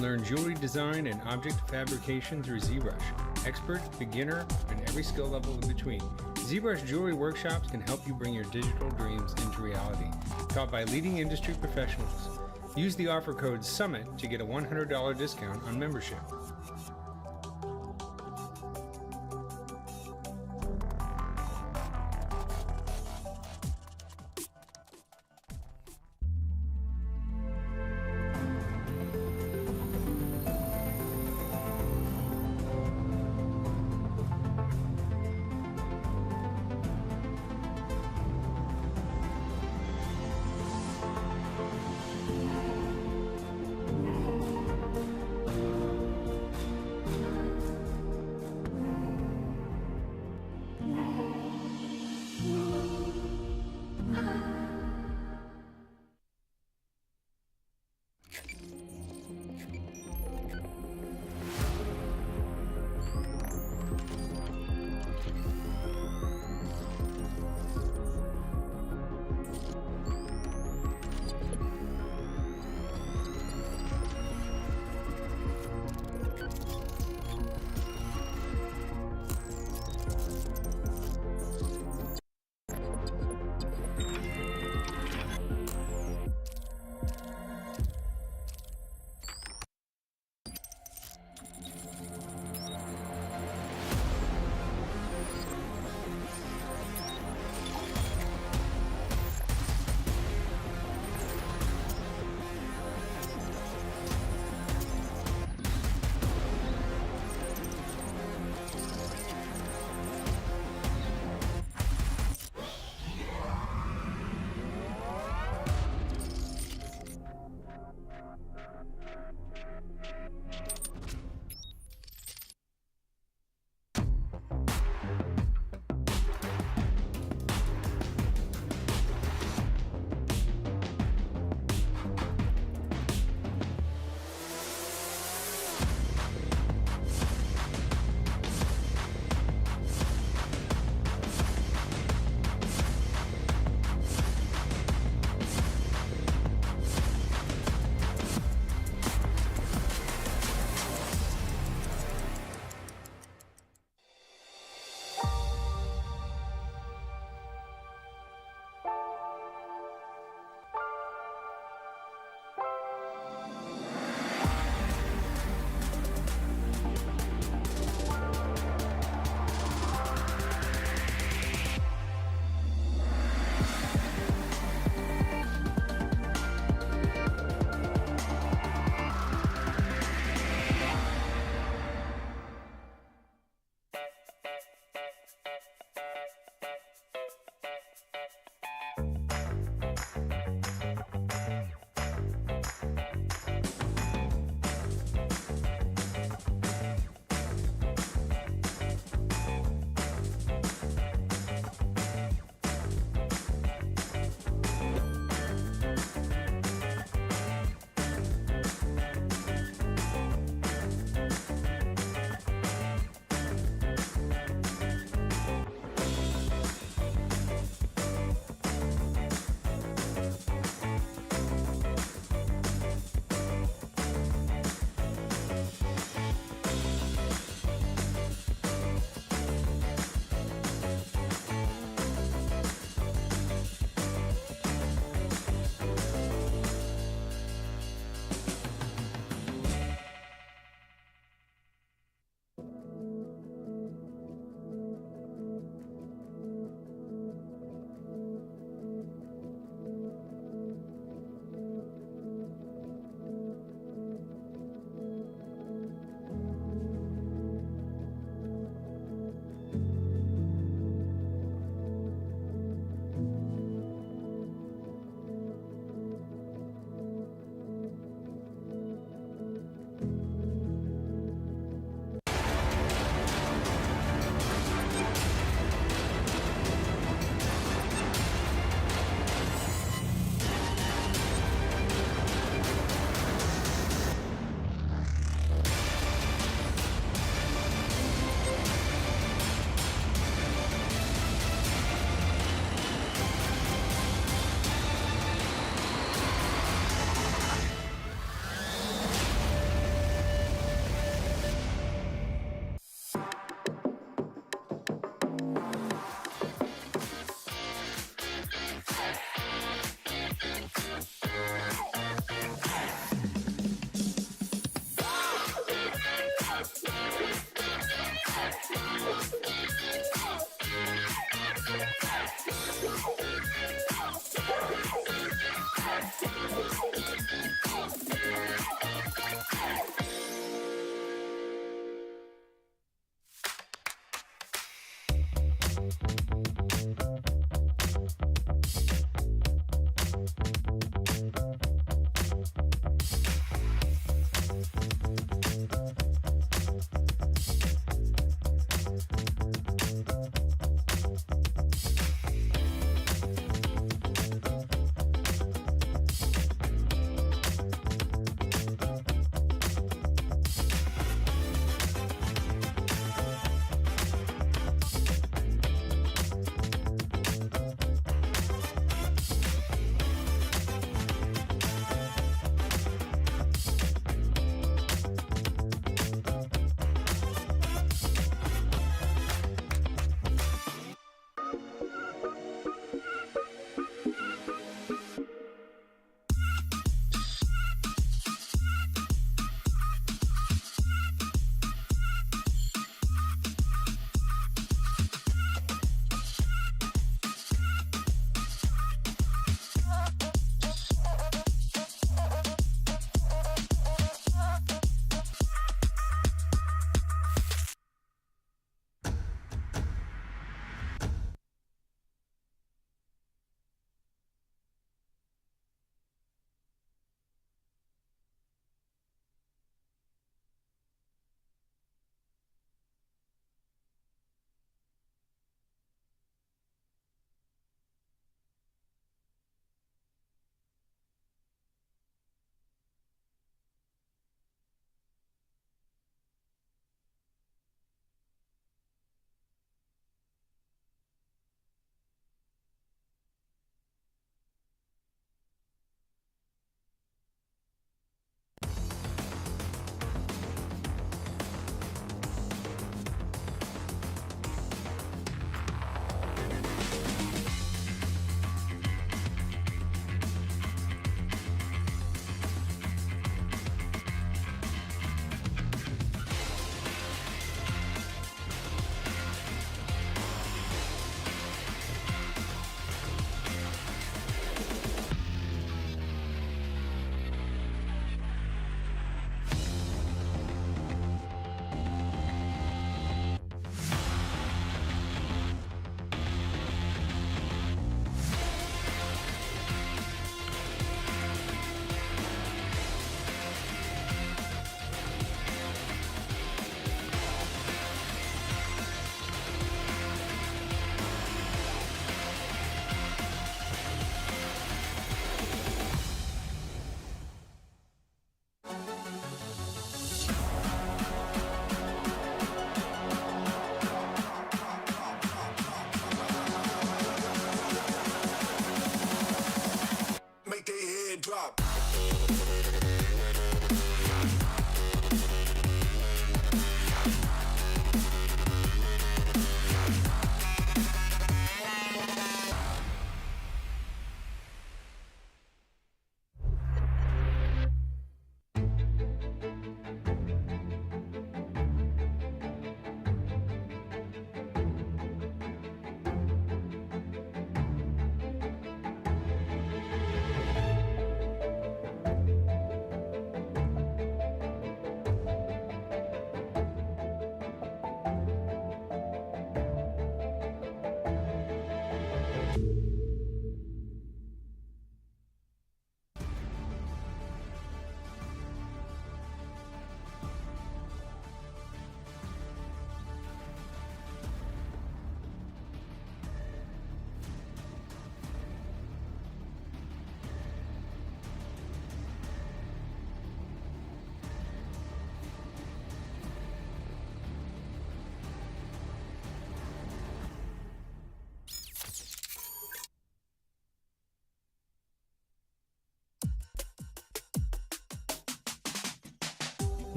Learn jewelry design and object fabrication through ZBrush. Expert, beginner, and every skill level in between. ZBrush Jewelry Workshops can help you bring your digital dreams into reality. Taught by leading industry professionals. Use the offer code SUMMIT to get a $100 discount on membership.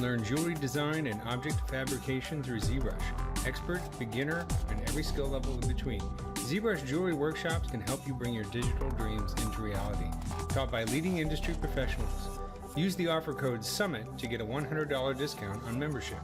Learn jewelry design and object fabrication through ZBrush. Expert, beginner, and every skill level in between. ZBrush jewelry workshops can help you bring your digital dreams into reality. Taught by leading industry professionals. Use the offer code SUMMIT to get a $100 discount on membership.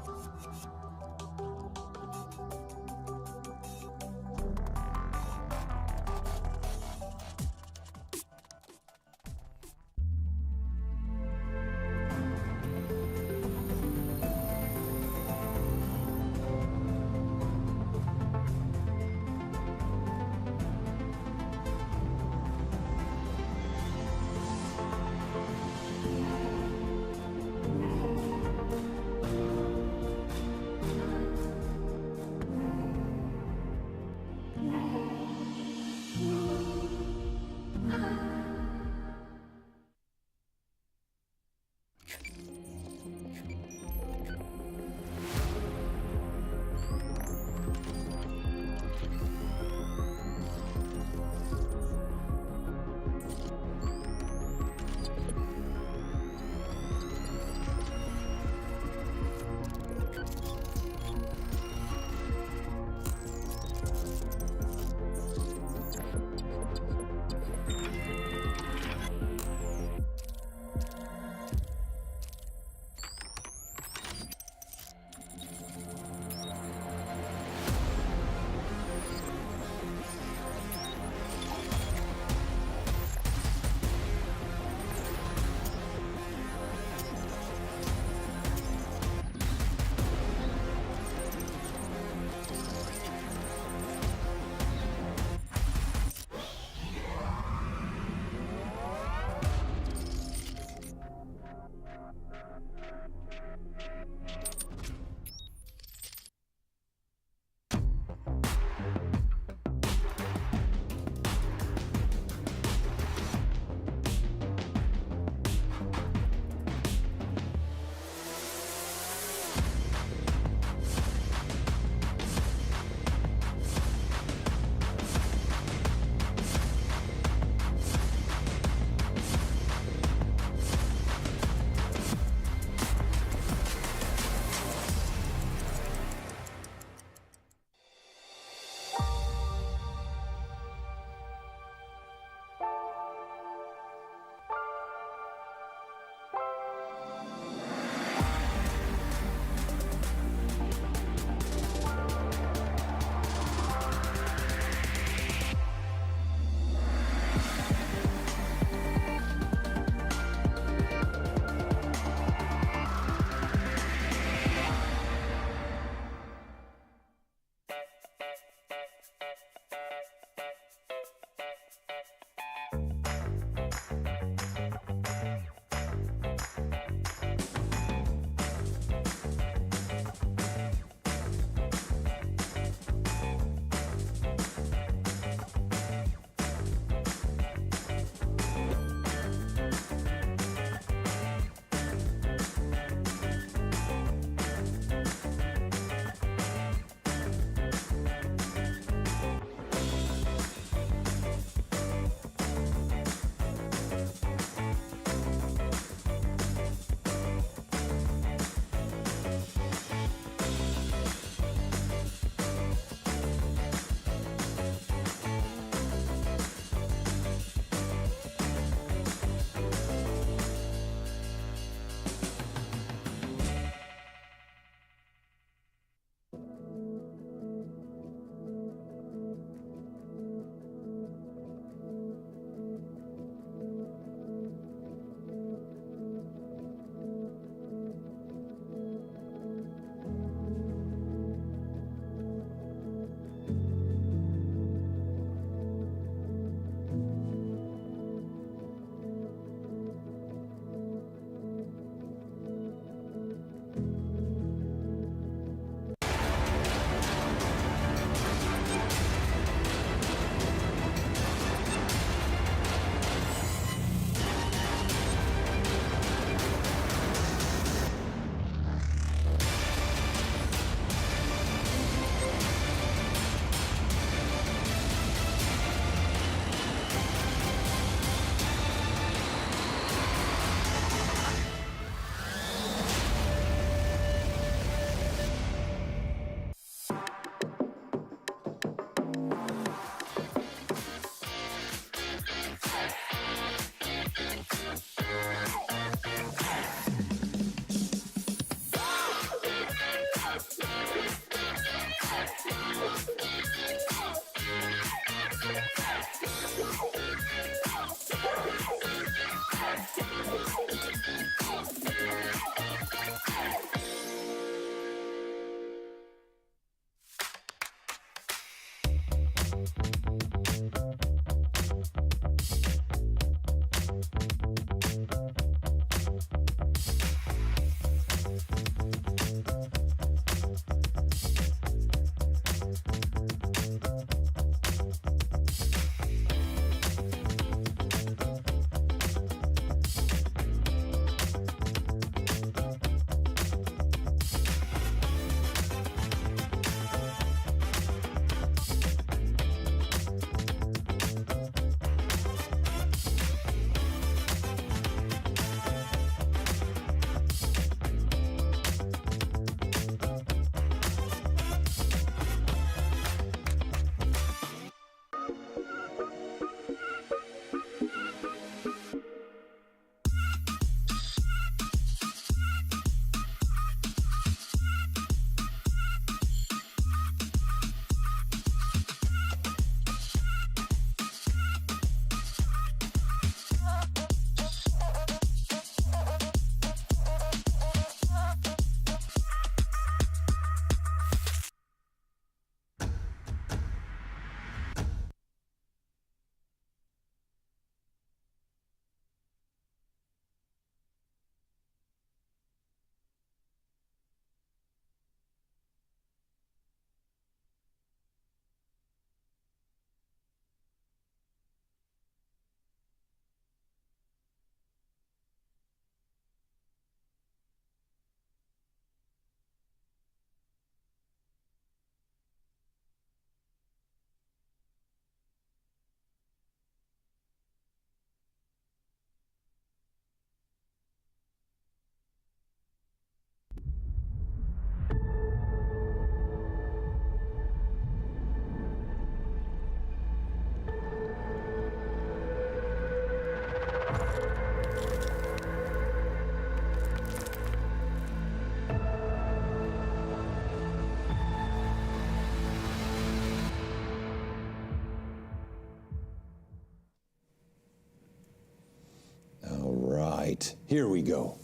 right, here we go.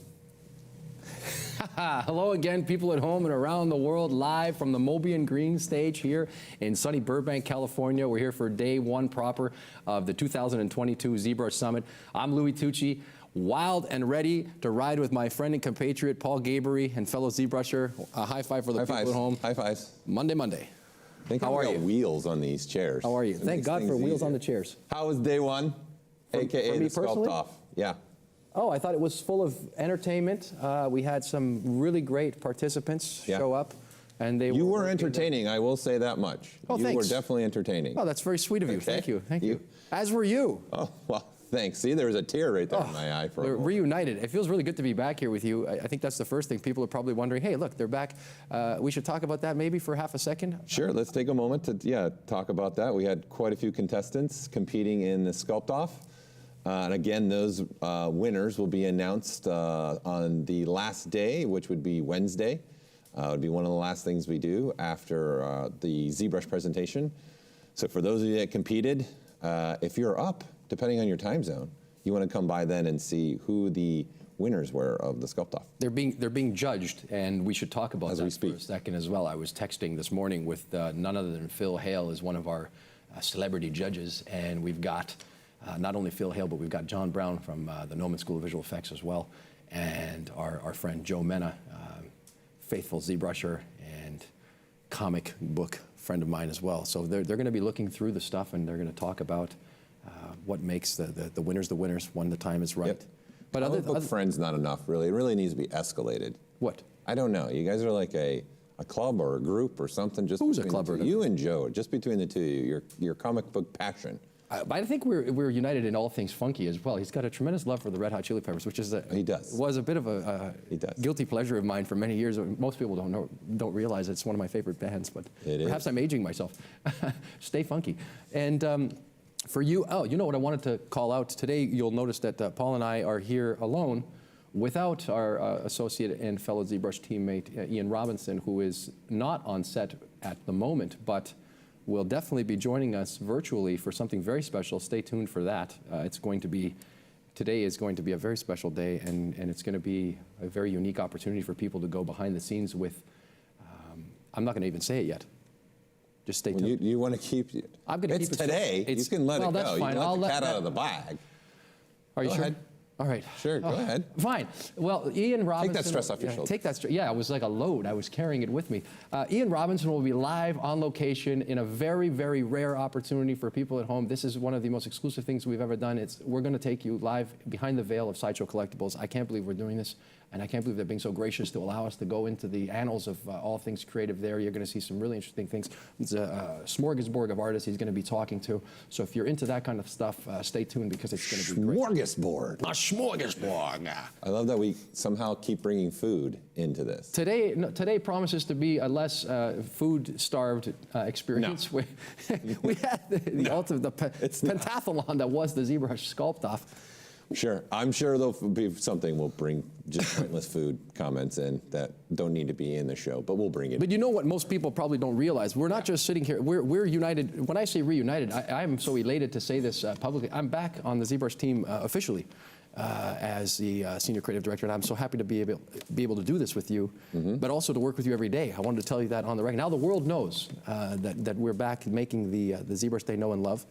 Hello again, people at home and around the world, live from the Moby and Green stage here in sunny Burbank, California. We're here for day one proper of the 2022 ZBrush Summit. I'm Louis Tucci, wild and ready to ride with my friend and compatriot Paul Gabery and fellow ZBrusher. A high five for the people at home. High fives. Monday. How are you? Wheels on these chairs. How are you? Thank God for wheels on the chairs. How was day one? AKA the sculpt off. Yeah. Oh, I thought it was full of entertainment. We had some really great participants show up. And you were entertaining, I will say that much. Oh, you thanks. were definitely entertaining. Oh, that's very sweet of you. Okay. Thank you. Thank you. As were you. Oh, well, thanks. See, there was a tear right there in my eye for a moment. We're reunited. It feels really good to be back here with you. I think that's the first thing. People are probably wondering, hey, look, they're back. We should talk about that maybe for half a second. Sure, let's take a moment to talk about that. We had quite a few contestants competing in the sculpt off. And again, those winners will be announced on the last day, which would be Wednesday. It would be one of the last things we do after the ZBrush presentation. So for those of you that competed, if you're up, depending on your time zone, you want to come by then and see who the winners were of the sculpt off. They're being judged, and we should talk about as that we speak for a second as well. I was texting this morning with none other than Phil Hale as one of our celebrity judges, and we've got not only Phil Hale, but we've got John Brown from the Noman School of Visual Effects as well, and our friend Joe Mena, faithful ZBrusher and comic book friend of mine as well. So they're going to be looking through the stuff, and they're going to talk about what makes the winners the winners when the time is right. Yep. But other friends not enough, really. It really needs to be escalated. What? I don't know. You guys are like a club or a group or something. Just who's a club? You and Joe, just between the two of you, your comic book passion. I think we're united in all things funky as well. He's got a tremendous love for the Red Hot Chili Peppers, which is was a bit of a guilty pleasure of mine for many years. Most people don't realize it's one of my favorite bands, but perhaps I'm aging myself. Stay funky. And for you, you know what I wanted to call out today? You'll notice that Paul and I are here alone without our associate and fellow ZBrush teammate Ian Robinson, who is not on set at the moment, but will definitely be joining us virtually for something very special. Stay tuned for that. Today is going to be a very special day, and it's going to be a very unique opportunity for people to go behind the scenes with, I'm not going to even say it yet. Just stay tuned. You want to keep I'm going to keep it today. You can let it go. That's fine. You can let the cat out of the bag. Are you go sure? Ahead. All right. Sure, go ahead. Fine. Well, Ian Robinson. Take that stress off your shoulders. Take that stress. Yeah, it was like a load. I was carrying it with me. Ian Robinson will be live on location in a very, very rare opportunity for people at home. This is one of the most exclusive things we've ever done. We're going to take you live behind the veil of Sideshow Collectibles. I can't believe we're doing this, and I can't believe they're being so gracious to allow us to go into the annals of all things creative there. You're going to see some really interesting things. It's a smorgasbord of artists he's going to be talking to. So if you're into that kind of stuff, stay tuned because it's going to be great. Smorgasbord. A smorgasbord. I love that we somehow keep bringing food into this. Today promises to be a less food-starved experience. No. We had the ultimate pentathlon that was the ZBrush sculpt off. Sure. I'm sure there'll be something we'll bring just pointless food comments in that don't need to be in the show, but we'll bring it. But you know what most people probably don't realize? We're not just sitting here. We're united. When I say reunited, I'm so elated to say this publicly. I'm back on the ZBrush team officially as the senior creative director, and I'm so happy to be able to do this with you, but also to work with you every day. I wanted to tell you that on the record. Now the world knows that we're back making the ZBrush they know and love,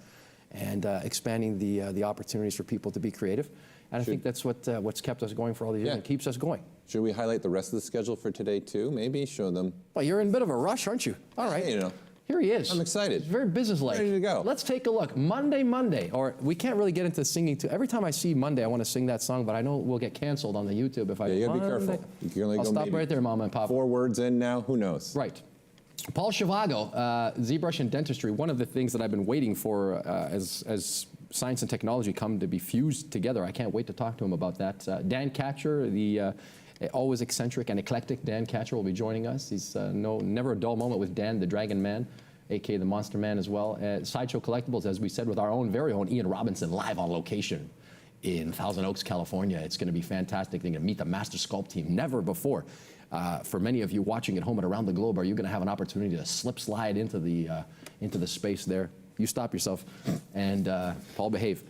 and expanding the opportunities for people to be creative. And I think that's what's kept us going for all these years and keeps us going. Should we highlight the rest of the schedule for today too? Maybe show them. Well, you're in a bit of a rush, aren't you? All right. Hey, you know. Here he is. I'm excited. It's very businesslike. Ready to go. Let's take a look. Monday, or we can't really get into singing too. Every time I see Monday, I want to sing that song, but I know we'll get canceled on the YouTube if I. Yeah, you gotta be careful. You can only I'll go stop right there, Mama and Papa. 4 words in now. Who knows? Right. Paul Shivago, ZBrush and dentistry. One of the things that I've been waiting for as science and technology come to be fused together. I can't wait to talk to him about that. Dan Catcher, the always eccentric and eclectic Dan Catcher, will be joining us. He's never a dull moment with Dan, the Dragon Man, aka the Monster Man as well. Sideshow Collectibles, as we said, with our own very own Ian Robinson live on location in Thousand Oaks, California. It's going to be fantastic. They're going to meet the Master Sculpt team. Never before. For many of you watching at home and around the globe, are you going to have an opportunity to slip slide into the space there? you stop yourself. And Paul, behave.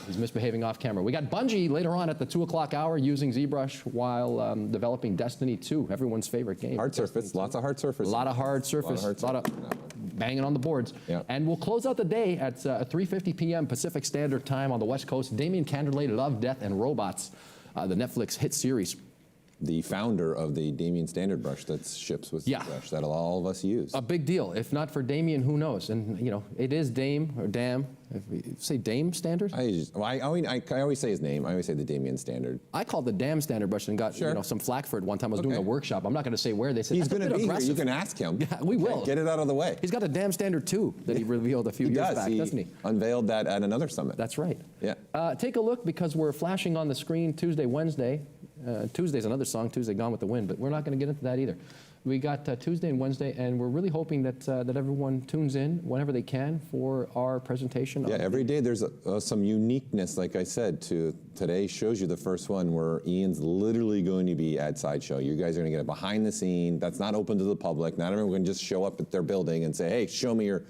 He's misbehaving off camera. We got Bungie later on at the 2 o'clock hour using ZBrush while developing Destiny 2, everyone's favorite game. Hard surface, lots of hard surface. A lot of hard surface, a lot of banging on the boards. Yeah. And we'll close out the day at 3:50 p.m. Pacific Standard Time on the West Coast. Damien Cander, Love, Death, and Robots, the Netflix hit series. The founder of the Damien standard brush that ships with ZBrush that all of us use. A big deal. If not for Damien, who knows? And you know, it is Dame or Dam. If we say Dame standard? I always say his name. I always say the Damien standard. I called the Dam standard brush and got you know, some flack for it one time. I was doing a workshop. I'm not going to say where. They said he's going to be here. You can ask him. Yeah, we will. Get it out of the way. He's got a Dam standard too that he revealed a few years back, doesn't he? Unveiled that at another summit. That's right. Yeah. Take a look because we're flashing on the screen Tuesday, Wednesday. Tuesday's another song, Tuesday Gone with the Wind, but we're not going to get into that either. We got Tuesday and Wednesday, and we're really hoping that that everyone tunes in whenever they can for our presentation. Yeah, every day there's some uniqueness, like I said, to today shows you the first one where Ian's literally going to be at Sideshow. You guys are going to get a behind the scene. That's not open to the public. Not everyone can just show up at their building and say, hey, show me your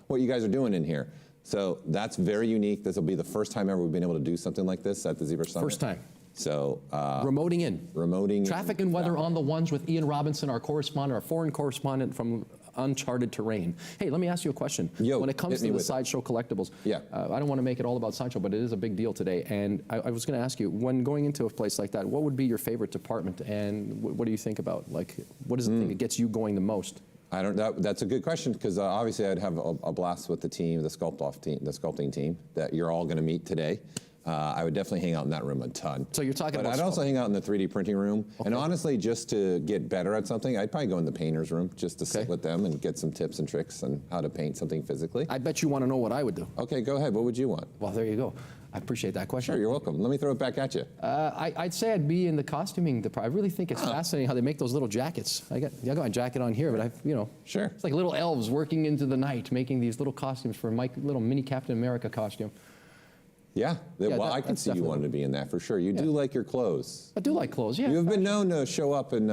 what you guys are doing in here. So that's very unique. This will be the first time ever we've been able to do something like this at the ZBrush Summit. First time. So remoting in. Remoting. Traffic and weather on the ones with Ian Robinson, our correspondent, our foreign correspondent from uncharted terrain. Hey, let me ask you a question. When it comes to the Sideshow collectibles, I don't want to make it all about Sideshow, but it is a big deal today. And I was going to ask you, when going into a place like that, what would be your favorite department, and what do you think about? Like, what is the thing that gets you going the most? I don't. That's a good question because obviously I'd have a blast with the team, the sculpting team that you're all going to meet today. I would definitely hang out in that room a ton. So you're talking about I'd also hang out in the 3D printing room. Okay. And honestly, just to get better at something, I'd probably go in the painter's room just to sit with them and get some tips and tricks on how to paint something physically. I bet you want to know what I would do. Okay, go ahead. What would you want? Well, there you go. I appreciate that question. Sure, you're welcome. Let me throw it back at you. I'd say I'd be in the costuming department. I really think it's fascinating how they make those little jackets. I got my jacket on here, but Sure. It's like little elves working into the night, making these little costumes for my little mini Captain America costume. Yeah, well, I can see you wanting to be in that for sure. You do like your clothes. I do like clothes, yeah. You have been known to show up in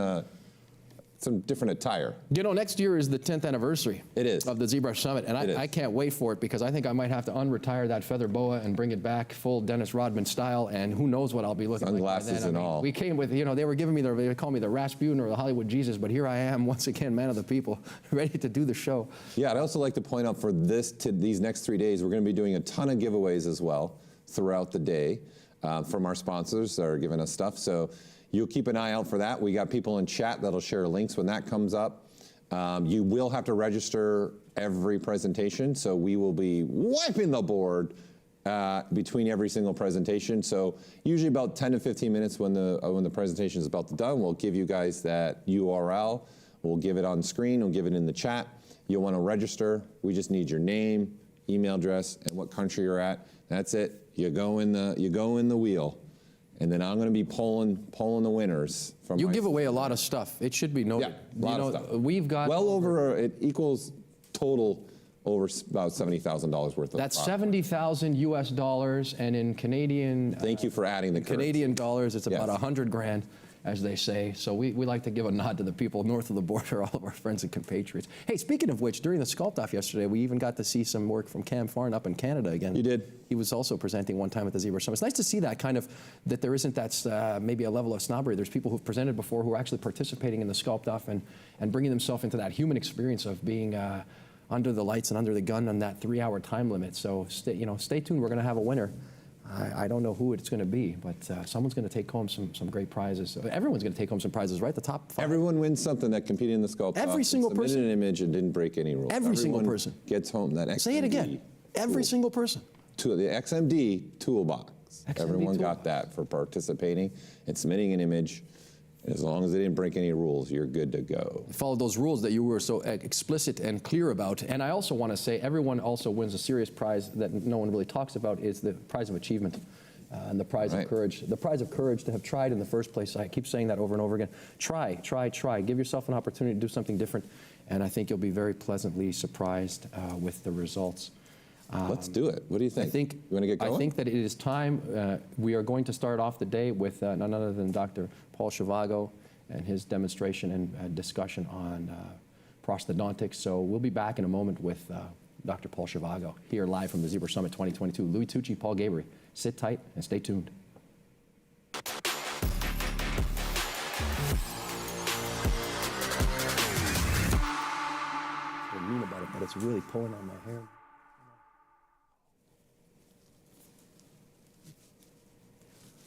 some different attire. You know, next year is the 10th anniversary. It is. Of the ZBrush Summit, and I can't wait for it because I think I might have to unretire that feather boa and bring it back full Dennis Rodman style, and who knows what I'll be looking like by then. Sunglasses and all. We came with, they were giving me they call me the Rasputin or the Hollywood Jesus, but here I am once again, man of the people, ready to do the show. Yeah, I'd also like to point out for these next 3 days, we're going to be doing a ton of giveaways as well throughout the day from our sponsors that are giving us stuff. So you'll keep an eye out for that. We got people in chat that'll share links when that comes up. You will have to register every presentation, so we will be wiping the board between every single presentation. So usually about 10 to 15 minutes when the presentation is about to done, we'll give you guys that URL. We'll give it on screen. We'll give it in the chat. You'll want to register. We just need your name, email address, and what country you're at. That's it. You go in the wheel, and then I'm going to be pulling the winners from. You give away a lot of stuff. It should be noted. Yeah, a lot of stuff. We've got well over. It equals total over about $70,000 worth of. That's $70,000 US, and in Canadian. Thank you for adding the Canadian dollars. It's about $100 grand, as they say. So we like to give a nod to the people north of the border, all of our friends and compatriots. Hey, speaking of which, during the Sculpt-Off yesterday, we even got to see some work from Cam Farn up in Canada again. You did. He was also presenting one time at the ZBrush Summit. It's nice to see that kind of, that there isn't that maybe a level of snobbery. There's people who've presented before who are actually participating in the Sculpt-Off and bringing themselves into that human experience of being under the lights and under the gun on that 3-hour time limit. So stay tuned. We're going to have a winner. I don't know who it's going to be, but someone's going to take home some great prizes. Everyone's going to take home some prizes, right? The top 5. Everyone wins something that competed in the Sculpt-Off. Every single person. Submitted an image and didn't break any rules. Every single person gets home that XMD. Say it again. Every single person. The XMD toolbox. Everyone got toolbox. that for participating and submitting an image. As long as they didn't break any rules, you're good to go. Follow those rules that you were so explicit and clear about. And I also want to say everyone also wins a serious prize that no one really talks about is the prize of achievement. And the prize of courage. The prize of courage to have tried in the first place. I keep saying that over and over again. Try. Give yourself an opportunity to do something different. And I think you'll be very pleasantly surprised with the results. Let's do it. What do you think? You want to get going? I think that it is time. We are going to start off the day with none other than Dr. Paul Zhivago and his demonstration and discussion on prosthodontics. So we'll be back in a moment with Dr. Paul Zhivago, here live from the ZBrush Summit 2022. Louis Tucci, Paul Gaboury. Sit tight and stay tuned. I'm mean about it, but it's really pulling on my hair.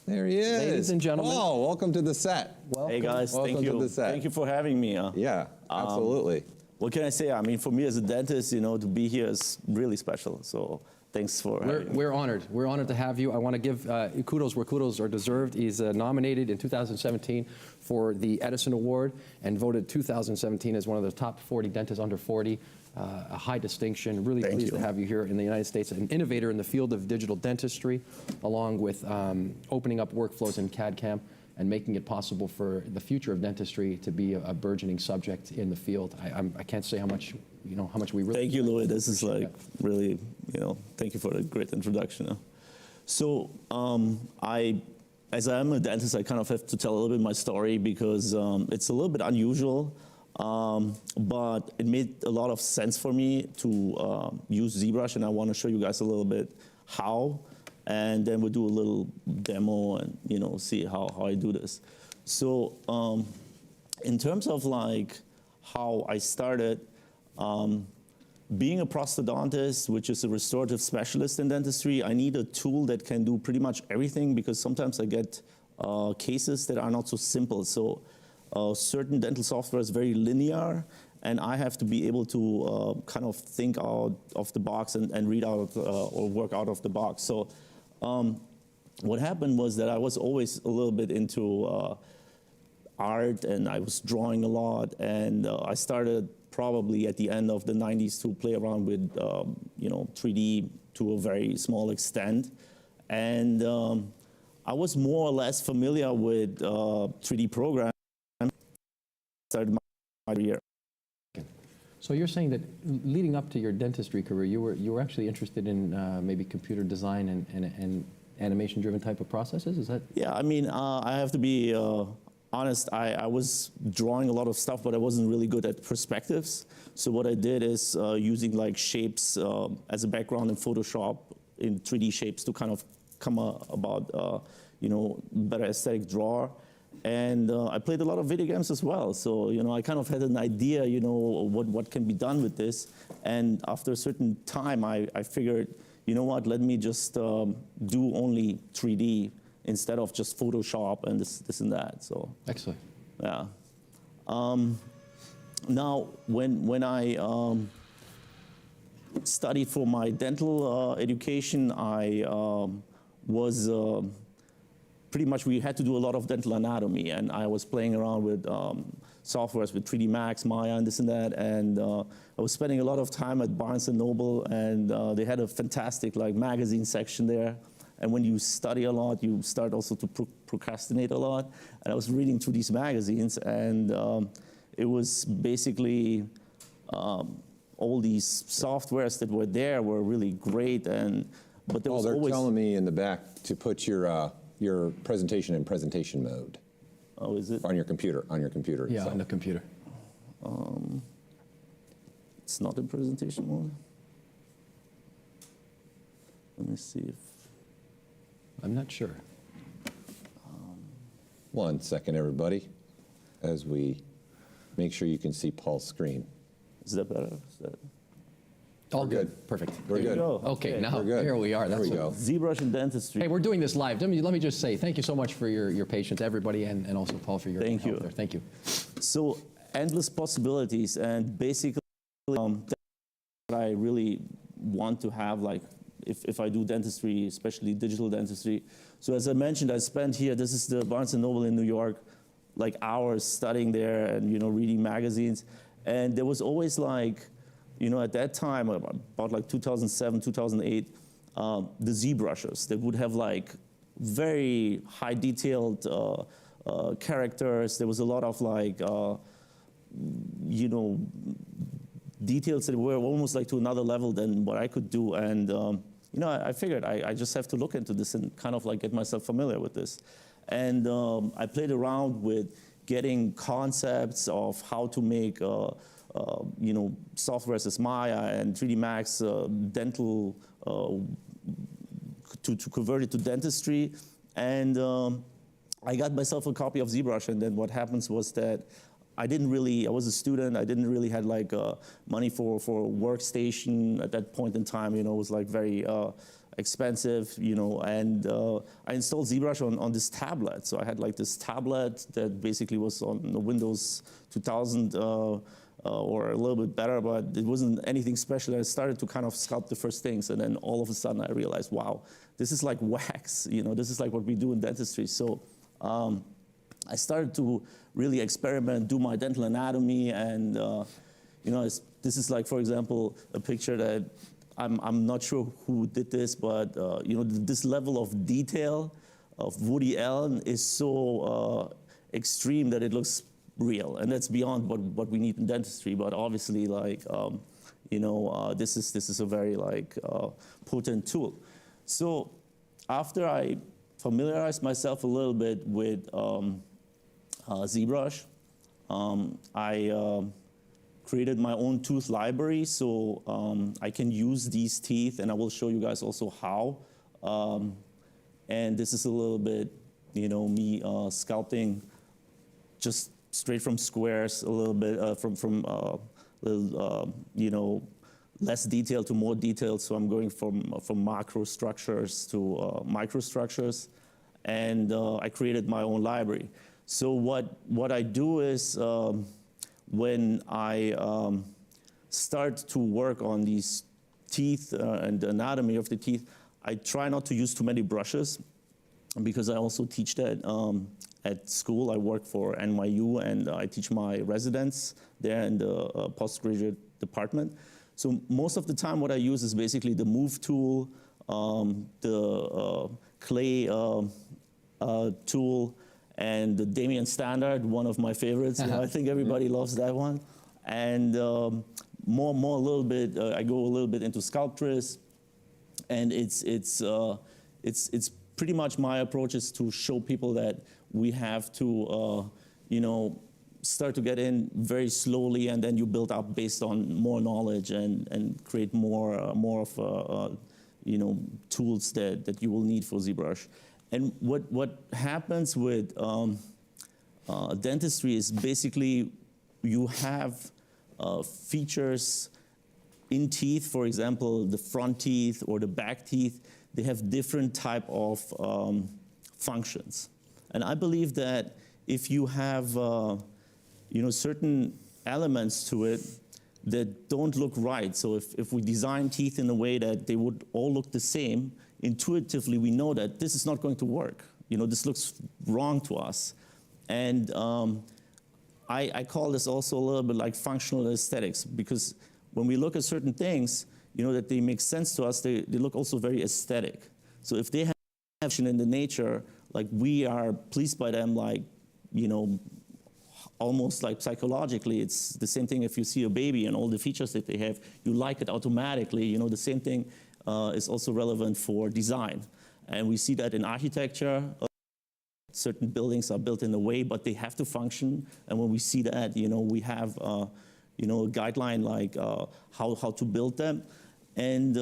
There he is. Ladies and gentlemen. Oh, welcome to the set. Welcome. Hey guys, Welcome thank to you. the set. Thank you for having me. Yeah, absolutely. What can I say? I mean, for me as a dentist, you know, to be here is really special. So thanks for having me. We're honored. We're honored to have you. I want to give kudos where kudos are deserved. He's nominated in 2017 for the Edison Award and voted 2017 as one of the top 40 dentists under 40. A high distinction. Really pleased to have you here in the United States. An innovator in the field of digital dentistry, along with opening up workflows in CAD/CAM and making it possible for the future of dentistry to be a burgeoning subject in the field. I can't say how much, how much we really. Thank you, Louis. This is like really, thank you for the great introduction. So as I am a dentist, I kind of have to tell a little bit my story because it's a little bit unusual. But it made a lot of sense for me to use ZBrush, and I want to show you guys a little bit how, and then we'll do a little demo and see how I do this. So in terms of like how I started, being a prosthodontist, which is a restorative specialist in dentistry, I need a tool that can do pretty much everything because sometimes I get cases that are not so simple. So certain dental software is very linear, and I have to be able to kind of think out of the box and read out or work out of the box. So what happened was that I was always a little bit into art, and I was drawing a lot, and I started probably at the end of the 90s to play around with 3D to a very small extent. And I was more or less familiar with 3D programs. Started my career. So you're saying that leading up to your dentistry career, you were actually interested in maybe computer design and animation-driven type of processes? Is that? Yeah, I mean, I have to be honest. I was drawing a lot of stuff, but I wasn't really good at perspectives. So what I did is using like shapes as a background in Photoshop in 3D shapes to kind of come about better aesthetic draw. And I played a lot of video games as well. So, I kind of had an idea, what can be done with this. And after a certain time, I figured, let me just do only 3D instead of just Photoshop and this and that. So excellent. Yeah. Now, when I studied for my dental education, I was pretty much, we had to do a lot of dental anatomy, and I was playing around with softwares with 3D Max, Maya, and this and that, and I was spending a lot of time at Barnes & Noble, and they had a fantastic magazine section there, and when you study a lot, you start also to procrastinate a lot, and I was reading through these magazines, and it was basically all these softwares that were there were really great, but there was they're always telling me in the back to put your presentation in presentation mode. Oh, is it? On your computer, Yeah, so. on the computer. It's not in presentation mode. Let me see if... I'm not sure. 1 second, everybody, as we make sure you can see Paul's screen. Is that better? All We're good. Perfect. We're good. Okay, now We're good. here we are. There we go. ZBrush and dentistry. Hey, we're doing this live. Let me just say thank you so much for your patience, everybody, and also Paul for your Thank help you. there. Thank you. So endless possibilities, and basically what I really want to have, if I do dentistry, especially digital dentistry. So as I mentioned, I spent here, this is the Barnes & Noble in New York, hours studying there and, reading magazines. And there was always at that time, about 2007, 2008, the ZBrushers that would have very high detailed characters. There was a lot of details that were almost to another level than what I could do. And I figured I just have to look into this and kind of get myself familiar with this. And I played around with getting concepts of how to make software as Maya and 3D Max dental to convert it to dentistry. And I got myself a copy of ZBrush, and then what happens was that I was a student, I didn't really had like money for a workstation at that point in time, it was like very expensive, and I installed ZBrush on this tablet. So I had like this tablet that basically was on the Windows 2000 or a little bit better, but it wasn't anything special. I started to kind of sculpt the first things, and then all of a sudden I realized, wow, this is like wax, this is like what we do in dentistry. So I started to really experiment, do my dental anatomy, and this is like, for example, a picture that I'm not sure who did this, but this level of detail of Woody Allen is so extreme that it looks real, and that's beyond what we need in dentistry. But obviously, like this is a very like potent tool. So after I familiarized myself a little bit with ZBrush, I created my own tooth library, so I can use these teeth, and I will show you guys also how. And this is a little bit, me sculpting just straight from squares, a little bit from less detail to more detail. So I'm going from macro structures to microstructures, and I created my own library. So what I do is when I start to work on these teeth and the anatomy of the teeth, I try not to use too many brushes, because I also teach that at school. I work for NYU, and I teach my residents there in the postgraduate department. So most of the time what I use is basically the Move tool, the clay tool, and the Damien Cander, one of my favorites. I think everybody loves that one. And more a little bit, I go a little bit into Sculptress, and it's pretty much my approach is to show people that we have to, start to get in very slowly, and then you build up based on more knowledge and create more of tools that you will need for ZBrush. And what happens with dentistry is basically you have features in teeth. For example, the front teeth or the back teeth, they have different type of functions. And I believe that if you have certain elements to it that don't look right, so if we design teeth in a way that they would all look the same, intuitively we know that this is not going to work. This looks wrong to us. And I call this also a little bit like functional aesthetics, because when we look at certain things, that they make sense to us, they look also very aesthetic. So if they have action in the nature, like we are pleased by them, like, almost like psychologically, it's the same thing if you see a baby and all the features that they have, you like it automatically. The same thing is also relevant for design. And we see that in architecture. Certain buildings are built in a way, but they have to function. And when we see that, we have a guideline like how to build them. And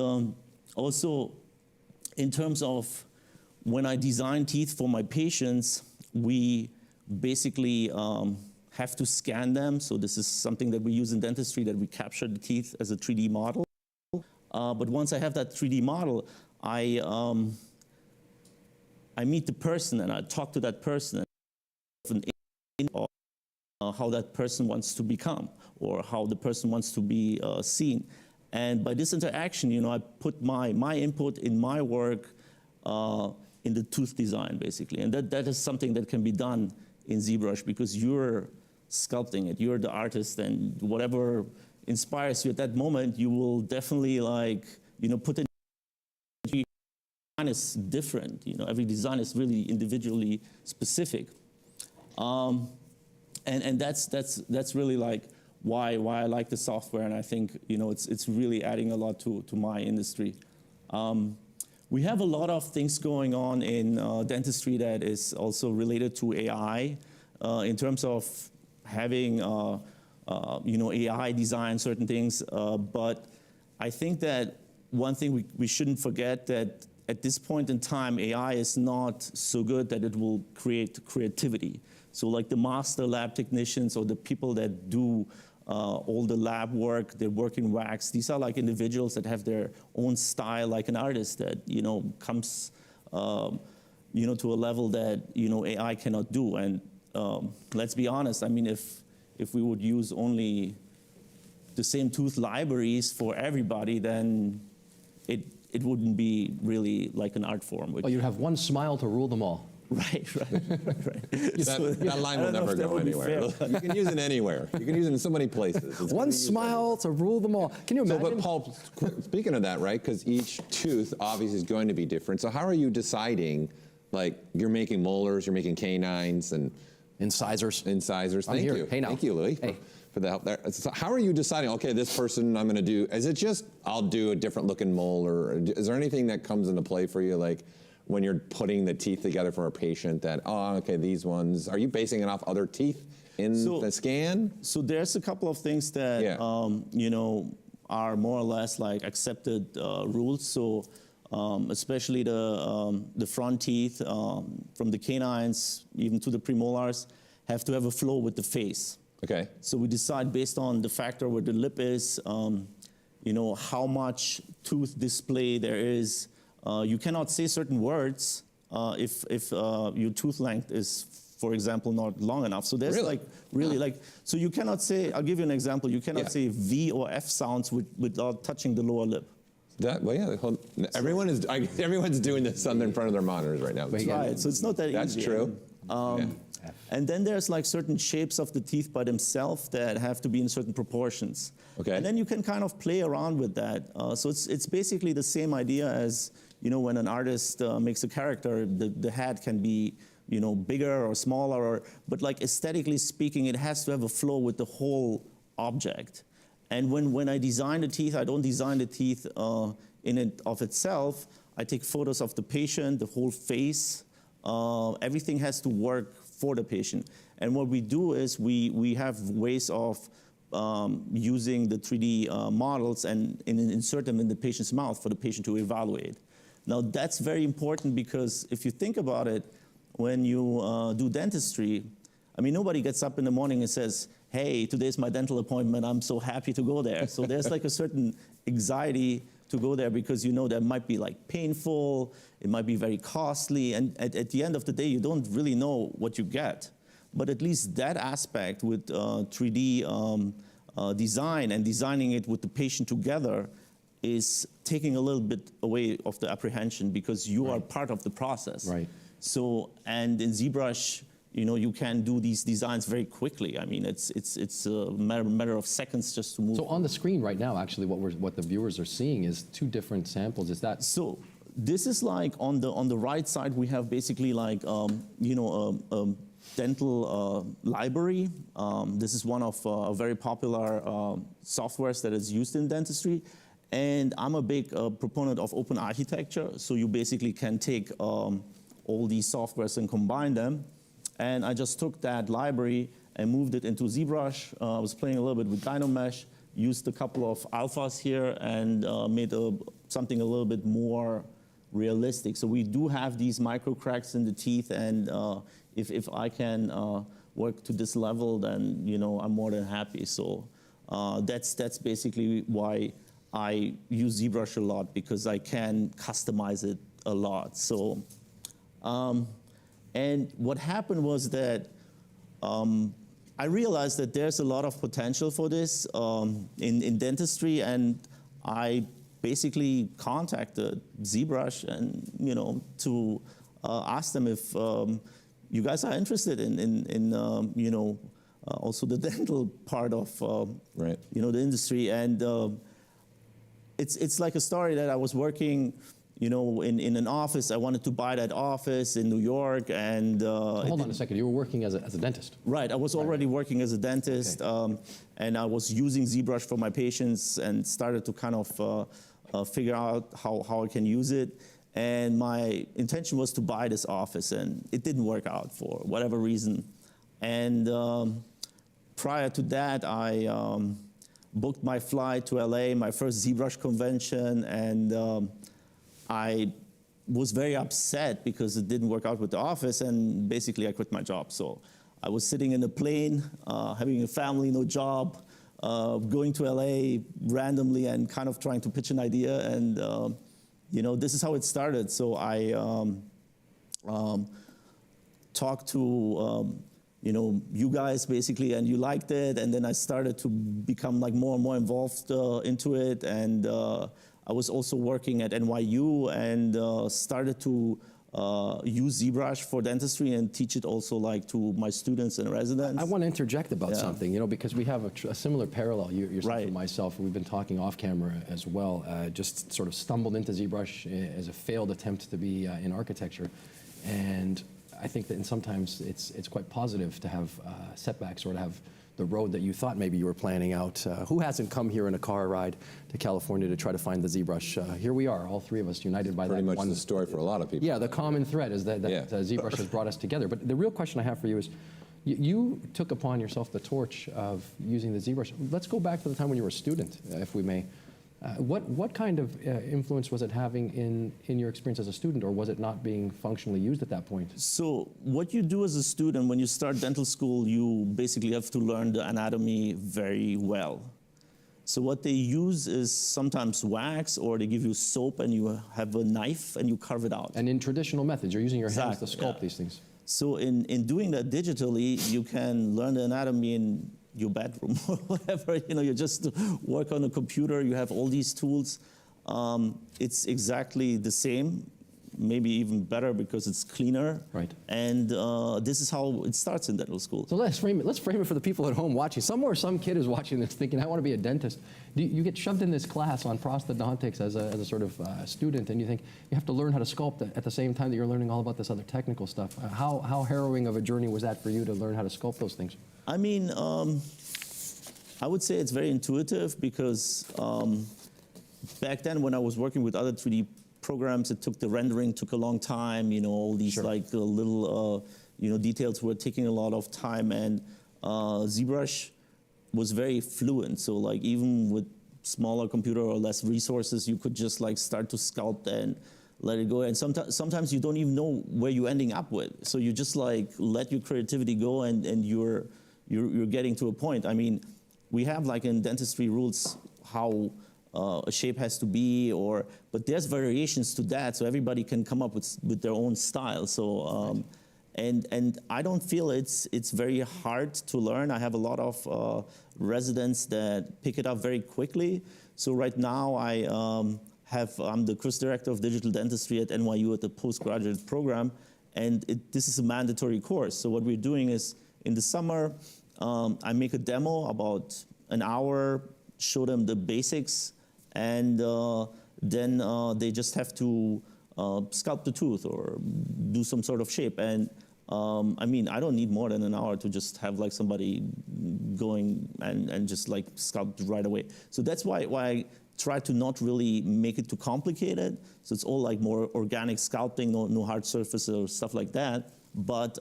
also, in terms of when I design teeth for my patients, we basically have to scan them. So this is something that we use in dentistry, that we capture the teeth as a 3D model. But once I have that 3D model, I meet the person and I talk to that person, how that person wants to become, or how the person wants to be seen. And by this interaction, I put my input in my work in the tooth design, basically. And that is something that can be done in ZBrush, because you're sculpting it, you're the artist, and whatever inspires you at that moment, you will definitely put in. Every design is different, every design is really individually specific. And that's really like why I like the software, and I think it's really adding a lot to my industry. We have a lot of things going on in dentistry that is also related to AI, in terms of having AI design certain things. But I think that one thing we shouldn't forget that at this point in time, AI is not so good that it will create creativity. So like the master lab technicians or the people that do all the lab work, they work in wax, these are like individuals that have their own style, like an artist that, comes, to a level that, AI cannot do. And let's be honest, I mean, if we would use only the same tooth libraries for everybody, then it wouldn't be really like an art form. Well, you'd have one smile to rule them all. Right. That line will never go anywhere. You can use it anywhere. You can use it in so many places. It's one smile to rule them all. Can you imagine? So, but Paul, speaking of that, right, because each tooth obviously is going to be different. So how are you deciding, like, you're making molars, you're making canines, and incisors. Incisors. Thank you. Hey, now. Thank you, Louis, for the help there. So how are you deciding, okay, this person I'm going to do, is it just I'll do a different looking molar? Is there anything that comes into play for you, like when you're putting the teeth together for a patient that, oh, okay, these ones, are you basing it off other teeth in the scan? So there's a couple of things that, are more or less like accepted rules. So especially the front teeth, from the canines, even to the premolars, have to have a flow with the face. Okay. So we decide based on the factor where the lip is, how much tooth display there is. You cannot say certain words if your tooth length is, for example, not long enough. So there's so you cannot say, I'll give you an example, you cannot say V or F sounds without touching the lower lip. Everyone's doing this in front of their monitors right now. Right, so it's not that easy. That's true. And then there's like certain shapes of the teeth by themselves that have to be in certain proportions. Okay. And then you can kind of play around with that. So it's basically the same idea as, when an artist makes a character, the head can be, bigger or smaller, but like aesthetically speaking, it has to have a flow with the whole object. And when I design the teeth, I don't design the teeth in and of itself. I take photos of the patient, the whole face. Everything has to work for the patient. And what we do is we have ways of using the 3D models and insert them in the patient's mouth for the patient to evaluate. Now that's very important because if you think about it, when you do dentistry, I mean, nobody gets up in the morning and says, hey, today's my dental appointment, I'm so happy to go there. So there's like a certain anxiety to go there because that might be like painful, it might be very costly, and at the end of the day, you don't really know what you get. But at least that aspect with 3D design and designing it with the patient together is taking a little bit away of the apprehension because you are part of the process. Right. So, and in ZBrush, you can do these designs very quickly. I mean, it's a matter of seconds just to move. So on the screen right now, actually, what the viewers are seeing is two different samples. Is that so? This is like on the right side, we have basically like dental library. This is one of a very popular softwares that is used in dentistry. And I'm a big proponent of open architecture. So you basically can take all these softwares and combine them. And I just took that library and moved it into ZBrush. I was playing a little bit with Dynamesh, used a couple of alphas here, and made something a little bit more realistic. So we do have these micro cracks in the teeth, and if I can work to this level, then I'm more than happy. So that's basically why I use ZBrush a lot, because I can customize it a lot. So. And what happened was that I realized that there's a lot of potential for this in dentistry, and I basically contacted ZBrush and to ask them if you guys are interested in also the dental part of the industry. And it's like a story that I was working in an office. I wanted to buy that office in New York, and hold on a second. You were working as a dentist, right? I was already working as a dentist, and I was using ZBrush for my patients, and started to kind of figure out how I can use it. And my intention was to buy this office, and it didn't work out for whatever reason. And prior to that, I booked my flight to LA, my first ZBrush convention, and I was very upset because it didn't work out with the office, and basically I quit my job. So I was sitting in a plane, having a family, no job, going to LA randomly and kind of trying to pitch an idea, and you know, this is how it started. So I talked to you know, you guys basically, and you liked it, and then I started to become like more and more involved into it, and I was also working at NYU and started to use ZBrush for dentistry and teach it also like to my students and residents. I want to interject about something, you know, because we have a similar parallel, yourself and myself. We've been talking off camera as well, just sort of stumbled into ZBrush as a failed attempt to be in architecture. And I think that sometimes it's quite positive to have setbacks or to have the road that you thought maybe you were planning out. Who hasn't come here in a car ride to California to try to find the ZBrush? Here we are, all three of us united by Pretty that much one. the story for a lot of people. Yeah, the common thread is that ZBrush has brought us together. But the real question I have for you is, you took upon yourself the torch of using the ZBrush. Let's go back to the time when you were a student, if we may. What kind of influence was it having in your experience as a student, or was it not being functionally used at that point? So what you do as a student, when you start dental school, you basically have to learn the anatomy very well. So what they use is sometimes wax, or they give you soap and you have a knife and you carve it out. And in traditional methods, you're using your hands to sculpt these things. So in doing that digitally, you can learn the anatomy in your bedroom or whatever. You know, you just work on a computer, you have all these tools. It's exactly the same, maybe even better because it's cleaner. Right. And this is how it starts in dental school. So let's frame it for the people at home watching. Somewhere some kid is watching this thinking, I want to be a dentist. You get shoved in this class on prosthodontics as a sort of student, and you think you have to learn how to sculpt at the same time that you're learning all about this other technical stuff. How harrowing of a journey was that for you to learn how to sculpt those things? I mean, I would say it's very intuitive because back then when I was working with other 3D programs, it took the rendering took a long time. You know, all these like little you know, details were taking a lot of time, and ZBrush was very fluent. So like even with smaller computer or less resources, you could just like start to sculpt and let it go. And sometimes you don't even know where you're ending up with. So you just like let your creativity go, and you're getting to a point. I mean, we have like in dentistry rules how a shape has to be, but there's variations to that, so everybody can come up with their own style. So and I don't feel it's very hard to learn. I have a lot of residents that pick it up very quickly. So right now I'm the course director of digital dentistry at NYU at the postgraduate program, and this is a mandatory course. So what we're doing is in the summer, I make a demo about an hour, show them the basics, and then they just have to sculpt the tooth or do some sort of shape. And I mean, I don't need more than an hour to just have like somebody going and just like sculpt right away. So that's why I try to not really make it too complicated. So it's all like more organic sculpting, no hard surface or stuff like that. But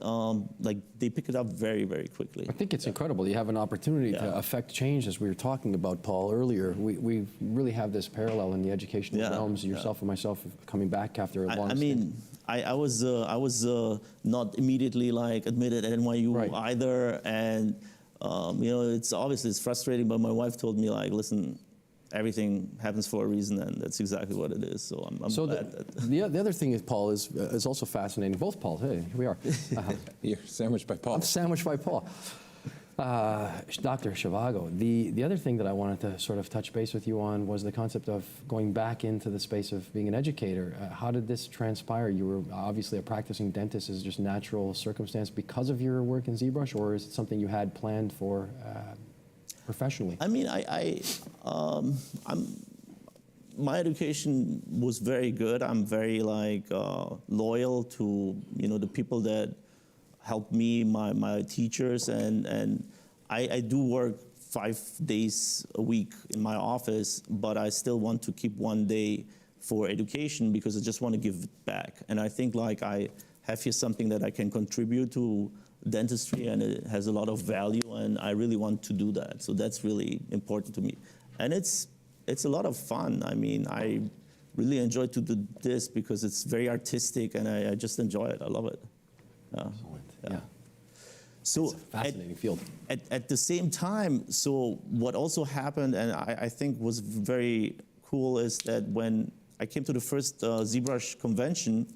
like they pick it up very, very quickly. I think it's incredible. You have an opportunity to affect change, as we were talking about, Paul, earlier. We really have this parallel in the educational realms. Yourself and myself coming back after a long I mean, I was not immediately like admitted at NYU either, and you know, it's frustrating. But my wife told me like, listen, everything happens for a reason, and that's exactly what it is. So I'm glad that. The other thing is, Paul, is also fascinating. Both Pauls, hey, here we are. You're sandwiched by Paul. I'm sandwiched by Paul. Dr. Zhivago, the other thing that I wanted to sort of touch base with you on was the concept of going back into the space of being an educator. How did this transpire? You were obviously a practicing dentist. Is it just natural circumstance because of your work in ZBrush, or is it something you had planned for professionally? I mean, my education was very good. I'm very like loyal to the people that helped me, my teachers, and I do work 5 days a week in my office, but I still want to keep 1 day for education because I just want to give back. And I think like I have here something that I can contribute to dentistry, and it has a lot of value, and I really want to do that. So that's really important to me. And it's a lot of fun. I mean, I really enjoy to do this because it's very artistic, and I just enjoy it. I love it. Yeah. So it's a fascinating field. At the same time, so what also happened, and I think was very cool, is that when I came to the first ZBrush convention,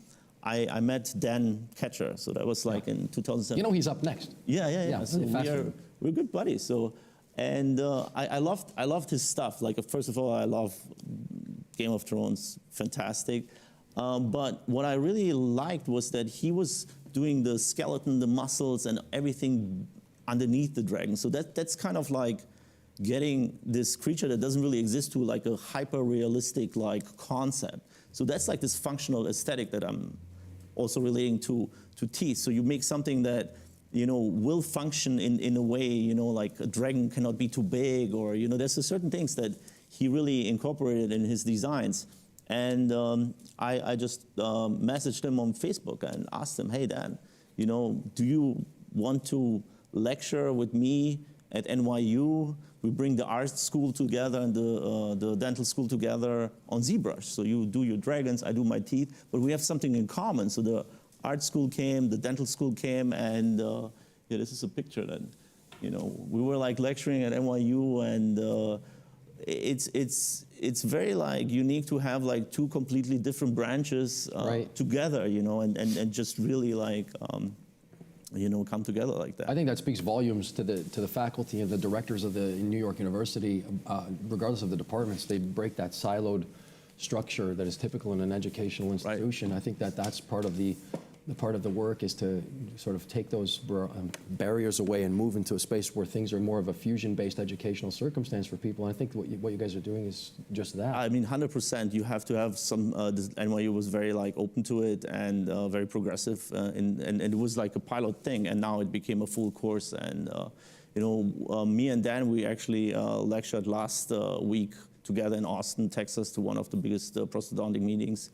I met Dan Cander. So that was like in 2007. You know, he's up next. Yeah. So we're good buddies. So, and I loved his stuff. Like, first of all, I love Game of Thrones, fantastic. But what I really liked was that he was doing the skeleton, the muscles, and everything underneath the dragon. So that's kind of like getting this creature that doesn't really exist to like a hyper-realistic like concept. So that's like this functional aesthetic that I'm also relating to teeth. So you make something that, you know, will function in a way, you know, like a dragon cannot be too big, or, you know, there's certain things that he really incorporated in his designs. And I just messaged him on Facebook and asked him, hey, Dan, you know, do you want to lecture with me at NYU? We bring the art school together and the dental school together on ZBrush. So you do your dragons, I do my teeth, but we have something in common. So the art school came, the dental school came, and yeah, this is a picture that, you know, we were like lecturing at NYU, and it's very like unique to have like two completely different branches together, you know, and just really like you know, come together like that. I think that speaks volumes to the faculty and the directors of the New York University, regardless of the departments. They break that siloed structure that is typical in an educational institution. I think that that's part of the work, is to sort of take those barriers away and move into a space where things are more of a fusion-based educational circumstance for people. And I think what you guys are doing is just that. I mean, 100%. You have to have some. NYU was very like open to it and very progressive, and it was like a pilot thing. And now it became a full course. And you know, me and Dan, we actually lectured last week together in Austin, Texas, to one of the biggest prosthodontic meetings.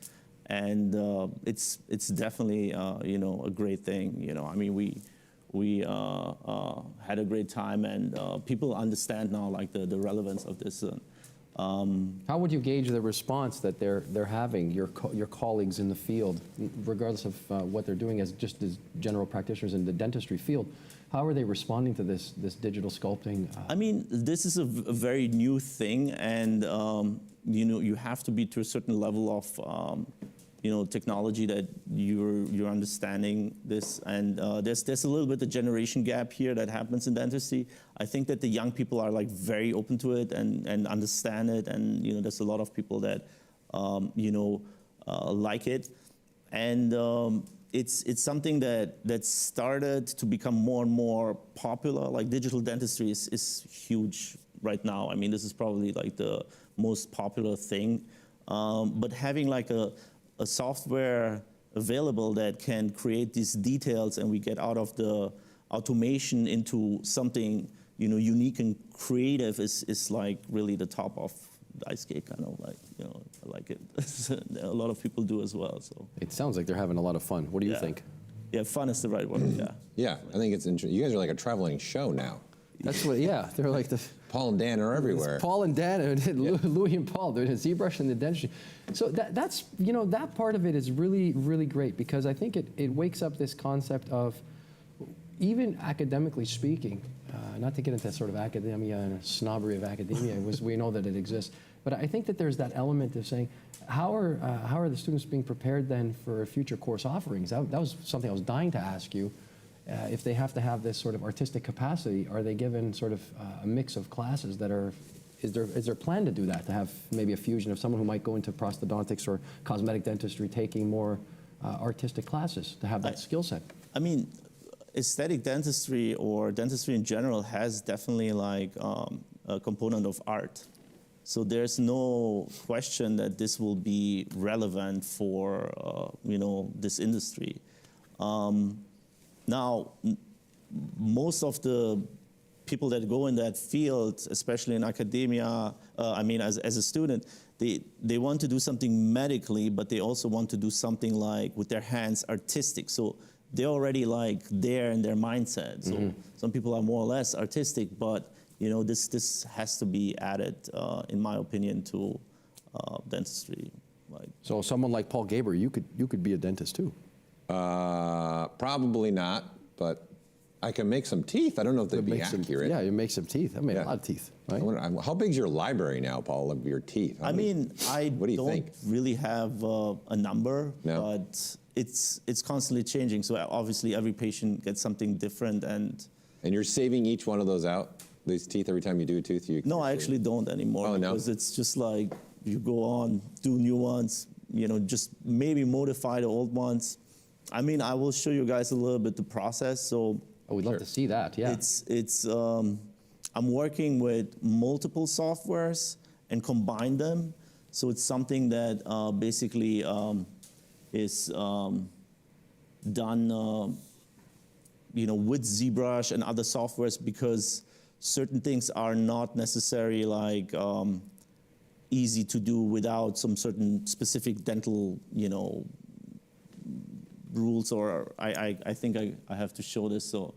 And it's definitely you know, a great thing. You know, I mean, we had a great time, and people understand now like the relevance of this. How would you gauge the response that they're having, your colleagues in the field, regardless of what they're doing as just as general practitioners in the dentistry field? How are they responding to this digital sculpting? I mean, this is a very new thing, and you know, you have to be to a certain level of you know, technology that you're understanding this, and there's a little bit of generation gap here that happens in dentistry. I think that the young people are like very open to it and understand it, and you know, there's a lot of people that you know, like it, and it's something that started to become more and more popular. Like digital dentistry is huge right now. I mean, this is probably like the most popular thing, but having like a software available that can create these details, and we get out of the automation into something, you know, unique and creative is like really the top of the ice cake, kind of like, you know, I like it. A lot of people do as well. So it sounds like they're having a lot of fun. What do you think? Yeah, fun is the right word. Yeah. Yeah, I think it's interesting. You guys are like a traveling show now. That's what. Yeah, they're like the. Paul and Dan are everywhere. Paul and Dan, and Louis and Paul, they're ZBrush and the dentistry. So that's, you know, that part of it is really, really great, because I think it wakes up this concept of, even academically speaking, not to get into sort of academia and snobbery of academia, we know that it exists, but I think that there's that element of saying, how are the students being prepared then for future course offerings? That was something I was dying to ask you. If they have to have this sort of artistic capacity, are they given sort of a mix of classes that are, is there a plan to do that, to have maybe a fusion of someone who might go into prosthodontics or cosmetic dentistry taking more artistic classes to have that skill set? I mean, aesthetic dentistry or dentistry in general has definitely like a component of art. So there's no question that this will be relevant for, you know, this industry. Now, most of the people that go in that field, especially in academia, I mean, as a student, they want to do something medically, but they also want to do something like with their hands artistic. So they're already like there in their mindset. So some people are more or less artistic, but you know, this has to be added, in my opinion, to dentistry. Like, so someone like Paul Gaber, you could be a dentist too. Probably not, but I can make some teeth. I don't know if they'd be accurate. Yeah, you make some teeth. I made a lot of teeth, right? How big's your library now, Paul, of your teeth? I don't really have a number, but it's constantly changing. So obviously every patient gets something different, and you're saving each one of those out, these teeth, every time you do a tooth? No, I actually don't anymore. Oh, no? Because it's just like you go on, do new ones, you know, just maybe modify the old ones. I mean, I will show you guys a little bit the process. So we'd love to see that. Yeah. I'm working with multiple softwares and combine them. So it's something that basically is done, you know, with ZBrush and other softwares, because certain things are not necessarily like easy to do without some certain specific dental, you know, rules. Or I think I have to show this. So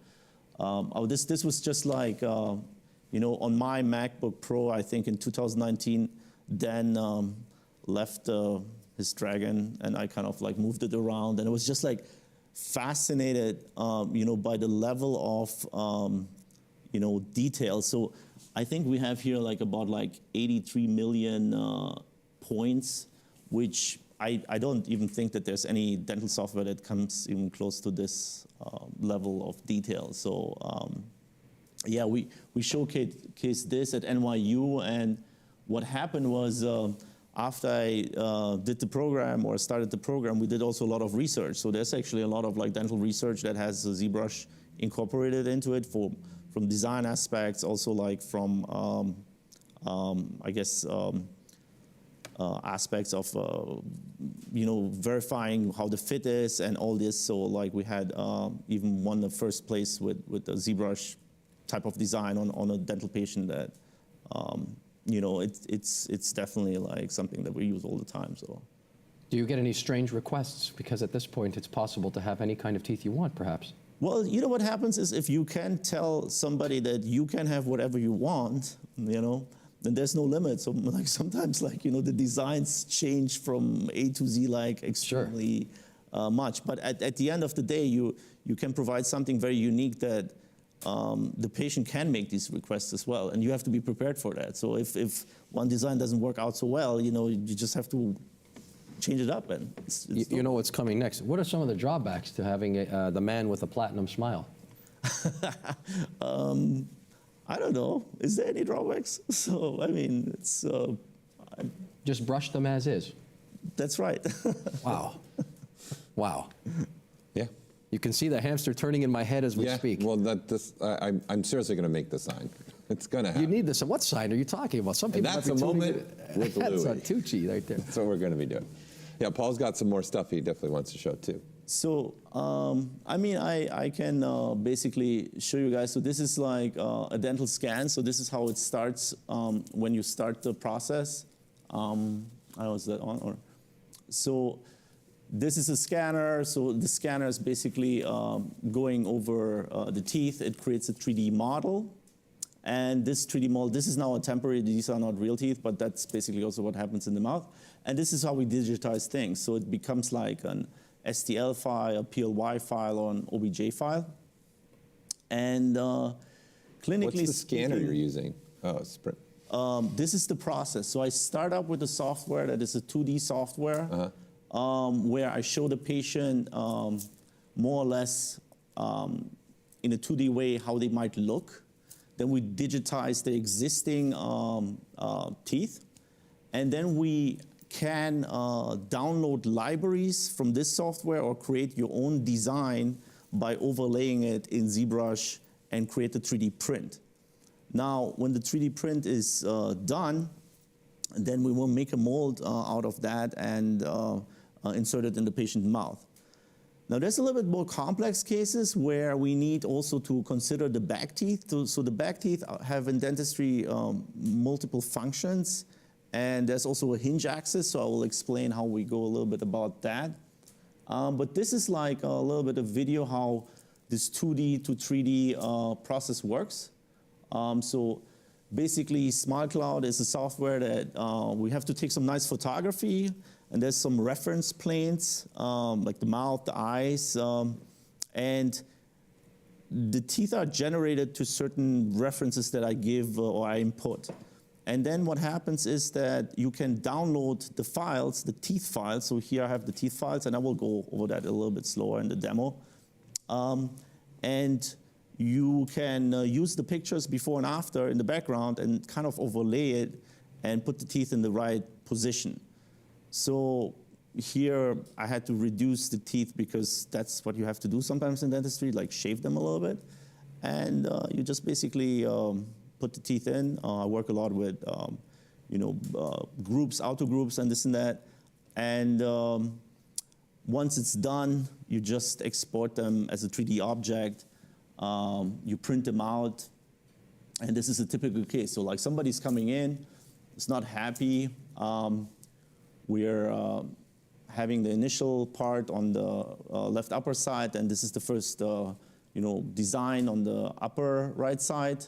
this was just like, you know, on my MacBook Pro, I think in 2019, Dan left his Dragon, and I kind of like moved it around, and it was just like fascinated, you know, by the level of, you know, detail. So I think we have here like about like 83 million points, which I don't even think that there's any dental software that comes even close to this level of detail. So yeah, we showcased this at NYU, and what happened was after I did the program or started the program, we did also a lot of research. So there's actually a lot of like dental research that has ZBrush incorporated into it from design aspects, also like from I guess aspects of you know, verifying how the fit is and all this. So like we had even won the first place with the ZBrush type of design on a dental patient that you know, it's definitely like something that we use all the time. So do you get any strange requests? Because at this point it's possible to have any kind of teeth you want, perhaps. Well, you know what happens is if you can tell somebody that you can have whatever you want, you know, then there's no limit. So like sometimes like, you know, the designs change from A to Z like extremely much. But at the end of the day, you can provide something very unique that the patient can make these requests as well. And you have to be prepared for that. So if one design doesn't work out so well, you know, you just have to change it up. And you know what's coming next. What are some of the drawbacks to having the man with a platinum smile? I don't know. Is there any drawbacks? So, I mean, it's... just brush them as is. That's right. Wow. Wow. Yeah. You can see the hamster turning in my head as we speak. Well, I'm seriously going to make the sign. It's going to happen. You need this. What sign are you talking about? Some people. And that's a moment with That's Louis. a Tucci right there. That's what we're going to be doing. Yeah, Paul's got some more stuff he definitely wants to show too. So, I mean, I can basically show you guys. So this is like a dental scan. So this is how it starts when you start the process. Was that on? Or so this is a scanner. So the scanner is basically going over the teeth. It creates a 3D model. And this 3D model, this is now a temporary. These are not real teeth, but that's basically also what happens in the mouth. And this is how we digitize things. So it becomes like an STL file, a PLY file, or an OBJ file. And clinically What's the scanner you're using? Oh, Sprint. This is the process. So I start up with a software that is a 2D software, where I show the patient more or less in a 2D way how they might look. Then we digitize the existing teeth. And then we can download libraries from this software or create your own design by overlaying it in ZBrush and create a 3D print. Now, when the 3D print is done, then we will make a mold out of that and insert it in the patient's mouth. Now, there's a little bit more complex cases where we need also to consider the back teeth. So the back teeth have in dentistry multiple functions. And there's also a hinge axis, so I will explain how we go a little bit about that. But this is like a little bit of video how this 2D to 3D process works. So basically, SmileCloud is a software that we have to take some nice photography, and there's some reference planes, like the mouth, the eyes, and the teeth are generated to certain references that I give or I input. And then what happens is that you can download the files, the teeth files. So here I have the teeth files, and I will go over that a little bit slower in the demo. And you can use the pictures before and after in the background and kind of overlay it and put the teeth in the right position. So here I had to reduce the teeth because that's what you have to do sometimes in dentistry, like shave them a little bit. And you just basically put the teeth in. I work a lot with, groups, auto groups, and this and that. And once it's done, you just export them as a 3D object. You print them out, and this is a typical case. So like somebody's coming in, is not happy. We're having the initial part on the left upper side, and this is the first design on the upper right side.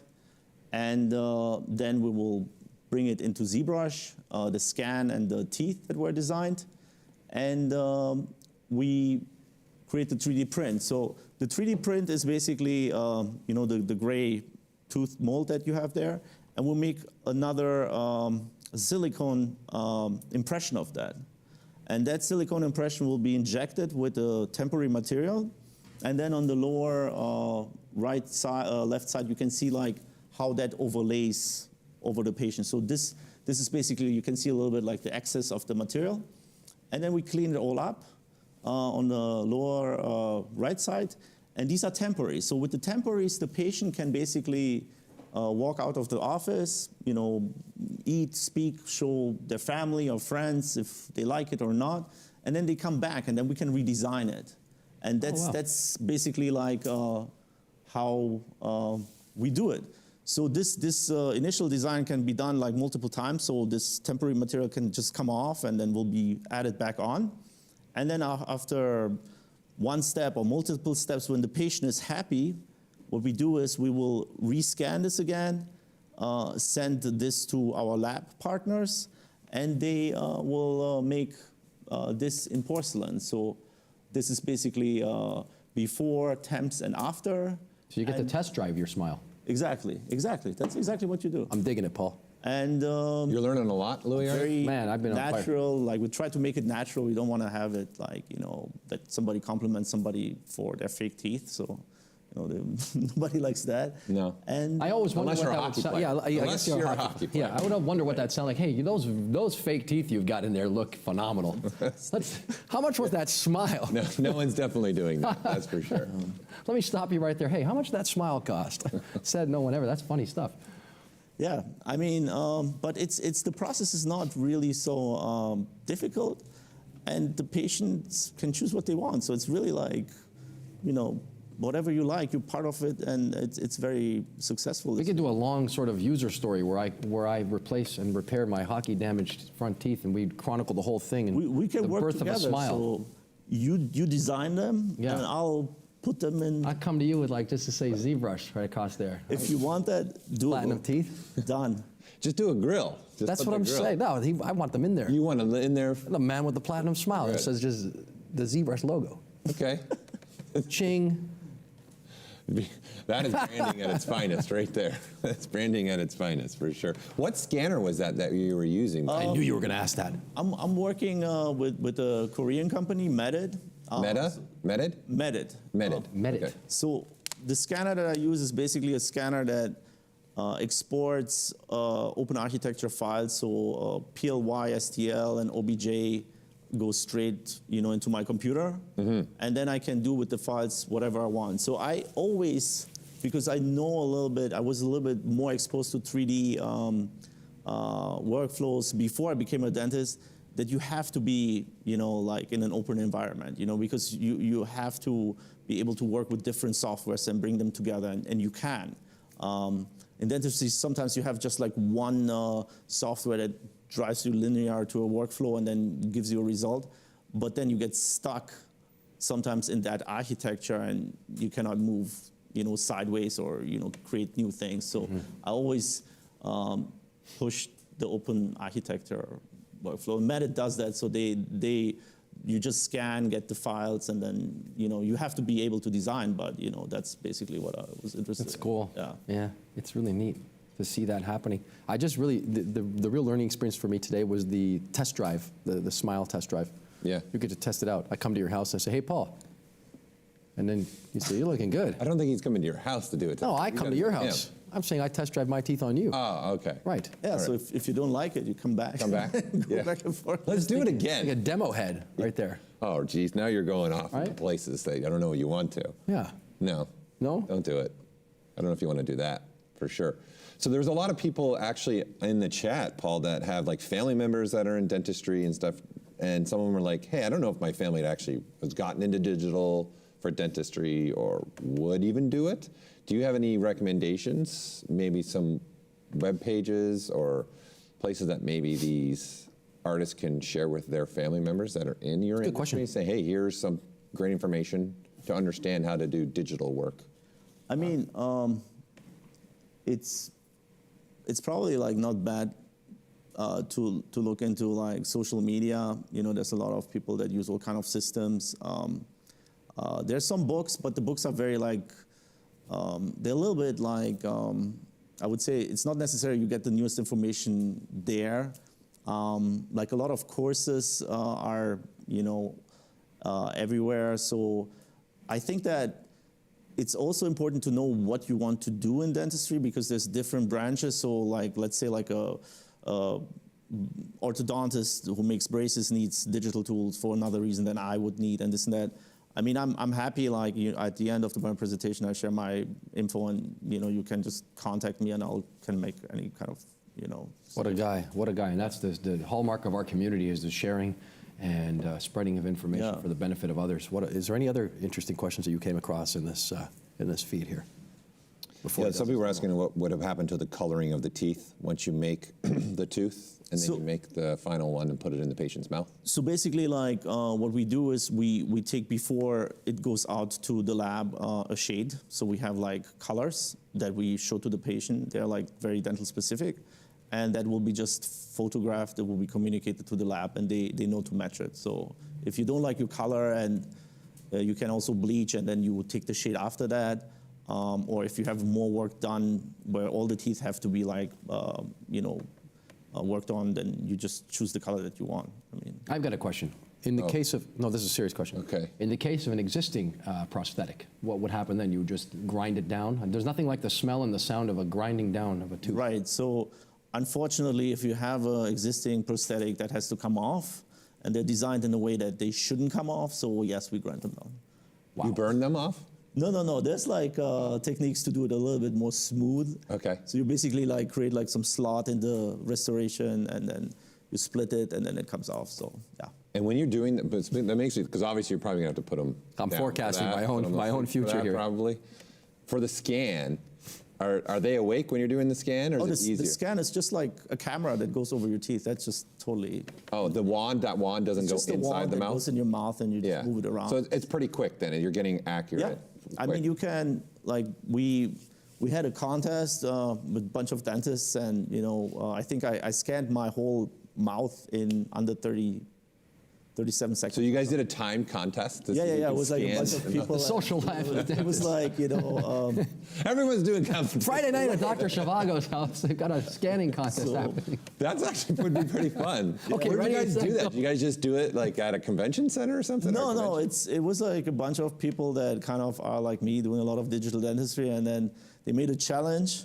And then we will bring it into ZBrush, the scan and the teeth that were designed. And we create the 3D print. So the 3D print is basically, the gray tooth mold that you have there. And we'll make another silicone impression of that. And that silicone impression will be injected with a temporary material. And then on the lower right side, left side, you can see like how that overlays over the patient. So this is basically, you can see a little bit like the excess of the material. And then we clean it all up on the lower right side. And these are temporaries. So with the temporaries, the patient can basically walk out of the office, eat, speak, show their family or friends if they like it or not. And then they come back, and then we can redesign it. And that's basically like how we do it. So this initial design can be done like multiple times. So this temporary material can just come off and then will be added back on. And then after one step or multiple steps, when the patient is happy, what we do is we will rescan this again, send this to our lab partners, and they will make this in porcelain. So this is basically before, temps, and after. So you get to test drive your smile. Exactly. That's exactly what you do. I'm digging it, Paul. And you're learning a lot, Louis. Very Man, I've been natural. Like we try to make it natural. We don't want to have it like that somebody compliments somebody for their fake teeth. So nobody likes that. No. And I always wonder Unless you're what a that would hockey sound. player. Yeah, I Unless guess you're a hockey player. player. Yeah, I would wonder what that sound like. Hey, those fake teeth you've got in there look phenomenal. How much was that smile? No one's definitely doing that. That's for sure. Let me stop you right there. Hey, how much did that smile cost? Said no one ever. That's funny stuff. Yeah, I mean, but it's the process is not really so difficult, and the patients can choose what they want. So it's really like, whatever you like, you're part of it, and it's very successful. We could do a long sort of user story where I replace and repair my hockey damaged front teeth, and we chronicle the whole thing and we can the work birth together. of a smile. So you design them, Yeah. and I'll put them in. I'd come to you with just to say ZBrush right across there. If you want that, do it. Platinum teeth. Done. Just do a grill. Just That's put what the I'm grill. saying. No, I want them in there. You want them in there? The man with the platinum smile. It Good. says just the ZBrush logo. Okay. Ching. That is branding at its finest right there. That's branding at its finest for sure. What scanner was that you were using? I knew you were going to ask that. I'm working with a Korean company, Medit. Medit? Medit. Okay. So the scanner that I use is basically a scanner that exports open architecture files. So PLY, STL, and OBJ go straight, into my computer, and then I can do with the files whatever I want. So I always, because I know a little bit, I was a little bit more exposed to 3D workflows before I became a dentist, that you have to be, like in an open environment, because you have to be able to work with different softwares and bring them together, and you can. In dentistry, sometimes you have just like one software that drives you linear to a workflow and then gives you a result, but then you get stuck sometimes in that architecture, and you cannot move, sideways or create new things. So I always push the open architecture workflow. Meta does that, so you just scan, get the files, and then you have to be able to design. But that's basically what I was interested in. That's cool. Yeah. Yeah, it's really neat to see that happening. I just really the real learning experience for me today was the test drive, the Smile test drive. Yeah. You get to test it out. I come to your house and I say, hey, Paul. And then you say, you're looking good. I don't think he's coming to your house to do it. No, I come to your house. Yeah. I'm saying I test drive my teeth on you. Oh, okay. Right. Yeah, so if you don't like it, you come back. Come back? Go back and forth. Let's do it again. Like a demo head right there. Oh, geez, now you're going off Right? into places that I don't know you want to. Yeah. No. No? Don't do it. I don't know if you want to do that, for sure. So there's a lot of people actually in the chat, Paul, that have like family members that are in dentistry and stuff, and some of them are like, hey, I don't know if my family actually has gotten into digital for dentistry or would even do it. Do you have any recommendations, maybe some web pages or places that maybe these artists can share with their family members that are in your industry? Question. Say, hey, here's some great information to understand how to do digital work. I mean, it's probably like not bad to look into like social media. There's a lot of people that use all kind of systems. There's some books, but the books are very like, they're a little bit like, I would say it's not necessary you get the newest information there. Like a lot of courses are, everywhere. So I think that it's also important to know what you want to do in dentistry, because there's different branches. So like, let's say like a orthodontist who makes braces needs digital tools for another reason than I would need, and this and that. I mean, I'm happy, like, at the end of my presentation, I share my info, and, you can just contact me, and can make any kind of, What a guy, and that's the hallmark of our community, is the sharing and spreading of information for the benefit of others. Is there any other interesting questions that you came across in this feed here? Some people were asking what would have happened to the coloring of the teeth once you make the tooth, and then you make the final one and put it in the patient's mouth. So basically, like, what we do is we take, before it goes out to the lab, a shade. So we have like colors that we show to the patient. They're like very dental specific, and that will be just photographed. It will be communicated to the lab, and they know to match it. So if you don't like your color, and you can also bleach, and then you would take the shade after that. Or if you have more work done where all the teeth have to be like, worked on, then you just choose the color that you want. I mean, I've got a question. In the case of, no, this is a serious question. Okay. In the case of an existing prosthetic, what would happen then? You would just grind it down? And there's nothing like the smell and the sound of a grinding down of a tooth. Right. So unfortunately, if you have an existing prosthetic that has to come off, and they're designed in a way that they shouldn't come off, so yes, we grind them down. Wow. You burn them off? No. There's like techniques to do it a little bit more smooth. Okay. So you basically like create like some slot in the restoration, and then you split it, and then it comes off. So yeah. And when you're doing that, but that makes you, because obviously you're probably gonna have to put them. I'm forecasting my own future here. Probably. For the scan, are they awake when you're doing the scan, or is it easier? The scan is just like a camera that goes over your teeth. That's just totally. Oh, that wand doesn't go inside the mouth? It goes in your mouth, and you just move it around. So it's pretty quick then, and you're getting accurate. Yeah. I mean, you can, like, we had a contest with a bunch of dentists, and, I think I scanned my whole mouth in under 37 seconds. So you guys did a timed contest? Yeah. It was like a bunch of people. The social life. It was like, Everyone's doing competition. Friday night at Dr. Zhivago's house, they've got a scanning contest happening. That's actually would be pretty fun. Okay, where do you guys do that? go. Do you guys just do it like at a convention center or something? No. It was like a bunch of people that kind of are like me, doing a lot of digital dentistry, and then they made a challenge: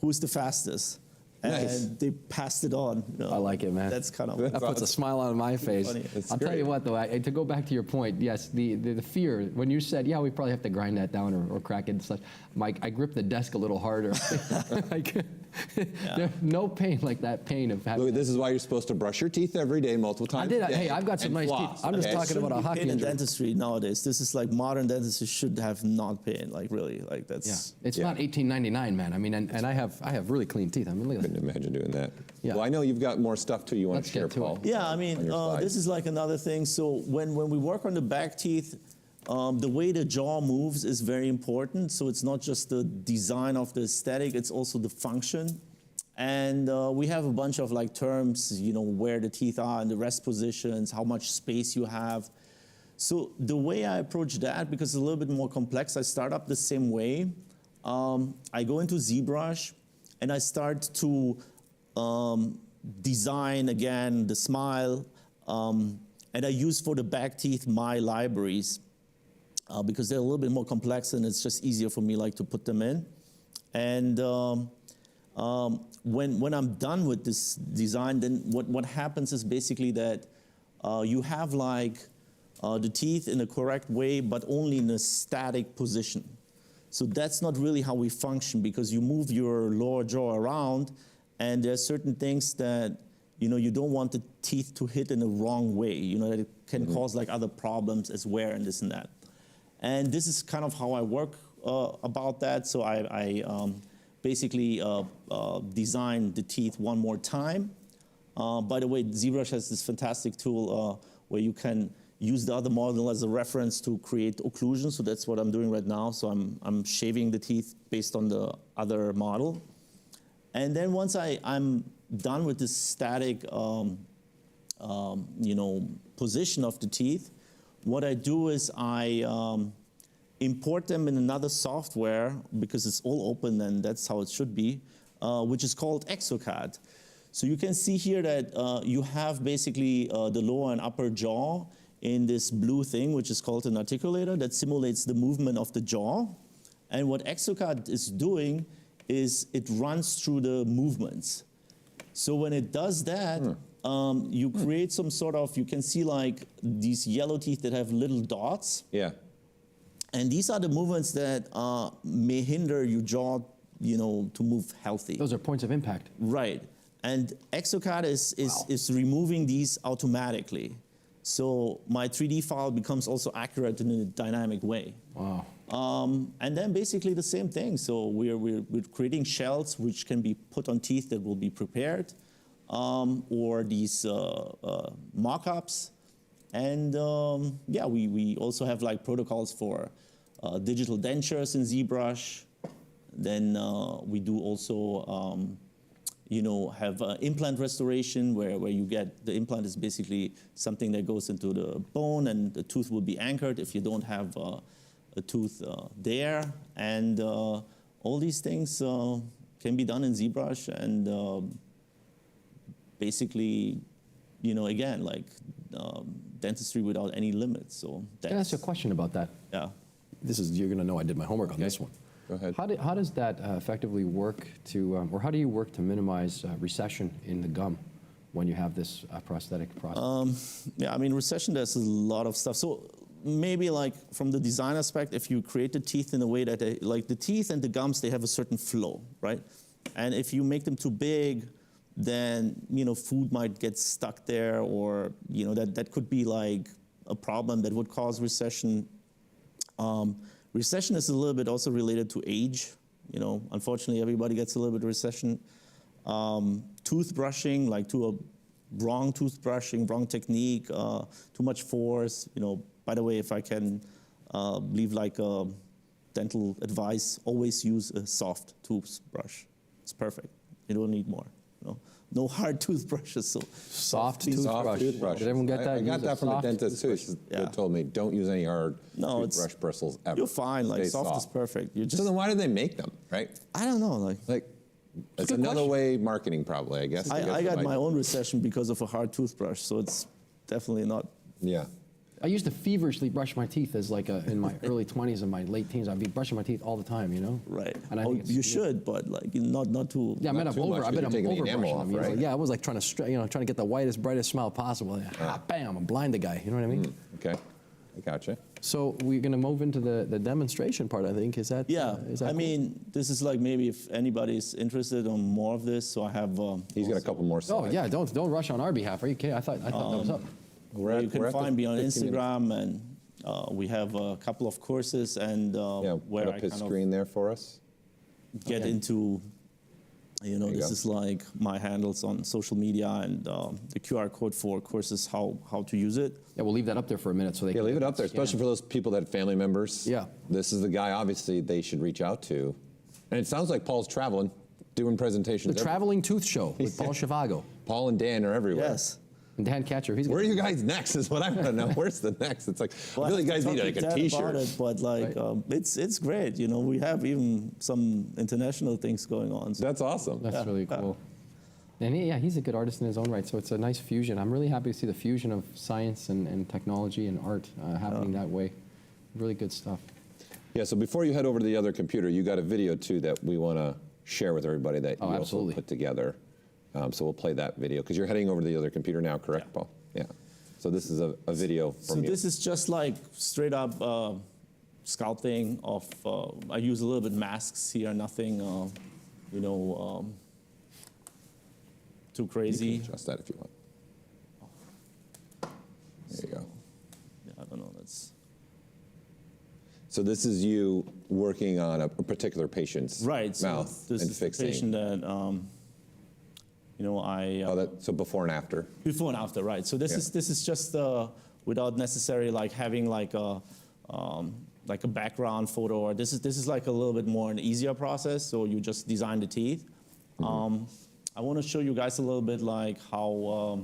who's the fastest? And they passed it on. I like it, man. That's kind of. That puts a smile on my face. I'll tell you what, though, to go back to your point, yes, the fear, when you said, yeah, we probably have to grind that down or crack it and such, Mike, I gripped the desk a little harder. There's no pain like that pain of having. Look, this is why you're supposed to brush your teeth every day, multiple times. I did. Hey, I've got some nice teeth. I'm just talking about a hockey injury. In dentistry nowadays, this is like modern dentistry should have not pain. Like really, like that's. Yeah, it's not 1899, man. I mean, and I have really clean teeth. I mean, look at that. Couldn't imagine doing that. Yeah. Well, I know you've got more stuff too you want Let's to share, get to Paul. it. Yeah, I mean, this is like another thing. So when we work on the back teeth, the way the jaw moves is very important. So it's not just the design of the aesthetic, it's also the function. And we have a bunch of like terms, you know, where the teeth are in the rest positions, how much space you have. So the way I approach that, because it's a little bit more complex, I start up the same way. I go into ZBrush and I start to design again the smile. And I use for the back teeth my libraries because they're a little bit more complex and it's just easier for me like to put them in. And when I'm done with this design, then what happens is basically that you have like the teeth in the correct way, but only in a static position. So that's not really how we function because you move your lower jaw around and there are certain things that, you know, you don't want the teeth to hit in the wrong way, you know, that it can cause like other problems as wear and this and that. And this is kind of how I work about that. So I basically design the teeth one more time. By the way, ZBrush has this fantastic tool where you can use the other model as a reference to create occlusion. So that's what I'm doing right now. So I'm shaving the teeth based on the other model. And then once I'm done with this static, you know, position of the teeth, what I do is I import them in another software because it's all open and that's how it should be, which is called Exocad. So you can see here that you have basically the lower and upper jaw in this blue thing, which is called an articulator that simulates the movement of the jaw. And what Exocad is doing is it runs through the movements. So when it does that, you create some sort of, you can see like these yellow teeth that have little dots. Yeah. And these are the movements that may hinder your jaw, you know, to move healthy. Those are points of impact. Right. And Exocad is removing these automatically. So my 3D file becomes also accurate in a dynamic way. Wow. And then basically the same thing. So we're creating shells which can be put on teeth that will be prepared, or these mock-ups. And yeah, we also have like protocols for digital dentures in ZBrush. Then we do also you know, have implant restoration where you get, the implant is basically something that goes into the bone and the tooth will be anchored if you don't have a tooth there. And all these things can be done in ZBrush and basically, you know, again, like dentistry without any limits. So that's, Can I ask you a question about that? Yeah. This is, you're going to know I did my homework on this one. Go ahead. How does that effectively work to, or how do you work to minimize recession in the gum when you have this prosthetic process? Yeah, I mean, recession, there's a lot of stuff. So maybe like from the design aspect, if you create the teeth in a way that they, like the teeth and the gums, they have a certain flow, right? And if you make them too big, then, you know, food might get stuck there, or, you know, that could be like a problem that would cause recession. Recession is a little bit also related to age. You know, unfortunately, everybody gets a little bit of recession. Toothbrushing, like wrong toothbrushing, wrong technique, too much force. You know, by the way, if I can leave like a dental advice, always use a soft toothbrush. It's perfect. You don't need more. You know? No hard toothbrushes. So soft toothbrush. Did everyone get that? I got that from the dentist too. They told me don't use any hard toothbrush bristles ever. You're fine. Like soft is perfect. You just, so then why do they make them, right? I don't know. Like it's another way marketing probably, I guess. I got my own recession because of a hard toothbrush, so it's definitely not. Yeah. I used to feverishly brush my teeth as like in my early 20s and my late teens. I'd be brushing my teeth all the time, you know? Right. And I think you should, but like not too. Yeah, I mean, I've been over brushing them. Right? Yeah, I was like trying to get the whitest, brightest smile possible. Bam, I'm blind the guy. You know what I mean? Okay, I gotcha. So we're going to move into the demonstration part, I think. Is that? Yeah. Is that I mean, this is like maybe if anybody's interested on more of this. So I have. He's got a couple more slides. Oh yeah, don't rush on our behalf. Are you kidding? I thought that was up. You can find me on Instagram, and we have a couple of courses, and yeah, where put up his screen there for us. Get into You know, this is like my handles on social media and the QR code for courses, how to use it. Yeah, we'll leave that up there for a minute so they can leave it up there, especially for those people that have family members. Yeah. This is the guy, obviously, they should reach out to. And it sounds like Paul's traveling, doing presentations. The Traveling Tooth Show with Paul Shivago. Paul and Dan are everywhere. Yes. And Dan Catcher, where are you guys next is what I want to know. Where's the next? It's like, well, really, guys need like a T-shirt. But like, it's great. You know, we have even some international things going on. So. That's awesome. That's really cool. And he's a good artist in his own right, so it's a nice fusion. I'm really happy to see the fusion of science and technology and art happening that way. Really good stuff. Yeah, so before you head over to the other computer, you got a video too that we want to share with everybody that you also put together. So we'll play that video, because you're heading over to the other computer now, correct, Paul? Yeah. So this is a video from you. So this is just like straight up sculpting of, I use a little bit masks here, nothing, you know, too crazy. You can adjust that if you want. There you go. Yeah, I don't know, that's... So this is you working on a particular patient's mouth this and is fixing. The patient that, you know, so before and after. Before and after, right? So this is just without necessarily like having like a background photo, or this is like a little bit more an easier process. So you just design the teeth. I want to show you guys a little bit like how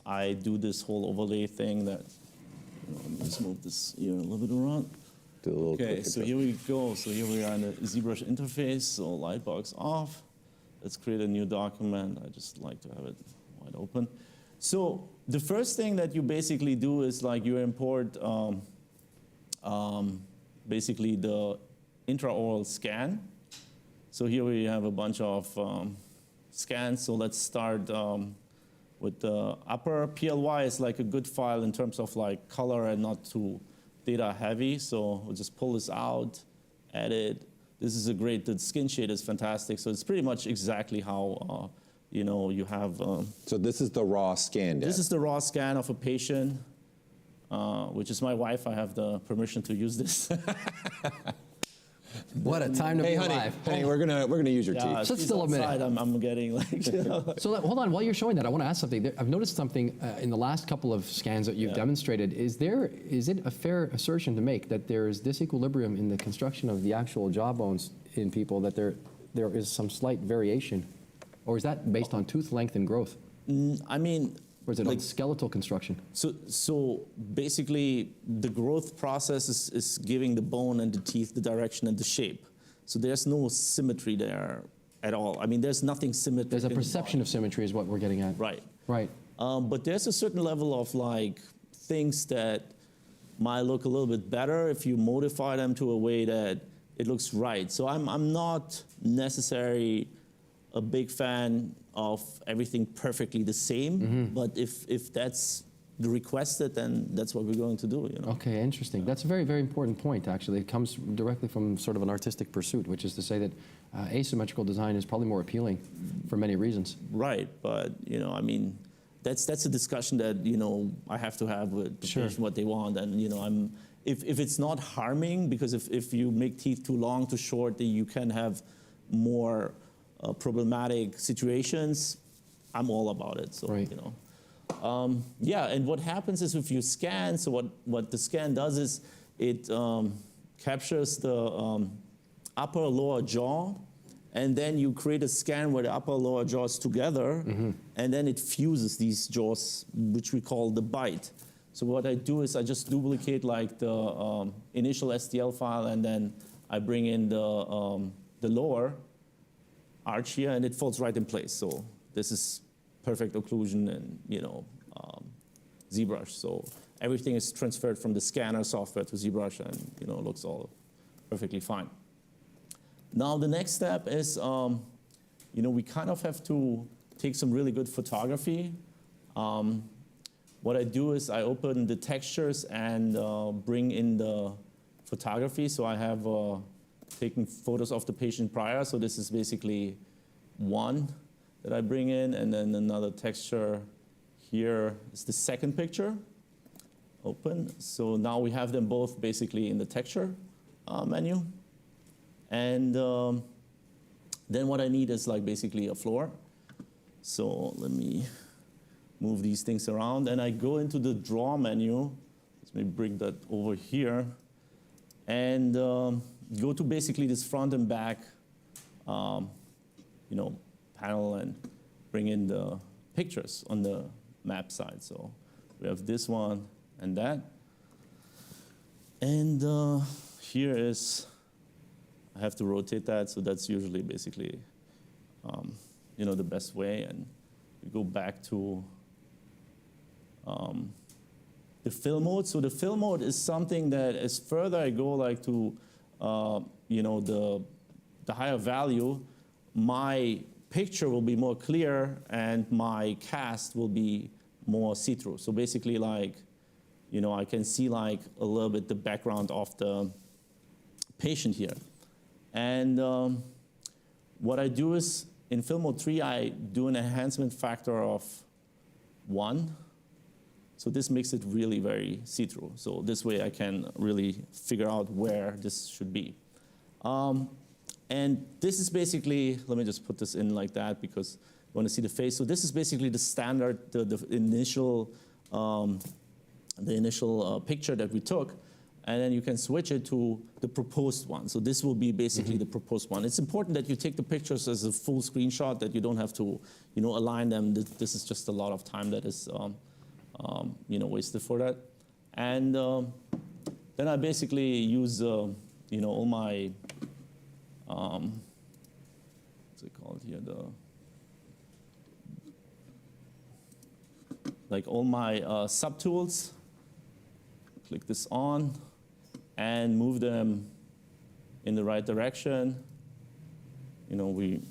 I do this whole overlay thing. That let's move this here a little bit around. Do a little okay, so here we go. So here we are in the ZBrush interface. So Lightbox off. Let's create a new document. I just like to have it wide open. So the first thing that you basically do is like you import basically the intraoral scan. So here we have a bunch of scans. So let's start with the upper. PLY is like a good file in terms of like color and not too data heavy. So we'll just pull this out, edit. This is a great, the skin shade is fantastic. So it's pretty much exactly how, you know, you have. So this is the raw scan data. This is the raw scan of a patient, which is my wife. I have the permission to use this. What a time to be alive. Hey, we're gonna use your teeth. Sit still a minute. I'm getting like. You know. So hold on, while you're showing that, I want to ask something. I've noticed something in the last couple of scans that you've demonstrated. Is it a fair assertion to make that there is disequilibrium in the construction of the actual jawbones in people, that there is some slight variation, or is that based on tooth length and growth? I mean. Or is it like skeletal construction? So basically, the growth process is giving the bone and the teeth the direction and the shape. So there's no symmetry there at all. I mean, there's nothing symmetric. There's a perception of symmetry is what we're getting at. Right. Right. But there's a certain level of like things that might look a little bit better if you modify them to a way that it looks right. So I'm not necessarily a big fan of everything perfectly the same, but if that's the requested, then that's what we're going to do. You know. Okay, interesting. That's a very, very important point, actually. It comes directly from sort of an artistic pursuit, which is to say that asymmetrical design is probably more appealing for many reasons. Right, but you know, I mean, that's a discussion that you know I have to have with the patient what they want, and you know, if it's not harming, because if you make teeth too long, too short, then you can have more problematic situations. I'm all about it. So you know, yeah. And what happens is if you scan, so what the scan does is it captures the upper lower jaw, and then you create a scan where the upper lower jaws together, and then it fuses these jaws, which we call the bite. So what I do is I just duplicate like the initial STL file, and then I bring in the lower arch here, and it falls right in place. So this is perfect occlusion and, you know, ZBrush. So everything is transferred from the scanner software to ZBrush, and, you know, looks all perfectly fine. Now the next step is, you know, we kind of have to take some really good photography. What I do is I open the textures and bring in the photography. So I have taking photos of the patient prior. So this is basically one that I bring in, and then another texture here is the second picture. Open. So now we have them both basically in the texture menu. And Then what I need is like basically a floor. So let me move these things around, and I go into the draw menu. Let me bring that over here, and go to basically this front and back, panel, and bring in the pictures on the map side. So we have this one and that, and here is, I have to rotate that, so that's usually basically, the best way. And we go back to the fill mode. So the fill mode is something that as further I go like to, the higher value, my picture will be more clear and my cast will be more see-through. So basically like, I can see like a little bit the background of the patient here. And what I do is, in Fill Mode 3, I do an enhancement factor of 1. So this makes it really very see-through. So this way I can really figure out where this should be. And this is basically, let me just put this in like that because you want to see the face. So this is basically the standard, the initial picture that we took. And then you can switch it to the proposed one. So this will be basically the proposed one. It's important that you take the pictures as a full screenshot, that you don't have to, align them. This is just a lot of time that is, wasted for that. And then I basically use, all my, what's it called here? All my subtools. Click this on and move them in the right direction. We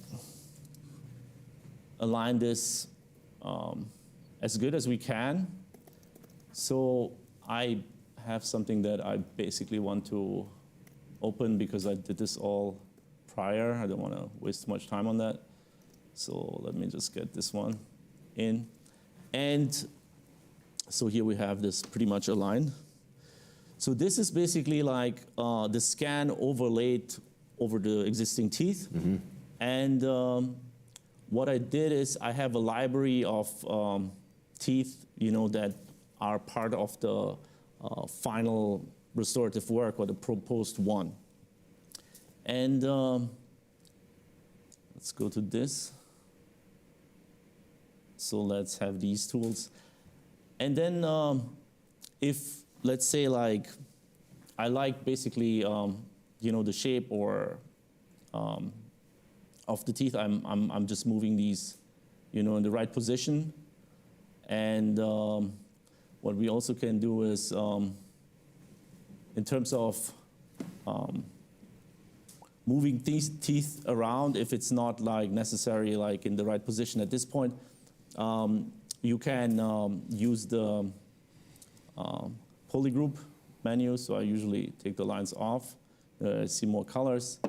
align this as good as we can. So I have something that I basically want to open because I did this all prior. I don't want to waste much time on that. So let me just get this one in. And so here we have this pretty much aligned. So this is basically like the scan overlaid over the existing teeth. And what I did is I have a library of teeth, that are part of the final restorative work or the proposed one. And let's go to this. So let's have these tools. And then if, let's say like, I like basically, the shape or of the teeth, I'm just moving these, in the right position. And what we also can do is, in terms of moving these teeth around, if it's not like necessary, like in the right position at this point, you can use the polygroup menu. So I usually take the lines off, see more colors,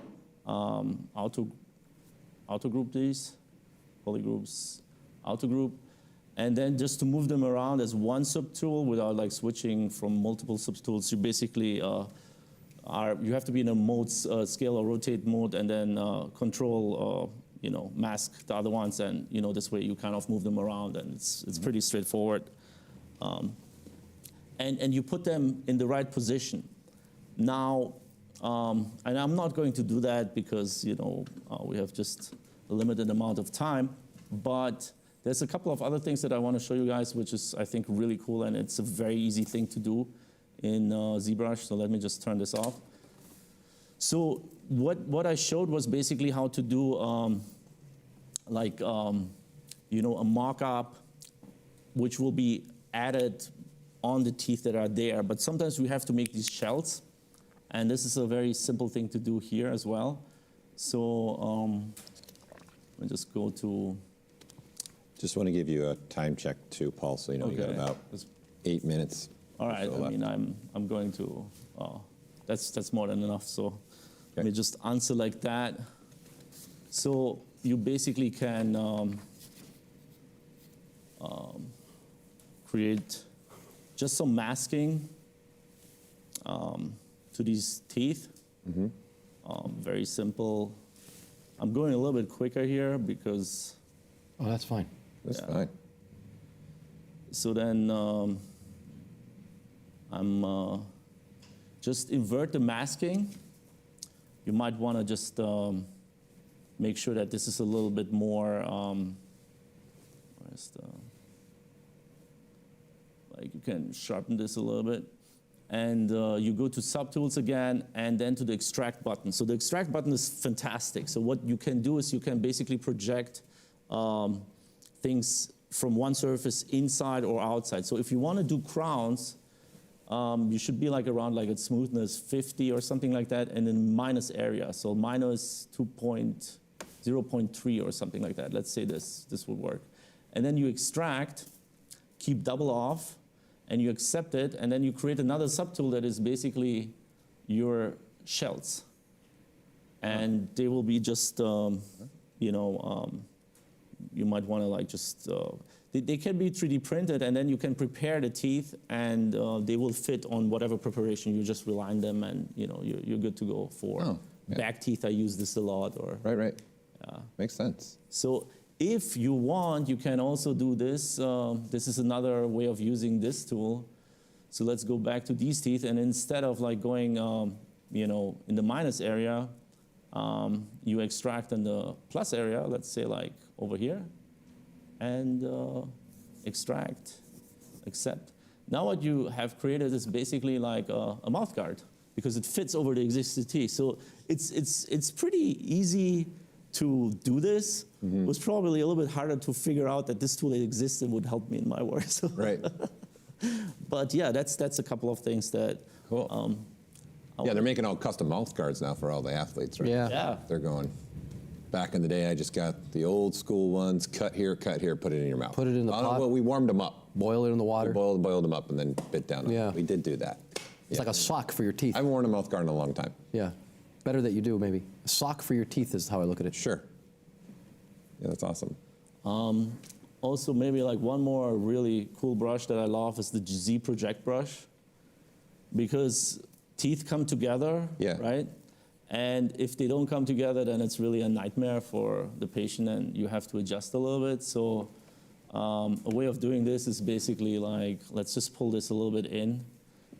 auto group these, polygroups, auto group. And then just to move them around as one subtool without like switching from multiple subtools, you basically you have to be in a mode, scale or rotate mode, and then control, mask the other ones, and this way you kind of move them around, and it's pretty straightforward. And you put them in the right position. Now, and I'm not going to do that because we have just a limited amount of time, but there's a couple of other things that I want to show you guys, which is, I think, really cool, and it's a very easy thing to do in ZBrush. So let me just turn this off. So what I showed was basically how to do a mock-up, which will be added on the teeth that are there. But sometimes we have to make these shells, and this is a very simple thing to do here as well. So let me just go to. Just want to give you a time check too, Paul, so you got about 8 minutes. All right, I mean, I'm going to, that's more than enough, so let me just unselect that. So you basically can create just some masking to these teeth. Very simple. I'm going a little bit quicker here because. Oh, that's fine. That's fine. So then I'm just invert the masking. You might want to just make sure that this is a little bit more, like you can sharpen this a little bit. And you go to subtools again, and then to the extract button. So the extract button is fantastic. So what you can do is you can basically project things from one surface inside or outside. So if you want to do crowns, you should be like around like a smoothness 50 or something like that, and then minus area. So minus 0.3 or something like that. Let's say this would work. And then you extract, keep double off, and you accept it, and then you create another subtool that is basically your shells. And they will be just, you might want to like just, they can be 3D printed, and then you can prepare the teeth, and they will fit on whatever preparation. You just realign them, and you're good to go for back teeth. I use this a lot. Or Right. Makes sense. So if you want, you can also do this. This is another way of using this tool. So let's go back to these teeth, and instead of like going, in the minus area, you extract in the plus area. Let's say like over here, and extract, accept. Now what you have created is basically like a mouth guard, because it fits over the existing teeth. So it's pretty easy to do this. It was probably a little bit harder to figure out that this tool exists and would help me in my work. So. Right. But yeah, that's a couple of things that. Cool. They're making all custom mouth guards now for all the athletes, right? Yeah. They're going. Back in the day, I just got the old school ones. Cut here, put it in your mouth. Put it in the pot. Well, we warmed them up. Boil it in the water. Boiled them up and then bit down. Yeah. We did do that. It's like a sock for your teeth. I haven't worn a mouth guard in a long time. Yeah. Better that you do, maybe. A sock for your teeth is how I look at it. Sure. Yeah, that's awesome. Also, maybe like one more really cool brush that I love is the ZBrush brush, because teeth come together, right? And if they don't come together, then it's really a nightmare for the patient, and you have to adjust a little bit. So a way of doing this is basically like, let's just pull this a little bit in,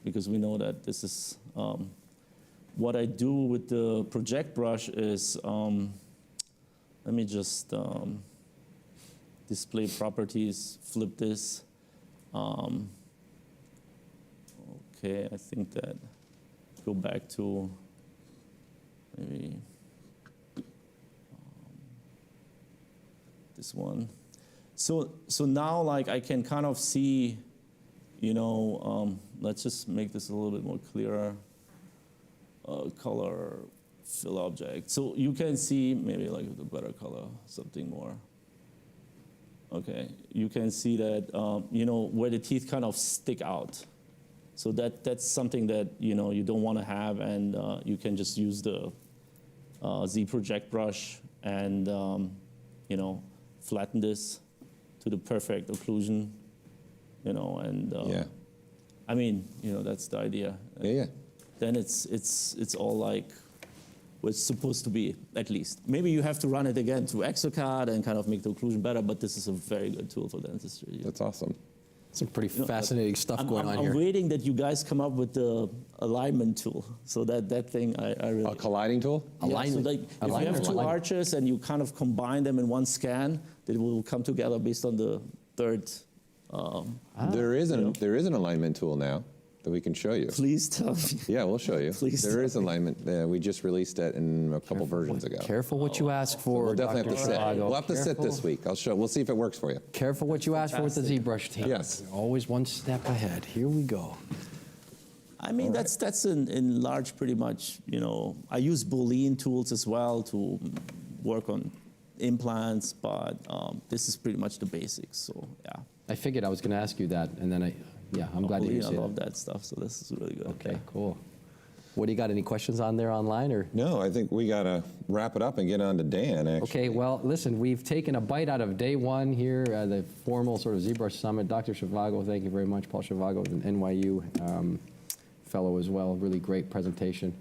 because we know that this is, what I do with the project brush is, let me just display properties, flip this. Okay, I think that, go back to maybe this one. So now like I can kind of see, let's just make this a little bit more clearer. Color, fill object. So you can see maybe like with a better color, something more. Okay, you can see that, where the teeth kind of stick out. So that's something that, you don't want to have, and you can just use the ZBrush brush and, flatten this to the perfect occlusion, and I mean, that's the idea. Yeah. Then it's all like what it's supposed to be, at least. Maybe you have to run it again through Exocad and kind of make the occlusion better, but this is a very good tool for dentistry. That's awesome. Some pretty fascinating stuff going on here. I'm waiting that you guys come up with the alignment tool. So that thing I really... A colliding tool? Alignment. So like if you have two arches and you kind of combine them in one scan, they will come together based on the third... There is an alignment tool now that we can show you. Please tell me. Yeah, we'll show you. Please there is alignment. We just released it in a couple versions ago. Careful what you ask for. We'll definitely have to sit. Zhivago. We'll have to sit this week. We'll see if it works for you. Careful what you ask for with the ZBrush team. Yes. Always one step ahead. Here we go. I mean, that's in large pretty much, I use Boolean tools as well to work on implants, but this is pretty much the basics, so yeah. I figured I was going to ask you that, and then I'm glad to hear you say I love that stuff, so this is really good. Okay, cool. What do you got? Any questions on there online, or? No, I think we got to wrap it up and get on to Dan, actually. Okay, well, listen, we've taken a bite out of day one here, the formal sort of ZBrush Summit. Dr. Zhivago, thank you very much. Paul Zhivago is an NYU fellow as well. Really great presentation.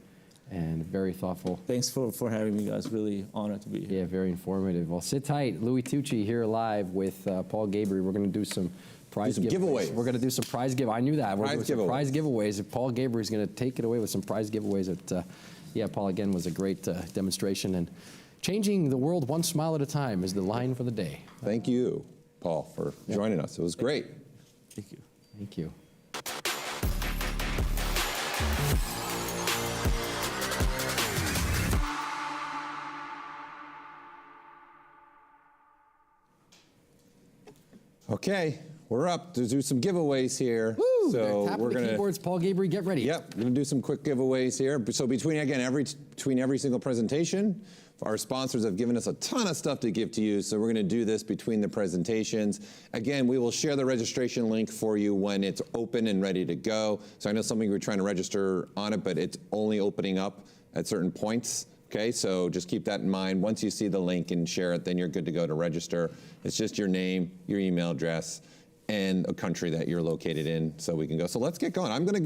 and very thoughtful. Thanks for having me, guys. Really honored to be here. Yeah, very informative. Well, sit tight. Louis Tucci here live with Paul Gabry. We're going to do some prize giveaways. We're going to do some prize giveaways. I knew that. We're doing some prize giveaways. Paul Gabry is going to take it away with some prize giveaways. Yeah, Paul, again, was a great demonstration. And changing the world one smile at a time is the line for the day. Thank you, Paul, for joining us. It was great. Thank you. Thank you. Okay, we're up to do some giveaways here. Woo! So Tap the keyboards, Paul Gabry, get ready. Yep, we're gonna do some quick giveaways here. So between every single presentation, our sponsors have given us a ton of stuff to give to you, so we're gonna do this between the presentations. Again, we will share the registration link for you when it's open and ready to go. So I know some of you were trying to register on it, but it's only opening up at certain points. Okay, so just keep that in mind. Once you see the link and share it, then you're good to go to register. It's just your name, your email address, and a country that you're located in, so we can go. So let's get going. I'm gonna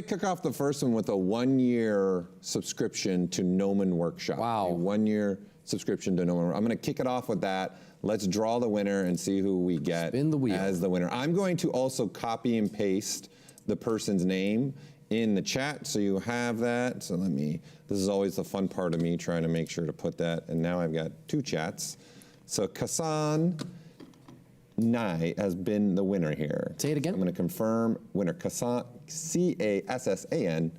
kick off the first one with a 1-year subscription to Gnomon Workshop. Wow. A 1-year subscription to Gnomon. I'm gonna kick it off with that. Let's draw the winner and see who we get Spin the wheel. as the winner. I'm going to also copy and paste the person's name in the chat, so you have that. So this is always the fun part of me, trying to make sure to put that, and now I've got 2 chats. So Kassan Nye has been the winner here. Say it again. I'm gonna confirm winner, Kassan, C-A-S-S-A-N,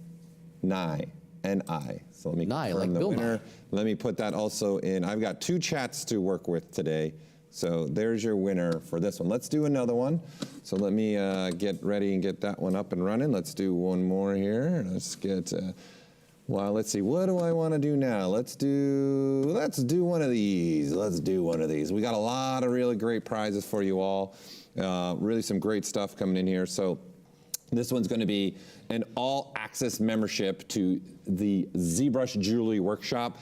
Nye, N-I. So let me Nye, confirm like the Bill winner. Nye. Let me put that also in. I've got 2 chats to work with today. So there's your winner for this one. Let's do another one. So let me get ready and get that one up and running. Let's do one more here. Let's get, well, let's see, what do I want to do now? Let's do one of these. Let's do one of these. We got a lot of really great prizes for you all. Really some great stuff coming in here. So this one's going to be an all-access membership to the ZBrush Jewelry Workshop.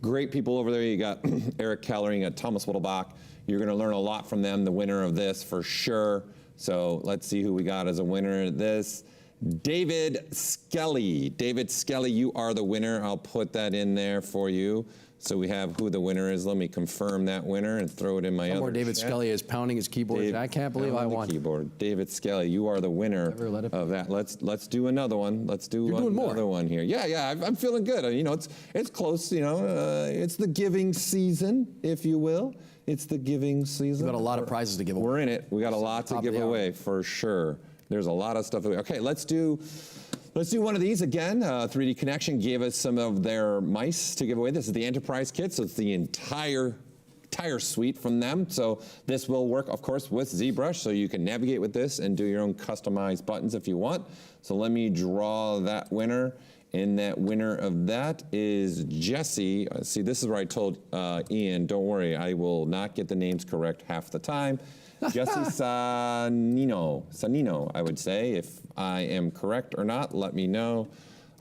Great people over there. You got Eric Keller, you got Thomas Whittlebach. You're going to learn a lot from them, the winner of this for sure. So let's see who we got as a winner of this. David Skelly. David Skelly, you are the winner. I'll put that in there for you. So we have who the winner is. Let me confirm that winner and throw it in my other David chat. Skelly is pounding his keyboard. I can't believe I won. Keyboard. David Skelly, you are the winner of that. Let's do another one. Let's do another one here. Yeah, I'm feeling good. You know, it's close. You know, it's the giving season, if you will. It's the giving season. We've got a lot of prizes to give away. We're in it. We got a lot to give away for sure. There's a lot of stuff. Okay, let's do one of these again. 3D Connection gave us some of their mice to give away. This is the Enterprise kit, so it's the entire suite from them. So this will work, of course, with ZBrush, so you can navigate with this and do your own customized buttons if you want. So let me draw that winner. And that winner of that is Jesse. See, this is where I told Ian, don't worry, I will not get the names correct half the time. Jesse Sanino, I would say. If I am correct or not, let me know.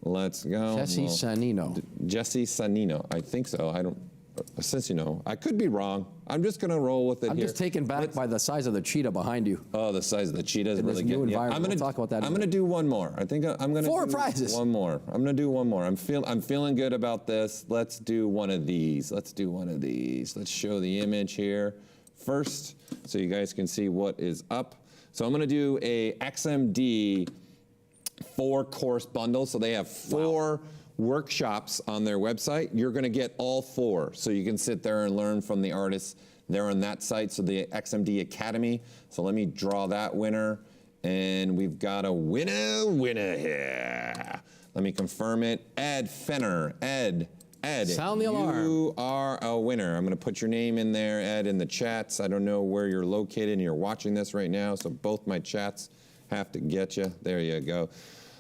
Let's go. Jesse Sanino. Jesse Sanino, I think so. I don't, since you know, I could be wrong. I'm just gonna roll with it. I'm just taken back by the size of the cheetah behind you. Oh, the size of the cheetah is really good. Yeah, I'm gonna talk about that. I'm gonna do one more. I think I'm gonna 4 do prizes. One more. I'm gonna do one more. I'm feeling good about this. Let's do one of these. Let's show the image here first, so you guys can see what is up. So I'm gonna do a XMD 4-course bundle. So they have 4 workshops on their website. You're going to get all 4, so you can sit there and learn from the artists there on that site. So the XMD Academy. So let me draw that winner, and we've got a winner here. Let me confirm it. Ed Fenner. Ed. Sound the alarm. You are a winner. I'm going to put your name in there, Ed, in the chats. I don't know where you're located and you're watching this right now, so both my chats have to get you. There you go.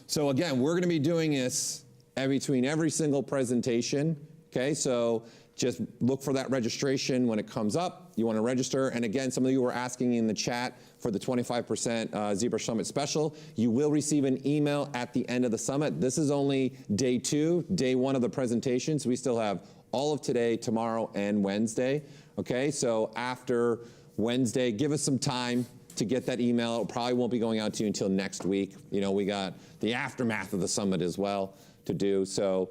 So again, we're going to be doing this between every single presentation, okay? So just look for that registration when it comes up. You want to register, and again, some of you were asking in the chat for the 25% ZBrush Summit special. You will receive an email at the end of the summit. This is only day 2, day 1 of the presentations. We still have all of today, tomorrow, and Wednesday, okay? So after Wednesday, give us some time to get that email. It probably won't be going out to you until next week. You know, we got the aftermath of the summit as well to do. So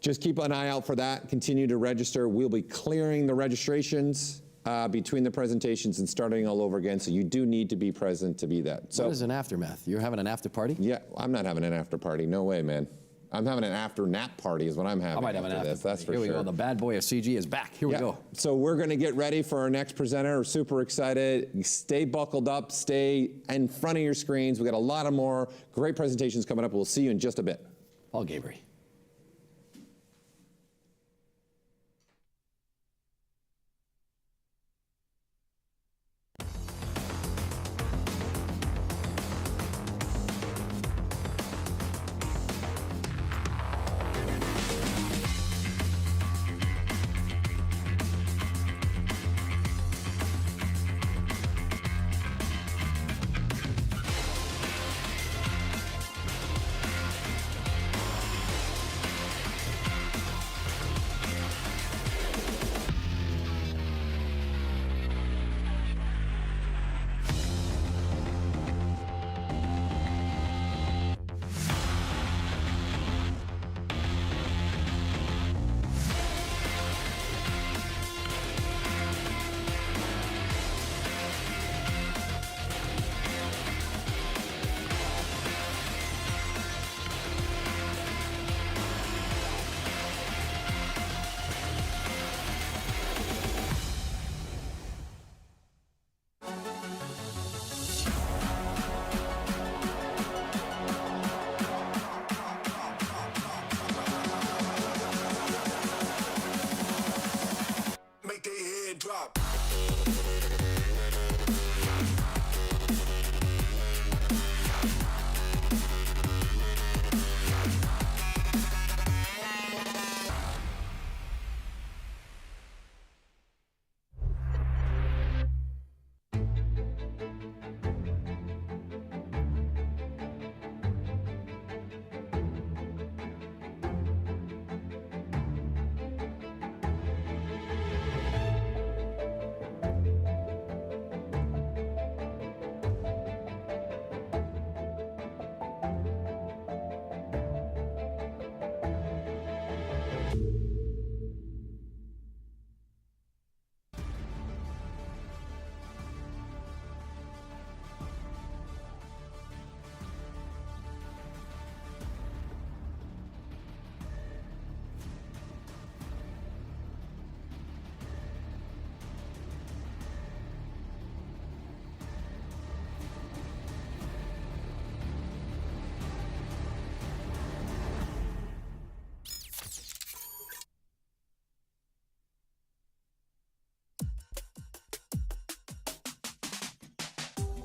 just keep an eye out for that. Continue to register. We'll be clearing the registrations between the presentations and starting all over again. So you do need to be present to be that. So what is an aftermath? You're having an after party? Yeah, I'm not having an after party. No way, man. I'm having an after nap party is what I'm having. I might have an after this. That's for Here sure. we go. The bad boy of CG is back. Here we go. So we're going to get ready for our next presenter. We're super excited. Stay buckled up. Stay in front of your screens. We got a lot of more great presentations coming up. We'll see you in just a bit. Paul Gabriel.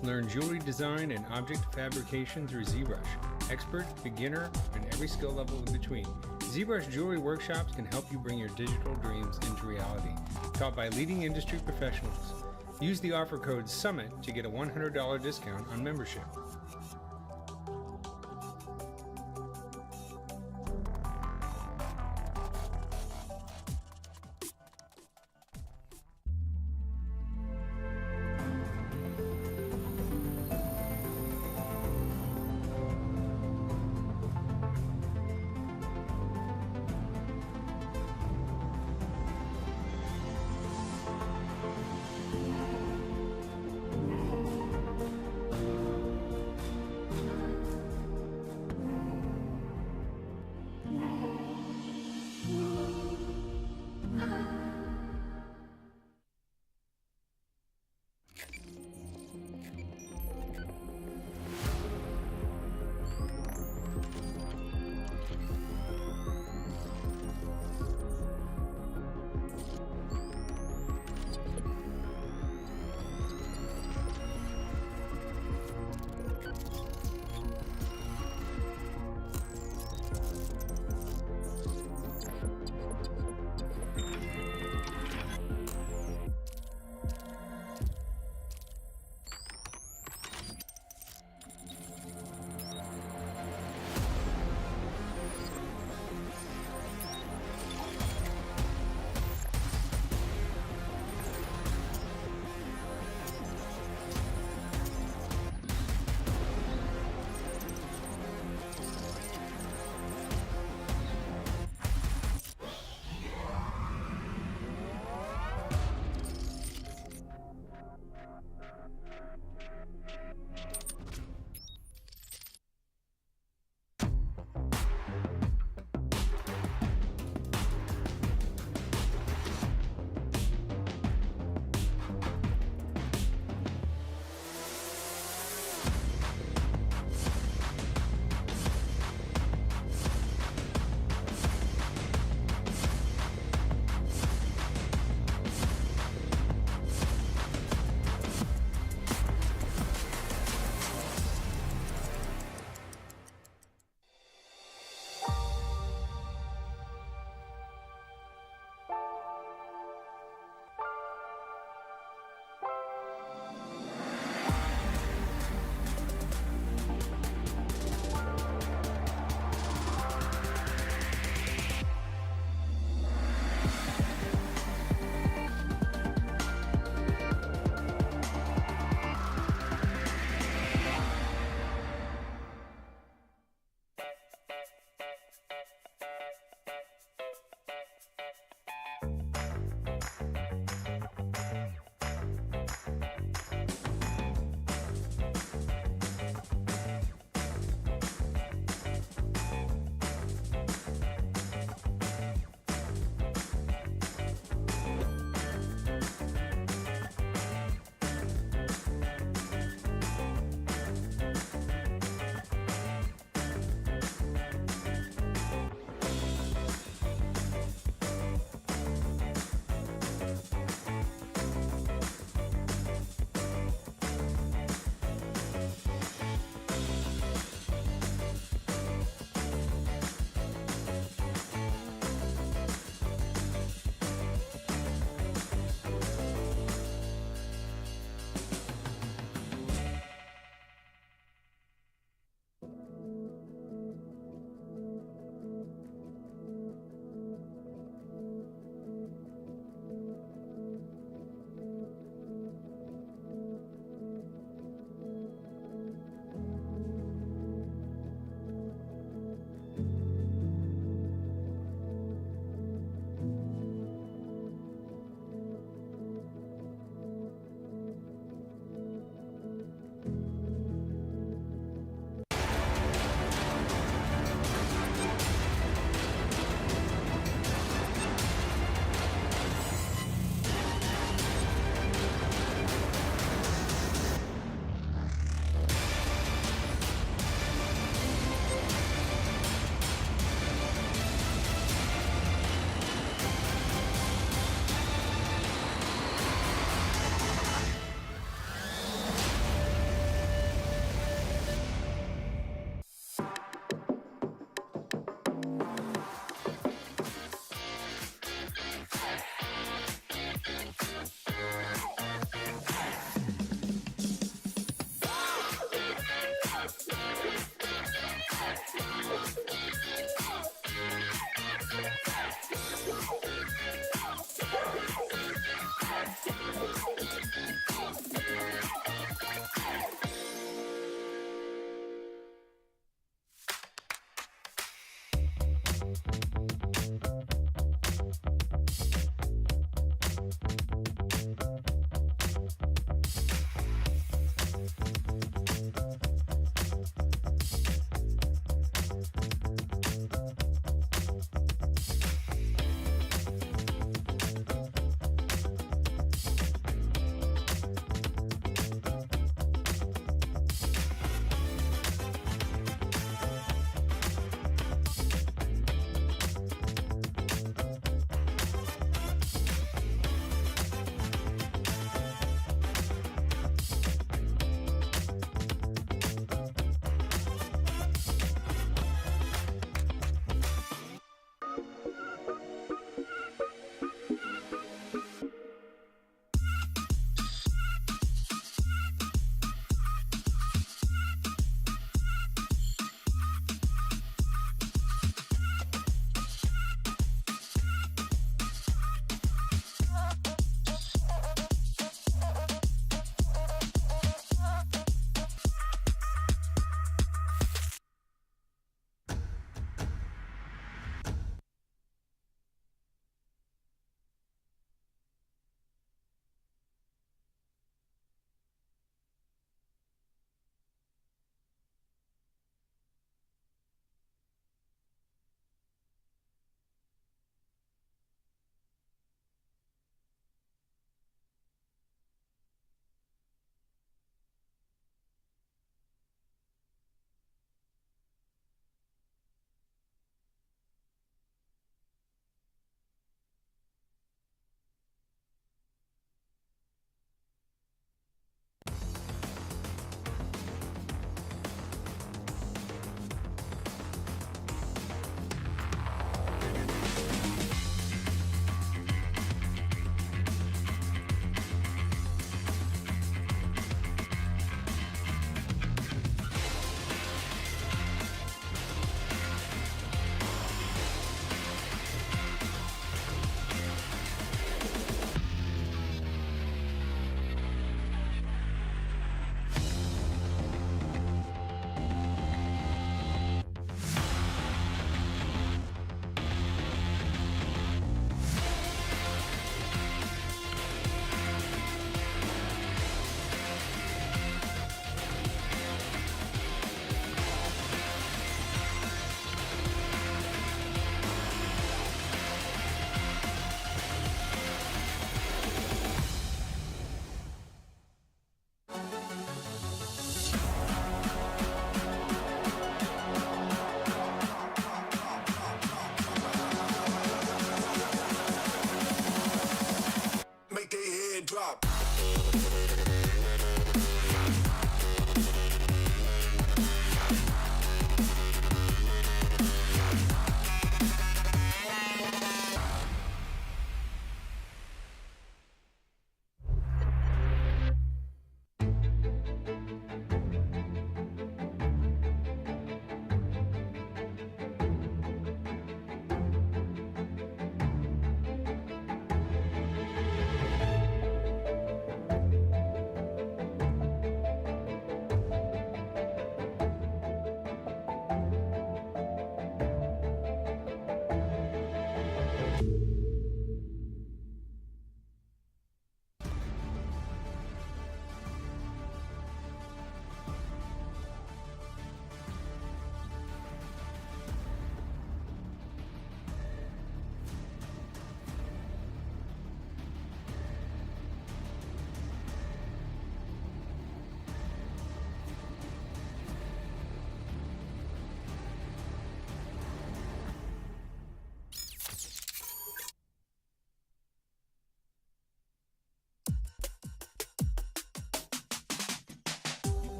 Learn jewelry design and object fabrication through ZBrush. Expert, beginner, and every skill level in between. ZBrush Jewelry Workshops can help you bring your digital dreams into reality. Taught by leading industry professionals. Use the offer code SUMMIT to get a $100 discount on membership.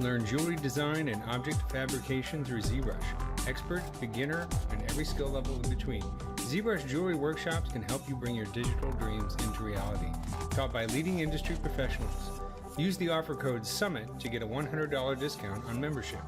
Learn jewelry design and object fabrication through ZBrush. Expert, beginner, and every skill level in between. ZBrush Jewelry Workshops can help you bring your digital dreams into reality. Taught by leading industry professionals. Use the offer code SUMMIT to get a $100 discount on membership.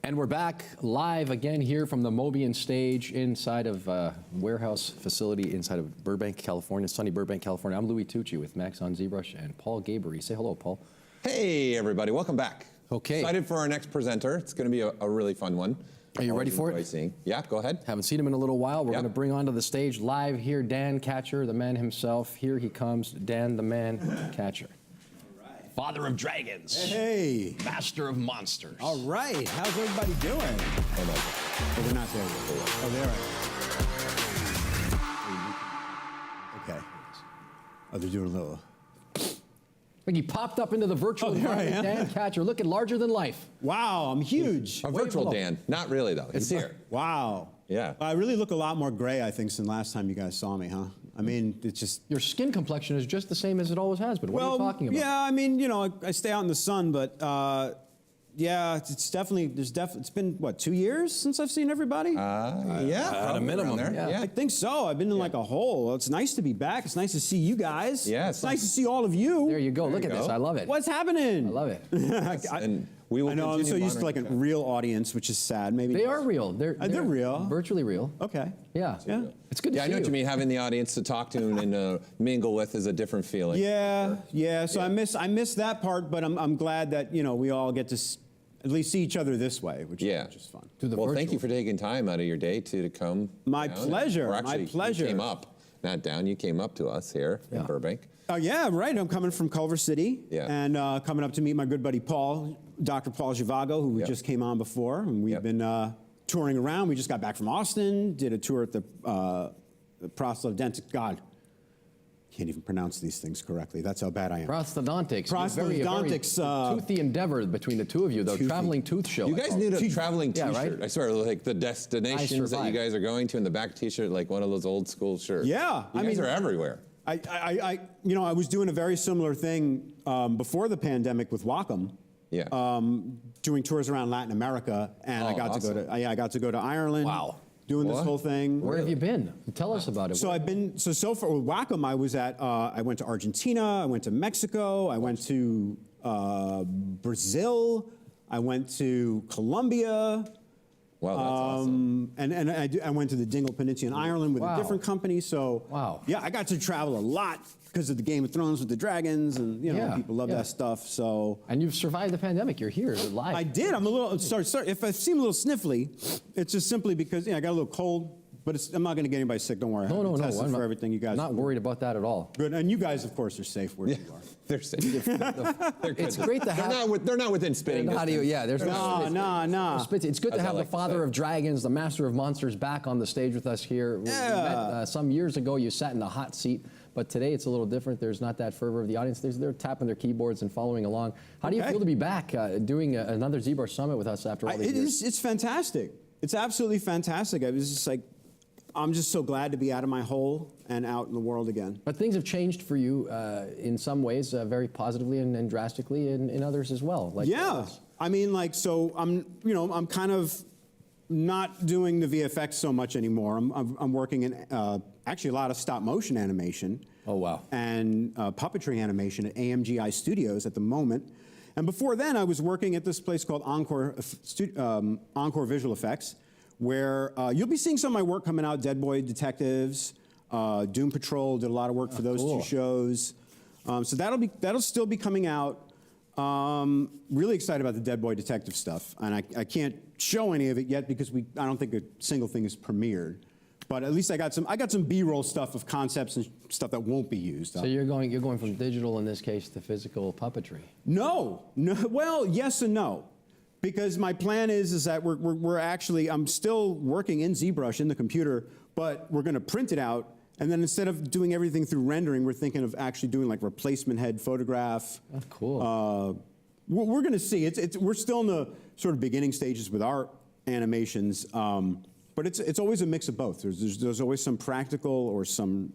And we're back live again here from the Mobian stage inside of warehouse facility inside of Burbank, California, sunny Burbank, California. I'm Louis Tucci with Maxon, ZBrush, and Paul Gabery. Say hello, Paul. Hey, everybody. Welcome back. Okay. Excited for our next presenter. It's going to be a really fun one. Are you ready for it? Seeing. Yeah, go ahead. Haven't seen him in a little while. We're going to bring onto the stage live here Dan Catcher, the man himself. Here he comes, Dan the Man Catcher. Father of dragons. Hey. Master of monsters. All right. How's everybody doing? Oh, they're not there yet. Oh, they're okay. Oh, they're doing a little. Like he popped up into the virtual environment, Dan Catcher, looking larger than life. Wow, I'm huge. A virtual Dan. Not really, though. He's here. Wow. Yeah. I really look a lot more gray, I think, since last time you guys saw me, huh? I mean, it's just... Your skin complexion is just the same as it always has been. What are you talking about? Yeah, I mean, you know, I stay out in the sun, but yeah, it's definitely, it's been, what, 2 years since I've seen everybody? Yeah. At a minimum. Yeah. I think so. I've been in like a hole. It's nice to be back. It's nice to see you guys. Yeah, it's nice to see all of you. There you go. Look at this. I love it. What's happening? I love it. And we will I know, I'm so continue used to like a monitoring real audience, which is sad. Maybe They are real. They're real. Virtually real. Okay. Yeah. Yeah. It's good to see I know what you mean. Having the audience to talk to and mingle with is a different feeling. Yeah, yeah. So I miss that part, but I'm glad that we all get to at least see each other this way, which is fun. Well, thank you for taking time out of your day to come. My down. pleasure. Or actually, My pleasure. You came up, not down. You came up to us here in Burbank. Oh yeah, right. I'm coming from Culver City, and coming up to meet my good buddy Paul, Dr. Paul Zhivago, who just came on before, and we've been touring around. We just got back from Austin, did a tour at the prosthodontic. God, can't even pronounce these things correctly. That's how bad I am. Prosthodontics. Prosthodontics. Very toothy endeavor between the two of you, though. Traveling tooth show. You guys need a traveling T-shirt. Yeah, right? I swear, like the destinations that you guys are going to, in the back T-shirt, like one of those old school shirts. Yeah, you guys are everywhere. I was doing a very similar thing before the pandemic with Wacom. Yeah. Doing tours around Latin America, and I got to go to Ireland. Wow. Doing this whole thing. Where have you been? Tell us about it. So I've been so far with Wacom. I went to Argentina. I went to Mexico. I went to Brazil. I went to Colombia. Wow, that's awesome. And I went to the Dingle Peninsula in Ireland with a different company. So yeah, I got to travel a lot because of the Game of Thrones with the dragons, and people love that stuff. So and you've survived the pandemic. You're here live. I did. I'm a little sorry. If I seem a little sniffly, it's just simply because I got a little cold But I'm not going to get anybody sick. Don't worry. No. Tested I'm for not, everything. You guys. I'm not worried about that at all. Good, and you guys, of course, are safe where you are. They're safe. It's great to have. They're not within spitting distance. Yeah, there's no. It's good to have the like to father say. of dragons, the master of monsters, back on the stage with us here. We met, some years ago, you sat in the hot seat, but today it's a little different. There's not that fervor of the audience. They're tapping their keyboards and following along. How do you feel to be back doing another ZBrush Summit with us after all these years? It's fantastic. It's absolutely fantastic. I was just like, I'm just so glad to be out of my hole and out in the world again. But things have changed for you in some ways, very positively and drastically, and in others as well. Like I mean, like, so I'm kind of not doing the VFX so much anymore. I'm working in actually a lot of stop motion animation. Oh, wow. And puppetry animation at AMGI Studios at the moment. And before then, I was working at this place called Encore Visual Effects, where you'll be seeing some of my work coming out. Dead Boy Detectives, Doom Patrol, did a lot of work for those two shows. So that'll still be coming out. Really excited about the Dead Boy Detective stuff, and I can't show any of it yet because I don't think a single thing is premiered. But at least I got some B-roll stuff of concepts and stuff that won't be used. So you're going from digital in this case to physical puppetry. No. Well, yes and no. Because my plan is that we're actually, I'm still working in ZBrush in the computer, but we're going to print it out, and then instead of doing everything through rendering, we're thinking of actually doing like replacement head photograph. Oh, cool. We're going to see. We're still in the sort of beginning stages with our animations, but it's always a mix of both. There's always some practical or some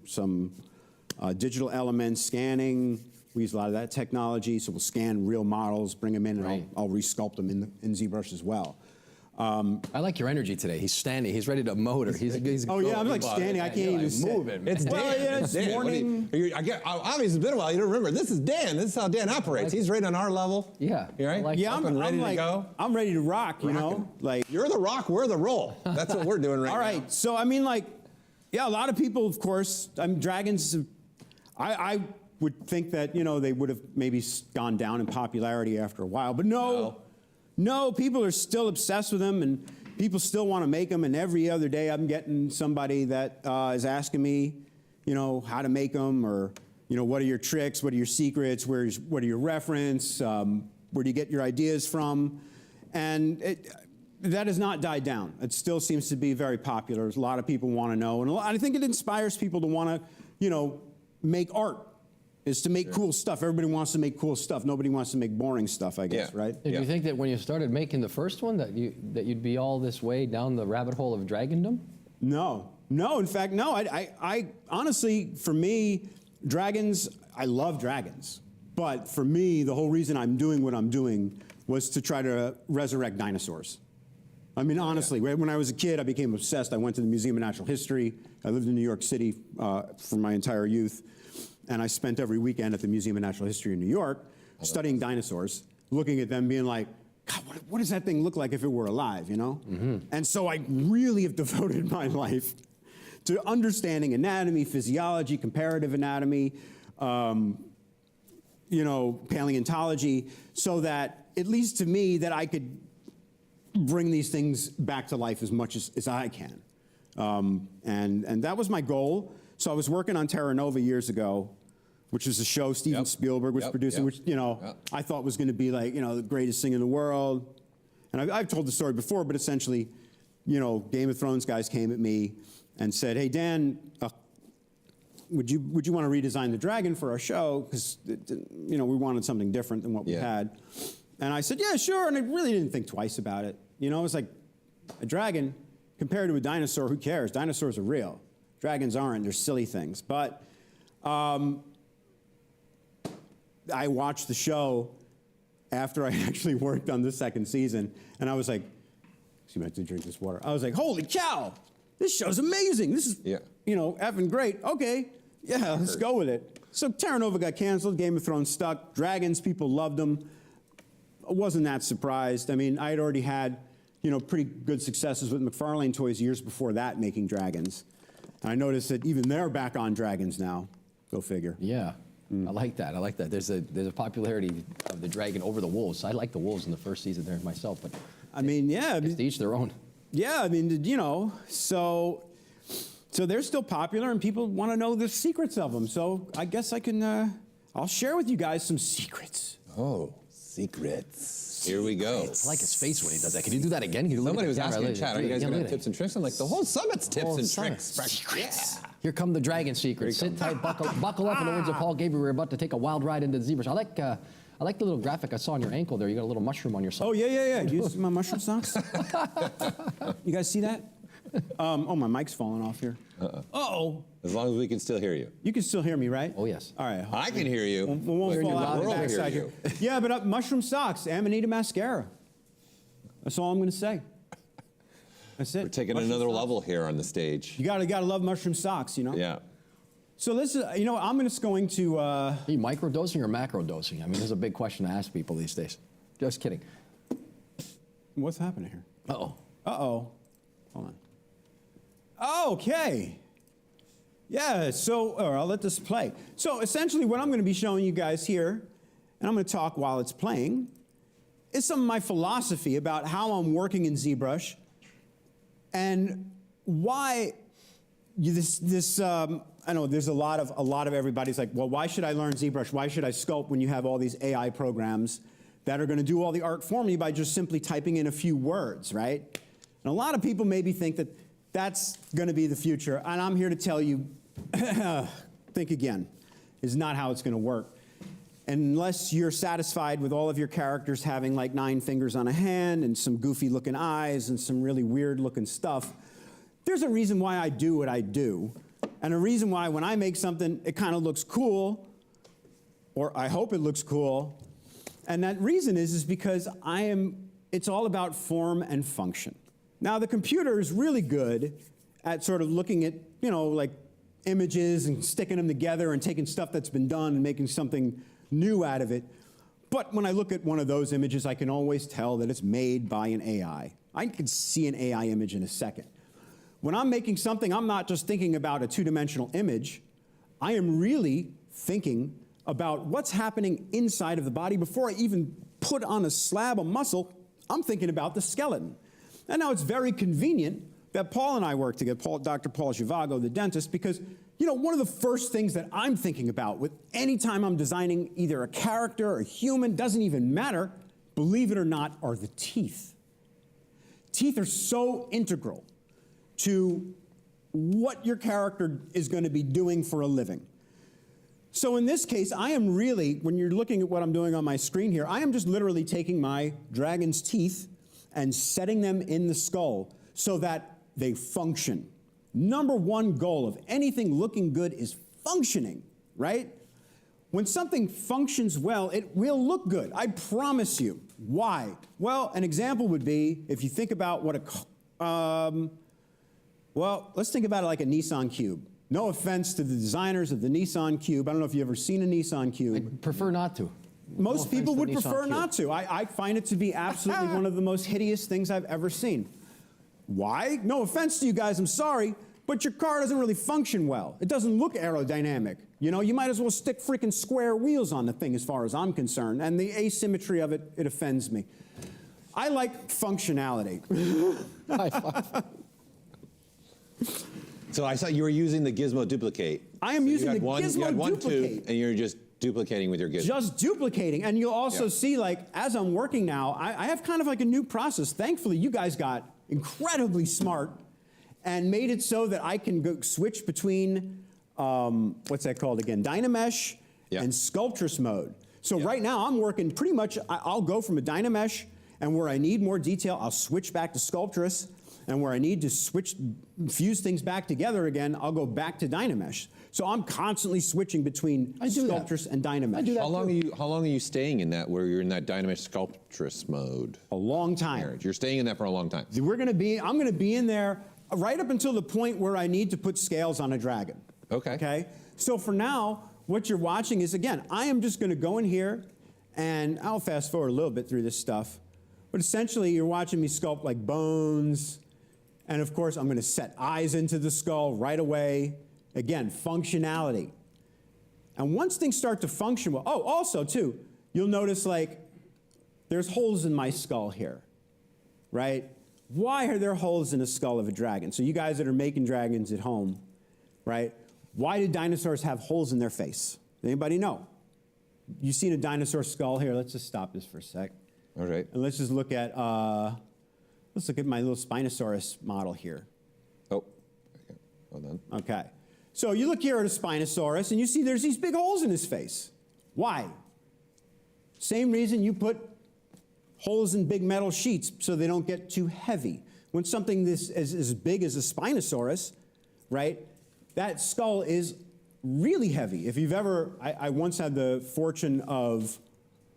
digital elements, scanning. We use a lot of that technology, so we'll scan real models, bring them in, and I'll resculpt them in ZBrush as well. I like your energy today. He's standing. He's ready to motor. He's oh yeah, I'm like standing. I can't even move it. It's Dan. Well, yeah, it's Dan. morning. Obviously, it's been a while. You don't remember. This is Dan. This is how Dan operates. He's right on our level. Yeah. You right? Like, Yeah, I'm ready like, to go. I'm ready to rock. You know, like You're the rock. We're the roll. That's what we're doing right now. all right. So I mean, like, yeah, a lot of people, of course. Dragons. I would think that they would have maybe gone down in popularity after a while, but no, people are still obsessed with them, and people still want to make them. And every other day, I'm getting somebody that is asking me, how to make them, or what are your tricks, what are your secrets, what are your reference, where do you get your ideas from, and that has not died down. It still seems to be very popular. There's a lot of people want to know, and I think it inspires people to want to, make art. Is to make cool stuff. Everybody wants to make cool stuff. Nobody wants to make boring stuff, I guess, right? Did you think that when you started making the first one that you'd be all this way down the rabbit hole of dragondom? No. In fact, no. I honestly, for me, dragons. I love dragons, but for me, the whole reason I'm doing what I'm doing was to try to resurrect dinosaurs. I mean, honestly, when I was a kid, I became obsessed. I went to the Museum of Natural History. I lived in New York City for my entire youth. And I spent every weekend at the Museum of Natural History in New York studying dinosaurs, looking at them, being like, God, what does that thing look like if it were alive, Mm-hmm. And so I really have devoted my life to understanding anatomy, physiology, comparative anatomy, paleontology, so that, at least to me, that I could bring these things back to life as much as I can. And that was my goal. So I was working on Terra Nova years ago, which was a show Steven Spielberg was producing, which, I thought was going to be like, the greatest thing in the world. And I've told the story before, but essentially, Game of Thrones guys came at me and said, hey, Dan, would you want to redesign the dragon for our show? Because, we wanted something different than what we had. And I said, yeah, sure. And I really didn't think twice about it. It was like a dragon compared to a dinosaur, who cares? Dinosaurs are real. Dragons aren't. They're silly things. But I watched the show after I actually worked on the second season, and I was like, excuse me, I have to drink this water. I was like, holy cow, this show's amazing. This is, effing great. Okay, yeah, let's go with it. So Terra Nova got canceled. Game of Thrones stuck. Dragons, people loved them. I wasn't that surprised. I mean, I had already had, pretty good successes with McFarlane Toys years before that, making dragons. I noticed that even they're back on dragons now. Go figure. Yeah, I like that. There's a popularity of the dragon over the wolves. I like the wolves in the first season there myself, but I mean, yeah, to each their own. Yeah, I mean, so So they're still popular, and people want to know the secrets of them. So I guess I can, I'll share with you guys some secrets. Oh, secrets. Here we go. I like his face when he does that. Can you do that again? Can you look Somebody at was the asking camera? in chat, are you guys going to have look at tips and tricks? I'm like, the whole summit's tips whole and summit. tricks. Yeah. Here come the dragon secrets. Sit tight, buckle up. In the words of Paul Gabriel, we're about to take a wild ride into the ZBrush. I like the little graphic I saw on your ankle there. You got a little mushroom on your sock. Oh, yeah. Do you see my mushroom socks? You guys see that? Oh, my mic's falling off here. Uh-oh. As long as we can still hear you. You can still hear me, right? Oh, yes. All right. I can hear you. We won't fall out the world backside hear here. Yeah, but mushroom socks, Amanita mascara. That's all I'm going to say. That's it. We're taking Mushroom another socks. level here on the stage. You gotta love mushroom socks, you know? Yeah. So this is, I'm just going to... Are you microdosing or macrodosing? I mean, this is a big question to ask people these days. Just kidding. What's happening here? Uh-oh. Uh-oh. Hold on. Okay. Yeah, or I'll let this play. So essentially what I'm going to be showing you guys here, and I'm going to talk while it's playing, is some of my philosophy about how I'm working in ZBrush and why I know there's a lot of everybody's like, well, why should I learn ZBrush? Why should I sculpt when you have all these AI programs that are going to do all the art for me by just simply typing in a few words, right? And a lot of people maybe think that that's going to be the future, and I'm here to tell you, think again, is not how it's going to work. Unless you're satisfied with all of your characters having like 9 fingers on a hand and some goofy looking eyes and some really weird looking stuff, there's a reason why I do what I do. And a reason why when I make something, it kind of looks cool, or I hope it looks cool. And that reason is because it's all about form and function. Now the computer is really good at sort of looking at, like images and sticking them together and taking stuff that's been done and making something new out of it. But when I look at one of those images, I can always tell that it's made by an AI. I can see an AI image in a second. When I'm making something, I'm not just thinking about a 2-dimensional image. I am really thinking about what's happening inside of the body. Before I even put on a slab of muscle, I'm thinking about the skeleton. And now it's very convenient that Paul and I work together, Dr. Paul Zhivago, the dentist, because one of the first things that I'm thinking about with any time I'm designing either a character or a human, doesn't even matter, believe it or not, are the teeth. Teeth are so integral to what your character is going to be doing for a living. So in this case, I am really, when you're looking at what I'm doing on my screen here, I am just literally taking my dragon's teeth and setting them in the skull so that they function. Number one goal of anything looking good is functioning, right? When something functions well, it will look good. I promise you. Why? Well, an example would be if you think about what let's think about it like a Nissan Cube. No offense to the designers of the Nissan Cube. I don't know if you've ever seen a Nissan Cube. I prefer not to. Most people would prefer not to. I find it to be absolutely one of the most hideous things I've ever seen. Why? No offense to you guys, I'm sorry, but your car doesn't really function well. It doesn't look aerodynamic. You might as well stick freaking square wheels on the thing as far as I'm concerned, and the asymmetry of it offends me. I like functionality. So I saw you were using the gizmo duplicate. I am using the gizmo you had one duplicate. tube, and you're just duplicating with your gizmo. Just duplicating. And you'll also see, like, as I'm working now, I have kind of like a new process. Thankfully, you guys got incredibly smart and made it so that I can go switch between, what's that called again? Dynamesh and Sculptress mode. So right now, I'm working pretty much, I'll go from a Dynamesh, and where I need more detail, I'll switch back to Sculptress. And where I need to fuse things back together again, I'll go back to Dynamesh. So I'm constantly switching between Sculptress and Dynamesh. I do that How long are you staying in that, where you're in that Dynamesh Sculptress mode? A long time. You're staying in that for a long time. I'm going to be in there right up until the point where I need to put scales on a dragon. Okay? So for now, what you're watching is, again, I am just going to go in here, and I'll fast forward a little bit through this stuff. But essentially, you're watching me sculpt like bones. And of course, I'm going to set eyes into the skull right away. Again, functionality. And once things start to function well, also too, you'll notice like there's holes in my skull here, right? Why are there holes in the skull of a dragon? So you guys that are making dragons at home, right? Why do dinosaurs have holes in their face? Anybody know? You've seen a dinosaur skull here. Let's just stop this for a sec. All right. And let's just look at my little Spinosaurus model here. Oh, okay. Hold on. Okay. So you look here at a Spinosaurus, and you see there's these big holes in his face. Why? Same reason you put holes in big metal sheets so they don't get too heavy. When something this as big as a Spinosaurus, right, that skull is really heavy. If you've ever, I once had the fortune of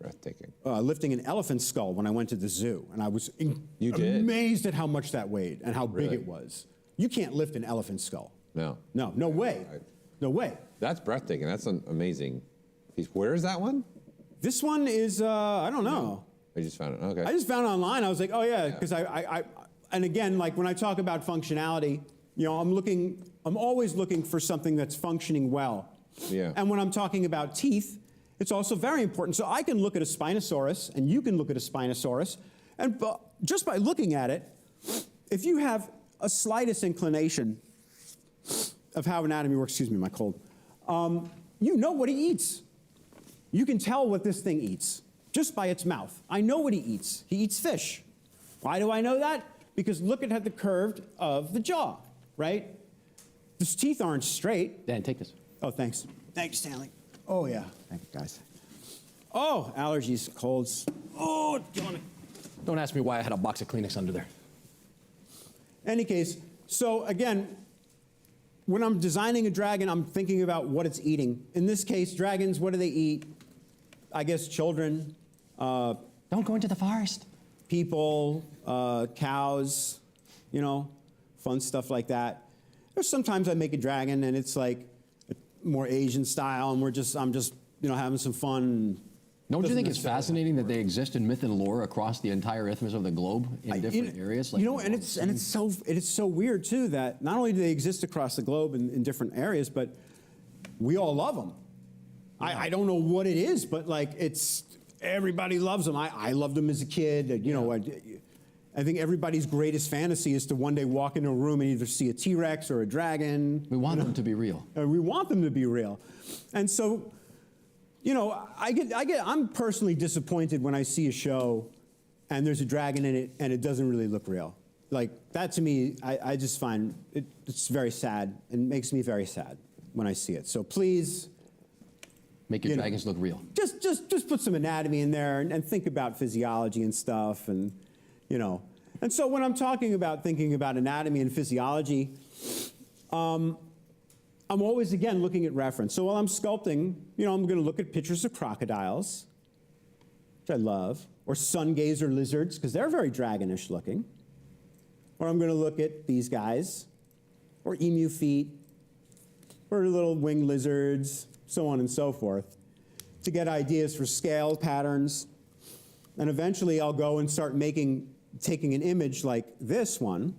Breathtaking. Lifting an elephant skull when I went to the zoo, and I was amazed at how much that weighed and how big it was. You can't lift an elephant skull. No. No, no way. No way. That's breathtaking. That's an amazing piece. Where is that one? This one is, I don't know. I just found it. Okay. I just found it online. I was like, oh yeah, because and again, like when I talk about functionality, you know, I'm always looking for something that's functioning well. Yeah. And when I'm talking about teeth, it's also very important. So I can look at a Spinosaurus, and you can look at a Spinosaurus, and just by looking at it, if you have a slightest inclination of how anatomy works, excuse me, my cold, you know what he eats. You can tell what this thing eats just by its mouth. I know what he eats. He eats fish. Why do I know that? Because look at the curve of the jaw, right? His teeth aren't straight. Dan, take this. Oh, thanks. Thanks, Stanley. Oh, yeah. Thank you, guys. Oh, allergies, colds. Oh, it's killing me. Don't ask me why I had a box of Kleenex under there. Any case, so again, when I'm designing a dragon, I'm thinking about what it's eating. In this case, dragons, what do they eat? I guess children. Don't go into the forest. People, cows, you know, fun stuff like that. Or sometimes I make a dragon and it's like more Asian style, and I'm just, you know, having some fun. Don't you think it's fascinating that they exist in myth and lore across the entire isthmus of the globe in different areas? Like, you know, and it's so weird too that not only do they exist across the globe in different areas, but we all love them. Yeah. I don't know what it is, but like everybody loves them. I loved them as a kid. You know, I think everybody's greatest fantasy is to one day walk into a room and either see a T-Rex or a dragon. We want them to be real. We want them to be real, and so. You know, I'm personally disappointed when I see a show and there's a dragon in it and it doesn't really look real. Like, that to me, I just find it's very sad and makes me very sad when I see it. So please. Make your dragons look real. Just put some anatomy in there and think about physiology and stuff and, you know. And so when I'm talking about thinking about anatomy and physiology, I'm always, again, looking at reference. So while I'm sculpting, you know, I'm going to look at pictures of crocodiles, which I love, or sun gazer lizards, because they're very dragonish looking. Or I'm going to look at these guys, or emu feet, or little winged lizards, so on and so forth, to get ideas for scale patterns. And eventually I'll go and start taking an image like this one,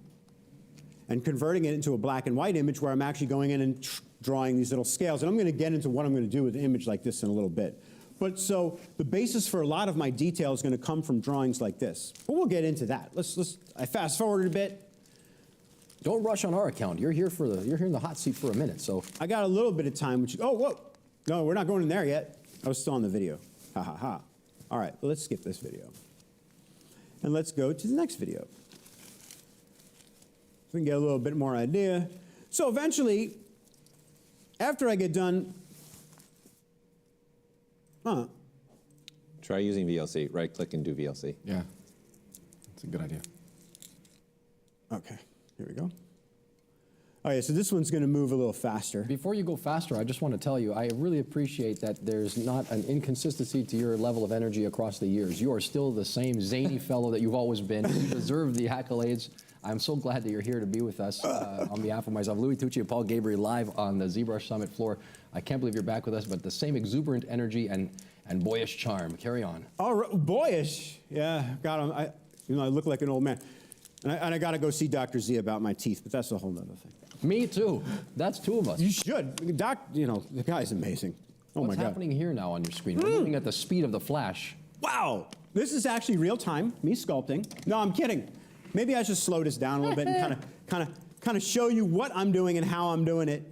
and converting it into a black and white image where I'm actually going in and drawing these little scales. And I'm going to get into what I'm going to do with an image like this in a little bit. But so the basis for a lot of my detail is going to come from drawings like this. But we'll get into that. I fast forwarded a bit. Don't rush on our account. You're here in the hot seat for a minute, so. I got a little bit of time. Oh, whoa. No, we're not going in there yet. I was still on the video. Ha, ha, ha. All right, well, let's skip this video. And let's go to the next video. So we can get a little bit more idea. So eventually, after I get done, try using VLC. Right-click and do VLC. Yeah, that's a good idea. Okay, here we go. Oh yeah, so this one's going to move a little faster. Before you go faster, I just want to tell you, I really appreciate that there's not an inconsistency to your level of energy across the years. You are still the same zany fellow that you've always been. You deserve the accolades. I'm so glad that you're here to be with us. On behalf of myself, Louis Tucci and Paul Gabriel, live on the ZBrush Summit floor. I can't believe you're back with us, but the same exuberant energy and boyish charm. Carry on. All right, boyish. Yeah, God, I look like an old man. And I got to go see Dr. Z about my teeth, but that's a whole other thing. Me too. That's two of us. You should. The guy's amazing. Oh, my God. What's happening here now on your screen? We're moving at the speed of the flash. Wow. This is actually real time, me sculpting. No, I'm kidding. Maybe I should slow this down a little bit and kind of show you what I'm doing and how I'm doing it.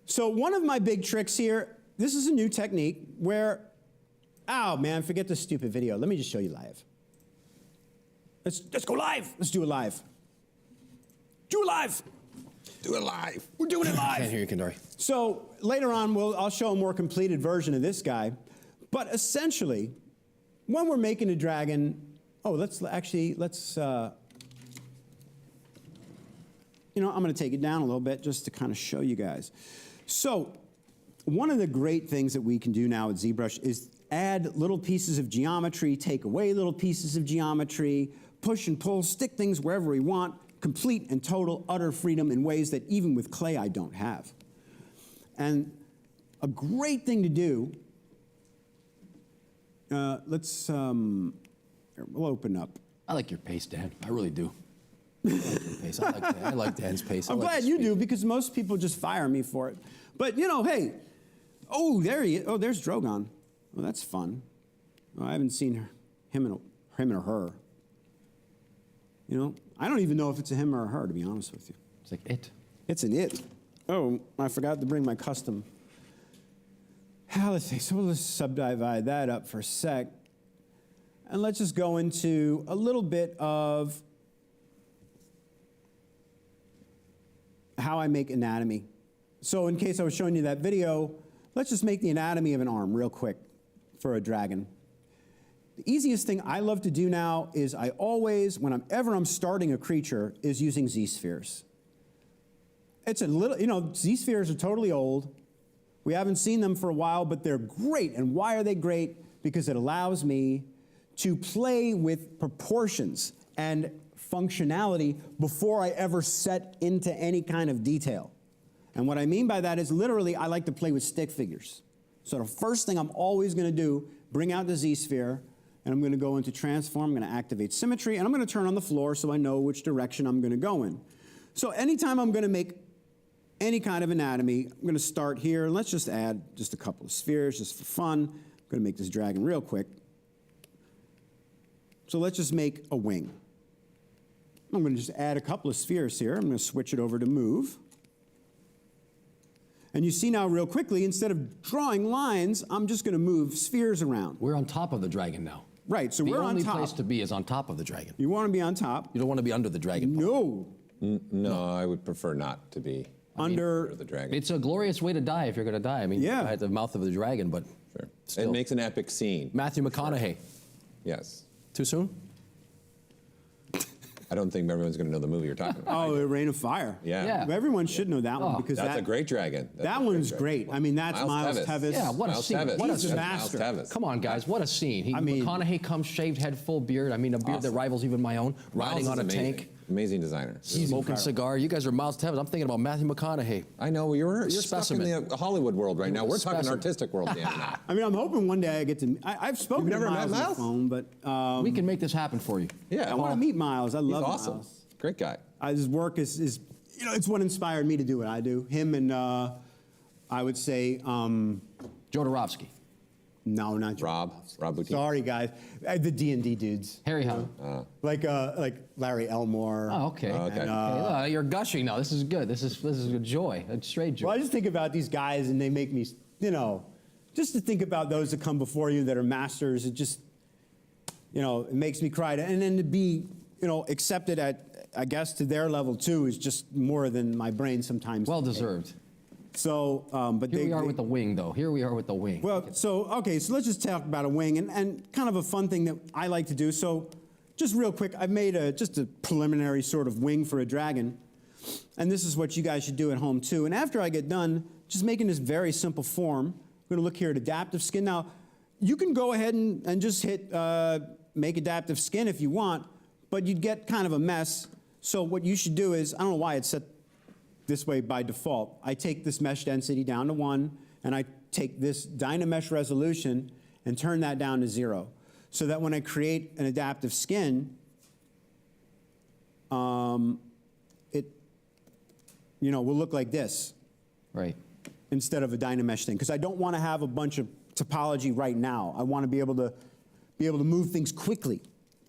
So one of my big tricks here, this is a new technique where, oh man, forget this stupid video. Let me just show you live. Let's go live. Let's do it live. Do it live. Do it live. We're doing it live. Can't hear you, Kandari. So later on, I'll show a more completed version of this guy. But essentially, when we're making a dragon, let's you know, I'm going to take it down a little bit just to kind of show you guys. So one of the great things that we can do now with ZBrush is add little pieces of geometry, take away little pieces of geometry, push and pull, stick things wherever we want, complete and total utter freedom in ways that even with clay I don't have. And a great thing to do, we'll open up. I like your pace, Dan. I really do. I like your pace. I like Dan's pace. I'm glad you do, because most people just fire me for it. But you know, hey, there's Drogon. Well, that's fun. Oh, I haven't seen him or her. You know, I don't even know if it's a him or a her, to be honest with you. It's like it. It's an it. Oh, I forgot to bring my custom. Let's see. So let's subdivide that up for a sec. And let's just go into a little bit of how I make anatomy. So in case I was showing you that video, let's just make the anatomy of an arm real quick for a dragon. The easiest thing I love to do now is I always, whenever I'm starting a creature, is using Z-spheres. It's a little, you know, Z-spheres are totally old. We haven't seen them for a while, but they're great. And why are they great? Because it allows me to play with proportions and functionality before I ever set into any kind of detail. And what I mean by that is literally I like to play with stick figures. So the first thing I'm always going to do, bring out the Z-sphere, and I'm going to go into transform, I'm going to activate symmetry, and I'm going to turn on the floor so I know which direction I'm going to go in. So anytime I'm going to make any kind of anatomy, I'm going to start here, and let's just add just a couple of spheres just for fun. I'm going to make this dragon real quick. So let's just make a wing. I'm going to just add a couple of spheres here. I'm going to switch it over to move. And you see now real quickly, instead of drawing lines, I'm just going to move spheres around. We're on top of the dragon now. Right, so we're on top. The only place to be is on top of the dragon. You want to be on top. You don't want to be under the dragon. No. No, I would prefer not to be under the dragon. It's a glorious way to die if you're going to die. I mean, yeah. At the mouth of the dragon, but sure. Still. It makes an epic scene. Matthew McConaughey. Sure. Yes. Too soon? I don't think everyone's going to know the movie you're talking about. Oh, The Rain of Fire. Yeah. Everyone should know that one because that's a great dragon. That one's great. I mean, that's Miles Tevis. Yeah, what a scene. He's a master. Come on, guys, what a scene. McConaughey comes shaved head, full beard. I mean, a beard that rivals even my own. Riding on a tank. Amazing designer. Smoking cigar. You guys are Miles Tevis. I'm thinking about Matthew McConaughey. I know. You're stuck in the Hollywood world right now. We're talking artistic world, Dan. I mean, I'm hoping one day I get to. I've spoken to Miles on the phone, but we can make this happen for you. Yeah, I want to meet Miles. I love awesome. Miles. Great guy. His work is, you know, it's what inspired me to do what I do. Him and I would say Jodorowsky. No, not Rob Boutin. Sorry, guys. The D&D dudes. Harry Howell. Like Larry Elmore. Oh, okay. And, you're gushing now. This is good. This is a joy, a straight joy. Well, I just think about these guys, and they make me, you know, just to think about those that come before you that are masters. It just, you know, it makes me cry. And then to be, you know, accepted at, I guess, to their level too is just more than my brain sometimes. Well deserved. So, but here we are with the wing, though. Here we are with the wing. Well, so let's just talk about a wing and kind of a fun thing that I like to do. So, just real quick, I've made just a preliminary sort of wing for a dragon, and this is what you guys should do at home too. And after I get done, just making this very simple form, we're going to look here at adaptive skin. Now, you can go ahead and just hit make adaptive skin if you want, but you'd get kind of a mess. So what you should do is, I don't know why it's set this way by default. I take this mesh density down to 1, and I take this Dynamesh resolution and turn that down to 0. So that when I create an adaptive skin, it, you know, will look like this. Right. Instead of a Dynamesh thing. Because I don't want to have a bunch of topology right now. I want to be able to move things quickly.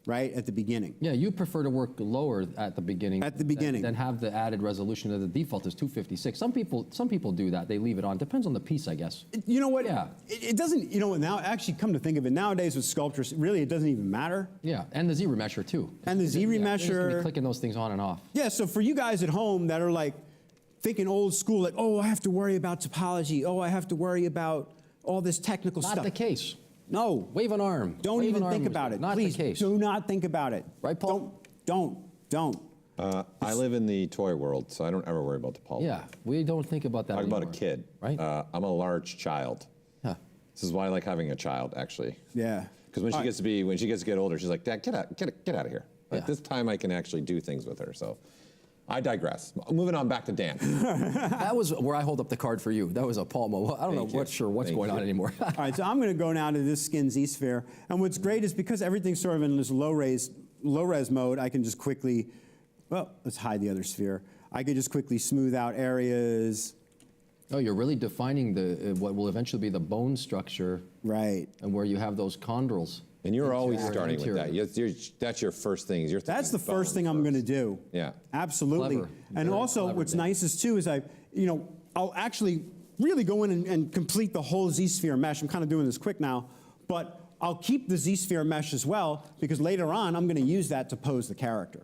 right, at the beginning. Yeah, you prefer to work lower at the beginning. At the beginning. Than have the added resolution of the default is 256. Some people do that. They leave it on. Depends on the piece, I guess. You know what? Yeah. It doesn't, you know what, now actually come to think of it, nowadays with sculptures, really it doesn't even matter. Yeah, and the Z-remesher too. And the Yeah, Z-remesher. you're just gonna be clicking those things on and off. Yeah, so for you guys at home that are like thinking old school, like, oh, I have to worry about topology. Oh, I have to worry about all this technical stuff. Not the case. No. Wave an arm. Don't Wave even an arm, think about it. Not Please, the case. do not think about it. Right, Paul? Don't. I live in the toy world, so I don't ever worry about topology. Yeah, we don't think about that Talk anymore. about a kid. Right? I'm a large child. Huh. This is why I like having a child, actually. Yeah. Because when she gets to get older, she's like, Dad, get out of here. Like, Yeah. this time I can actually do things with her. So I digress. Moving on back to Dan. That was where I hold up the card for you. That was a Palmo. I don't know what's going on anymore. All right, so I'm going to go now to this skin Z-sphere. And what's great is because everything's sort of in this low-res mode, I can just quickly, well, let's hide the other sphere. I could just quickly smooth out areas. Oh, you're really defining the what will eventually be the bone structure. Right. And where you have those chondrules. And you're always starting Interior. with that. That's your first thing. That's the first thing I'm going to do. Yeah. Absolutely. Clever. And Very also, clever, what's Dan. nice is too is I'll actually really go in and complete the whole Z-sphere mesh. I'm kind of doing this quick now, but I'll keep the Z-sphere mesh as well because later on I'm going to use that to pose the character.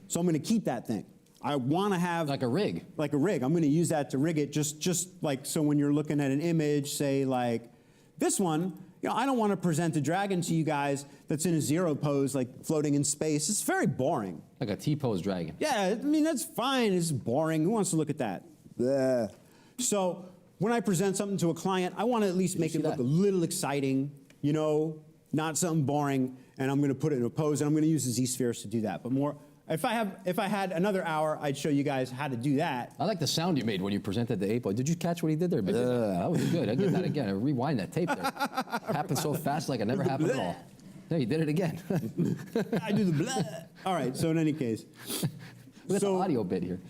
So I'm going to keep that thing. I want to have Like a rig. Like a rig. I'm going to use that to rig it just like so when you're looking at an image, say like this one. I don't want to present a dragon to you guys that's in a zero pose, like floating in space. It's very boring. Like a T-pose dragon. Yeah, I mean, that's fine. It's boring. Who wants to look at that? Bleh. So when I present something to a client, I want to at least make it look a little exciting, not something boring, and I'm going to put it in a pose, and I'm going to use the Z-spheres to do that. But more, if I had another hour, I'd show you guys how to do that. I like the sound you made when you presented the ape. Did you catch what he did there? That was good. I did that again. I rewind that tape there. It happened so fast like it never happened at all. Yeah, you did it again. I do the blah. All right, so in any case. We got the audio bit here.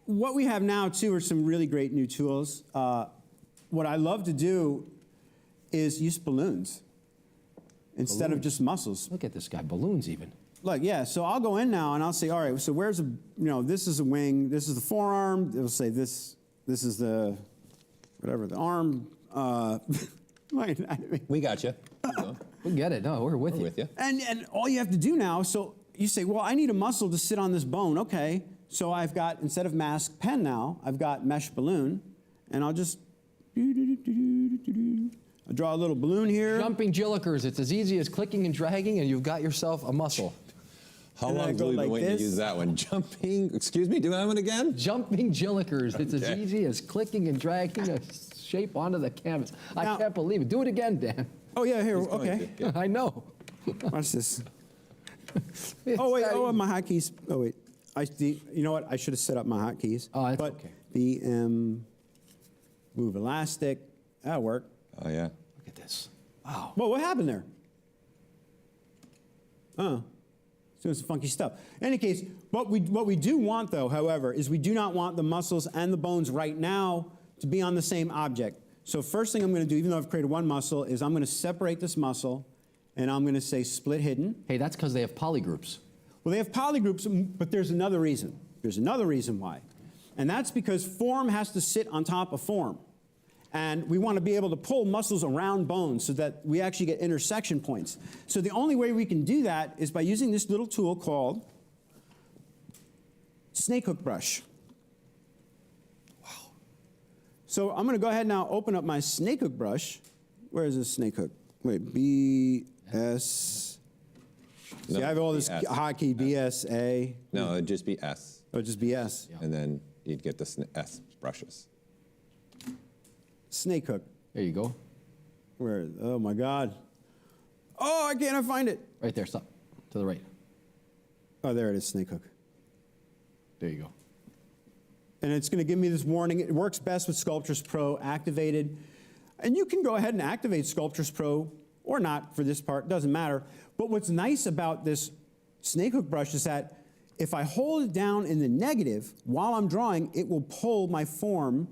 What we have now, too, are some really great new tools. What I love to do is use balloons instead of just muscles. Look at this guy, balloons even. Look, yeah, so I'll go in now and I'll say, all right, so where's this is a wing, this is the forearm, it'll say this is the, whatever, the arm. We got you. We get it. No, we're with you. And all you have to do now, so you say, well, I need a muscle to sit on this bone. Okay, so I've got, instead of mask pen now, I've got mesh balloon, and I'll just, I draw a little balloon here. Jumping jillikers. It's as easy as clicking and dragging, and you've got yourself a muscle. How long have we been waiting to use that one? Jumping, excuse me, do that one again? Jumping jillikers. It's as easy as clicking and dragging a shape onto the canvas. I can't believe it. Do it again, Dan. Oh, yeah, here, okay. I know. Watch this. Oh, wait, my hotkeys. Oh, wait. You know what? I should have set up my hotkeys. Oh, that's but okay. BM, move elastic. That'll work. Oh, yeah. Look at this. Wow. Well, what happened there? Doing some funky stuff. In any case, what we do want, though, however, is we do not want the muscles and the bones right now to be on the same object. So first thing I'm going to do, even though I've created one muscle, is I'm going to separate this muscle, and I'm going to say split hidden. Hey, that's because they have polygroups. Well, they have polygroups, but there's another reason. There's another reason why. And that's because form has to sit on top of form. And we want to be able to pull muscles around bones so that we actually get intersection points. So the only way we can do that is by using this little tool called snake hook brush. Wow. So I'm going to go ahead now, open up my snake hook brush. Where is this snake hook? Wait, B-S. See, I have all this hotkey, B-S-A. No, it'd just be S. Oh, just B-S. And then you'd get the S brushes. Snake hook. There you go. Where? Oh my God. Oh, I can't find it. Right there. Stop. To the right. Oh, there it is. Snake hook. There you go. And it's going to give me this warning. It works best with Sculptris Pro activated. And you can go ahead and activate Sculptris Pro or not for this part. Doesn't matter. But what's nice about this snake hook brush is that if I hold it down in the negative while I'm drawing, it will pull my form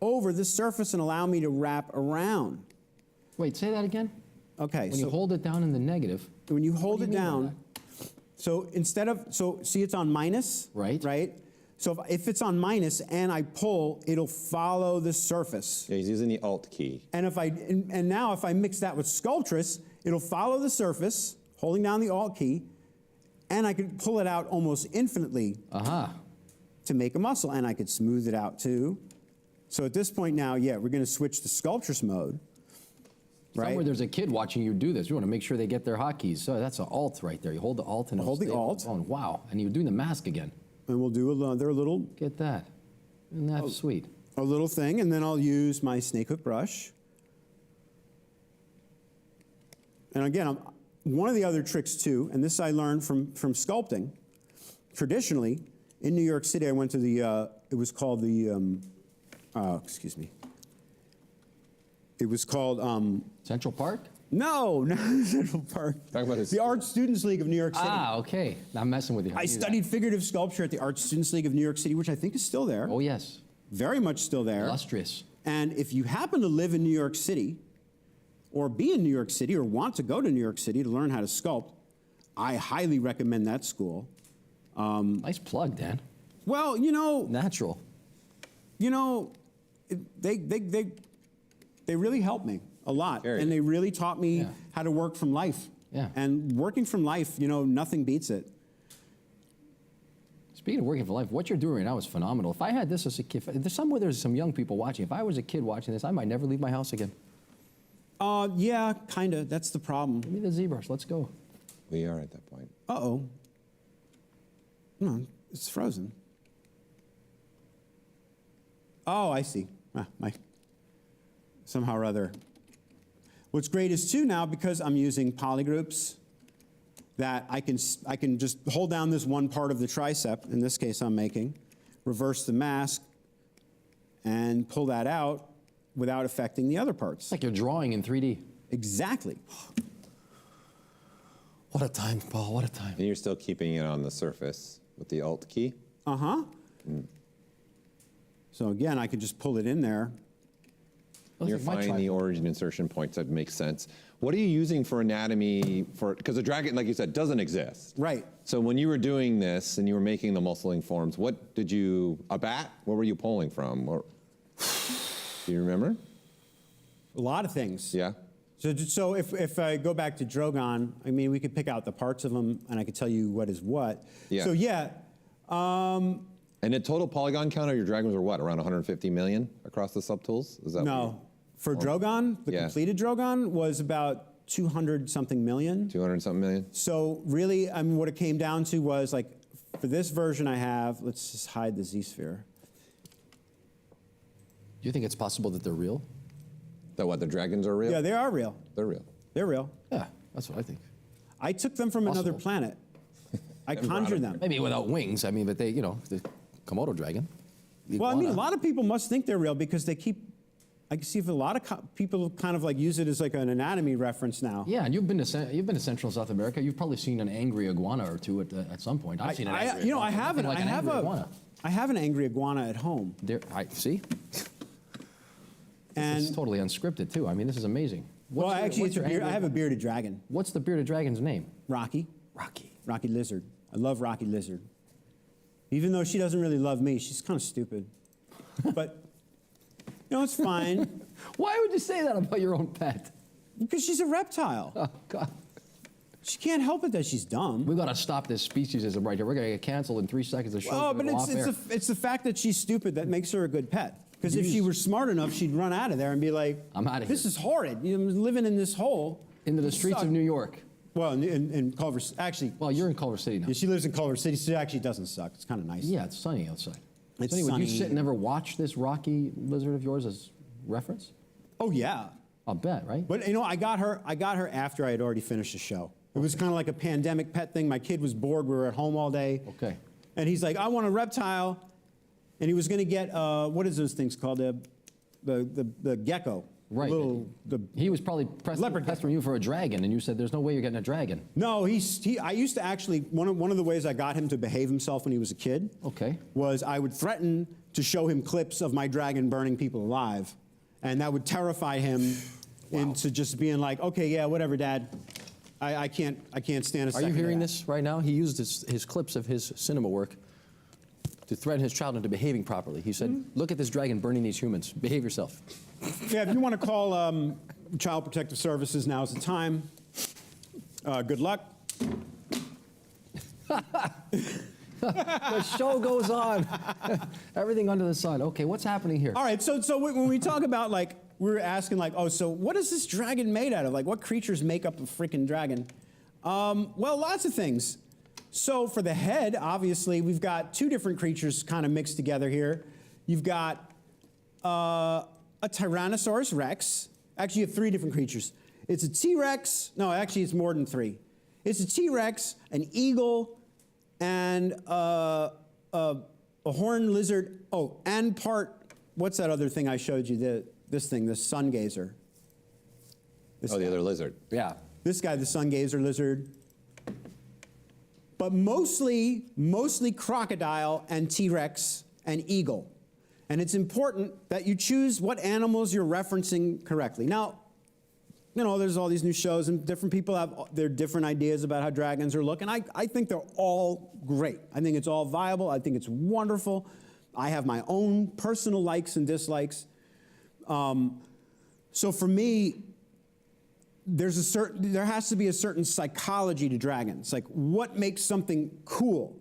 over the surface and allow me to wrap around. Wait, say that again? Okay. When you hold it down in the negative. when you hold do it you mean by down, so instead of, so see it's on minus? Right. Right? So if it's on minus and I pull, it'll follow the surface. Yeah, he's using the Alt key. And and now if I mix that with Sculptress, it'll follow the surface, holding down the Alt key, and I can pull it out almost infinitely to make a muscle, and I could smooth it out too. So at this point now, yeah, we're going to switch to Sculptress mode. Right? Somewhere there's a kid watching you do this. You want to make sure they get their hotkeys. So that's an Alt right there. You hold the Alt and Hold the stay on Alt. phone. Wow. And you're doing the mask again. And we'll do another little Get that. Isn't that sweet? a little thing, and then I'll use my snake hook brush. And again, one of the other tricks too, and this I learned from sculpting. Traditionally, in New York City, I went to the, it was called the, excuse me. It was called, Central Park? no, not Central Park. Talk about his- The Art Students League of New York City. Ah, okay. I'm messing with you. I knew that. studied figurative sculpture at the Art Students League of New York City, which I think is still there. Oh, yes. Very much still there. Illustrious. And if you happen to live in New York City, or be in New York City, or want to go to New York City to learn how to sculpt, I highly recommend that school. Nice plug, Dan. Well, you know, Natural. they really helped me a lot, Very. and they really taught me Yeah. how to work from life. Yeah. And working from life, nothing beats it. Speaking of working for life, what you're doing right now is phenomenal. If I had this as a kid, there's some young people watching. If I was a kid watching this, I might never leave my house again. Yeah, kind of. That's the problem. Give me the ZBrush. Let's go. We are at that point. Uh-oh. No, it's frozen. Oh, I see. Somehow or other. What's great is too now, because I'm using polygroups, that I can just hold down this one part of the tricep, in this case I'm making, reverse the mask, and pull that out without affecting the other parts. It's like you're drawing in 3D. Exactly. What a time, Paul. What a time. And you're still keeping it on the surface with the Alt key? Uh-huh. So again, I could just pull it in there. You're finding the origin insertion points. That makes sense. What are you using for anatomy? Because the dragon, like you said, doesn't exist. Right. So when you were doing this and you were making the muscling forms, what did you, a bat? What were you pulling from? Or, do you remember? A lot of things. Yeah. So if I go back to Drogon, I mean, we could pick out the parts of them, and I could tell you what is what. Yeah. So yeah. And the total polygon count of your dragons are what? Around 150 million across the subtools? Is that No. For Drogon, the Yeah. completed Drogon was about 200-something million. 200-something million? So really, what it came down to was, like, for this version I have, let's just hide the Z-sphere. Do you think it's possible that they're real? That what, the dragons are real? Yeah, they are real. They're real. They're real. Yeah, that's what I think. I took them from another Possible. planet. I conjured them. Maybe without wings. I mean, but the Komodo dragon. the Well, I mean, a iguana. lot of people must think they're real because they keep. I can see if a lot of people kind of like use it as like an anatomy reference now. Yeah, and you've been to Central and South America. You've probably seen an angry iguana or two at some point. I've seen an angry iguana. I have Nothing like an angry iguana. I have an angry iguana at home. I see. And It's totally unscripted too. I mean, this is amazing. well, actually, what's your I have a angry- bearded dragon, What's the bearded dragon's name? Rocky. Rocky. Rocky Lizard. I love Rocky Lizard. Even though she doesn't really love me, she's kind of stupid. But it's fine Why would you say that about your own pet? because she's a reptile. Oh God. She can't help it that she's dumb. We've got to stop this speciesism right here. We're going to get canceled in 3 seconds. The show's Oh, gonna but go off air. it's the fact that she's stupid that makes her a good pet. Because if she were smart enough, she'd run out of there and be like, I'm outta This here." is horrid. I'm living in this hole. Into the This streets sucks." of New York. Well, in Culver, actually, Well, you're in Culver City now. yeah, she lives in Culver City, so it actually doesn't suck. It's kind of nice. Yeah, it's sunny outside. It's Sonny, would you sunny. sit and ever watch this Rocky Lizard of yours as reference? Oh yeah. I'll bet, right? But I got her after I had already finished the show. It was kind of like a pandemic pet thing. My kid was bored. We were at home all day. Okay. And he's like, I want a reptile. And he was going to get, what is those things called? The gecko. Right. He was probably Leopard pestering you for a dragon, and you said, there's no way you're getting a dragon. No, I used to actually, one of the ways I got him to behave himself when he was a kid Okay. was I would threaten to show him clips of my dragon burning people alive. And that would terrify him into just being like, okay, yeah, whatever, Dad. I can't stand a Are second you hearing of that. this right now? He used his clips of his cinema work to threaten his child into behaving properly. He said, look at this dragon burning these humans. Behave yourself. Yeah, if you want to call Child Protective Services, now's the time. Good luck. The show goes on. Everything under the sun. Okay, what's happening here? All right, so when we talk about, like, we were asking, like, oh, so what is this dragon made out of? Like, what creatures make up a freaking dragon? Well, lots of things. So for the head, obviously, we've got two different creatures kind of mixed together here. You've got a Tyrannosaurus Rex. Actually, you have three different creatures. It's a T-Rex. No, actually, it's more than three. It's a T-Rex, an eagle, and a horned lizard. Oh, and what's that other thing I showed you? This thing, the sun gazer. The other lizard. Yeah. This guy, the sun gazer lizard. But mostly crocodile and T-Rex and eagle. And it's important that you choose what animals you're referencing correctly. Now, you know, there's all these new shows and different people have their different ideas about how dragons are looking. I think they're all great. I think it's all viable. I think it's wonderful. I have my own personal likes and dislikes. So for me, there has to be a certain psychology to dragons. Like, what makes something cool?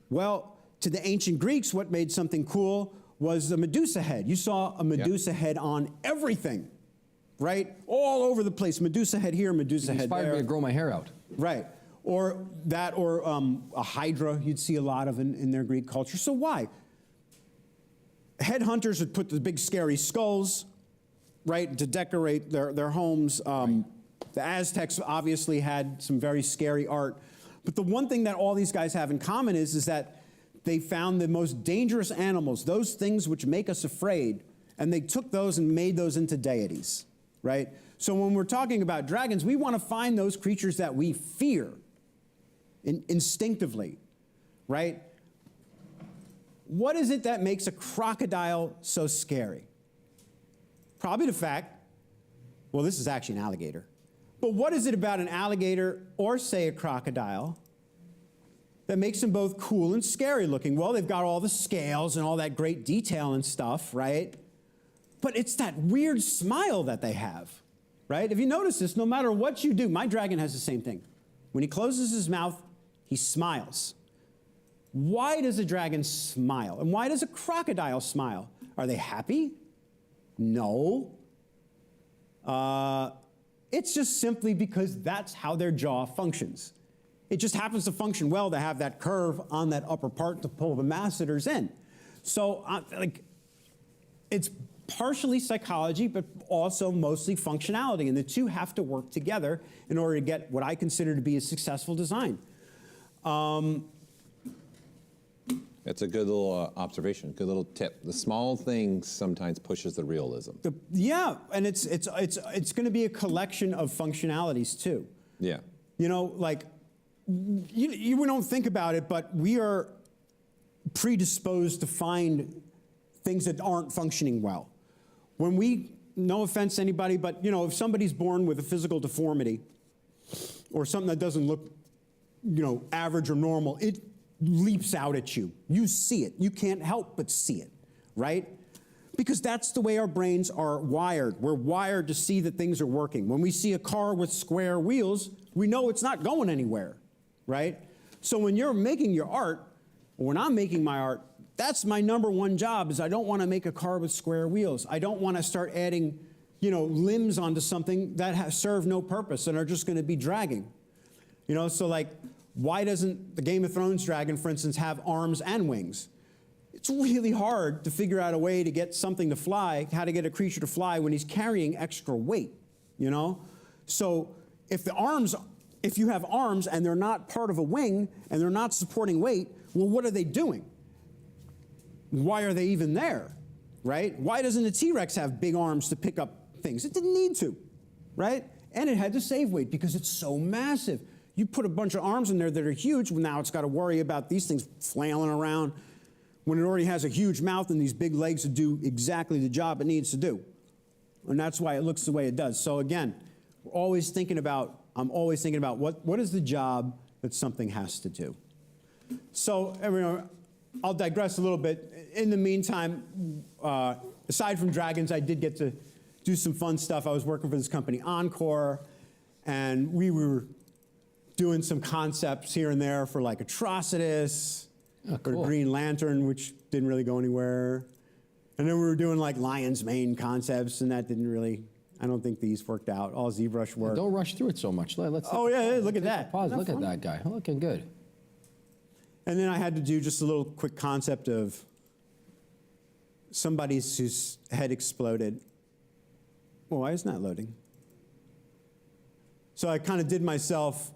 Well, to the ancient Greeks, what made something cool was the Medusa head. You saw a Medusa head on everything, right? All over the place. Medusa head here, Medusa head there. Inspired me to grow my hair out. Right. Or a hydra you'd see a lot of in their Greek culture. So why? Headhunters would put the big scary skulls, right, to decorate their homes. The Aztecs obviously had some very scary art. But the one thing that all these guys have in common is that they found the most dangerous animals, those things which make us afraid, and they took those and made those into deities, right? So when we're talking about dragons, we want to find those creatures that we fear instinctively, right? What is it that makes a crocodile so scary? Probably the fact, well, this is actually an alligator. But what is it about an alligator or, say, a crocodile that makes them both cool and scary looking? Well, they've got all the scales and all that great detail and stuff, right? But it's that weird smile that they have, right? If you notice this, no matter what you do, my dragon has the same thing. When he closes his mouth, he smiles. Why does a dragon smile? And why does a crocodile smile? Are they happy? No. It's just simply because that's how their jaw functions. It just happens to function well to have that curve on that upper part to pull the masseters in. So, it's partially psychology, but also mostly functionality. And the two have to work together in order to get what I consider to be a successful design. It's a good little observation, good little tip. The small things sometimes pushes the realism. Yeah, and it's going to be a collection of functionalities too. Yeah. You know, like, you don't think about it, but we are predisposed to find things that aren't functioning well. When we, no offense to anybody, but you know, if somebody's born with a physical deformity or something that doesn't look, you know, average or normal, it leaps out at you. You see it. You can't help but see it, right? Because that's the way our brains are wired. We're wired to see that things are working. When we see a car with square wheels, we know it's not going anywhere, right? So when you're making your art, or when I'm making my art, that's my number one job, is I don't want to make a car with square wheels. I don't want to start adding, you know, limbs onto something that serve no purpose and are just going to be dragging. You know, so like, why doesn't the Game of Thrones dragon, for instance, have arms and wings? It's really hard to figure out a way to get something to fly, how to get a creature to fly when he's carrying extra weight, you know? So if you have arms and they're not part of a wing and they're not supporting weight, well, what are they doing? Why are they even there, right? Why doesn't a T-Rex have big arms to pick up things? It didn't need to, right? And it had to save weight because it's so massive. You put a bunch of arms in there that are huge, well, now it's got to worry about these things flailing around when it already has a huge mouth and these big legs to do exactly the job it needs to do. And that's why it looks the way it does. So again, we're always thinking about I'm always thinking about what is the job that something has to do. So I'll digress a little bit. In the meantime, aside from dragons, I did get to do some fun stuff. I was working for this company, Encore, and we were doing some concepts here and there for like Atrocitus, cool. or Green Lantern, which didn't really go anywhere. And then we were doing like Lion's Mane concepts, and that didn't really, I don't think these worked out. All ZBrush worked. Don't rush through it so much. Let's Oh yeah, look at that. pause. Look at that guy. Looking good. And then I had to do just a little quick concept of somebody whose head exploded. Well, why isn't that loading? So I kind of did myself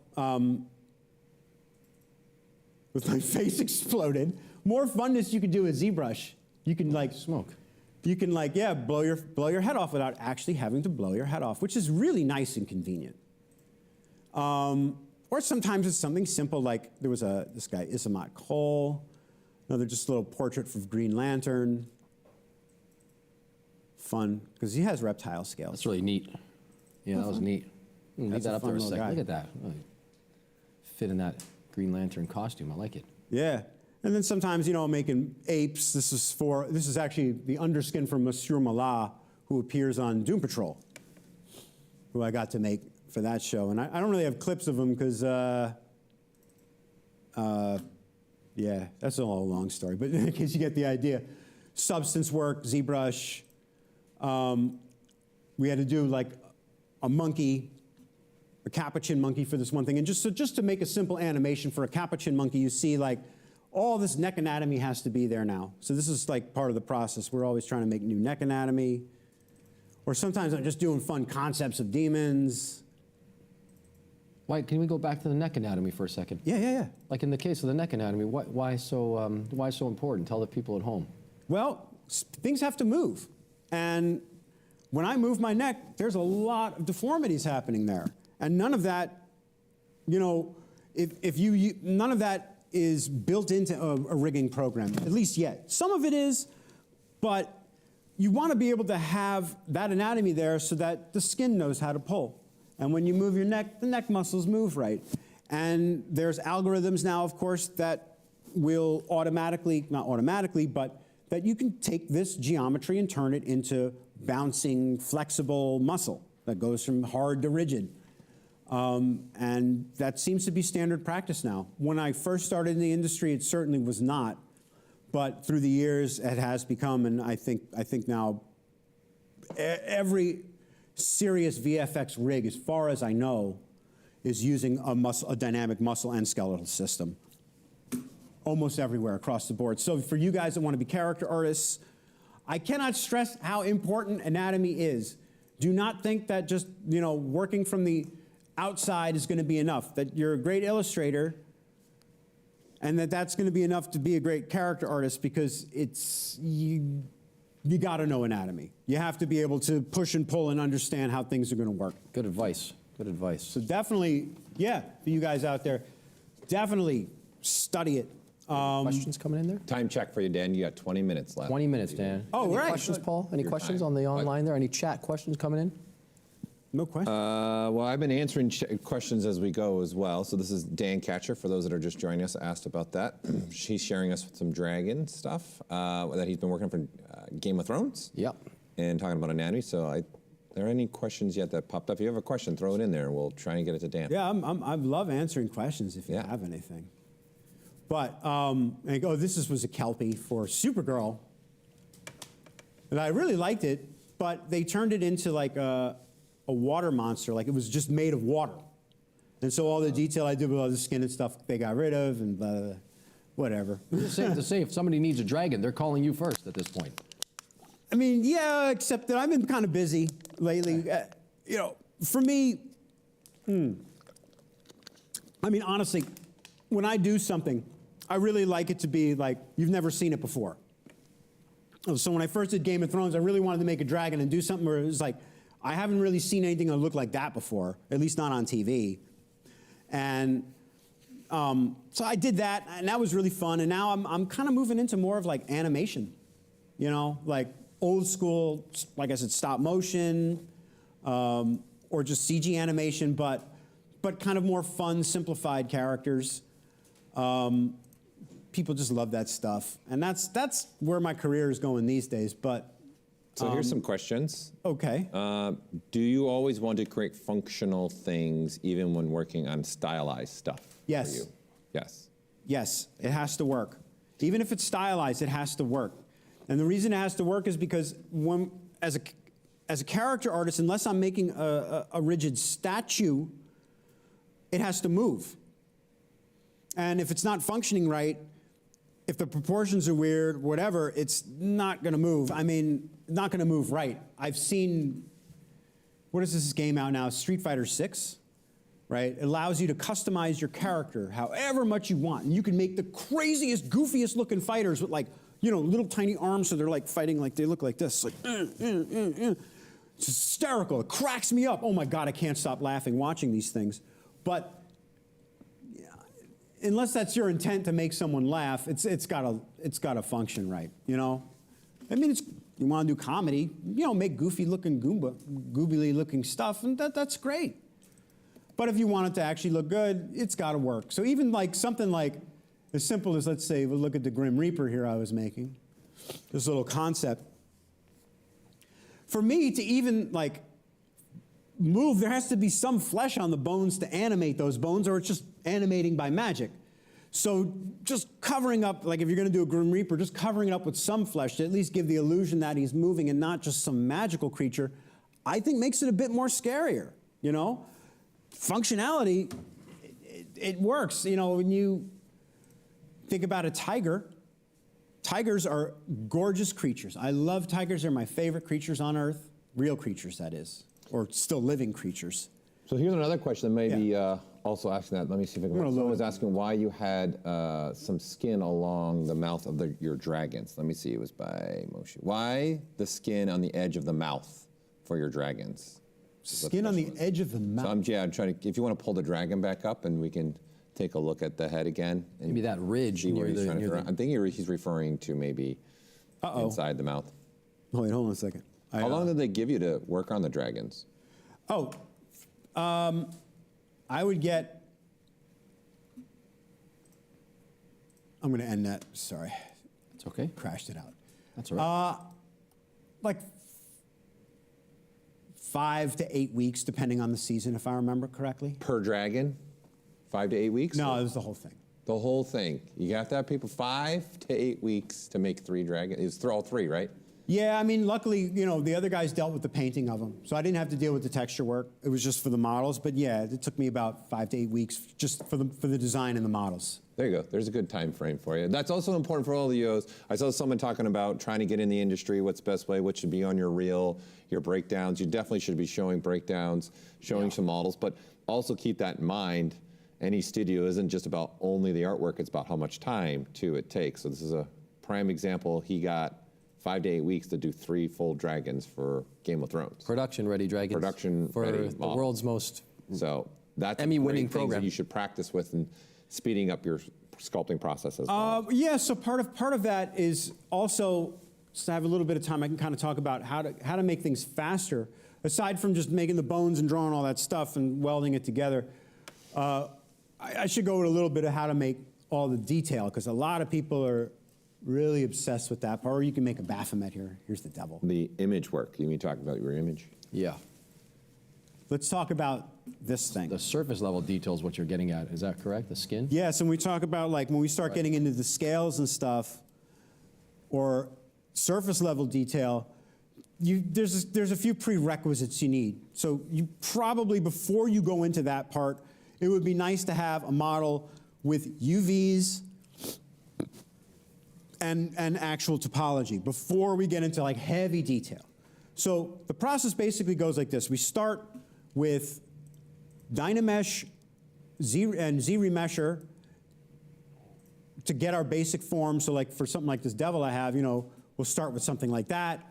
with my face exploded. More funness you could do with ZBrush. You can like Smoke. You can like, yeah, blow your head off without actually having to blow your head off, which is really nice and convenient. Or sometimes it's something simple like there was this guy, Isamat Cole, another just little portrait from Green Lantern. Fun, because he has reptile scales. That's really neat. Yeah, that was neat. Leave That's that a up there fun a little second. guy. Look at that. Really fit in that Green Lantern costume. I like it. Yeah. And then sometimes, I'm making apes. This is actually the underskin for Monsieur Mallah, who appears on Doom Patrol, who I got to make for that show. And I don't really have clips of him because, yeah, that's all a long story. But in case you get the idea, substance work, ZBrush. We had to do like a monkey, a capuchin monkey for this one thing. And just to make a simple animation for a capuchin monkey, you see like all this neck anatomy has to be there now. So this is like part of the process. We're always trying to make new neck anatomy. Or sometimes I'm just doing fun concepts of demons. Why, can we go back to the neck anatomy for a second? Yeah. Like in the case of the neck anatomy, why so important? Tell the people at home. Well, things have to move. And when I move my neck, there's a lot of deformities happening there. And none of that, none of that is built into a rigging program, at least yet. Some of it is, but you want to be able to have that anatomy there so that the skin knows how to pull. And when you move your neck, the neck muscles move right. And there's algorithms now, of course, that will automatically, not automatically, but that you can take this geometry and turn it into bouncing, flexible muscle that goes from hard to rigid. And that seems to be standard practice now. When I first started in the industry, it certainly was not. But through the years, it has become, and I think now every serious VFX rig, as far as I know, is using a dynamic muscle and skeletal system. Almost everywhere across the board. So for you guys that want to be character artists, I cannot stress how important anatomy is. Do not think that just, working from the outside is going to be enough, that you're a great illustrator and that's going to be enough to be a great character artist, because you got to know anatomy. You have to be able to push and pull and understand how things are going to work. Good advice. Good advice. So definitely, yeah, for you guys out there, definitely study it. Questions coming in there? Time check for you, Dan. You got 20 minutes left. 20 minutes, Dan. Oh, Any right. questions, Paul? Any Your questions time. on the online there? Any chat questions coming in? No question. Well, I've been answering questions as we go as well. So this is Dan Catcher, for those that are just joining us, asked about that. He's sharing us with some dragon stuff that he's been working on for Game of Thrones. Yep. And talking about anatomy. So are there any questions yet that popped up? If you have a question, throw it in there. We'll try and get it to Dan. Yeah, I love answering questions if you have anything. But, this was a Kelpie for Supergirl. And I really liked it, but they turned it into like a water monster, like it was just made of water. And so all the detail I did with all the skin and stuff, they got rid of, and blah, blah, blah, whatever. It's safe to say if somebody needs a dragon, they're calling you first at this point. I mean, yeah, except that I've been kind of busy lately. For me, I mean, honestly, when I do something, I really like it to be like you've never seen it before. So when I first did Game of Thrones, I really wanted to make a dragon and do something where it was like, I haven't really seen anything that looked like that before, at least not on TV. And so I did that, and that was really fun. And now I'm kind of moving into more of like animation, like old school, like I said, stop motion, or just CG animation, but but kind of more fun, simplified characters. People just love that stuff, and that's where my career is going these days. But so here's some questions. Okay. Do you always want to create functional things even when working on stylized stuff? Yes. For you? Yes. Yes, it has to work. Even if it's stylized, it has to work. And the reason it has to work is because when, as a character artist, unless I'm making a rigid statue, it has to move. And if it's not functioning right, if the proportions are weird, whatever, it's not going to move. I mean, not going to move right. I've seen, what is this game out now? Street Fighter 6, right? It allows you to customize your character however much you want. And you can make the craziest, goofiest looking fighters with, like, you know, little tiny arms, so they're like fighting like they look like this. Like, It's hysterical. It cracks me up. Oh my God, I can't stop laughing watching these things. But unless that's your intent to make someone laugh, it's gotta function right, you know? I mean, you want to do comedy, you know, make goofy-looking goobly-looking stuff, and that's great. But if you want it to actually look good, it's got to work. So even like something like as simple as, let's say, we'll look at the Grim Reaper here I was making, this little concept. For me to even like move, there has to be some flesh on the bones to animate those bones, or it's just animating by magic. So just covering up, like if you're going to do a Grim Reaper, just covering it up with some flesh to at least give the illusion that he's moving and not just some magical creature, I think makes it a bit more scarier, you know? Functionality, it works. You know, when you think about a tiger, tigers are gorgeous creatures. I love tigers. They're my favorite creatures on Earth. Real creatures, that is, or still living creatures. So here's another question that may be also asking that. Let me see if I can. Someone was asking why you had some skin along the mouth of your dragons. Let me see. It was by Moshe. Why the skin on the edge of the mouth for your dragons? Skin on the edge of the mouth. So I'm trying to. If you want to pull the dragon back up, and we can take a look at the head again. And maybe that ridge near the. I'm thinking he's referring to maybe inside the mouth. Oh, wait, hold on a second. How long did they give you to work on the dragons? Oh, I would get. I'm going to end that. Sorry. It's okay. Crashed it out. That's all right. Like 5 to 8 weeks, depending on the season, if I remember correctly. Per dragon? 5 to 8 weeks? No, it was the whole thing. The whole thing. You have to have people 5 to 8 weeks to make 3 dragons. It's all 3, right? Yeah, I mean, luckily, you know, the other guys dealt with the painting of them, so I didn't have to deal with the texture work. It was just for the models, but yeah, it took me about 5 to 8 weeks just for the design and the models. There you go. There's a good time frame for you. That's also important for all the EOs. I saw someone talking about trying to get in the industry, what's the best way, what should be on your reel, your breakdowns. You definitely should be showing breakdowns, showing some models, but also keep that in mind. Any studio isn't just about only the artwork, it's about how much time, too, it takes. So this is a prime example. He got 5 to 8 weeks to do 3 full dragons for Game of Thrones. Production-ready dragons. Production-ready for the world's most so that's Emmy-winning program program that you should practice with and speeding up your sculpting process as well. Yeah, so part of that is also, so I have a little bit of time, I can kind of talk about how to make things faster. Aside from just making the bones and drawing all that stuff and welding it together, I should go with a little bit of how to make all the detail, because a lot of people are really obsessed with that part. Or you can make a Baphomet here. Here's the devil. The image work. You mean talk about your image? Yeah. Let's talk about this thing. The surface level detail is what you're getting at. Is that correct? The skin? Yes, and we talk about, like, when we start getting into the scales and stuff, or surface level detail, there's a few prerequisites you need. So you probably, before you go into that part, it would be nice to have a model with UVs and actual topology before we get into like heavy detail. So the process basically goes like this. We start with Dynamesh and Z-Remesher to get our basic form. So like for something like this devil I have, you know, we'll start with something like that.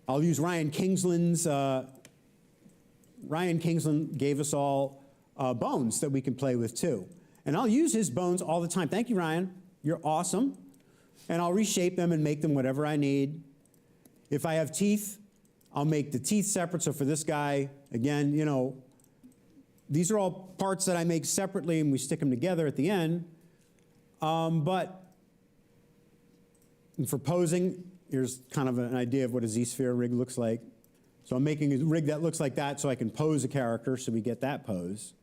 I'll use Ryan Kingsland's. Ryan Kingsland gave us all bones that we can play with too. And I'll use his bones all the time. Thank you, Ryan. You're awesome. And I'll reshape them and make them whatever I need. If I have teeth, I'll make the teeth separate. So for this guy, again, you know, these are all parts that I make separately and we stick them together at the end. But for posing, here's kind of an idea of what a Z-sphere rig looks like. So I'm making a rig that looks like that so I can pose a character so we get that pose.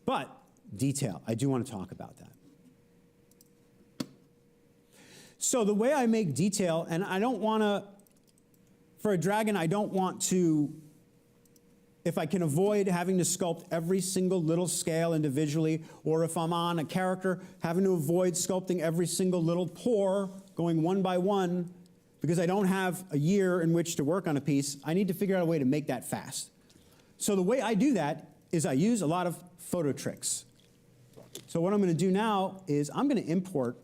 But detail, I do want to talk about that. So the way I make detail, and I don't want to, for a dragon, I don't want to, if I can avoid having to sculpt every single little scale individually, or if I'm on a character, having to avoid sculpting every single little pore, going one by one, because I don't have a year in which to work on a piece, I need to figure out a way to make that fast. So the way I do that is I use a lot of photo tricks. So what I'm going to do now is I'm going to import.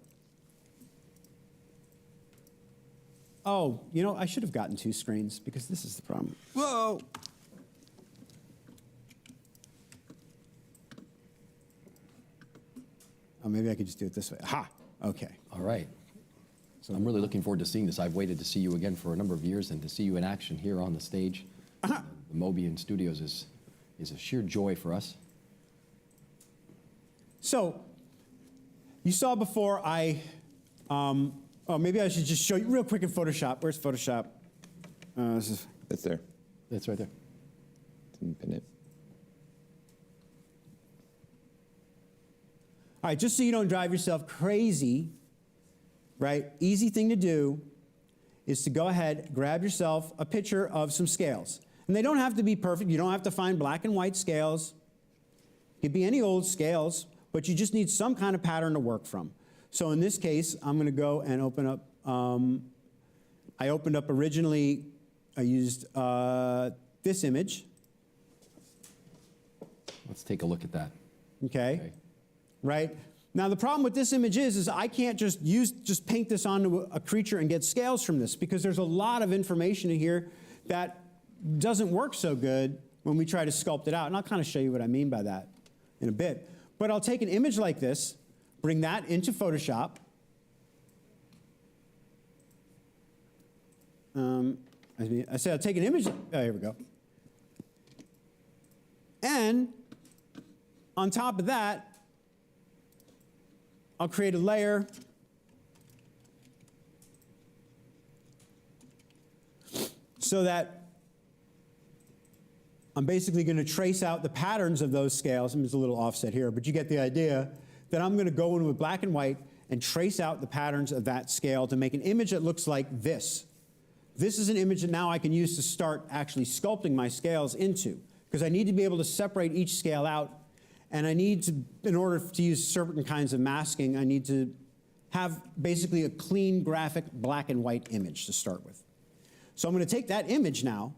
Oh, you know, I should have gotten 2 screens because this is the problem. Whoa! Oh, maybe I could just do it this way. Aha! Okay. All right. So I'm really looking forward to seeing this. I've waited to see you again for a number of years, and to see you in action here on the stage. The Mobian Studios is a sheer joy for us. So, you saw before oh, maybe I should just show you real quick in Photoshop. Where's Photoshop? It's there. It's right there. Pin it. All right, just so you don't drive yourself crazy, right? Easy thing to do is to go ahead, grab yourself a picture of some scales. And they don't have to be perfect. You don't have to find black and white scales. It could be any old scales, but you just need some kind of pattern to work from. So in this case, I'm going to go and open up, I opened up originally, I used this image. Let's take a look at that. Okay. Right? Now the problem with this image is I can't just paint this onto a creature and get scales from this, because there's a lot of information in here that doesn't work so good when we try to sculpt it out. And I'll kind of show you what I mean by that in a bit. But I'll take an image like this, bring that into Photoshop. I said I'll take an image. Oh, here we go. And on top of that, I'll create a layer so that I'm basically going to trace out the patterns of those scales. There's a little offset here, but you get the idea that I'm going to go in with black and white and trace out the patterns of that scale to make an image that looks like this. This is an image that now I can use to start actually sculpting my scales into, because I need to be able to separate each scale out. And I need to, in order to use certain kinds of masking, I need to have basically a clean graphic black and white image to start with. So I'm going to take that image now,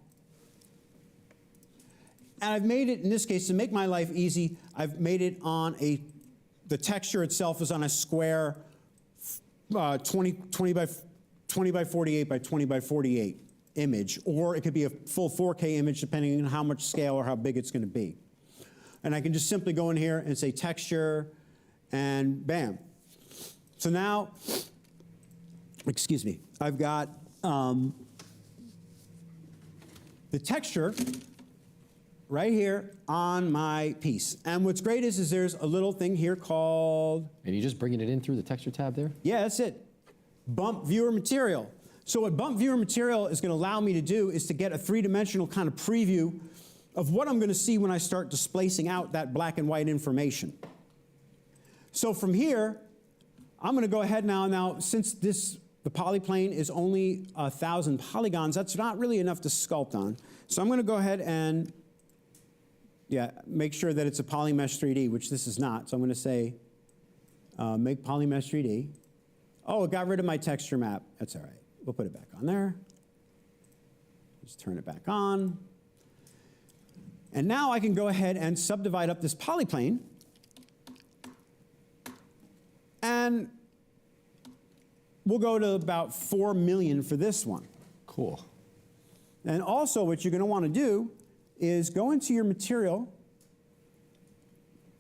and I've made it, in this case, to make my life easy, I've made it on the texture itself is on a square 20 by 48 by 20 by 48 image, or it could be a full 4K image depending on how much scale or how big it's going to be. And I can just simply go in here and say texture, and bam. So now, excuse me, I've got the texture right here on my piece. And what's great is there's a little thing here called... And you're just bringing it in through the texture tab there? Yeah, that's it. Bump Viewer Material. So what Bump Viewer Material is going to allow me to do is to get a three-dimensional kind of preview of what I'm going to see when I start displacing out that black and white information. So from here, I'm going to go ahead now since the polyplane is only 1,000 polygons, that's not really enough to sculpt on. So I'm going to go ahead and make sure that it's a polymesh 3D, which this is not. So I'm going to say make polymesh 3D. Oh, it got rid of my texture map. That's all right. We'll put it back on there. Just turn it back on. And now I can go ahead and subdivide up this polyplane. And we'll go to about 4 million for this one. Cool. And also what you're going to want to do is go into your material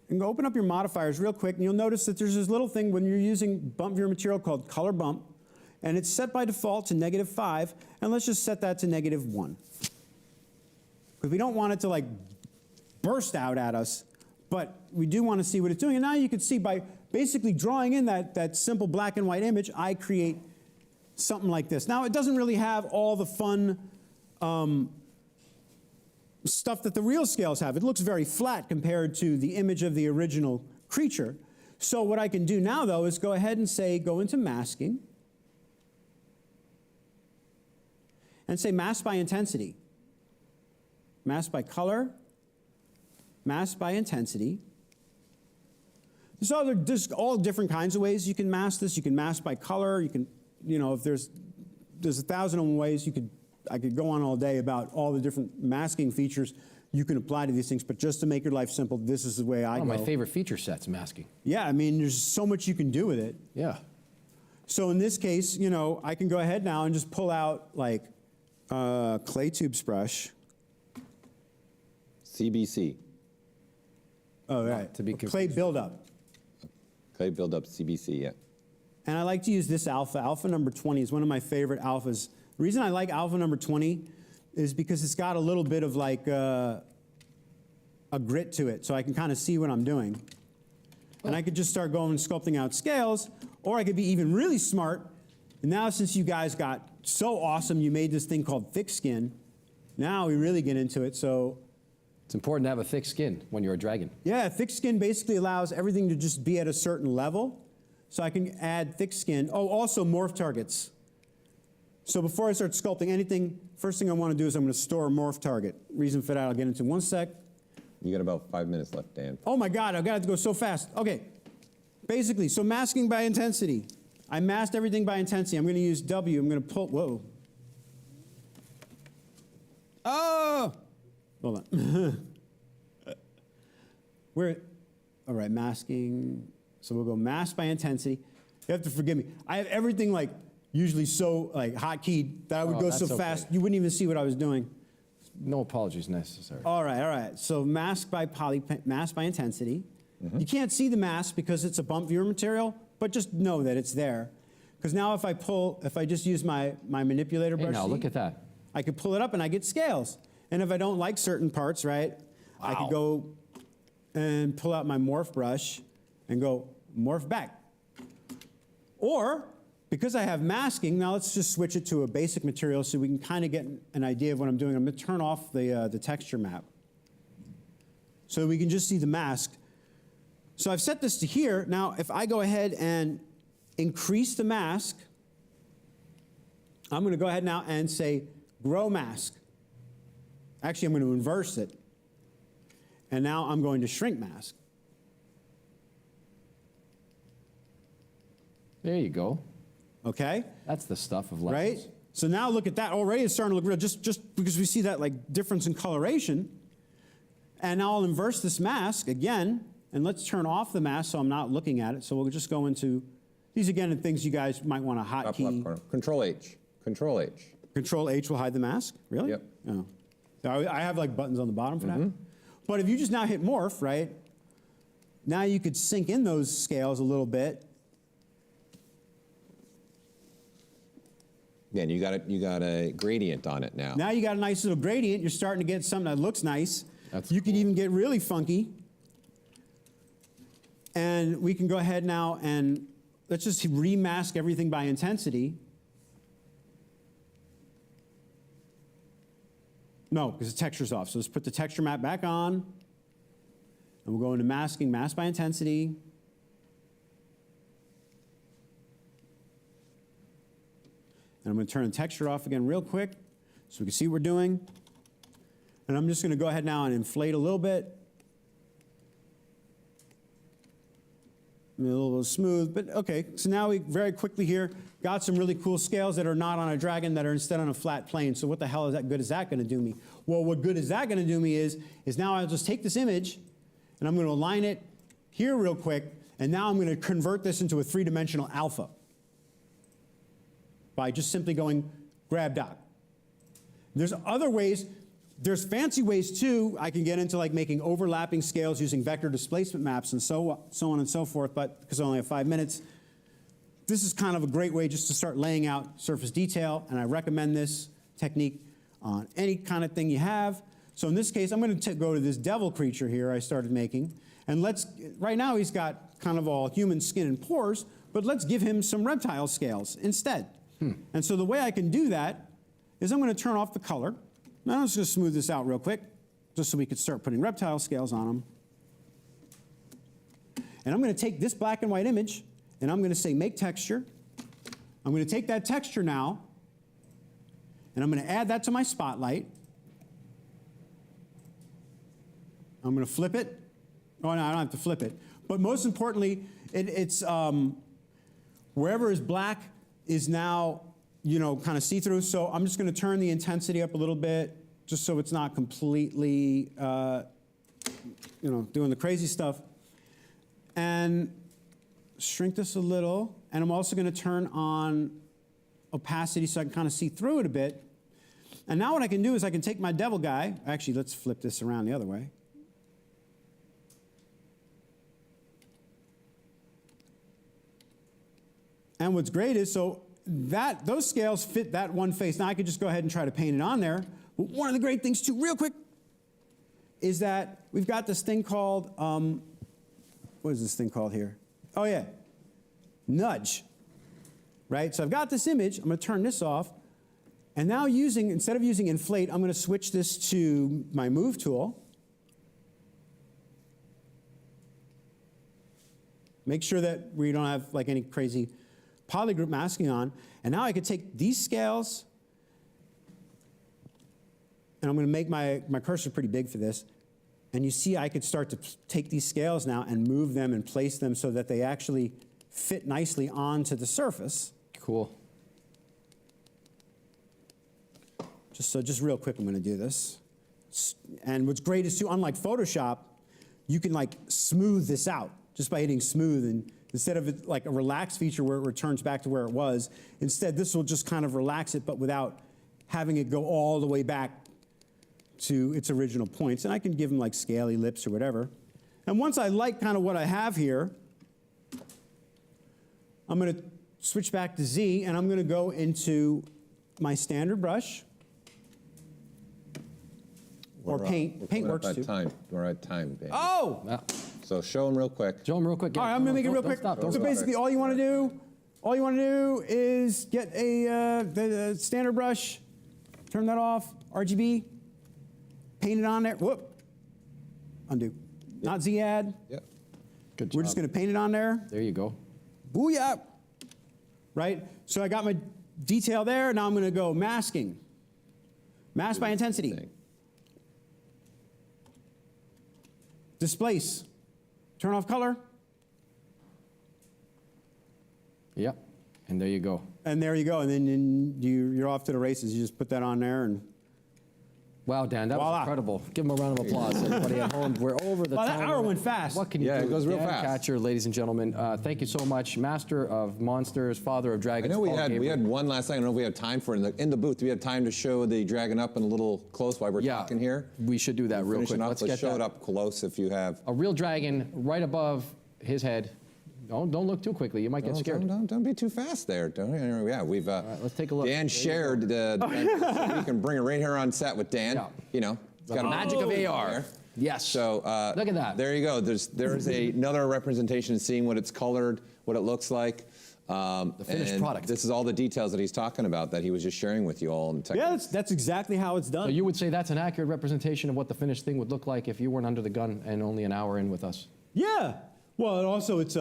and go open up your modifiers real quick, and you'll notice that there's this little thing when you're using Bump Viewer Material called Color Bump, and it's set by default to -5, and let's just set that to -1. Because we don't want it to like burst out at us, but we do want to see what it's doing. And now you can see by basically drawing in that simple black and white image, I create something like this. Now, it doesn't really have all the fun stuff that the real scales have. It looks very flat compared to the image of the original creature. So what I can do now, though, is go ahead and say, go into masking, and say mask by intensity. Mask by color, mask by intensity. There's all different kinds of ways you can mask this. You can mask by color. You can, if there's 1,000 ways I could go on all day about all the different masking features you can apply to these things, but just to make your life simple, this is the way I go. My favorite feature set's masking. Yeah, I mean, there's so much you can do with it. Yeah. So in this case, I can go ahead now and just pull out like clay tubes brush. CBC. Oh, right. To be clay buildup. Clay buildup CBC, yeah. And I like to use this alpha. Alpha number 20 is one of my favorite alphas. The reason I like alpha number 20 is because it's got a little bit of like a grit to it, so I can kind of see what I'm doing. And I could just start going and sculpting out scales, or I could be even really smart. And now since you guys got so awesome, you made this thing called thick skin, now we really get into it. So it's important to have a thick skin when you're a dragon. yeah, thick skin basically allows everything to just be at a certain level. So I can add thick skin. Oh, also morph targets. So before I start sculpting anything, first thing I want to do is I'm going to store a morph target. Reason for that I'll get into in one sec. You got about 5 minutes left, Dan. Oh my God, I've got to go so fast. Okay, basically, so masking by intensity. I masked everything by intensity. I'm going to use W. I'm going to pull, whoa. Oh! Hold on. All right, masking. So we'll go mask by intensity. You have to forgive me. I have everything like usually so like hotkeyed that I would go so fast you wouldn't even see what I was doing. No apologies necessary. All right. So mask by intensity. Mm-hmm. You can't see the mask because it's a bump viewer material, but just know that it's there. Because now if I just use my manipulator brush, now look at that. I could pull it up and I get scales. And if I don't like certain parts, right, I could go and pull out my morph brush and go morph back. Or, because I have masking, now let's just switch it to a basic material so we can kind of get an idea of what I'm doing. I'm going to turn off the texture map so we can just see the mask. So I've set this to here. Now, if I go ahead and increase the mask, I'm going to go ahead now and say grow mask. Actually, I'm going to inverse it. And now I'm going to shrink mask. There you go. Okay? That's the stuff of legends. Right? So now look at that. Already it's starting to look real, just because we see that like difference in coloration. And now I'll inverse this mask again, and let's turn off the mask so I'm not looking at it. So we'll just go into, these again are things you guys might want to hotkey. Control H. Control H. Control H will hide the mask? Really? Yep. Oh. So I have like buttons on the bottom for that. But if you just now hit morph, right? Now you could sink in those scales a little bit. Yeah, and you got a gradient on it now. Now you got a nice little gradient. You're starting to get something that looks nice. You can even get really funky. And we can go ahead now and let's just remask everything by intensity. No, because the texture's off. So let's put the texture map back on. And we'll go into masking, mask by intensity. And I'm going to turn the texture off again real quick so we can see what we're doing. And I'm just going to go ahead now and inflate a little bit. A little smooth, but okay. So now we very quickly here got some really cool scales that are not on a dragon, that are instead on a flat plane. So what the hell is that going to do me? Well, what good is that going to do me is now I'll just take this image and I'm going to align it here real quick, and now I'm going to convert this into a three-dimensional alpha by just simply going grab dot. There's other ways. There's fancy ways too. I can get into like making overlapping scales using vector displacement maps and so on and so forth, but because I only have 5 minutes, this is kind of a great way just to start laying out surface detail, and I recommend this technique on any kind of thing you have. So in this case, I'm going to go to this devil creature here I started making. And right now he's got kind of all human skin and pores, but let's give him some reptile scales instead. And so the way I can do that is I'm going to turn off the color. Now I'm just going to smooth this out real quick, just so we can start putting reptile scales on them. And I'm going to take this black and white image, and I'm going to say make texture. I'm going to take that texture now, and I'm going to add that to my spotlight. I'm going to flip it. Oh, no, I don't have to flip it. But most importantly, it's wherever is black is now, you know, kind of see-through. So I'm just going to turn the intensity up a little bit, just so it's not completely, you know, doing the crazy stuff. And shrink this a little. And I'm also going to turn on opacity so I can kind of see through it a bit. And now what I can do is I can take my devil guy. Actually, let's flip this around the other way. And what's great is, so those scales fit that one face. Now I could just go ahead and try to paint it on there. But one of the great things too, real quick, is that we've got this thing called, what is this thing called here? Oh yeah, nudge, right? So I've got this image, I'm gonna turn this off, and now instead of using inflate, I'm gonna switch this to my move tool. Make sure that we don't have like any crazy polygroup masking on. And now I could take these scales, and I'm going to make my cursor pretty big for this. And you see I could start to take these scales now and move them and place them so that they actually fit nicely onto the surface. Cool. Just real quick, I'm going to do this. And what's great is too, unlike Photoshop, you can like smooth this out just by hitting smooth, and instead of it like a relax feature where it returns back to where it was, instead this will just kind of relax it, but without having it go all the way back to its original points. And I can give them like scaly lips or whatever. And once I like kind of what I have here, I'm going to switch back to Z, and I'm going to go into my standard brush. Or paint. Paint works too. We're at time, Dan. Oh! Yeah. So show them real quick. Show them real quick. All right, I'm going to make it real quick. So basically, all you want to do is get the standard brush, turn that off, RGB, paint it on there. Whoop. Undo. Yep. Not Z add. Yep. Good job. We're just going to paint it on there. There you go. Booyah. Right? So I got my detail there. Now I'm going to go masking. Mask by intensity. Displace. Turn off color. Yep. And there you go. And there you go. And then you're off to the races. You just put that on there and. Wow, Dan, that Voila. was incredible. Give him a round of applause, everybody at home. We're over the time. That hour went fast. What can you do? Yeah, it goes real Dan fast. Catcher, ladies and gentlemen, thank you so much. Master of monsters, father of I dragons. know we Paul had Gabriel. one last thing. I don't know if we have time for it in the booth. Do we have time to show the dragon up and a little close while we're talking here? We should do that real quick. Let's show that. it up close if you have. A real dragon right above his head. Don't look too quickly. You might get scared. Don't be too fast there. Yeah, we've. All right, let's take a look. Dan shared. So we can bring it right here on set with Dan. Yeah. You know, it's got The magic of AR. there. Yes. So look at that. There you go. There's another representation, seeing what it's colored, what it looks like. The finished product. This is all the details that he's talking about that he was just sharing with you all. Yeah, that's exactly how it's done. So you would say that's an accurate representation of what the finished thing would look like if you weren't under the gun and only an hour in with us. Yeah. Well, and also it's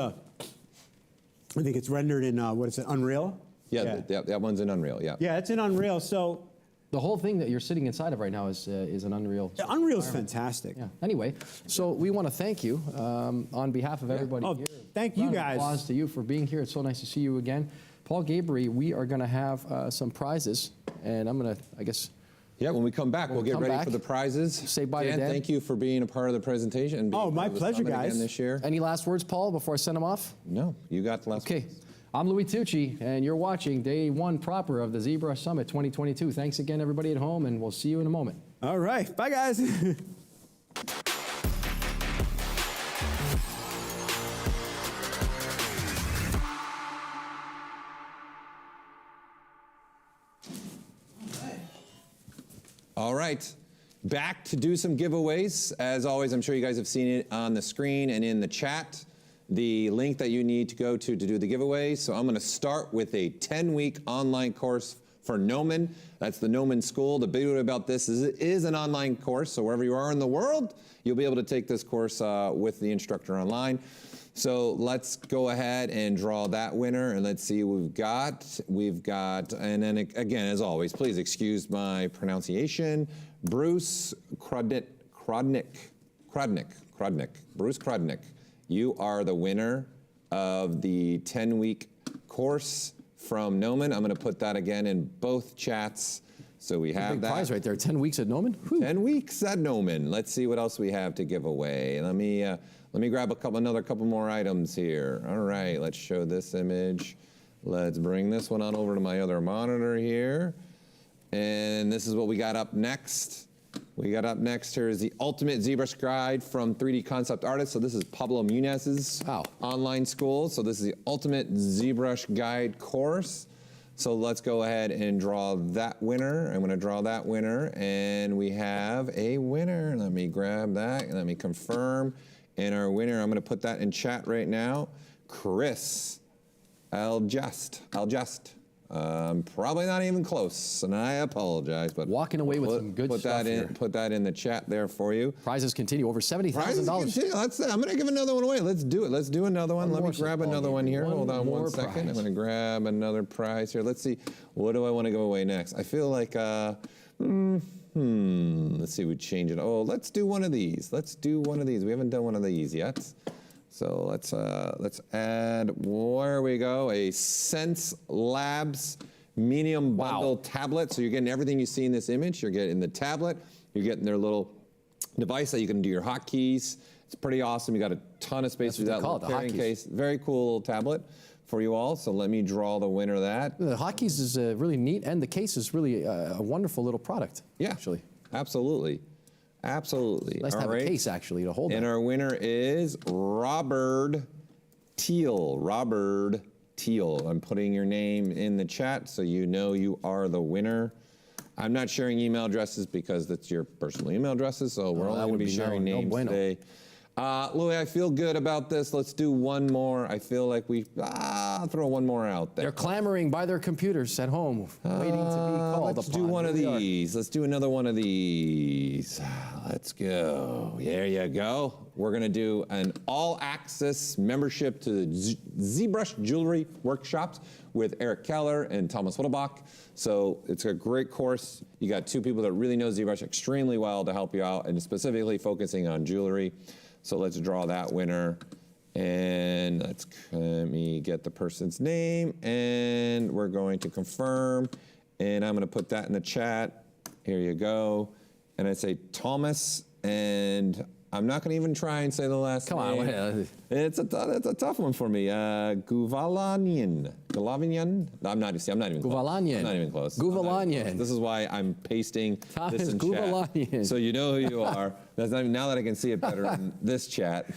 I think it's rendered in what is it, Unreal? Yeah, that one's in Unreal. Yeah. Yeah, it's in Unreal. So The whole thing that you're sitting inside of right now is an Unreal. yeah, Unreal's fantastic. Yeah. Anyway, so we want to thank you on behalf of everybody here. Thank you Round of guys. Applause to you for being here. It's so nice to see you again. Paul Gabriel, we are going to have some prizes, and I'm going to, I guess. Yeah, when we come back, we'll get ready for the prizes. Say bye to Dan. Thank you for being a part of the presentation. And being my part of the pleasure, summit guys. Again this year. Any last words, Paul, before I send them off? No, you got the last Okay. I'm Louis Tucci, and you're watching Day 1 proper of the ZBrush Summit 2022. Thanks again, everybody at home, and we'll see you in a moment. All right. Bye, guys. All right. back to do some giveaways. As always, I'm sure you guys have seen it on the screen and in the chat, the link that you need to go to do the giveaways. So I'm going to start with a 10-week online course for Gnomon. That's the Gnomon School. The beauty about this is it is an online course, so wherever you are in the world, you'll be able to take this course with the instructor online. So let's go ahead and draw that winner, and let's see what we've got. And then again, as always, please excuse my pronunciation. Bruce Krodnik. Bruce Krodnik. You are the winner of the 10-week course from Gnomon. I'm going to put that again in both chats. So we have big that. prize right there. 10 weeks at Gnomon? Whew. 10 weeks at Gnomon. Let's see what else we have to give away. Let me grab another couple more items here. All right, let's show this image. Let's bring this one on over to my other monitor here. And this is what we got up next. Here is the Ultimate ZBrush Guide from 3D Concept Artists. So this is Pablo Munez's online school. So this is the Ultimate ZBrush Guide course. So let's go ahead and draw that winner. I'm going to draw that winner, and we have a winner. Let me grab that, and let me confirm. And our winner, I'm going to put that in chat right now, Chris Aljust. Probably not even close, and I apologize, but walking away with some good stuff here. Put that in the chat there for you. Prizes continue, over $70,000. I'm going to give another one away. Let's do it. Let's do another one. Let me grab another one here. Hold on one second. I'm going to grab another prize here. Let's see. What do I want to give away next? I feel like, let's see. We change it. Oh, let's do one of these. We haven't done one of these yet. So let's add, where we go, a Sense Labs Medium Bundle tablet. So you're getting everything you see in this image. You're getting the tablet. You're getting their little device that you can do your hotkeys. It's pretty awesome. You got a ton of space with that little carrying case. Very cool little tablet for you all. So let me draw the winner of that. The hotkeys is really neat, and the case is really a wonderful little product. Yeah, actually. Absolutely. Nice to have a case, actually, to hold. And our winner is Robert Teal. Robert Teal. I'm putting your name in the chat so you know you are the winner. I'm not sharing email addresses because that's your personal email addresses, so we're only going to be sharing names today. Louis, I feel good about this. Let's do one more. I feel like I'll throw one more out there. They're clamoring by their computers at home, waiting to be called Let's do one of these. Let's do another one of these. Let's go. There you go. We're going to do an all-access membership to ZBrush Jewelry Workshops with Eric Keller and Thomas Whittlebach. So it's a great course. You got two people that really know ZBrush extremely well to help you out, and specifically focusing on jewelry. So let's draw that winner, and let me get the person's name, and we're going to confirm, and I'm going to put that in the chat. Here you go. And I say Thomas, and I'm not going to even try and say the last name. Come on. It's a tough one for me. Guvalanian. I'm not even close. Guvalanian. I'm not even close. Guvalanian. This is why I'm pasting Thomas this in Guvalanian. chat. So you know who you are. That's not even, now that I can see it better in this chat.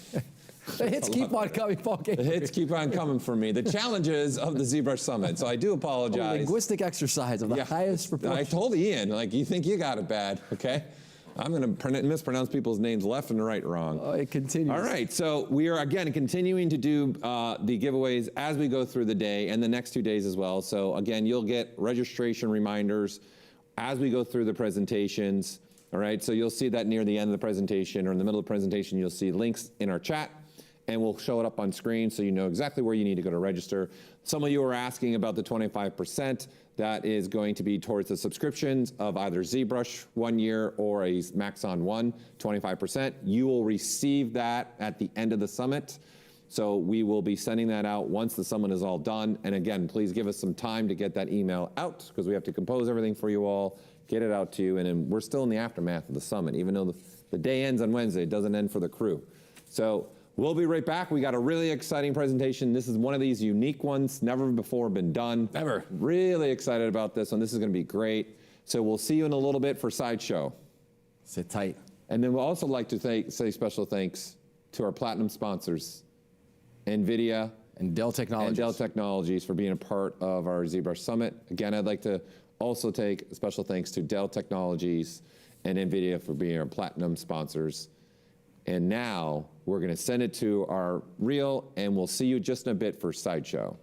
The hits keep on coming, Paul. The hits keep on coming for me. The challenges of the ZBrush Summit. So I do apologize. A linguistic exercise of the highest proportion. I told Ian, you think you got it bad, okay? I'm going to mispronounce people's names left and right wrong. Oh, it continues. All right, so we are, again, continuing to do the giveaways as we go through the day and the next 2 days as well. So, again, you'll get registration reminders as we go through the presentations. All right, so you'll see that near the end of the presentation or in the middle of the presentation, you'll see links in our chat, and we'll show it up on screen so you know exactly where you need to go to register. Some of you are asking about the 25%. That is going to be towards the subscriptions of either ZBrush 1 year or a Maxon 1, 25%. You will receive that at the end of the summit. So we will be sending that out once the summit is all done. And again, please give us some time to get that email out because we have to compose everything for you all, get it out to you. And then we're still in the aftermath of the summit. Even though the day ends on Wednesday, it doesn't end for the crew. So we'll be right back. We got a really exciting presentation. This is one of these unique ones, never before been done. Never. Really excited about this one. This is going to be great. So we'll see you in a little bit for Sideshow. Sit tight. And then we'll also like to say special thanks to our platinum sponsors, NVIDIA and Dell Technologies. For being a part of our ZBrush Summit. Again, I'd like to also take special thanks to Dell Technologies and NVIDIA for being our platinum sponsors. And now we're going to send it to our reel, and we'll see you just in a bit for Sideshow.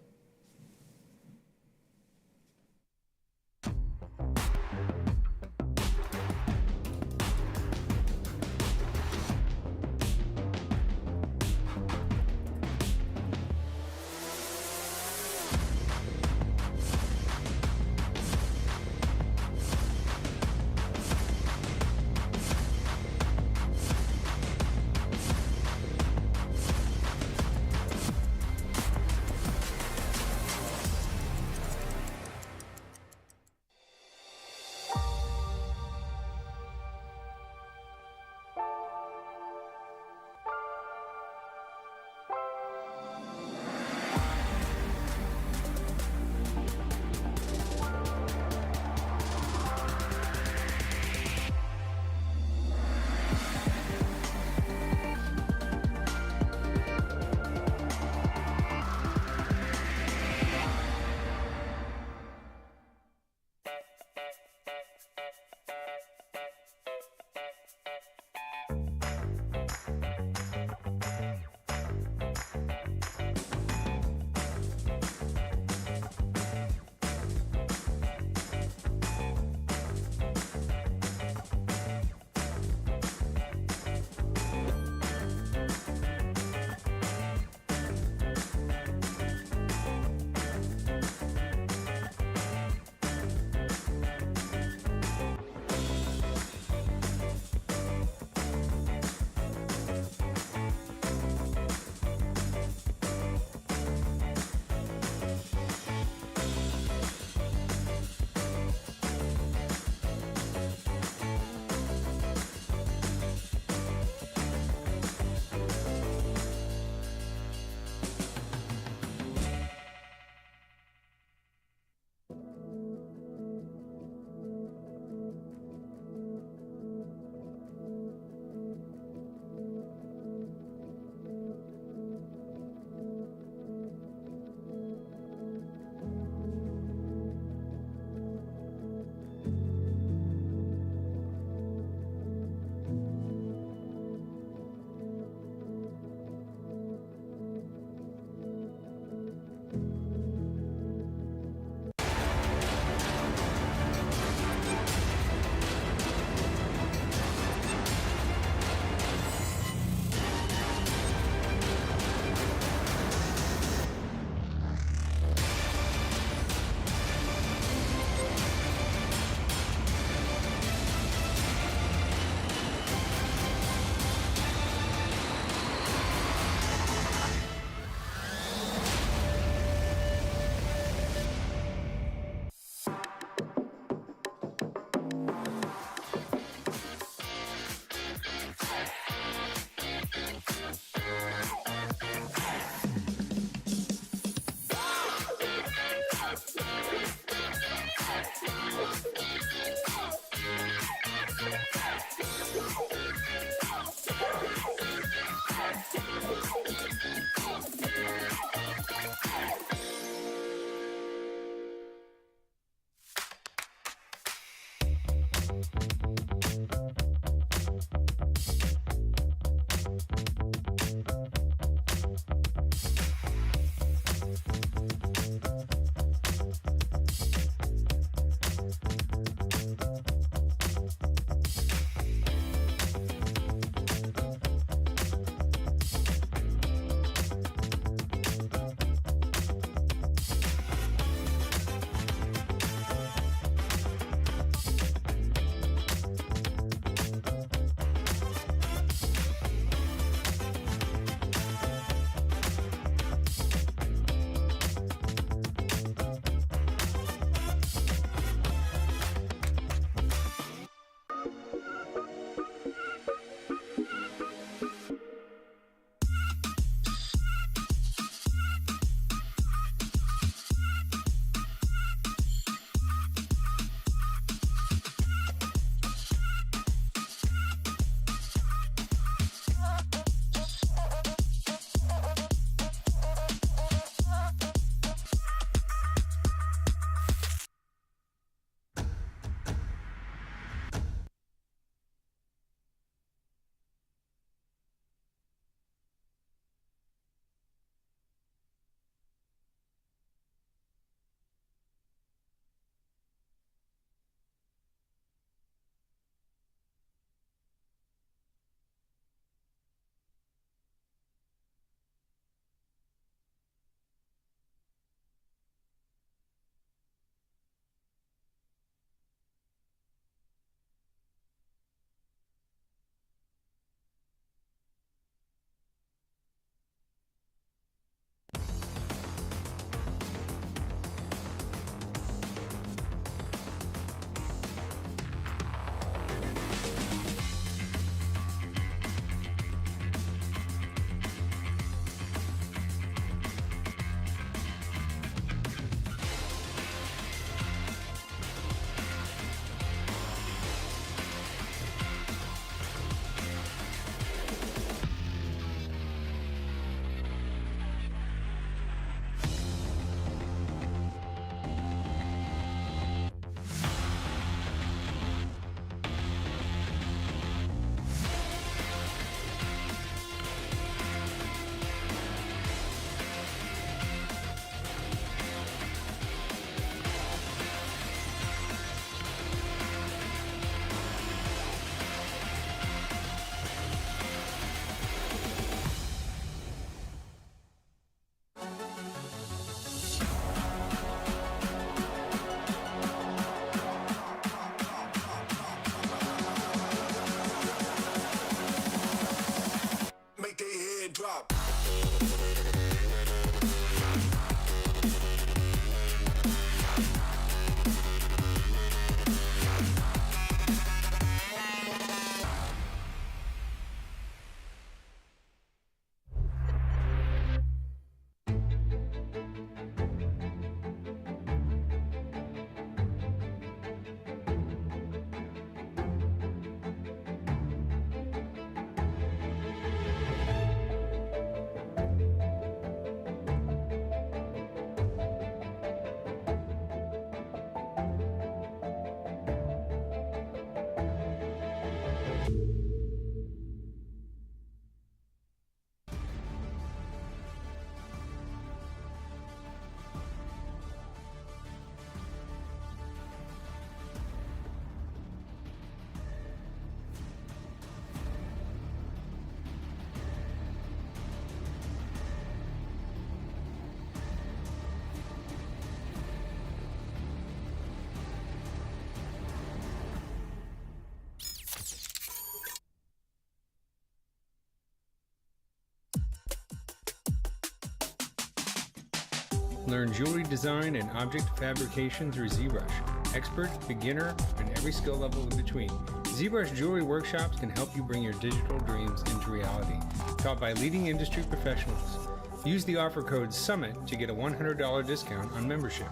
Learn jewelry design and object fabrication through ZBrush. Expert, beginner, and every skill level in between. ZBrush Jewelry Workshops can help you bring your digital dreams into reality. Taught by leading industry professionals. Use the offer code SUMMIT to get a $100 discount on membership.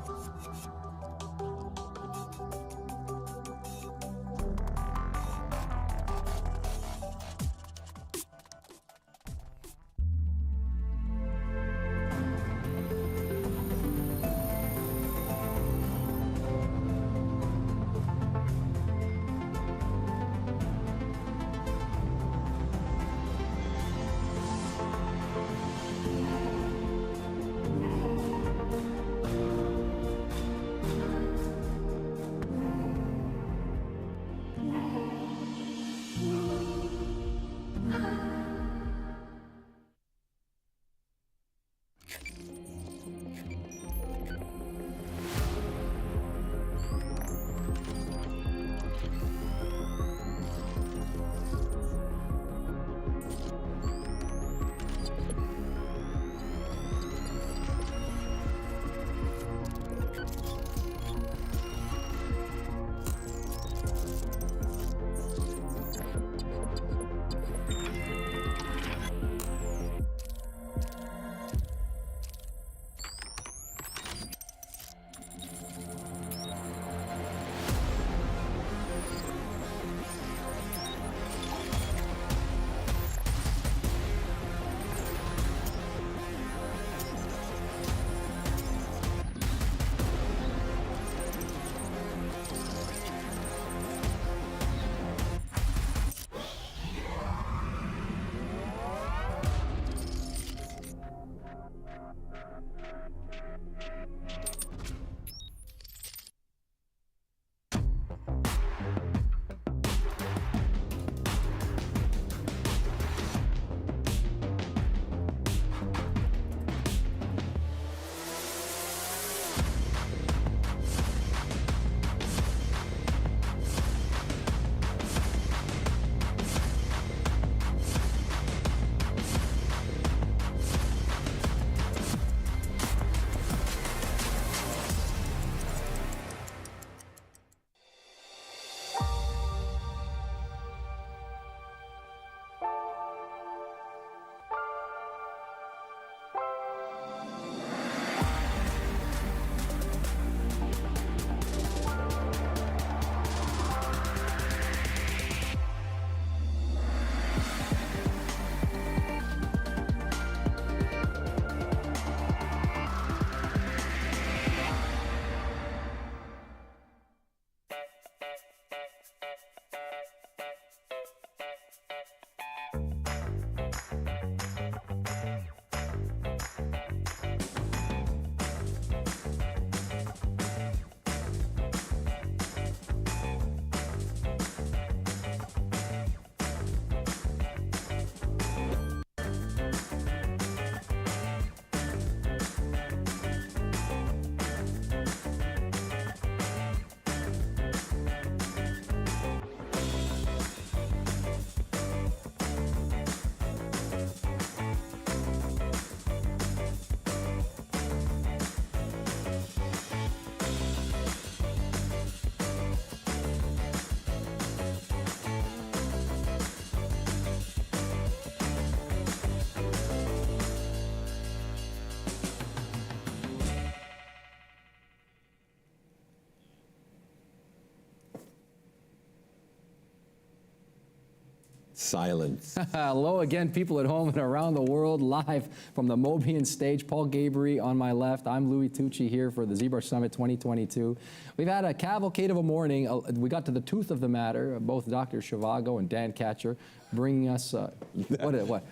Silence. Hello again, people at home and around the world, live from the Mobian stage. Paul Gabriel on my left. I'm Louis Tucci here for the ZBrush Summit 2022. We've had a cavalcade of a morning. We got to the tooth of the matter. Both Dr. Zhivago and Dan Katcher bringing us, what?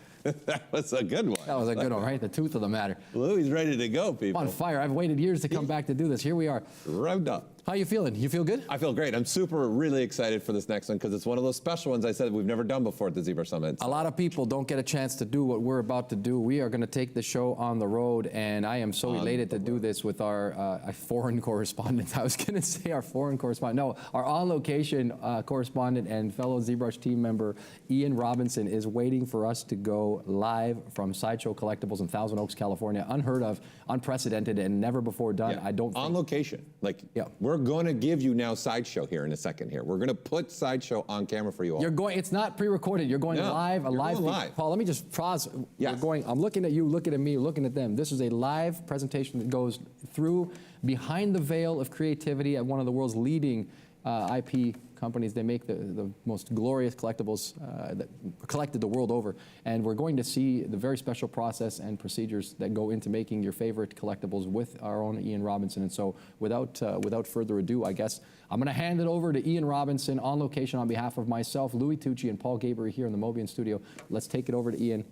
That was a good one. That was a good one, right? The tooth of the matter. Louis ready to go, people. On fire. I've waited years to come back to do this. Here we are. Revved up. How you feeling? You feel good? I feel great. I'm really excited for this next one because it's one of those special ones I said we've never done before at the ZBrush Summit. A lot of people don't get a chance to do what we're about to do. We are going to take the show on the road, and I am so elated to do this with our foreign correspondent. I was going to say our foreign correspondent. No, our on-location correspondent and fellow ZBrush team member, Ian Robinson, is waiting for us to go live from Sideshow Collectibles in Thousand Oaks, California. Unheard of, unprecedented, and never before done. Yeah. I don't think. On location. Like, we're going to give you now Sideshow here in a second here. We're going to put Sideshow on camera for you all. You're going, it's not pre-recorded. You're going live, a live. Live. Paul, let me just pause. Yes. We're going, I'm looking at you, looking at me, looking at them. This is a live presentation that goes through behind the veil of creativity at one of the world's leading IP companies. They make the most glorious collectibles that are collected the world over. And we're going to see the very special process and procedures that go into making your favorite collectibles with our own Ian Robinson. And so without further ado, I guess I'm going to hand it over to Ian Robinson on location on behalf of myself, Louis Tucci, and Paul Gabriel here in the Mobian studio. Let's take it over to Ian.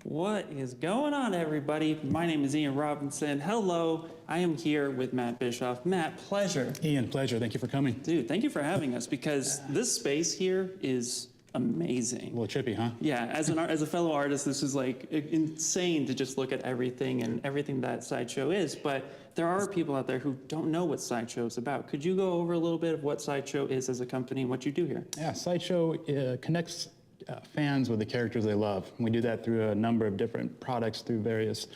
What is going on, everybody? My name is Ian Robinson. Hello, I am here with Matt Bischoff. Matt, pleasure. Ian, pleasure. Thank you for coming. Dude, thank you for having us because this space here is amazing. A little trippy, huh? Yeah, as a fellow artist, this is like insane to just look at everything and everything that Sideshow is. But there are people out there who don't know what Sideshow is about. Could you go over a little bit of what Sideshow is as a company and what you do here? Yeah, Sideshow connects fans with the characters they love. We do that through a number of different products, through various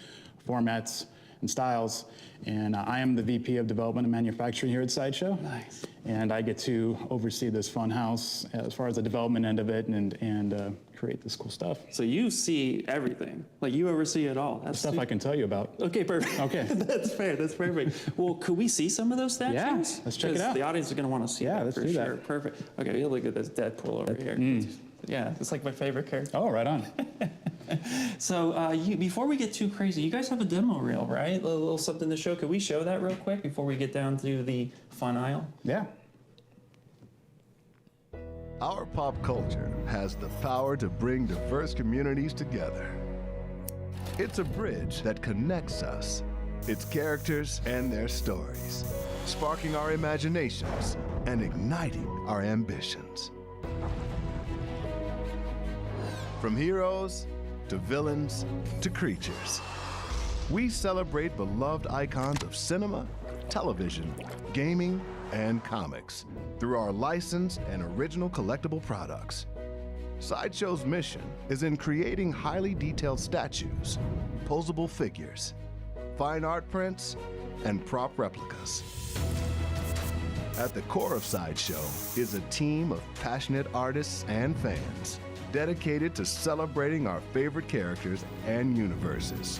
formats and styles. And I am the VP of Development and Manufacturing here at Sideshow. Nice. And I get to oversee this fun house as far as the development end of it and create this cool stuff. So you see everything. Like you oversee it all. That's Stuff I can tell you about. Okay, perfect. Okay. That's fair. That's perfect. Well, could we see some of those statues? Yeah, let's check it out. The audience is going to want to see that let's for do sure. that. Perfect. Okay, you look at this Deadpool over here. Yeah, it's like my favorite character. Oh, right on. So before we get too crazy, you guys have a demo reel, right? A little something to show. Could we show that real quick before we get down to the fun aisle? Yeah. Our pop culture has the power to bring diverse communities together. It's a bridge that connects us, its characters and their stories, sparking our imaginations and igniting our ambitions. From heroes to villains to creatures, we celebrate beloved icons of cinema, television, gaming, and comics through our licensed and original collectible products. Sideshow's mission is in creating highly detailed statues, posable figures, fine art prints, and prop replicas. At the core of Sideshow is a team of passionate artists and fans dedicated to celebrating our favorite characters and universes,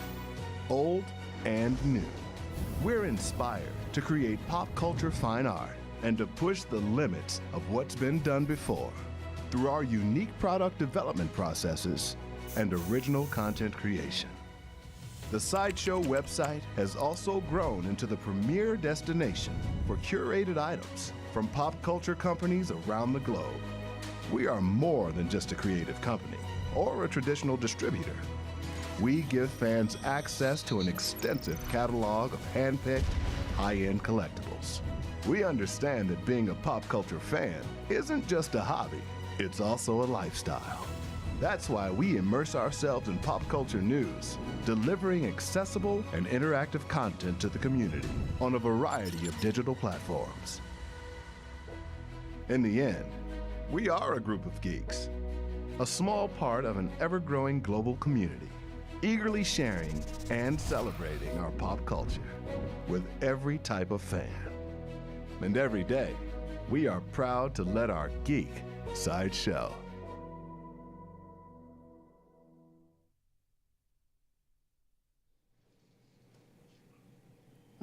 old and new. We're inspired to create pop culture fine art and to push the limits of what's been done before through our unique product development processes and original content creation. The Sideshow website has also grown into the premier destination for curated items from pop culture companies around the globe. We are more than just a creative company or a traditional distributor. We give fans access to an extensive catalog of hand-picked, high-end collectibles. We understand that being a pop culture fan isn't just a hobby, it's also a lifestyle. That's why we immerse ourselves in pop culture news, delivering accessible and interactive content to the community on a variety of digital platforms. In the end, we are a group of geeks, a small part of an ever-growing global community, eagerly sharing and celebrating our pop culture with every type of fan. And every day, we are proud to let our geek side show.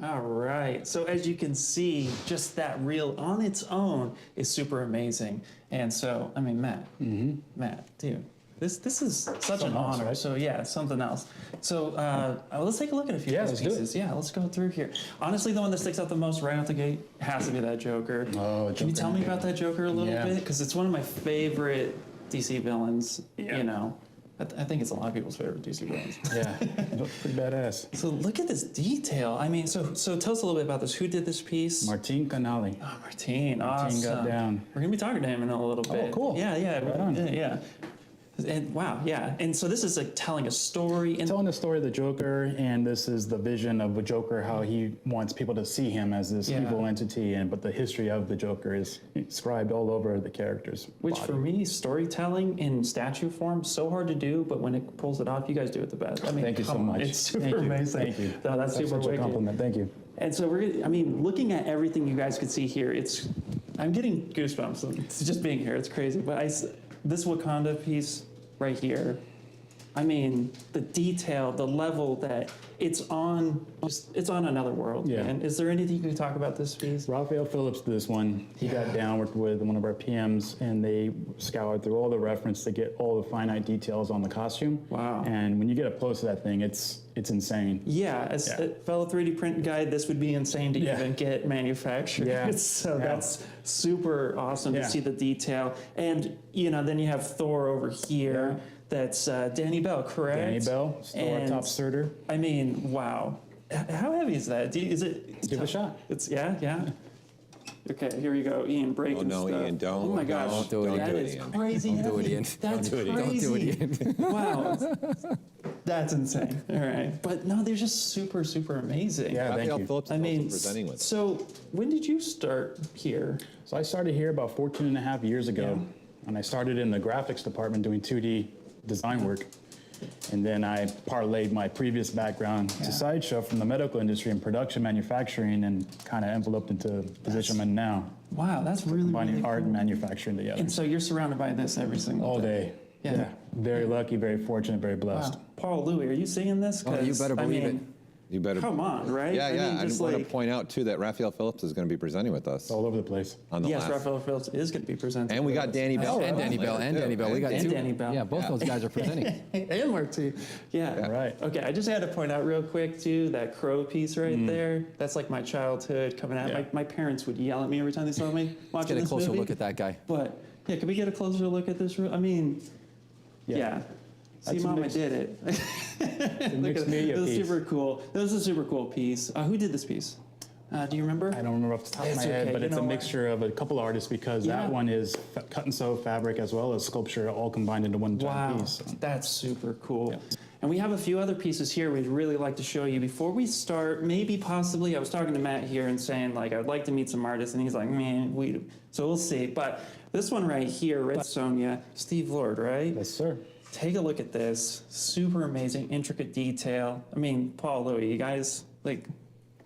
All right. So as you can see, just that reel on its own is super amazing. And so, I mean, Matt, dude, This is such an Something else, honor. right? So yeah, something else. So let's take a look at a few of those let's do it. pieces. Yeah, let's go through here. Honestly, the one that sticks out the most right out the gate has to be that Joker. Oh, Can you Joker. tell me about that Joker a little Yeah. bit? Because it's one of my favorite DC villains. Yeah. You know, I think it's a lot of people's favorite DC villains. Yeah, pretty badass. So look at this detail. I mean, so tell us a little bit about this. Who did this piece? Martin Canali. Oh, Martin, awesome. got down. We're gonna be talking to him in a little bit. cool. Yeah, Right on. yeah. And wow, yeah. And so this is like telling a story. And Telling the story of the Joker, and this is the vision of the Joker, how he wants people to see him as this Yeah. evil entity, but the history of the Joker is inscribed all over the character's which body. for me, storytelling in statue form, so hard to do, but when it pulls it off, you guys do it the best. I mean, Thank you so come on, much. It's super Thank you. amazing. Thank you. No, that's super such a wicked. compliment. Thank you. And so looking at everything you guys could see here, I'm getting goosebumps. It's just being here, it's crazy. But this Wakanda piece right here, I mean, the detail, the level that it's on another world. Yeah. Man. Is there anything you can talk about this piece? Raphael Phillips did this one. He got down, worked with one of our PMs, and they scoured through all the reference to get all the finite details on the costume. Wow. And when you get up close to that thing, it's insane. Yeah, as a fellow 3D print guy, this would be insane to Yeah. even get manufactured. Yeah. So Yeah. that's super awesome Yeah. to see the detail. And, then you have Thor over here. Yeah. That's Danny Bell, correct? Danny Bell, And, top starter. I mean, wow. How heavy is that? Is it? Give it a shot. It's yeah. Okay, here you go, Ian. Breaking Oh, no, stuff. Ian, don't. Oh my gosh, Don't do it, that Ian. is crazy. Don't do it, Ian. That's Don't do it, Ian. crazy. Don't do it, Ian. Wow, that's insane. All right, but no, they're just super, super amazing. Yeah, thank Raphael you. Phillips I is mean, also presenting with us. so when did you start here? So I started here about 14 and a half years ago, and I started in the graphics department doing 2D design work. And then I parlayed my previous background to Sideshow from the medical industry and production manufacturing, and kind of enveloped into the position I'm in now, Wow, that's really, combining really art cool. and manufacturing together. And so you're surrounded by this every single All day. Yeah. Very lucky, very fortunate, very blessed. Wow. Paul Louie, are you seeing this? Oh, you 'Cause, better I believe mean, it. You better. Come on, right? Yeah, yeah. I just want to like, point out, too, that Raphael Phillips is going to be presenting with us All over the place. on the yes, last. Raphael Phillips is going to be presenting. And we with got us. Danny Bell. And Danny Bell, and Danny Bell. We got And two. Danny Bell. Yeah, both those guys are presenting. And Mark too. Yeah. Right. Okay, I just had to point out real quick too, that crow piece right there. That's like my childhood coming out. Yeah. My parents would yell at me every time they saw me watching Get a this closer movie. look at that guy. But yeah, can we get a closer look at this? I mean, yeah. See, That's a Mom, I mix- did it. Look mixed at media it. It was piece. super cool. It was a super cool piece. Who did this piece? Do you remember? I don't remember off the top of It's my head, okay, but you it's a know what? mixture of a couple artists, because Yeah. that one is cut and sew fabric as well as sculpture, all combined into one giant Wow, piece. that's super cool. Yeah. And we have a few other pieces here we'd really like to show you. Before we start, maybe possibly, I was talking to Matt here and saying, like, I'd like to meet some artists, and he's like, man, so we'll see. But this one right here, Red Sonia, Steve Lord, right? Yes, sir. Take a look at this. Super amazing, intricate detail. I mean, Paul Louie, you guys, like,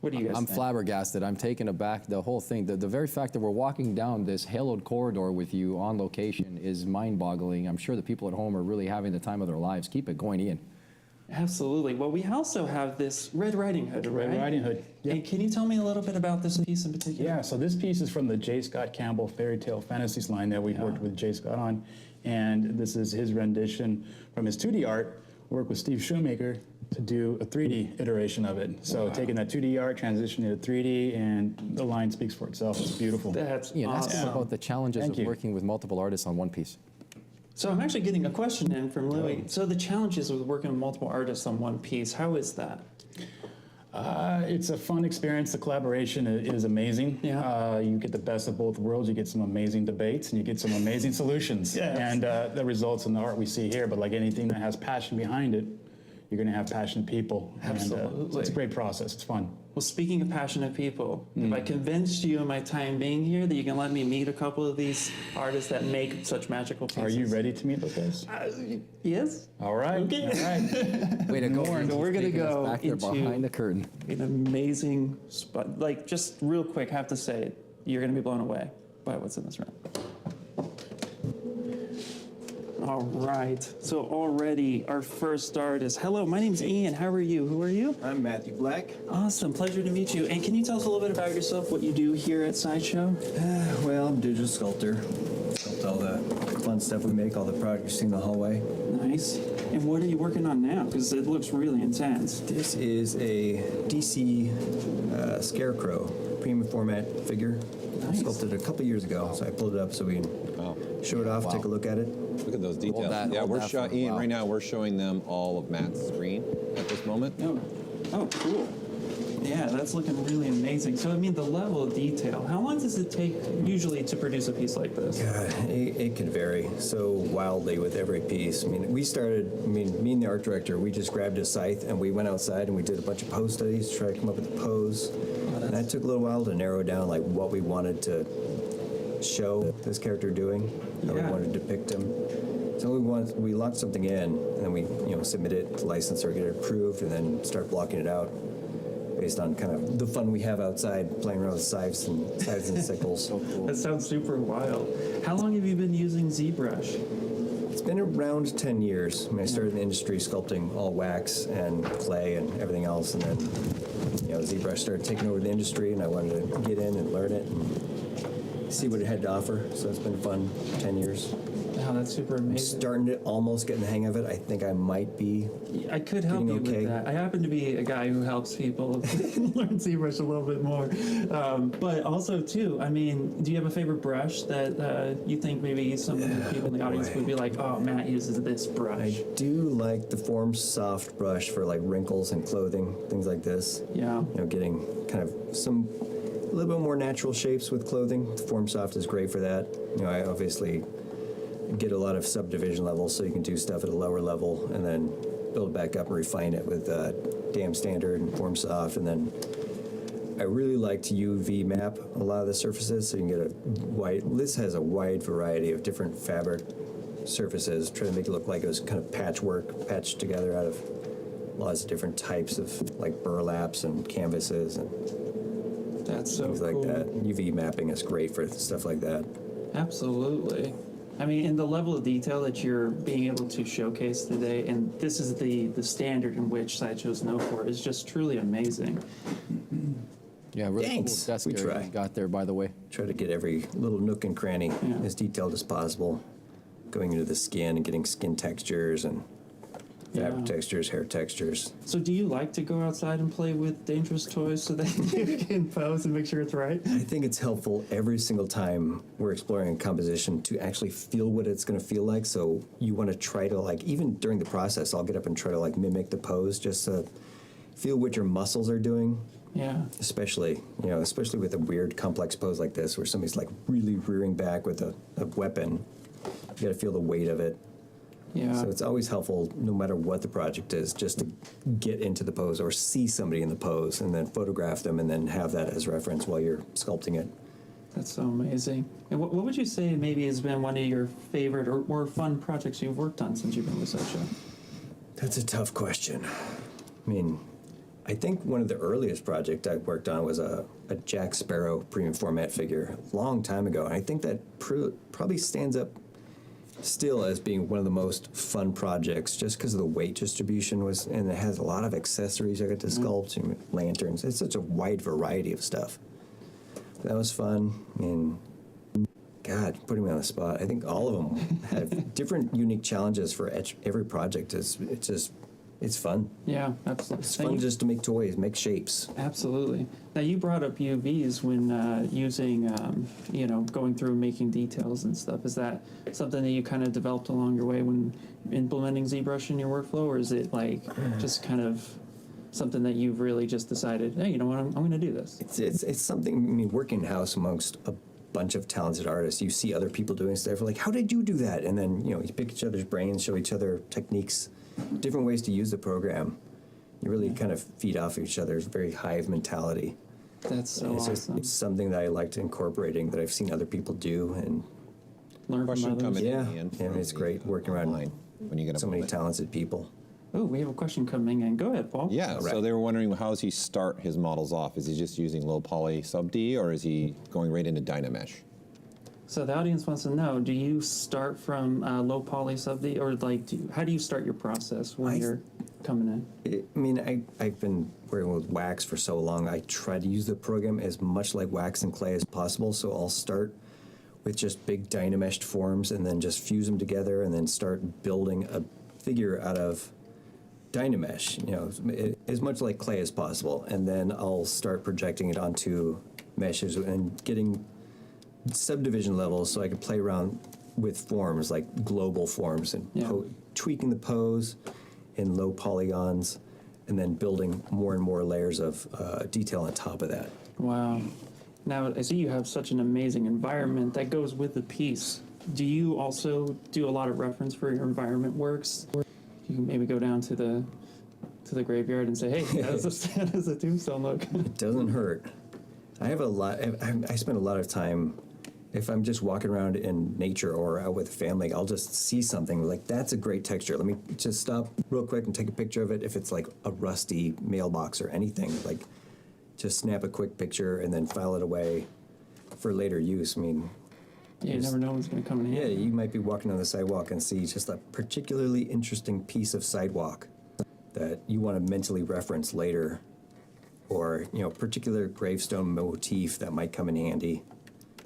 what do you guys I'm think? flabbergasted. I'm taken aback. The whole thing, the very fact that we're walking down this haloed corridor with you on location is mind-boggling. I'm sure the people at home are really having the time of their lives. Keep it going, Ian. Absolutely. Well, we also have this Red Riding Hood, right? Red Riding Hood. Yep. And can you tell me a little bit about this piece in particular? Yeah, so this piece is from the J. Scott Campbell Fairy Tale Fantasies line that we've worked with J. Scott on. And this is his rendition from his 2D art, worked with Steve Shoemaker to do a 3D iteration of it. So taking that 2D art, transitioning it to 3D, and the line speaks for itself. It's beautiful. That's Ian, ask awesome. us about the challenges Thank of you. working with multiple artists on one piece. So I'm actually getting a question in from Louie. So the challenges with working with multiple artists on one piece, how is that? It's a fun experience. The collaboration is amazing. Yeah. You get the best of both worlds. You get some amazing debates, and you get some amazing solutions. Yes. And that results in the art we see here. But like anything that has passion behind it, you're going to have passionate people. And, Absolutely. it's a great process. It's fun. Well, speaking of passionate people, if I convinced you in my time being here that you can let me meet a couple of these artists that make such magical pieces. Are you ready to meet those guys? Yes. All right. Okay. All right. Way to go. So Ian. we're gonna Taking us go back there into- behind the curtain. An amazing spot. Like, just real quick, have to say it. You're going to be blown away by what's in this room. All right. So already our first artist. Hello, my name's Ian. How are you? Who are you? I'm Matthew Black. Awesome. Pleasure to meet you. And can you tell us a little bit about yourself, what you do here at Sideshow? Well, I'm a digital sculptor. All the fun stuff we make, all the products in the hallway. Nice. And what are you working on now? Because it looks really intense. This is a DC Scarecrow premium format figure. Nice. Sculpted a couple years ago, so I pulled it up so we can show it off, take a look at it. Look at those details. Ian, right now we're showing them all of Matt's screen at this moment. Oh, cool. Yeah, that's looking really amazing. So, I mean, the level of detail, how long does it take usually to produce a piece like this? It can vary so wildly with every piece. I mean, me and the art director, we just grabbed a scythe and we went outside and we did a bunch of pose studies to try to come up with a pose. And that took a little while to narrow down like what we wanted to show this character doing, how we wanted to depict him. So we locked something in, and then we submit it to licensor, get it approved, and then start blocking it out based on kind of the fun we have outside playing around with scythes and sickles. So cool. That sounds super wild. How long have you been using ZBrush? It's been around 10 years. I mean, I started in the industry sculpting all wax and clay and everything else, and then ZBrush started taking over the industry, and I wanted to get in and learn it and see what it had to offer. So it's been fun, 10 years. Wow, that's super amazing. I'm starting to almost get the hang of it. I think I might be. I could help you with that. I happen to be a guy who helps people learn ZBrush a little bit more. But also, too, I mean, do you have a favorite brush that you think maybe some people in the audience would be like, oh, Matt uses this brush? I do like the Form Soft brush for like wrinkles and clothing, things like this. Yeah. Getting kind of a little bit more natural shapes with clothing. The Form Soft is great for that. I obviously get a lot of subdivision levels, so you can do stuff at a lower level and then build it back up and refine it with Dam Standard and Form Soft. And then I really like to UV map a lot of the surfaces, so you can get this has a wide variety of different fabric surfaces, try to make it look like it was kind of patched together out of lots of different types of like burlaps and canvases and that's so things like that. UV mapping is great for stuff like that. Absolutely. I mean, and the level of detail that you're being able to showcase today, and this is the standard in which Sideshow's known for, is just truly amazing. Yeah, really Thanks. cool desk area you got there, by the way. Try to get every little nook and cranny as detailed as possible, going into the skin and getting skin textures and fabric textures, hair textures. So do you like to go outside and play with dangerous toys so that you can pose and make sure it's right? I think it's helpful every single time we're exploring a composition to actually feel what it's going to feel like. So you want to try to, like, even during the process, I'll get up and try to, like, mimic the pose just to feel what your muscles are doing. Yeah. Especially with a weird, complex pose like this where somebody's, like, really rearing back with a weapon. You got to feel the weight of it. Yeah. So it's always helpful, no matter what the project is, just to get into the pose or see somebody in the pose and then photograph them and then have that as reference while you're sculpting it. That's so amazing. And what would you say maybe has been one of your favorite or more fun projects you've worked on since you've been with Sideshow? That's a tough question. I mean, I think one of the earliest projects I worked on was a Jack Sparrow premium format figure a long time ago. And I think that probably stands up still as being one of the most fun projects just because of the weight distribution and it has a lot of accessories I got to sculpt and lanterns. It's such a wide variety of stuff. That was fun. I mean, God, putting me on the spot. I think all of them have different unique challenges for every project. It's fun. Yeah, absolutely. It's fun just to make toys, make shapes. Absolutely. Now, you brought up UVs when using, going through making details and stuff. Is that something that you kind of developed along your way when implementing ZBrush in your workflow, or is it like just kind of something that you've really just decided, hey, you know what, I'm going to do this? It's something, I mean, working in-house amongst a bunch of talented artists, you see other people doing stuff, like, how did you do that? And then, you pick each other's brains, show each other techniques, different ways to use the program. You really kind of feed off each other's very hive mentality. That's so awesome. It's something that I liked incorporating that I've seen other people do and learn from others. Yeah, it's great working around when you get so many talented people. Oh, we have a question coming in. Go ahead, Paul. Yeah, so they were wondering, how does he start his models off? Is he just using low poly sub D, or is he going right into Dynamesh? So the audience wants to know, do you start from low poly sub D, or how do you start your process when you're coming in? I've been working with wax for so long. I try to use the program as much like wax and clay as possible. So I'll start with just big dynameshed forms and then just fuse them together and then start building a figure out of dynamesh, you know, as much like clay as possible. And then I'll start projecting it onto meshes and getting subdivision levels so I can play around with forms, like global forms, and tweaking the pose in low polygons, and then building more and more layers of detail on top of that. Wow. Now, I see you have such an amazing environment that goes with the piece. Do you also do a lot of reference for your environment works? You can maybe go down to the graveyard and say, hey, how does a tombstone look? It doesn't hurt. I have a lot, I spend a lot of time, if I'm just walking around in nature or out with family, I'll just see something like, that's a great texture. Let me just stop real quick and take a picture of it. If it's like a rusty mailbox or anything, like just snap a quick picture and then file it away for later use. I mean, yeah, you never know what's going to come in handy. Yeah, you might be walking on the sidewalk and see just a particularly interesting piece of sidewalk that you want to mentally reference later, or, you know, particular gravestone motif that might come in handy.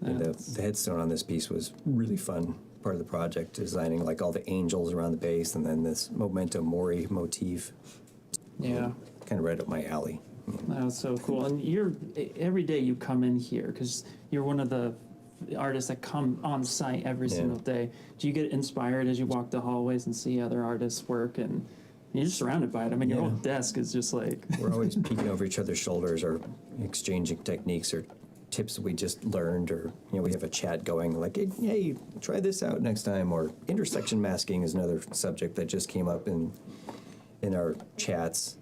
And the headstone on this piece was really fun part of the project, designing like all the angels around the base and then this memento mori motif. Yeah. Kind of right up my alley. That was so cool. And every day you come in here because you're one of the artists that come on site every single day. Do you get inspired as you walk the hallways and see other artists work, and you're just surrounded by it? I mean, your whole desk is just like... We're always peeking over each other's shoulders or exchanging techniques or tips that we just learned, or, you know, we have a chat going like, hey, try this out next time. Or intersection masking is another subject that just came up in our chats.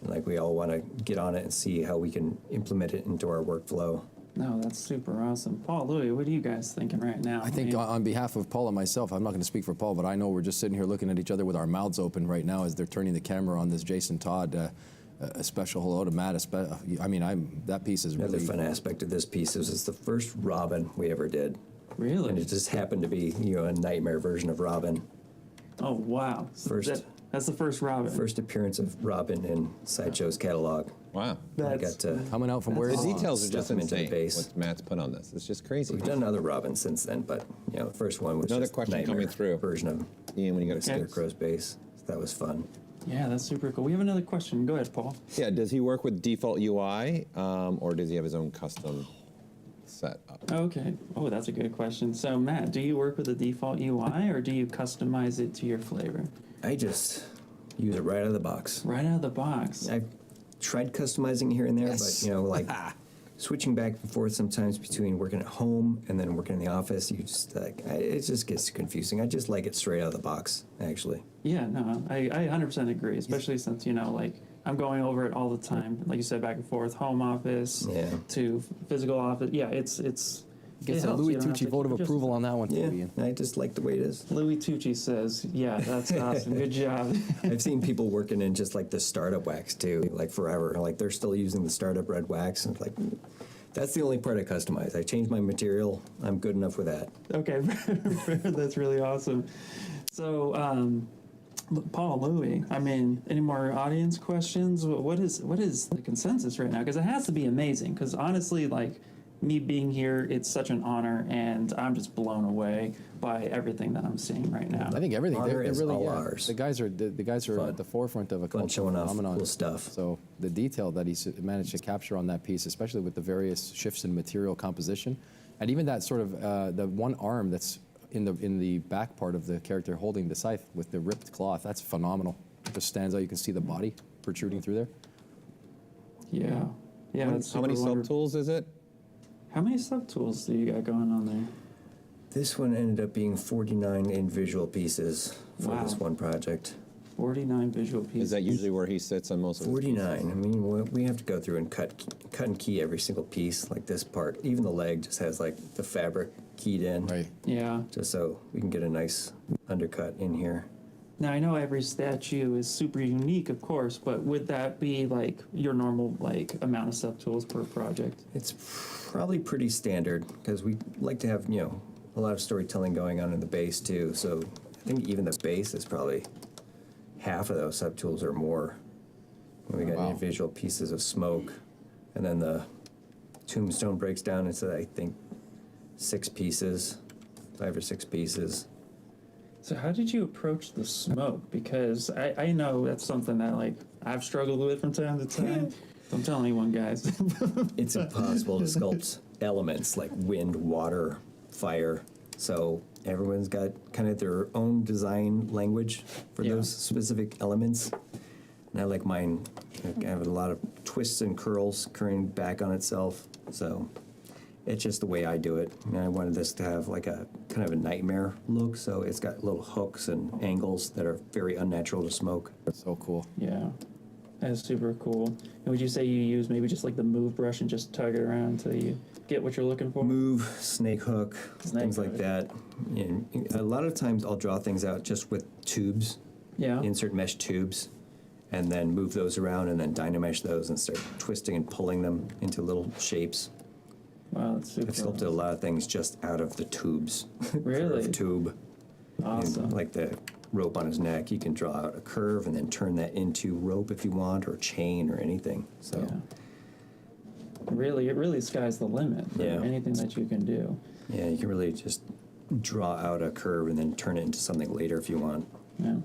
Like, we all want to get on it and see how we can implement it into our workflow. No, that's super awesome. Paul, Louis, what are you guys thinking right now? I think on behalf of Paul and myself, I'm not going to speak for Paul, but I know we're just sitting here looking at each other with our mouths open right now as they're turning the camera on this Jason Todd. A special hello to Matt. I mean, that piece is really... Another fun aspect of this piece is it's the first Robin we ever did. Really? And it just happened to be, you know, a nightmare version of Robin. Oh, wow. That's the first Robin. First appearance of Robin in Sideshow's catalog. Wow. Coming out from where the details are just insane. Base. What Matt's put on this, it's just crazy. We've done other Robins since then, but, you know, the first one was another just question coming through. Version of Ian, when you got a Scarecrow's base. So that was fun. Yeah, that's super cool. We have another question. Go ahead, Paul. Yeah, does he work with default UI, or does he have his own custom set up? Okay. Oh, that's a good question. So, Matt, do you work with the default UI, or do you customize it to your flavor? I just use it right out of the box. Right out of the box. I've tried customizing here and there, but, you know, like switching back and forth sometimes between working at home and then working in the office, you just like, it just gets confusing. I just like it straight out of the box, actually. Yeah, no, I 100% agree, especially since, you know, like, I'm going over it all the time. Like you said, back and forth, home office to physical office. Yeah, it's Gets a Louis Tucci vote of approval on that one. Yeah, I just like the way it is. Louis Tucci says, yeah, that's awesome. Good job. I've seen people working in just like the startup wax too, like forever. Like they're still using the startup red wax. And like, that's the only part I customize. I change my material. I'm good enough with that. Okay, that's really awesome. So, Paul, Louis, I mean, any more audience questions? What is the consensus right now? Because it has to be amazing. Because honestly, like, me being here, it's such an honor, and I'm just blown away by everything that I'm seeing right now. I think everything. Honor is really, all ours. The guys are at the forefront of a cultural phenomenon. Cool stuff. So the detail that he's managed to capture on that piece, especially with the various shifts in material composition, and even that sort of the one arm that's in the back part of the character holding the scythe with the ripped cloth, that's phenomenal. It just stands out. You can see the body protruding through there. Yeah. Yeah. How many sub-tools is it? How many sub-tools do you got going on there? This one ended up being 49 individual pieces for this one project. 49 visual pieces. Is that usually where he sits on most of the 49. I mean, we have to go through and cut and key every single piece, like this part. Even the leg just has like the fabric keyed in. Right. Yeah. Just so we can get a nice undercut in here. Now, I know every statue is super unique, of course, but would that be like your normal like amount of sub-tools per project? It's probably pretty standard because we like to have, you know, a lot of storytelling going on in the base too. So I think even the base is probably half of those sub-tools or more. And we got individual pieces of smoke, and then the tombstone breaks down into, I think, 6 pieces, 5 or 6 pieces. So how did you approach the smoke? Because I know that's something that like I've struggled with from time to time. Don't tell anyone, guys. It's impossible to sculpt elements like wind, water, fire. So everyone's got kind of their own design language for those specific elements. And I like mine, I have a lot of twists and curls curling back on itself. So it's just the way I do it. And I wanted this to have like a kind of a nightmare look. So it's got little hooks and angles that are very unnatural to smoke. So cool. Yeah, that's super cool. And would you say you use maybe just like the move brush and just tug it around until you get what you're looking for? Move, snake hook, things like that. And a lot of times I'll draw things out just with tubes. Yeah. Insert mesh tubes, and then move those around and then dynamesh those and start twisting and pulling them into little shapes. Wow, that's super I've sculpted a lot of things just out of the tubes. Really? Curved tube. Awesome. And like the rope on his neck, you can draw out a curve and then turn that into rope if you want, or chain or anything. So. Yeah. Really, sky's the limit for Yeah. anything that you can do. Yeah, you can really just draw out a curve and then turn it into something later if you want. Yeah.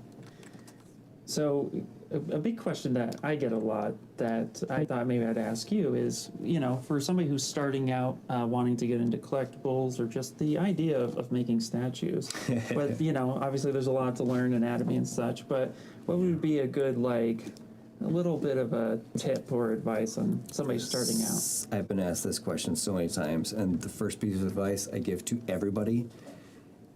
So a big question that I get a lot that I thought maybe I'd ask you is, you know, for somebody who's starting out wanting to get into collectibles or just the idea of making statues, but, you know, obviously there's a lot to learn, anatomy and such, but what would be a good, like, a little bit of a tip or advice on somebody starting out? I've been asked this question so many times, and the first piece of advice I give to everybody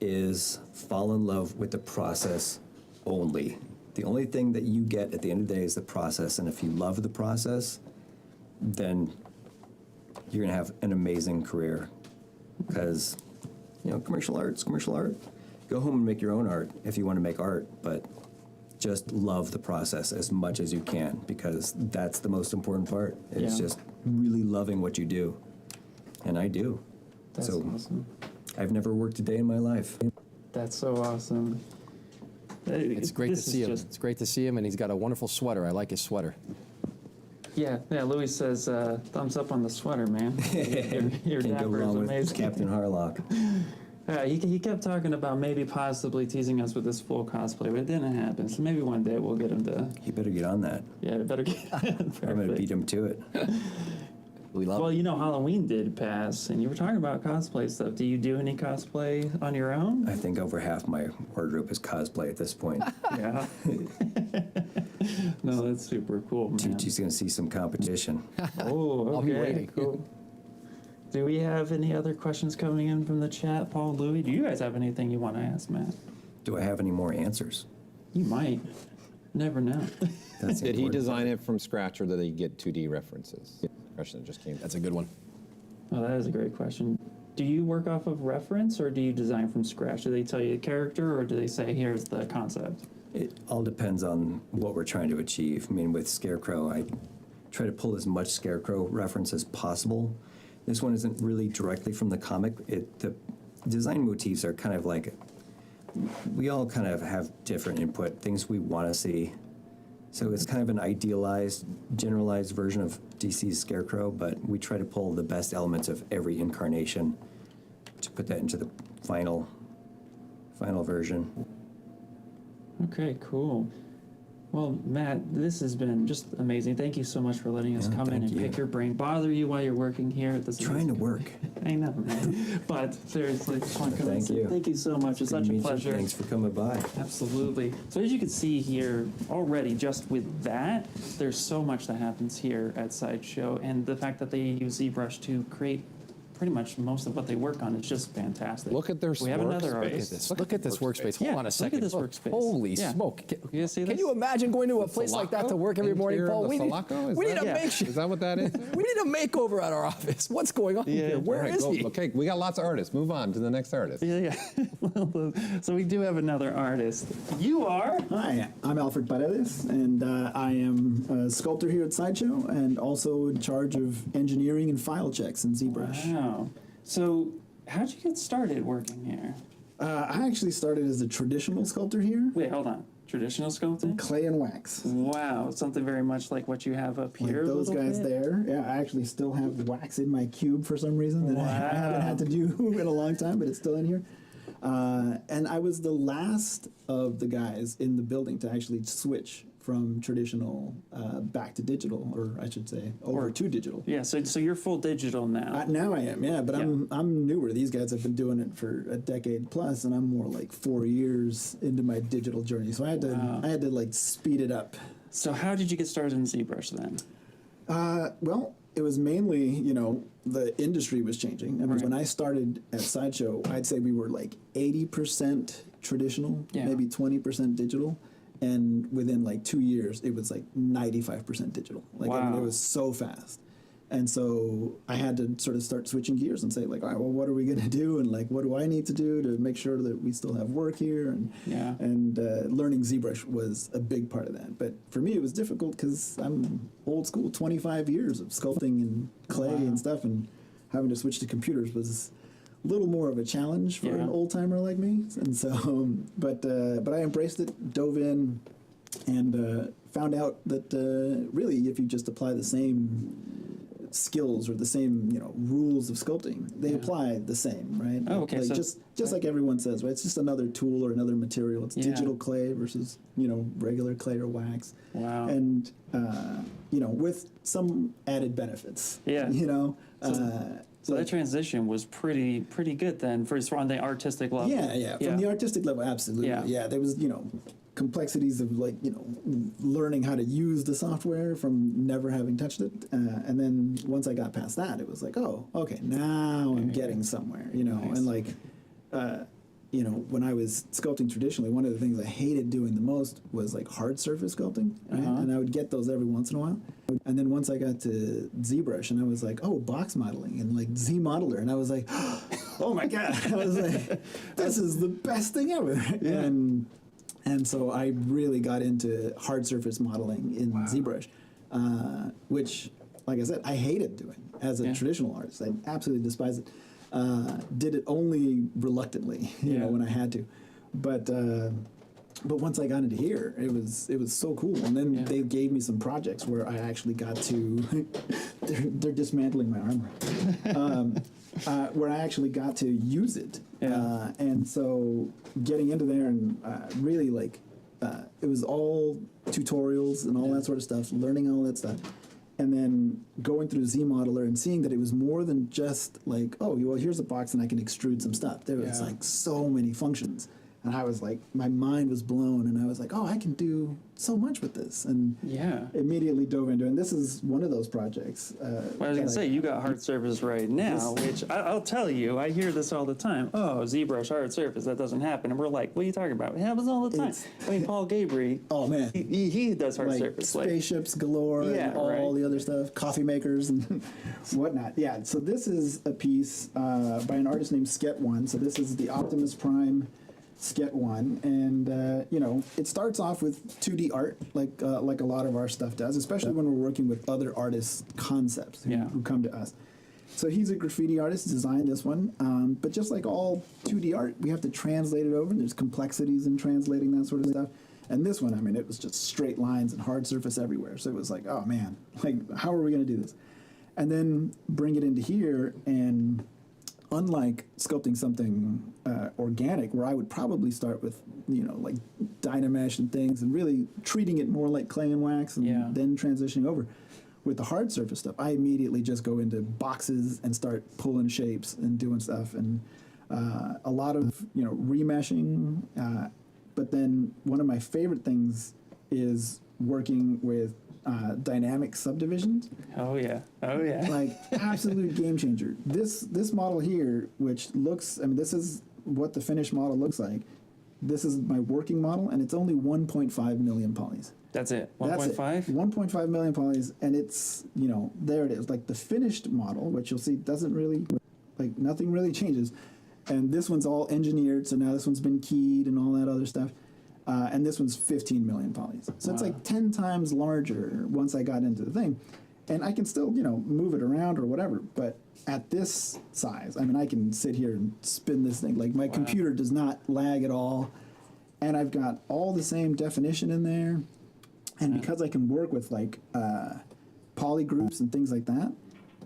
is fall in love with the process only. The only thing that you get at the end of the day is the process, and if you love the process, then you're gonna have an amazing career. Because, you know, commercial art's commercial art. Go home and make your own art if you want to make art, but just love the process as much as you can, because that's the most important part. It's just really loving what you do, and I do. That's so awesome. I've never worked a day in my life. That's so awesome. It's great to see him. It's great to see him, and he's got a wonderful sweater. I like his sweater. Yeah, Louis says, thumbs up on the sweater, man. Your Can't go dapper is wrong with amazing. Captain Harlock. He kept talking about maybe possibly teasing us with this full cosplay, but it didn't happen. So maybe one day we'll get him to. He better get on that. Yeah, better get. I'm gonna beat him to it. We love Well, it. you know, Halloween did pass, and you were talking about cosplay stuff. Do you do any cosplay on your own? I think over half my wardrobe is cosplay at this point. Yeah. No, that's super cool, man. She's gonna see some competition. Oh, okay. I'll be waiting. Cool. Do we have any other questions coming in from the chat, Paul, Louis? Do you guys have anything you want to ask, Matt? Do I have any more answers? You might. Never know. That's Did he important. design it from scratch, or did he get 2D references? Question that just came. That's a good one. Oh, that is a great question. Do you work off of reference, or do you design from scratch? Do they tell you the character, or do they say, here's the concept? It all depends on what we're trying to achieve. I mean, with Scarecrow, I try to pull as much Scarecrow reference as possible. This one isn't really directly from the comic. The design motifs are kind of like, we all kind of have different input, things we want to see. So it's kind of an idealized, generalized version of DC's Scarecrow, but we try to pull the best elements of every incarnation to put that into the final version. Okay, cool. Well, Matt, this has been just amazing. Thank you so much for letting us come in and pick your brain, bother you while you're working here at this. Trying to work. I know, man. But seriously, just want to come and Thank say you. thank you so much. It's such a pleasure. Thanks for coming by. Absolutely. So as you can see here already, just with that, there's so much that happens here at Sideshow, and the fact that they use ZBrush to create pretty much most of what they work on is just fantastic. Look at their We have another workspace. artist. Look at this workspace. Hold Yeah, on a look second. at this workspace. Holy Yeah. smoke. You see Can this? you imagine going to a place like that to work every morning, Paul? We need a Is that what that is? we need a makeover at our office. What's going on here? Where is he? Okay, we got lots of artists. Move on to the next artist. Yeah. So we do have another artist. You are? Hi, I'm Alfred Paredes, and I am a sculptor here at Sideshow, and also in charge of engineering and file checks in ZBrush. Wow. So how'd you get started working here? I actually started as a traditional sculptor here. Wait, hold on. Traditional sculpting? Clay and wax. Wow, something very much like what you have up Like here. those a little guys bit. there. Yeah, I actually still have wax in my cube for some reason that I haven't had to do in a long time, but it's still in here. And I was the last of the guys in the building to actually switch from traditional back to digital, or I should say over to digital. Yeah, so you're full digital now. Now I am, yeah, but I'm newer. These guys have been doing it for a decade plus, and I'm more like 4 years into my digital journey. So I had to like speed it up. So how did you get started in ZBrush then? Well, it was mainly, the industry was changing. I mean, when I started at Sideshow, I'd say we were like 80% traditional, maybe 20% digital. And within like 2 years, it was like 95% digital. Like, I mean, it was so fast. And so I had to sort of start switching gears and say, like, all right, well, what are we going to do? And like, what do I need to do to make sure that we still have work here? And learning ZBrush was a big part of that. But for me, it was difficult because I'm old school, 25 years of sculpting and clay and stuff, and having to switch to computers was a little more of a challenge for an old timer like me. And so, but I embraced it, dove in, and found out that really, if you just apply the same skills or the same rules of sculpting, they apply the same, right? Oh, okay. Like, so just like everyone says, right? It's just another tool or another material. It's digital clay versus regular clay or wax. Wow. And with some added benefits. Yeah. So that transition was pretty good then for on the artistic level. Yeah. From the artistic level, absolutely. Yeah. There was complexities of learning how to use the software from never having touched it, and then once I got past that, it was like, oh, okay, now I'm getting somewhere, Nice. And like, when I was sculpting traditionally, one of the things I hated doing the most was like hard surface sculpting, right? And I would get those every once in a while, and then once I got to ZBrush, and I was like, oh, box modeling and like Z Modeler, and I was like, oh my god, I was like, this is the best thing ever, And so I really got into hard surface modeling in ZBrush, which, like I said, I hated doing as a traditional artist. I absolutely despised it. Did it only reluctantly, when I had to. But once I got into here, it was so cool. And then they gave me some projects where I actually got to. they're dismantling my armor. Where I actually got to use it. And so getting into there and really it was all tutorials and all that sort of stuff, learning all that stuff. And then going through Z Modeler and seeing that it was more than just like, oh, well, here's a box and I can extrude some stuff. There was like so many functions. And I was like, my mind was blown, and I was like, oh, I can do so much with this. And immediately dove into it. And this is one of those projects. Well, I was going to say, you got hard surface right now, which I'll tell you, I hear this all the time. Oh, ZBrush hard surface, that doesn't happen. And we're like, what are you talking about? It happens all the time. I mean, Paul Gabry, oh man, he does hard surface. Spaceships galore and all the other stuff, coffee makers and whatnot. Yeah, so this is a piece by an artist named Sket1. So this is the Optimus Prime Sket 1, and it starts off with 2D art, like a lot of our stuff does, especially when we're working with other artists' concepts who come to us. So he's a graffiti artist, designed this one, but just like all 2D art, we have to translate it over. There's complexities in translating that sort of stuff. And this one, I mean, it was just straight lines and hard surface everywhere. So it was like, oh man, like how are we going to do this? And then bring it into here, and unlike sculpting something organic, where I would probably start with, like Dynamesh and things, and really treating it more like clay and wax, and then transitioning over. With the hard surface stuff, I immediately just go into boxes and start pulling shapes and doing stuff, and a lot of remeshing. But then one of my favorite things is working with dynamic subdivisions. Oh yeah. Like absolute game changer. This model here, which looks, I mean, this is what the finished model looks like. This is my working model, and it's only 1.5 million polys. That's it. 1.5? 1.5 million polys, and it's, there it is. Like the finished model, which you'll see doesn't really, like nothing really changes. And this one's all engineered, so now this one's been keyed and all that other stuff. And this one's 15 million polys. So it's like 10 times larger once I got into the thing. And I can still, move it around or whatever. But at this size, I mean, I can sit here and spin this thing. Like my computer does not lag at all. and I've got all the same definition in there. And because I can work with like poly groups and things like that,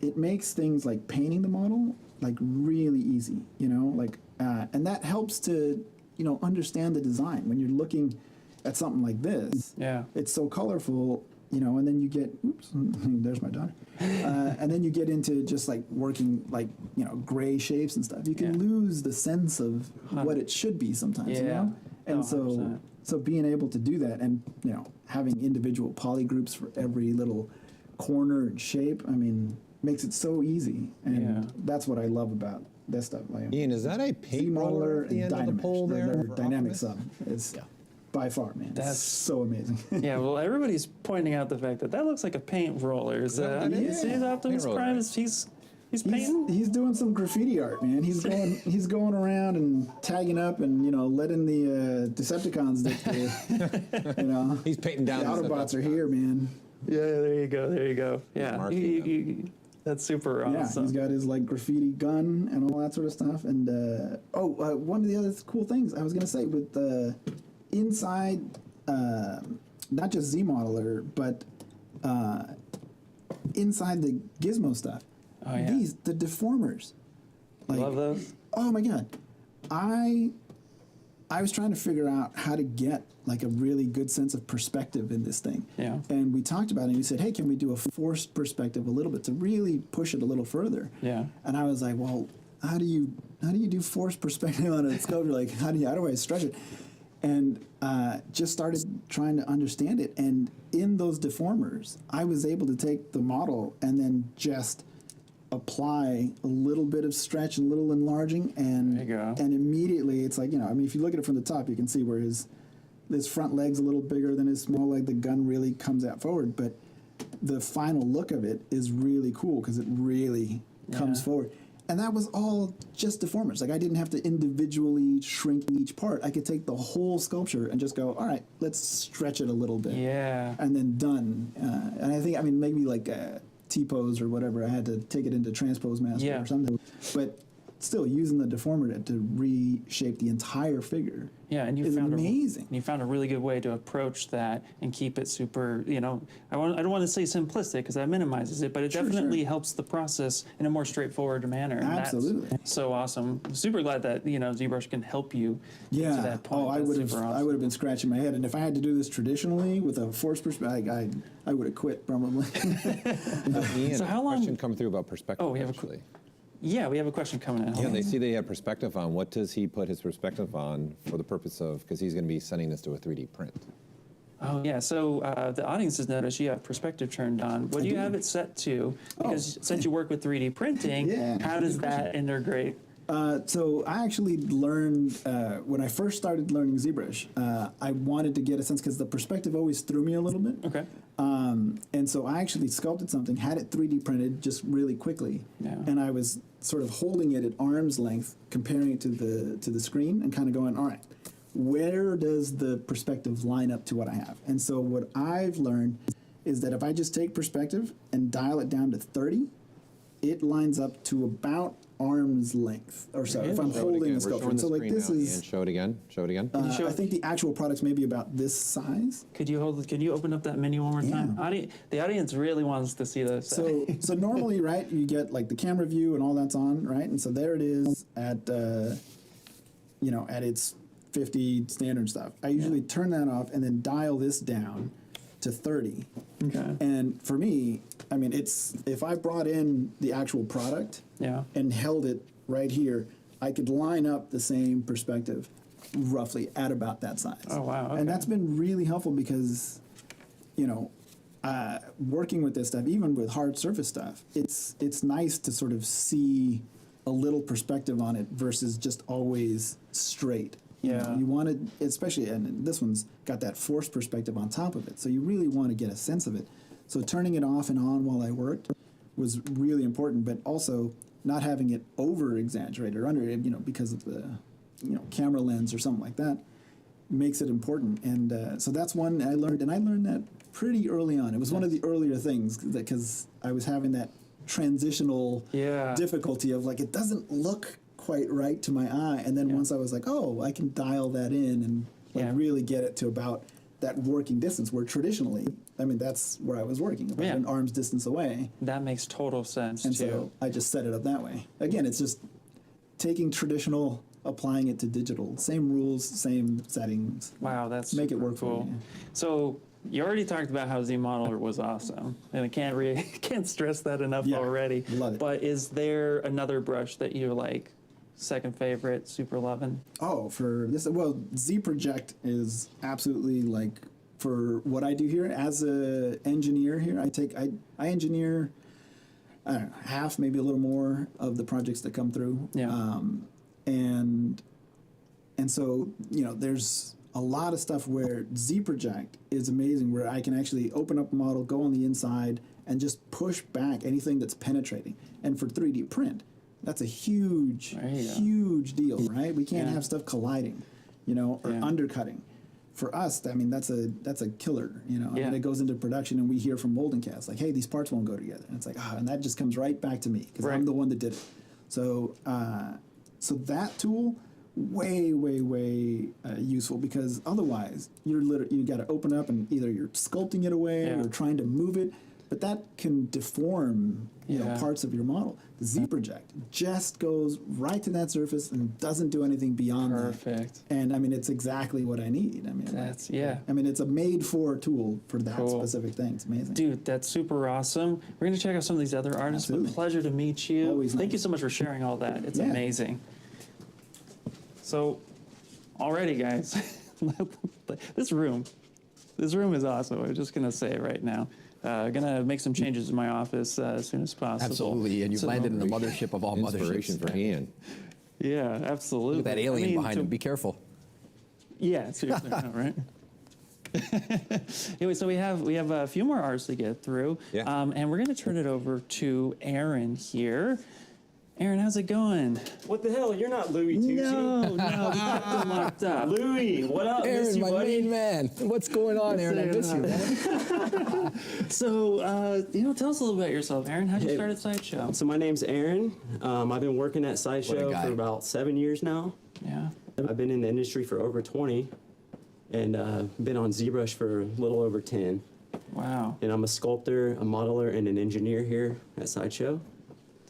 it makes things like painting the model like really easy, you know, like, and that helps to, you know, understand the design when you're looking at something like this. Yeah. It's so colorful, you know, and then you get, oops, there's my daughter. And then you get into just like working like, you know, gray shapes and stuff. You can lose the sense of what it should be sometimes, you know? And so being able to do that and, you know, having individual poly groups for every little corner and shape, I mean, makes it so easy. And that's what I love about this stuff. Like, Ian, is that a paint roller at the end of the pole there? Dynamic sub. It's by far, man. That's so amazing. Yeah, well, everybody's pointing out the fact that that looks like a paint roller. See Optimus Prime? He's painting. He's doing some graffiti art, man. He's going around and tagging up and, you know, letting the Decepticons dictate. You know, he's painting down. The Autobots are here, man. Yeah, there you go. There you go. Yeah, that's super awesome. Yeah, he's got his like graffiti gun and all that sort of stuff. And one of the other cool things I was gonna say with inside, not just Z Modeler, but inside the Gizmo stuff. Oh, yeah. The deformers. Like, love those. Oh my god, I was trying to figure out how to get like a really good sense of perspective in this thing. Yeah. And we talked about it, and you said, hey, can we do a forced perspective a little bit to really push it a little further? Yeah. And I was like, well, how do you do forced perspective on a sculpture? Like, how do I stretch it? And just started trying to understand it. And in those deformers, I was able to take the model and then just apply a little bit of stretch and a little enlarging, and immediately it's like, you know, I mean, if you look at it from the top, you can see where his front leg's a little bigger than his small leg. The gun really comes out forward, but the final look of it is really cool because it really comes forward. And that was all just deformers. Like, I didn't have to individually shrink each part. I could take the whole sculpture and just go, all right, let's stretch it a little bit. Yeah. And then done. And I think, I mean, maybe like T-pose or whatever, I had to take it into transpose master or something. But still, using the deformer to reshape the entire figure. Yeah, and you found amazing. You found a really good way to approach that and keep it super. You know, I don't want to say simplistic because that minimizes it, but it definitely helps the process in a more straightforward manner. And absolutely. That's so awesome. I'm super glad that ZBrush can help you get to that point. Oh, I would have been scratching my head, and if I had to do this traditionally with a forced perspective, I would have quit probably. Ian, so how long? Question come through about perspective. Oh, we have a. Yeah, we have a question coming in. Yeah, they see that he had perspective on. What does he put his perspective on for the purpose of, because he's going to be sending this to a 3D print? Oh, yeah. So the audience has noticed you have perspective turned on. What do you have it set to? Because since you work with 3D printing, how does that integrate? So I actually learned, when I first started learning ZBrush, I wanted to get a sense, because the perspective always threw me a little bit. Okay. And so I actually sculpted something, had it 3D printed just really quickly. Yeah. And I was sort of holding it at arm's length, comparing it to the screen, and kind of going, all right, where does the perspective line up to what I have? And so what I've learned is that if I just take perspective and dial it down to 30, it lines up to about arm's length or so. If I'm holding the sculpture. So like this is. Show it again. Show it again. I think the actual product's maybe about this size. Could you open up that menu one more time? The audience really wants to see this. So normally, right, you get like the camera view and all that's on, right? And so there it is at at its 50 standard stuff. I usually turn that off and then dial this down to 30. Okay. And for me, I mean, it's if I brought in the actual product and held it right here, I could line up the same perspective roughly at about that size. Oh, wow. Okay. And that's been really helpful because, working with this stuff, even with hard surface stuff, it's nice to sort of see a little perspective on it versus just always straight. You want to, especially, and this one's got that forced perspective on top of it, so you really want to get a sense of it. So turning it off and on while I worked was really important, but also not having it over-exaggerated or under, because of the, camera lens or something like that, makes it important. And so that's one I learned, and I learned that pretty early on. It was one of the earlier things, because I was having that transitional difficulty of, like, it doesn't look quite right to my eye, and then once I was like, oh, I can dial that in and like really get it to about that working distance, where traditionally, I mean, that's where I was working, about an arm's distance away. That makes total sense, And too. so I just set it up that way. Again, it's just taking traditional, applying it to digital. Same rules, same settings. Wow, that's Make it super work for cool. you. So you already talked about how ZModeler was awesome, and I can't stress that enough already. Love it. But is there another brush that you're like second favorite, super loving? Oh, for this, well, ZProject is absolutely like, for what I do here as a engineer here, I engineer, I don't know, half, maybe a little more of the projects that come through. Yeah. And so, you know, there's a lot of stuff where ZProject is amazing, where I can actually open up a model, go on the inside, and just push back anything that's penetrating. And for 3D print, that's a huge, huge deal, right? We can't have stuff colliding, you know, or undercutting. For us, I mean, that's a killer, you know. And it goes into production, and we hear from molding cast like, "Hey, these parts won't go together." And it's like, and that just comes right back to me because I'm the one that did it. So, so that tool, way useful, because otherwise you got to open up and either you're sculpting it away or trying to move it, but that can deform you know, parts of your model. The ZProject just goes right to that surface and doesn't do anything beyond Perfect. that. And I mean, it's exactly what I need. I mean, That's I mean, it's a made-for tool for that specific thing. It's amazing. Dude, that's super awesome. We're going to check out some of these other artists. But pleasure to meet you. Always Thank you so much for sharing all that. It's amazing. So, already, guys, this room is awesome. I'm just going to say it right now. Gonna make some changes in my office as soon as possible. Absolutely, and you've landed in the mothership of all Inspiration motherships. for Ian. Yeah, absolutely. Look at that alien behind him. Be careful. Yeah, seriously, I know, right? Anyway, so we have a few more artists to get through, and we're gonna turn it over to Aaron here. Aaron, how's it going? What the hell? You're not Louis Tucci. No, we kept him locked up. Louis, what up? Aaron, Miss you, my buddy. main man. What's going on, Aaron? I miss you, man. So, tell us a little bit about yourself, Aaron. How'd you start at Sideshow? So my name's Aaron. I've been working at Sideshow for about 7 years now. Yeah. I've been in the industry for over 20, and been on ZBrush for a little over 10. Wow. And I'm a sculptor, a modeler, and an engineer here at Sideshow.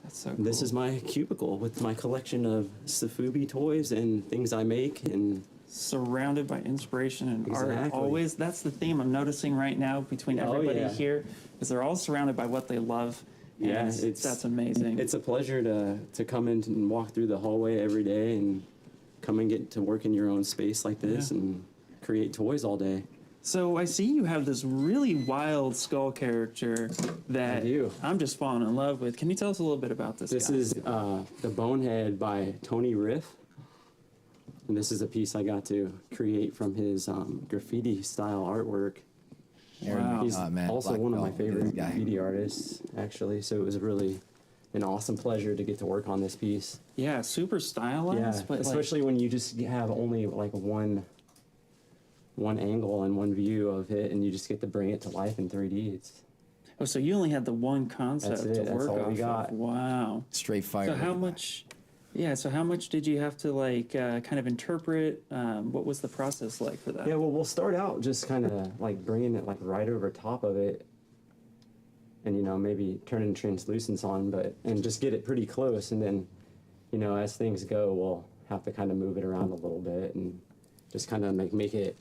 That's so cool. This is my cubicle with my collection of Safubi toys and things I make, and surrounded by inspiration and art. Always, that's the theme I'm noticing right now between everybody here, is they're all surrounded by what they love. Yeah, that's amazing. It's a pleasure to come in and walk through the hallway every day and come and get to work in your own space like this and create toys all day. So I see you have this really wild skull character that I'm just falling in love with. Can you tell us a little bit about this This guy? is The Bonehead by Tony Riff. And this is a piece I got to create from his graffiti style artwork. Wow. He's also one of my favorite graffiti artists, actually. So it was really an awesome pleasure to get to work on this piece. Yeah, super stylized. Yeah, but especially when you just have only like one angle and one view of it, and you just get to bring it to life in 3D. so you only had the one concept to work That's all off we got. of. Wow. Straight fire. So how much? Yeah. So how much did you have to kind of interpret? What was the process like for that? Yeah. Well, we'll start out just kind of like bringing it like right over top of it, and maybe turning translucence on, and just get it pretty close, and then as things go, we'll have to kind of move it around a little bit and just kind of make it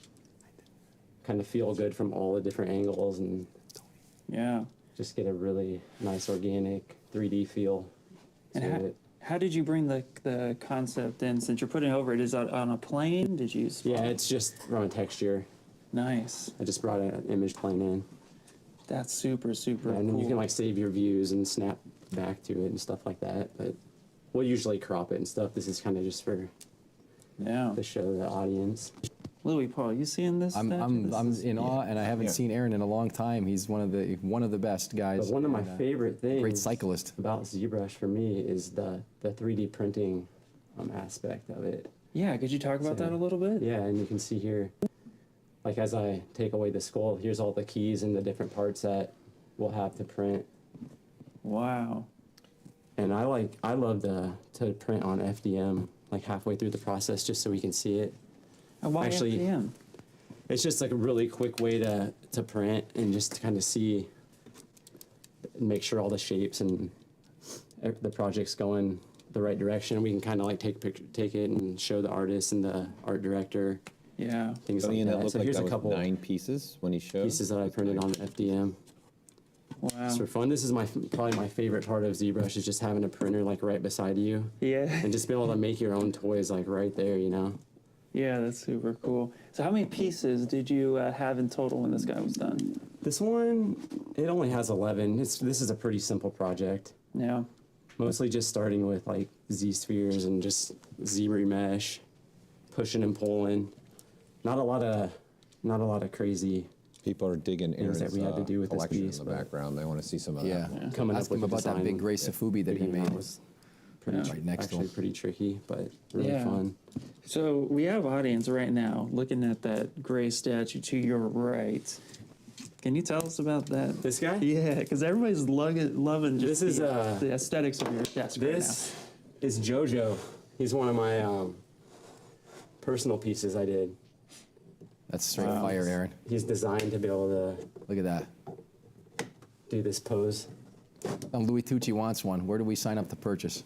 kind of feel good from all the different angles, and just get a really nice organic 3D feel to it. How did you bring the concept in? Since you're putting it over it, is that on a plane? Did you use? Yeah, it's just raw texture. Nice. I just brought an image plane in. That's super cool. And then you can save your views and snap back to it and stuff like that. But we'll usually crop it and stuff. This is kind of just for to show the audience. Louis Paul, you seeing this? I'm in awe, and I haven't seen Aaron in a long time. He's one of the best guys. But one of my favorite things, great cyclist, about ZBrush for me is the 3D printing aspect of it. Yeah, could you talk about that a little bit? Yeah, and you can see here, as I take away the skull, here's all the keys and the different parts that we'll have to print. Wow. And I love to print on FDM halfway through the process just so we can see it. Why Actually, FDM? it's just like a really quick way to print and just to kind of see, make sure all the shapes and the project's going the right direction. We can kind of like take it and show the artist and the art director. Yeah. Things like That that. looked So like here's that a was couple 9 pieces when he showed. pieces that I printed on FDM. Wow. It's for fun. This is probably my favorite part of ZBrush is just having a printer like right beside you. Yeah. And just being able to make your own toys like right there, you know? Yeah, that's super cool. So how many pieces did you have in total when this guy was done? This one, it only has 11. This is a pretty simple project. Yeah. Mostly just starting with like Z-spheres and just Z-remesh, pushing and pulling. Not a lot of crazy. People are digging things that Aaron's we had to do with this collection piece, in the but- background. They want to see some of Yeah. that. Coming Ask up with him the about that design, big gray Safubi that he figuring out made. was pretty, Right next to actually him. pretty tricky, but really Yeah. fun. So we have audience right now looking at that gray statue to your right. Can you tell us about that? This guy? Yeah, because everybody's loving just This is, the aesthetics of your desk right now. This is JoJo. He's one of my personal pieces I did. That's straight fire, Aaron. He's designed to be able to Look at that. do this pose. Louis Tucci wants one. Where do we sign up to purchase?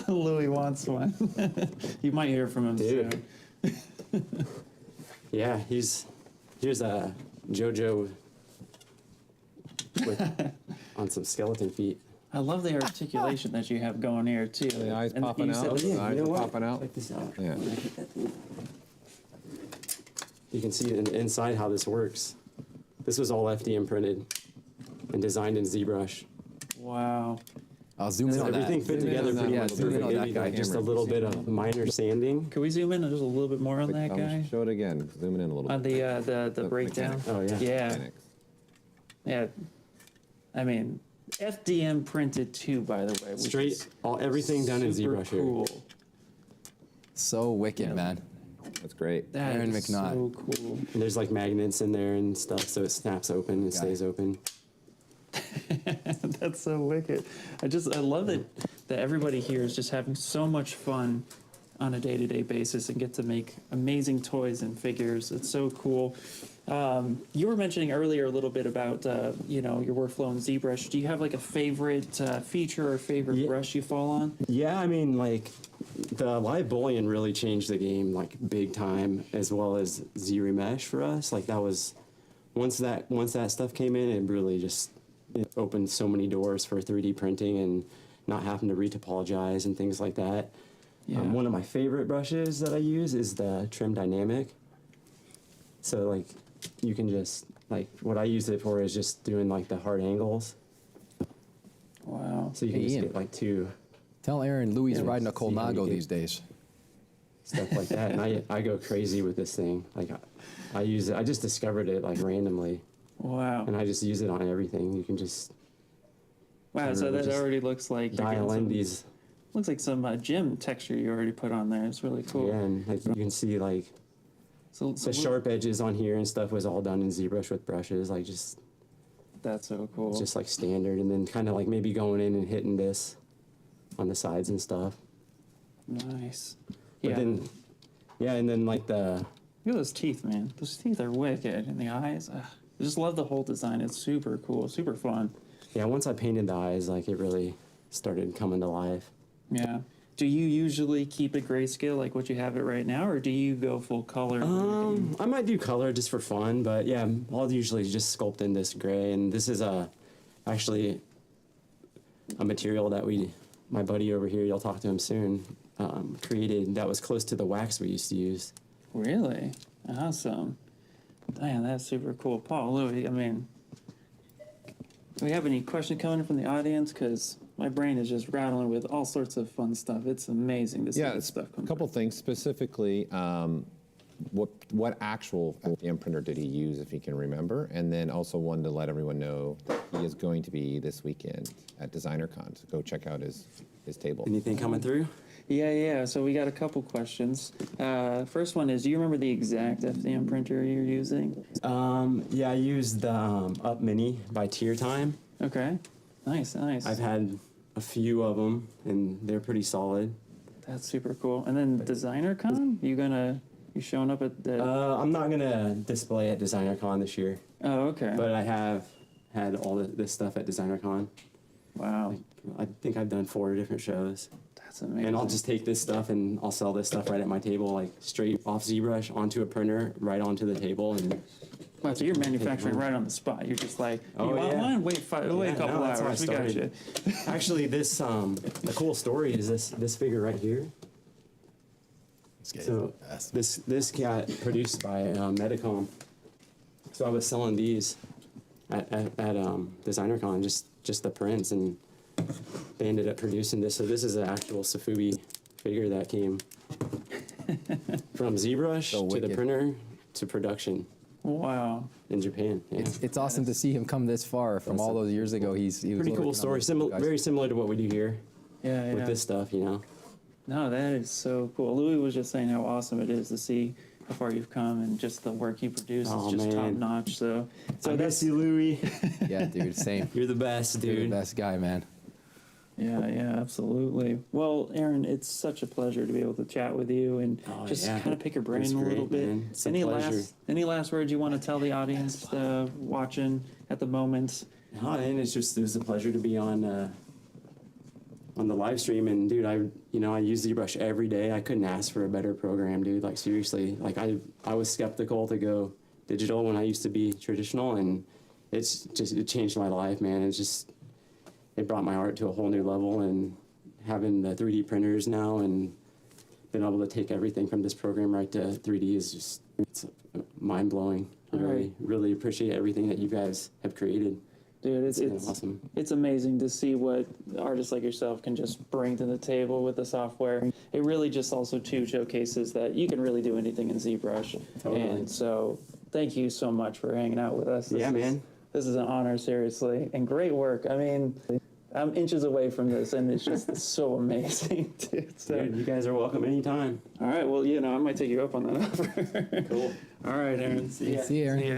Louis wants one. You might hear from him Dude. soon. Yeah, here's a JoJo on some skeleton feet. I love the articulation that you have going here too. The eyes And popping you out. said- The eyes you know are what? popping out. Check this out. Yeah. You can see in the inside how this works. This was all FDM printed and designed in ZBrush. Wow. I'll zoom in on that. Everything fit Zoom in together on that pretty one. much Zoom in on perfect. that Maybe guy, just a Cameron. little bit of minor sanding. Can we zoom in just a little bit more on that guy? Show it again. Zoom it in a little On bit. the breakdown? mechanics. Oh yeah. Yeah. Mechanics. Yeah. I mean, FDM printed too, by the way. which Straight, is everything done in super ZBrush here. cool. So wicked, Yeah. man. That's great. That Aaron is McNaught. so cool. And there's like magnets in there and stuff, so it snaps open and stays open. That's so wicked. I love that everybody here is just having so much fun on a day-to-day basis and get to make amazing toys and figures. It's so cool. You were mentioning earlier a little bit about your workflow in ZBrush. Do you have like a favorite feature or favorite brush you fall on? Yeah, I mean, like, the live boolean really changed the game, like, big time, as well as Z-remesh for us. Like, that was, once that stuff came in, it really just it opened so many doors for 3D printing and not having to retopologize and things like that. Yeah. One of my favorite brushes that I use is the Trim Dynamic. So, like, you can just, like, what I use it for is just doing, like, the hard angles. Wow. So you can Hey, just Ian. get, like, two Tell Aaron Louis is Yeah, riding a see how you Colnago get- these days. stuff like that. And I go crazy with this thing. Like, I use it, I just discovered it, like, randomly. Wow. And I just use it on everything. You can just Wow, so that just already looks like you're getting dial in some- these. Looks like some gym texture you already put on there. It's really cool. Yeah, and like, you can see, like, So the sharp edges on here and stuff was all done in ZBrush with brushes. Like, just That's so cool. just like standard. And then kind of like maybe going in and hitting this on the sides and stuff. Nice. But Yeah. then, yeah, and then like the, Look at those teeth, man. Those teeth are wicked. And the eyes. I just love the whole design. It's super cool, super fun. yeah, once I painted the eyes, like, it really started coming to life. Yeah. Do you usually keep it grayscale like what you have it right now, or do you go full color? I might do color just for fun, but yeah, I'll usually just sculpt in this gray. And this is actually a material that my buddy over here, you'll talk to him soon, created that was close to the wax we used to use. Really? Awesome. Damn, that's super cool. Paul, Louis, I mean, do we have any questions coming from the audience? Because my brain is just rattling with all sorts of fun stuff. It's amazing to see Yeah, this stuff come a couple things specifically. What actual FDM printer did he use, if he can remember? And then also one to let everyone know that he is going to be this weekend at DesignerCon. So go check out his table. Anything coming through? Yeah. So we got a couple questions. First one is, do you remember the exact FDM printer you're using? Yeah, I used the Up Mini by Tier Time. Okay. Nice. I've had a few of them, and they're pretty solid. That's super cool. And then DesignerCon, you're You showing up at the? I'm not gonna display at DesignerCon this year. Oh, okay. But I have had all this stuff at DesignerCon. Wow. I think I've done 4 different shows. That's amazing. And I'll just take this stuff and I'll sell this stuff right at my table, like straight off ZBrush onto a printer, right onto the table, and. Wow, so you're manufacturing right on the spot. You're just like, Oh, you want yeah. one? Wait a couple that's how I hours. We got you. started. Actually, this the cool story is this figure right here. So this got produced by Medicom. So I was selling these at DesignerCon, just the prints, and they ended up producing this. So this is an actual Safubi figure that came from ZBrush to the printer to production. Wow. In Japan. Yeah. It's awesome to see him come this far from all those years ago. He was pretty cool story. Very similar to what we do here. Yeah, with this stuff, you know. No, that is so cool. Louis was just saying how awesome it is to see how far you've come, and just the work you produce is just top notch. So I miss you, Louis. Yeah, dude, same. You're the best, dude. You're the best guy, man. Yeah, absolutely. Well, Aaron, it's such a pleasure to be able to chat with you and just kind of pick your brain a little bit. Man. It's Any pleasure. last words you want to tell the audience watching at the moment? No, and it was a pleasure to be on the live stream. And dude, I use ZBrush every day. I couldn't ask for a better program, dude. Like seriously, like I was skeptical to go digital when I used to be traditional, and it changed my life, man. It brought my art to a whole new level, and having the 3D printers now and being able to take everything from this program right to 3D is it's mind blowing. I really appreciate everything that you guys have created. Dude, it's awesome. It's amazing to see what artists like yourself can just bring to the table with the software. It really just also too showcases that you can really do anything in ZBrush. Totally. And so thank you so much for hanging out with us. Man. This is an honor, seriously, and great work. I mean, I'm inches away from this, and it's just so amazing, dude. So, dude, you guys are welcome anytime. All right, well, I might take you up on that offer. Cool. All right, Aaron. See ya. See you, Aaron. See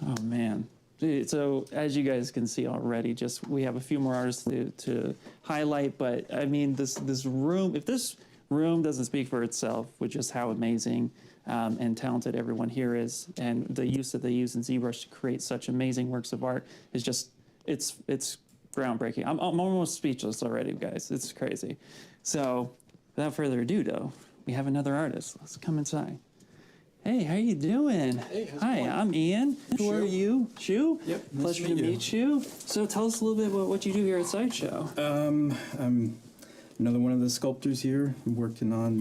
ya. Oh, man. Dude, so as you guys can see already, we have a few more artists to highlight, but I mean, this room, if this room doesn't speak for itself with just how amazing and talented everyone here is, and the use that they use in ZBrush to create such amazing works of art is just, it's groundbreaking. I'm almost speechless already, guys. It's crazy. So without further ado, though, we have another artist. Let's come inside. Hey, how you doing? Hey, how's it Hi, going? I'm Ian. Who are you? Shu? Yep, nice Pleasure to to meet meet you. So tell us a little bit about what you do here at Sideshow. I'm another one of the sculptors here. I'm working on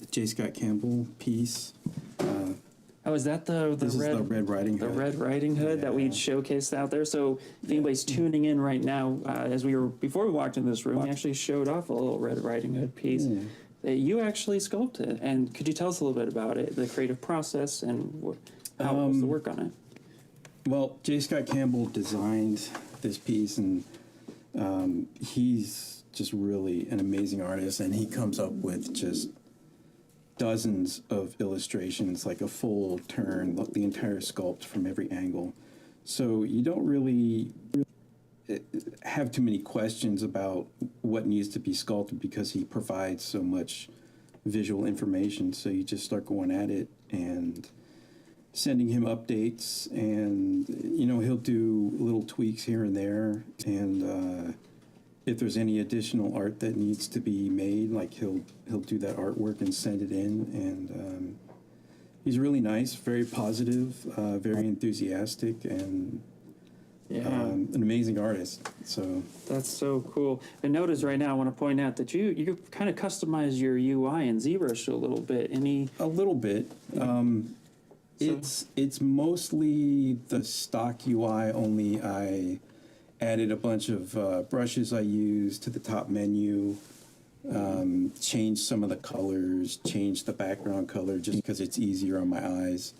the J. Scott Campbell piece. Is that the This is the Red Riding the Hood. Red Riding Hood that we showcased out there? So if anybody's tuning in right now, before we walked in this room, we actually showed off a little Red Riding Hood piece that you actually sculpted. And could you tell us a little bit about it, the creative process, and how was the work on it? Well, J. Scott Campbell designed this piece, and he's just really an amazing artist, and he comes up with just dozens of illustrations, like a full turn, the entire sculpt from every angle. So you don't really have too many questions about what needs to be sculpted because he provides so much visual information. So you just start going at it and sending him updates, and he'll do little tweaks here and there, and if there's any additional art that needs to be made, like he'll do that artwork and send it in. And he's really nice, very positive, very enthusiastic, and an amazing artist. So that's so cool. And notice right now, I want to point out that you kind of customize your UI in ZBrush a little bit. A little bit. It's mostly the stock UI, only I added a bunch of brushes I used to the top menu, changed some of the colors, changed the background color just because it's easier on my eyes.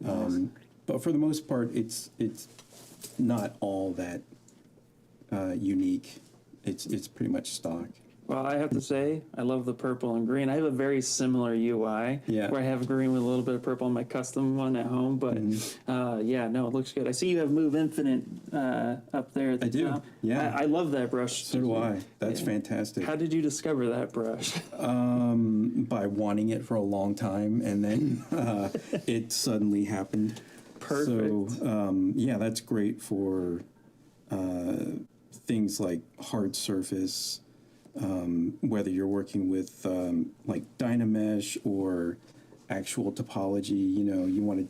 But for the most part, it's not all that unique. It's pretty much stock. Well, I have to say, I love the purple and green. I have a very similar UI where I have green with a little bit of purple on my custom one at home. But yeah, no, it looks good. I see you have Move Infinite up there at the top. I do, yeah. I love that brush. So do I. That's fantastic. How did you discover that brush? By wanting it for a long time, and then it suddenly happened. Perfect. So, yeah, that's great for things like hard surface, whether you're working with like Dynamesh or actual topology. You know, you want to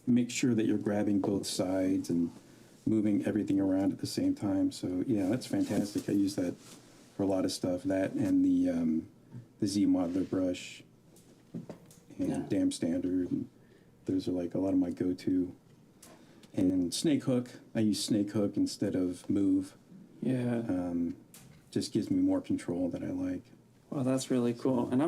make sure that you're grabbing both sides and moving everything around at the same time. So yeah, that's fantastic. I use that for a lot of stuff. That and the Z modeler brush and Damn Standard. And those are like a lot of my go-to. And Snake Hook, I use Snake Hook instead of Move. Yeah. Just gives me more control that I like. Well, that's really cool. And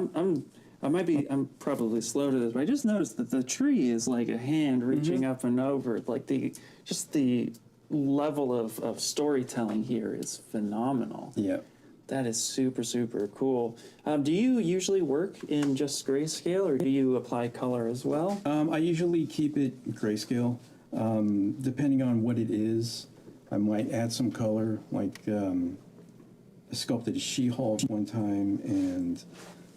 I'm probably slow to this, but I just noticed that the tree is like a hand reaching up and over. Like the level of storytelling here is phenomenal. Yeah. That is super, super cool. Do you usually work in just grayscale, or do you apply color as well? I usually keep it grayscale. Depending on what it is, I might add some color. Like I sculpted a She-Hulk one time, and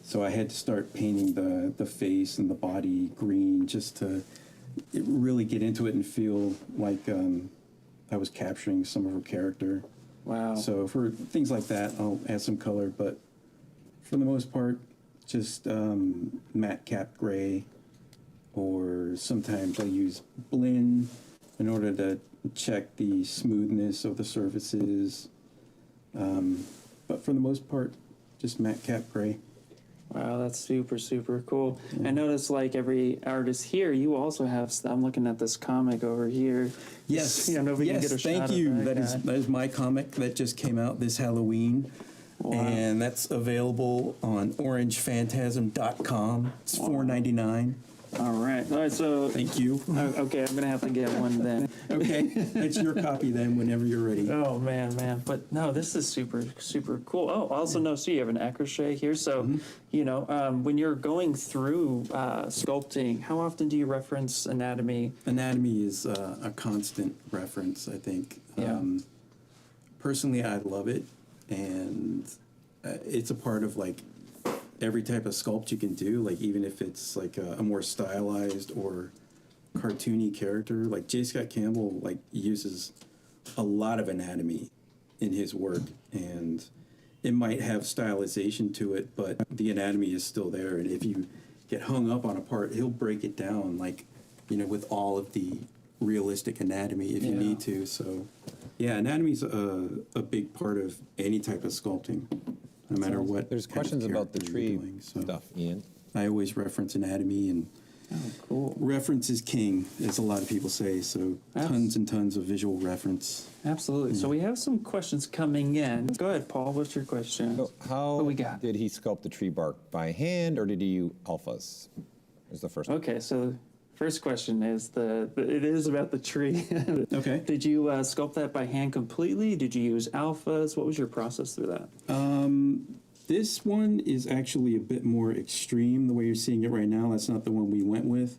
so I had to start painting the face and the body green just to really get into it and feel like I was capturing some of her character. Wow. So for things like that, I'll add some color, but for the most part, just matte cap gray, or sometimes I use blend in order to check the smoothness of the surfaces. But for the most part, just matte cap gray. Wow, that's super, super cool. I notice, like every artist here, you also have, I'm looking at this comic over here. Yes, I don't know if we can get a thank shot you. of That is my comic that just came out this Halloween. Wow. And that's available on orangephantasm.com. It's $4.99. All right, so thank you. Okay, I'm gonna have to get one then. Okay, it's your copy then whenever you're ready. Oh man, but no, this is super, super cool. Oh, I also see you have an accroche here. So, you know, when you're going through sculpting, how often do you reference anatomy? Anatomy is a constant reference, I think. Yeah. Personally, I love it, and it's a part of like every type of sculpt you can do, like even if it's like a more stylized or cartoony character. Like J. Scott Campbell like uses a lot of anatomy in his work, and it might have stylization to it, but the anatomy is still there. And if you get hung up on a part, he'll break it down, like, you know, with all of the realistic anatomy if you need to. So yeah, anatomy's a big part of any type of sculpting, no matter what. There's questions about the tree stuff, Ian. I always reference anatomy, and cool. Reference is king, as a lot of people say, so tons and tons of visual reference. Absolutely. So we have some questions coming in. Go ahead, Paul. What's your question? So how what we got? did he sculpt the tree bark? By hand, or did he use alphas? Is the first one. Okay, so first question is it is about the tree. Okay. Did you sculpt that by hand completely? Did you use alphas? What was your process through that? This one is actually a bit more extreme, the way you're seeing it right now. That's not the one we went with.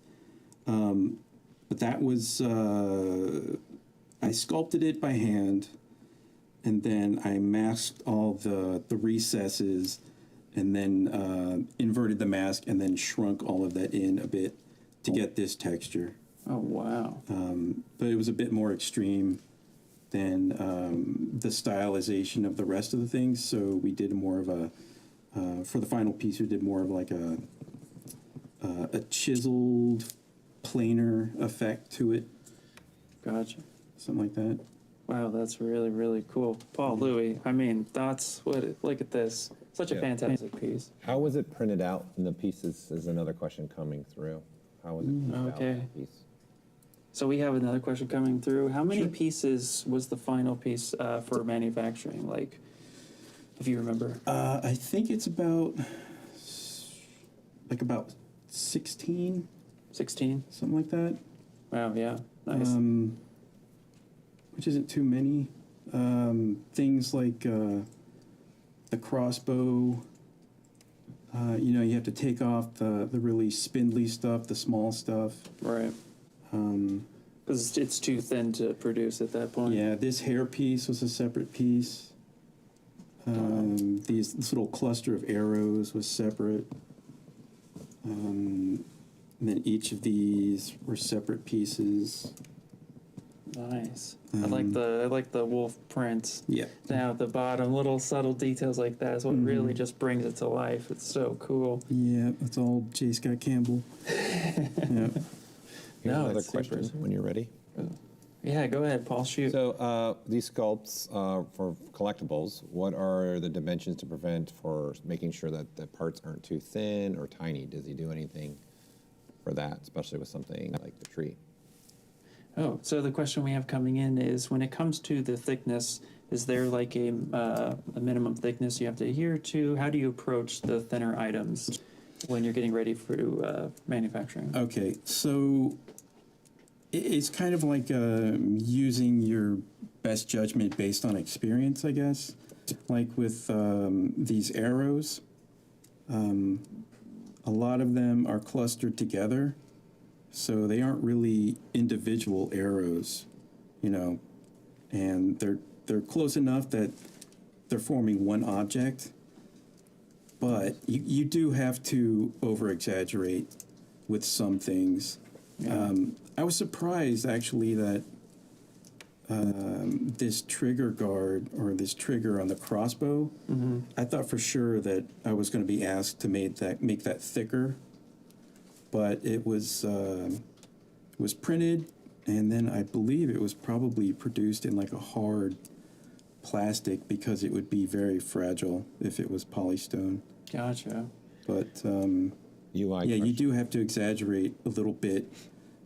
But that was, I sculpted it by hand, and then I masked all the recesses, and then inverted the mask, and then shrunk all of that in a bit to get this texture. Oh, wow. But it was a bit more extreme than the stylization of the rest of the things. So we did more of a, for the final piece, we did more of like a chiseled, planar effect to it. Gotcha. Something like that. Wow, that's really, really cool. Paul, Louis, I mean, thoughts? Look at this. Such a fantastic piece. How was it printed out in the pieces is another question coming through. How was it printed out in the piece? So we have another question coming through. How many pieces was the final piece for manufacturing? Like, if you remember. I think it's about 16. 16? Something like that. Wow, yeah. Nice. Which isn't too many. Things like the crossbow. You know, you have to take off the really spindly stuff, the small stuff. Right. Because it's too thin to produce at that point. Yeah, this hair piece was a separate piece. This little cluster of arrows was separate. And then each of these were separate pieces. Nice. I like the wolf print. Yeah. Down at the bottom, little subtle details like that is what really just brings it to life. It's so cool. Yeah, that's all J. Scott Campbell. Yeah. Here's No, another it's question super. when you're ready. Yeah, go ahead, Paul. Shoot. So these sculpts for collectibles, what are the dimensions to prevent for making sure that the parts aren't too thin or tiny? Does he do anything for that, especially with something like the tree? Oh, so the question we have coming in is, when it comes to the thickness, is there like a minimum thickness you have to adhere to? How do you approach the thinner items when you're getting ready for manufacturing? Okay, so it's kind of like using your best judgment based on experience, I guess. Like with these arrows, a lot of them are clustered together, so they aren't really individual arrows, you know, and they're close enough that they're forming one object, but you do have to over-exaggerate with some things. Yeah. I was surprised, actually, that this trigger guard, or this trigger on the crossbow, I thought for sure that I was going to be asked to make that thicker, but it was printed, and then I believe it was probably produced in like a hard plastic because it would be very fragile if it was polystone. Gotcha. But UI yeah, you do have to exaggerate a little bit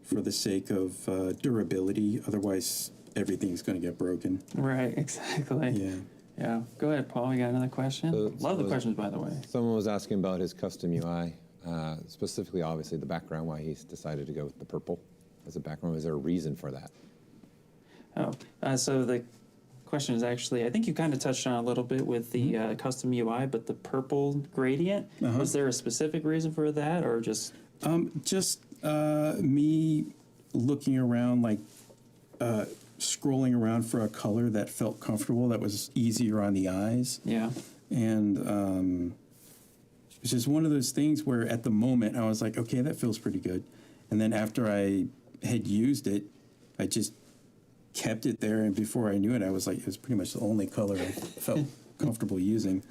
for the sake of durability. Otherwise, everything's going to get broken. Right, exactly. Yeah. Yeah. Go ahead, Paul. You got another question? Love the questions, by the way. Someone was asking about his custom UI, specifically, obviously, the background, why he's decided to go with the purple as a background. Was there a reason for that? Oh, so the question is actually, I think you kind of touched on it a little bit with the custom UI, but the purple gradient, was there a specific reason for that, or just? Just me looking around, like scrolling around for a color that felt comfortable, that was easier on the eyes. Yeah. And it's just one of those things where at the moment I was like, okay, that feels pretty good. And then after I had used it, I just kept it there. And before I knew it, I was like, it was pretty much the only color I felt comfortable using.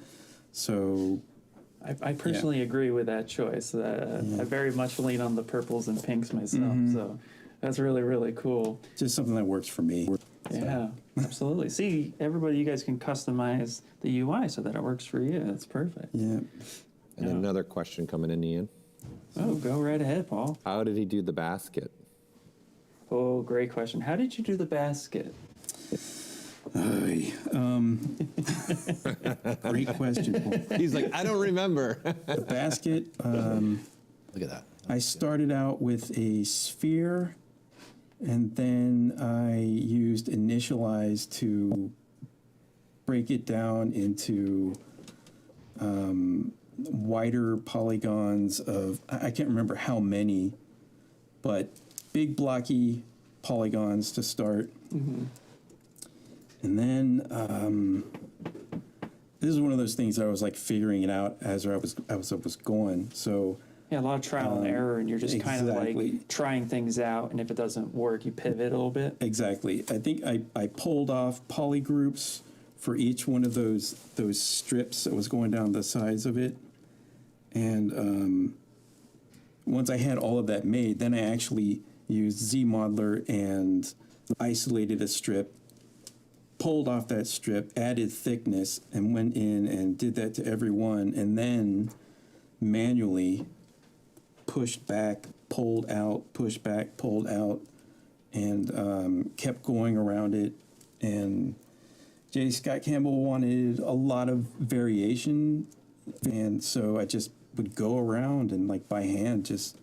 So I personally agree with that choice. I very much lean on the purples and pinks myself. So that's really, really cool. Just something that works for me. Yeah, absolutely. See, everybody, you guys can customize the UI so that it works for you. That's perfect. Yeah. And then another question coming in, Ian. Oh, go right ahead, Paul. How did he do the basket? Oh, great question. How did you do the basket? Great question, Paul. He's like, I don't remember. The basket. Look at that. I started out with a sphere, and then I used Initialize to break it down into wider polygons of, I can't remember how many, but big blocky polygons to start. And then this is one of those things that I was like figuring it out as I was going. So yeah, a lot of trial and error, and you're just kind of like trying things out, and if it doesn't work, you pivot a little bit. Exactly. I think I pulled off polygroups for each one of those strips that was going down the sides of it. And once I had all of that made, then I actually used ZModeler and isolated a strip, pulled off that strip, added thickness, and went in and did that to every one, and then manually pushed back, pulled out, pushed back, pulled out, and kept going around it. And J. Scott Campbell wanted a lot of variation, and so I just would go around and like by hand just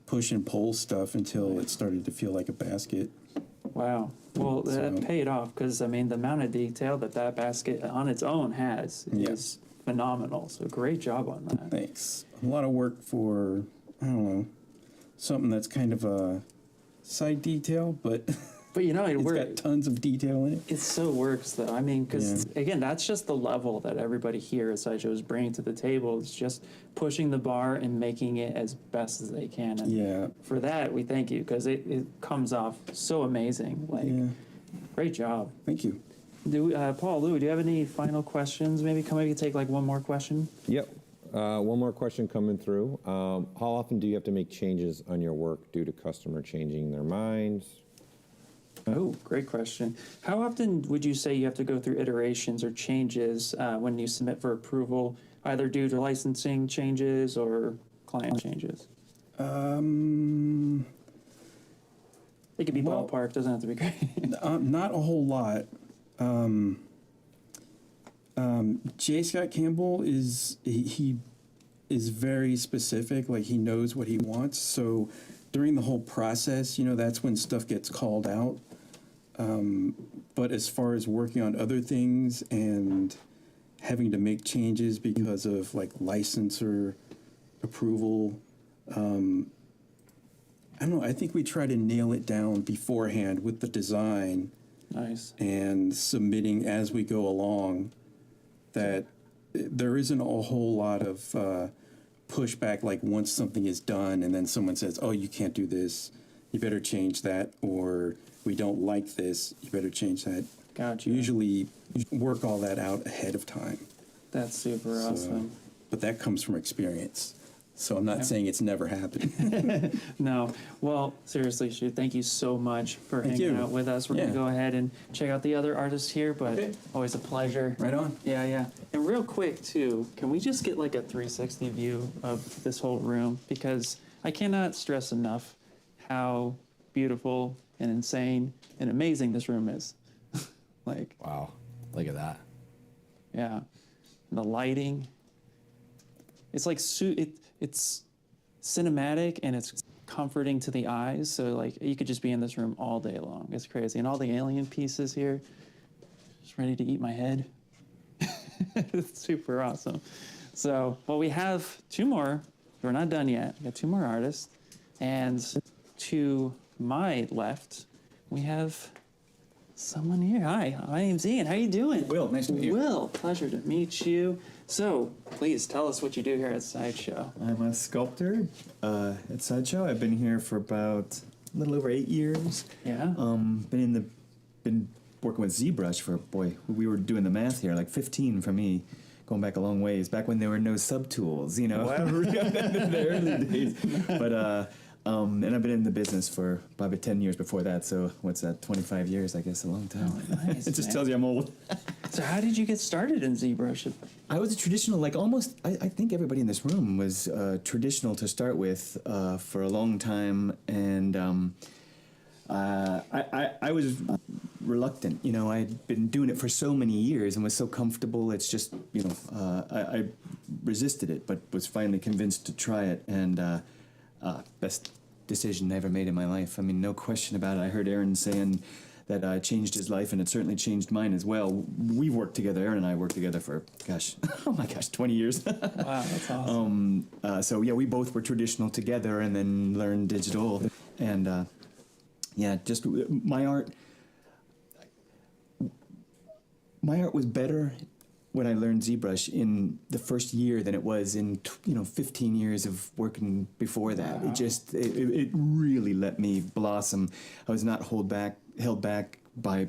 push and pull stuff until it started to feel like a basket. Wow. Well, that paid off because, I mean, the amount of detail that basket on its own has is phenomenal. So great job on that. Thanks. A lot of work for, I don't know, something that's kind of a side detail, but you know, it's got tons of detail in it. It so works, though. I mean, because, again, that's just the level that everybody here at Sideshow is bringing to the table. It's just pushing the bar and making it as best as they can. And for that, we thank you, because it comes off so amazing. Like, great job. Thank you. Paul, Lou, do you have any final questions? Maybe take like one more question. Yep. One more question coming through. How often do you have to make changes on your work due to customer changing their minds? Oh, great question. How often would you say you have to go through iterations or changes when you submit for approval, either due to licensing changes or client changes? It could be ballpark, doesn't have to be great. Not a whole lot. J. Scott Campbell is very specific, like he knows what he wants. So during the whole process, you know, that's when stuff gets called out. But as far as working on other things and having to make changes because of like licensor approval, I don't know. I think we try to nail it down beforehand with the design. Nice. And submitting as we go along. That there isn't a whole lot of pushback, like once something is done and then someone says, oh, you can't do this, you better change that, or we don't like this, you better change that. Gotcha. Usually work all that out ahead of time. That's super awesome. But that comes from experience. So I'm not saying it's never happened. No. Well, seriously, Shu, thank you so much for hanging out with us. We're going to go ahead and check out the other artists here, but always a pleasure. Right on. Yeah, yeah. And real quick, too, can we just get like a 360 view of this whole room? Because I cannot stress enough how beautiful and insane and amazing this room is. Like, wow, look at that. Yeah. And the lighting. It's like it's cinematic and it's comforting to the eyes. So like you could just be in this room all day long. It's crazy. And all the alien pieces here, just ready to eat my head. It's super awesome. So, well, we have two more. We're not done yet. We got two more artists. And to my left, we have someone here. Hi, my name's Ian. How you doing? Will, nice to meet you. Will, pleasure to meet you. So, please tell us what you do here at Sideshow. I'm a sculptor at Sideshow. I've been here for about a little over 8 years. Yeah. Been working with ZBrush for, boy, we were doing the math here, like 15 for me, going back a long ways, back when there were no subtools, you know, in the early days. But and I've been in the business for probably 10 years before that. So what's that, 25 years, I guess, a long time. Oh, nice, it just tells you I'm old. So how did you get started in ZBrush? I was a traditional, like almost, I think everybody in this room was traditional to start with for a long time. And I was reluctant, you know, I'd been doing it for so many years and was so comfortable. It's just, you know, I resisted it, but was finally convinced to try it. And best decision I ever made in my life. I mean, no question about it. I heard Aaron saying that changed his life, and it certainly changed mine as well. We've worked together. Aaron and I worked together for, gosh, 20 years. Wow, that's awesome. So yeah, we both were traditional together, and then learned digital. And yeah, just my art was better when I learned ZBrush in the first year than it was in 15 years of working before that. Wow. It really let me blossom. I was not held back by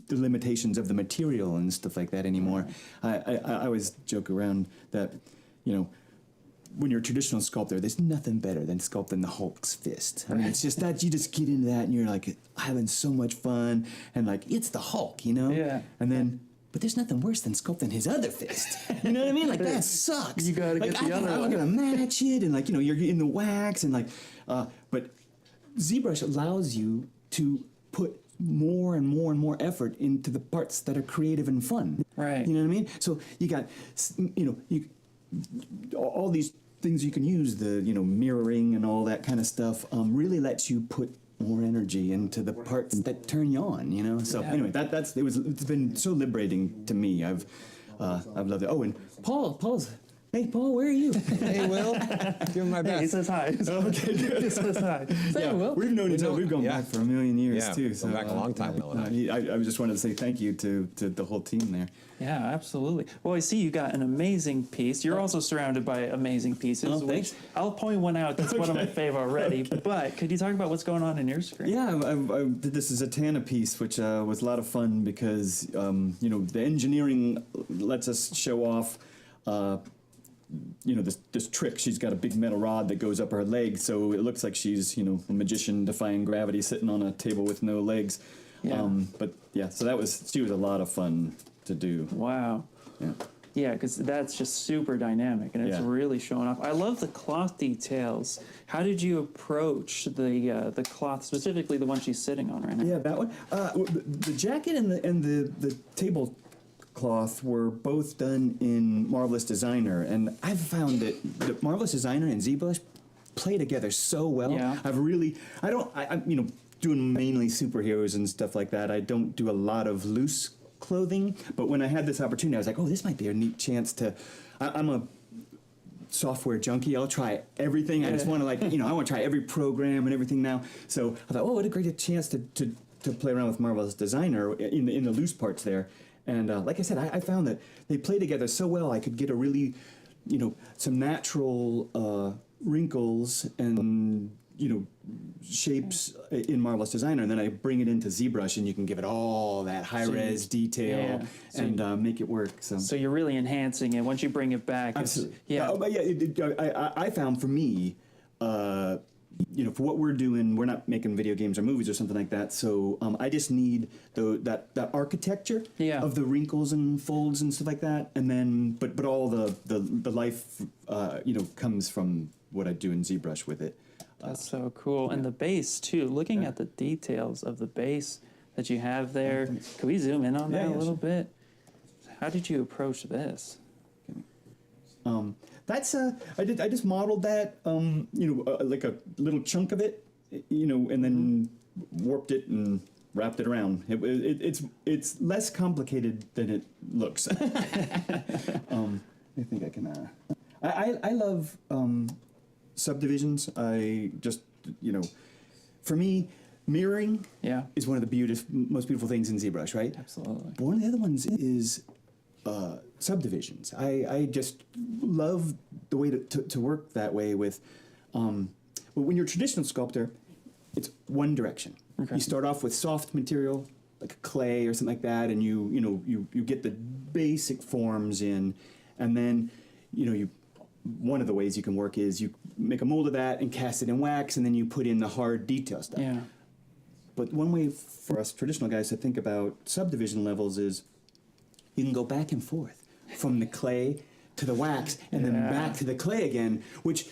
the limitations of the material and stuff like that anymore. I always joke around that, you know, when you're a traditional sculptor, there's nothing better than sculpting the Hulk's fist. I mean, it's just that you just get into that and you're like having so much fun and like, it's the Hulk, you know? Yeah. And then, but there's nothing worse than sculpting his other fist. You know what I mean? Like, that sucks. You gotta like, get the other one. I'm gonna match it, and like, you know, you're in the wax, and like, but ZBrush allows you to put more and more and more effort into the parts that are creative and fun. Right. You know what I mean? So you got, you know, all these things you can use, the, you know, mirroring and all that kind of stuff, really lets you put more energy into the parts that turn you on, you know? So anyway, it's been so liberating to me. I've loved it. Oh, and hey, Paul, where are you? Hey, Will. Give him my best. Hey, he says hi. Okay, good. He says hi. Yeah, we've known each other. We've gone back for a million years, yeah, too. So, back a long time, Will and I. I just wanted to say thank you to the whole team there. Yeah, absolutely. Well, I see you got an amazing piece. You're also surrounded by amazing pieces. Oh, thanks. I'll point one out. That's one of my favorite already. But could you talk about what's going on in your screen? Yeah, I did this Zatanna piece, which was a lot of fun because, you know, the engineering lets us show off, you know, this trick. She's got a big metal rod that goes up her leg, so it looks like she's, you know, a magician defying gravity sitting on a table with no legs. Yeah. But yeah, so she was a lot of fun to do. Wow. Yeah. Yeah, because that's just super dynamic, and it's Yeah. really showing off. I love the cloth details. How did you approach the cloth, specifically the one she's sitting on right now? Yeah, that one. The jacket and the tablecloth were both done in Marvelous Designer, and I've found that the Marvelous Designer and ZBrush play together so well. Yeah. I'm you know, doing mainly superheroes and stuff like that. I don't do a lot of loose clothing, but when I had this opportunity, I was like, oh, this might be a neat chance to. I'm a software junkie. I'll try everything. I just want to, like, you know, I want to try every program and everything now. So I thought, oh, what a great chance to play around with Marvelous Designer in the loose parts there. And like I said, I found that they play together so well. I could get a really, you know, some natural wrinkles and, you know, shapes in Marvelous Designer, and then I bring it into ZBrush, and you can give it all that high-res detail and make it work. So you're really enhancing it once you bring it back. Absolutely. Yeah. But yeah, I found for me, you know, for what we're doing, we're not making video games or movies or something like that. So I just need that architecture of the wrinkles and folds and stuff like that, and then but all the life, you know, comes from what I do in ZBrush with it. That's so cool. And the base, too. Looking at the details of the base that you have there. Can we zoom in on that a little bit? How did you approach this? That's I just modeled that, you know, like a little chunk of it, you know, and then warped it and wrapped it around. It's less complicated than it looks. I think I can. I love subdivisions. I just, you know, for me, mirroring is one of the most beautiful things in ZBrush, right? Absolutely. But one of the other ones is subdivisions. I just love the way to work that way with, when you're a traditional sculptor, it's one direction. Okay. You start off with soft material, like clay or something like that, and you get the basic forms in, and then, you know, one of the ways you can work is you make a mold of that and cast it in wax, and then you put in the hard detail stuff. Yeah. But one way for us traditional guys to think about subdivision levels is you can go back and forth from the clay to the wax and then back to the clay again, which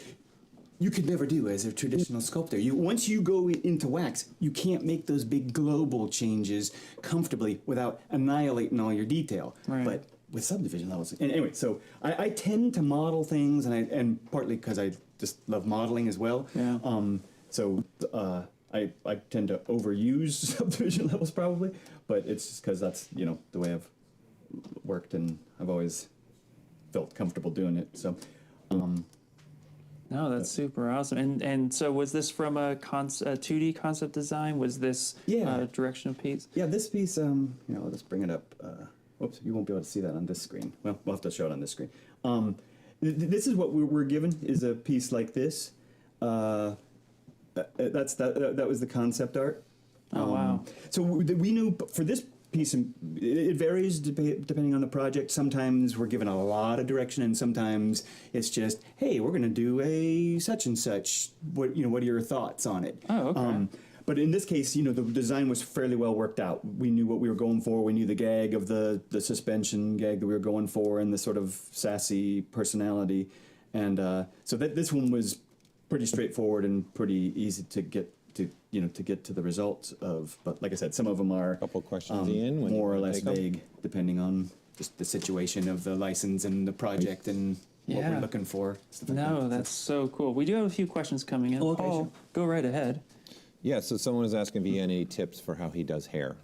you could never do as a traditional sculptor. Once you go into wax, you can't make those big global changes comfortably without annihilating all your detail. Right. But with subdivision levels, and anyway, so I tend to model things, and partly because I just love modeling as well. Yeah. So I tend to overuse subdivision levels probably, but it's just because that's, you know, the way I've worked, and I've always felt comfortable doing it. So. No, that's super awesome. And so was this from a 2D concept design? Was this direction of piece? Yeah, this piece. You know, I'll just bring it up. Oops, you won't be able to see that on this screen. Well, we'll have to show it on this screen. This is what we're given, is a piece like this. That was the concept art. Oh, wow. So we knew for this piece, it varies depending on the project. Sometimes we're given a lot of direction, and sometimes it's just, hey, we're going to do a such and such. What are your thoughts on it? Oh, okay. But in this case, you know, the design was fairly well worked out. We knew what we were going for. We knew the gag of the suspension gag that we were going for, and the sort of sassy personality. And so this one was pretty straightforward and pretty easy to get to the results of. But like I said, some of them are a couple questions in, more or less vague, depending on just the situation of the license and the project and what we're looking for. No, that's so cool. We do have a few questions coming in. Okay, Paul, sure. go right ahead. Yeah, so someone was asking if he had any tips for how he does hair.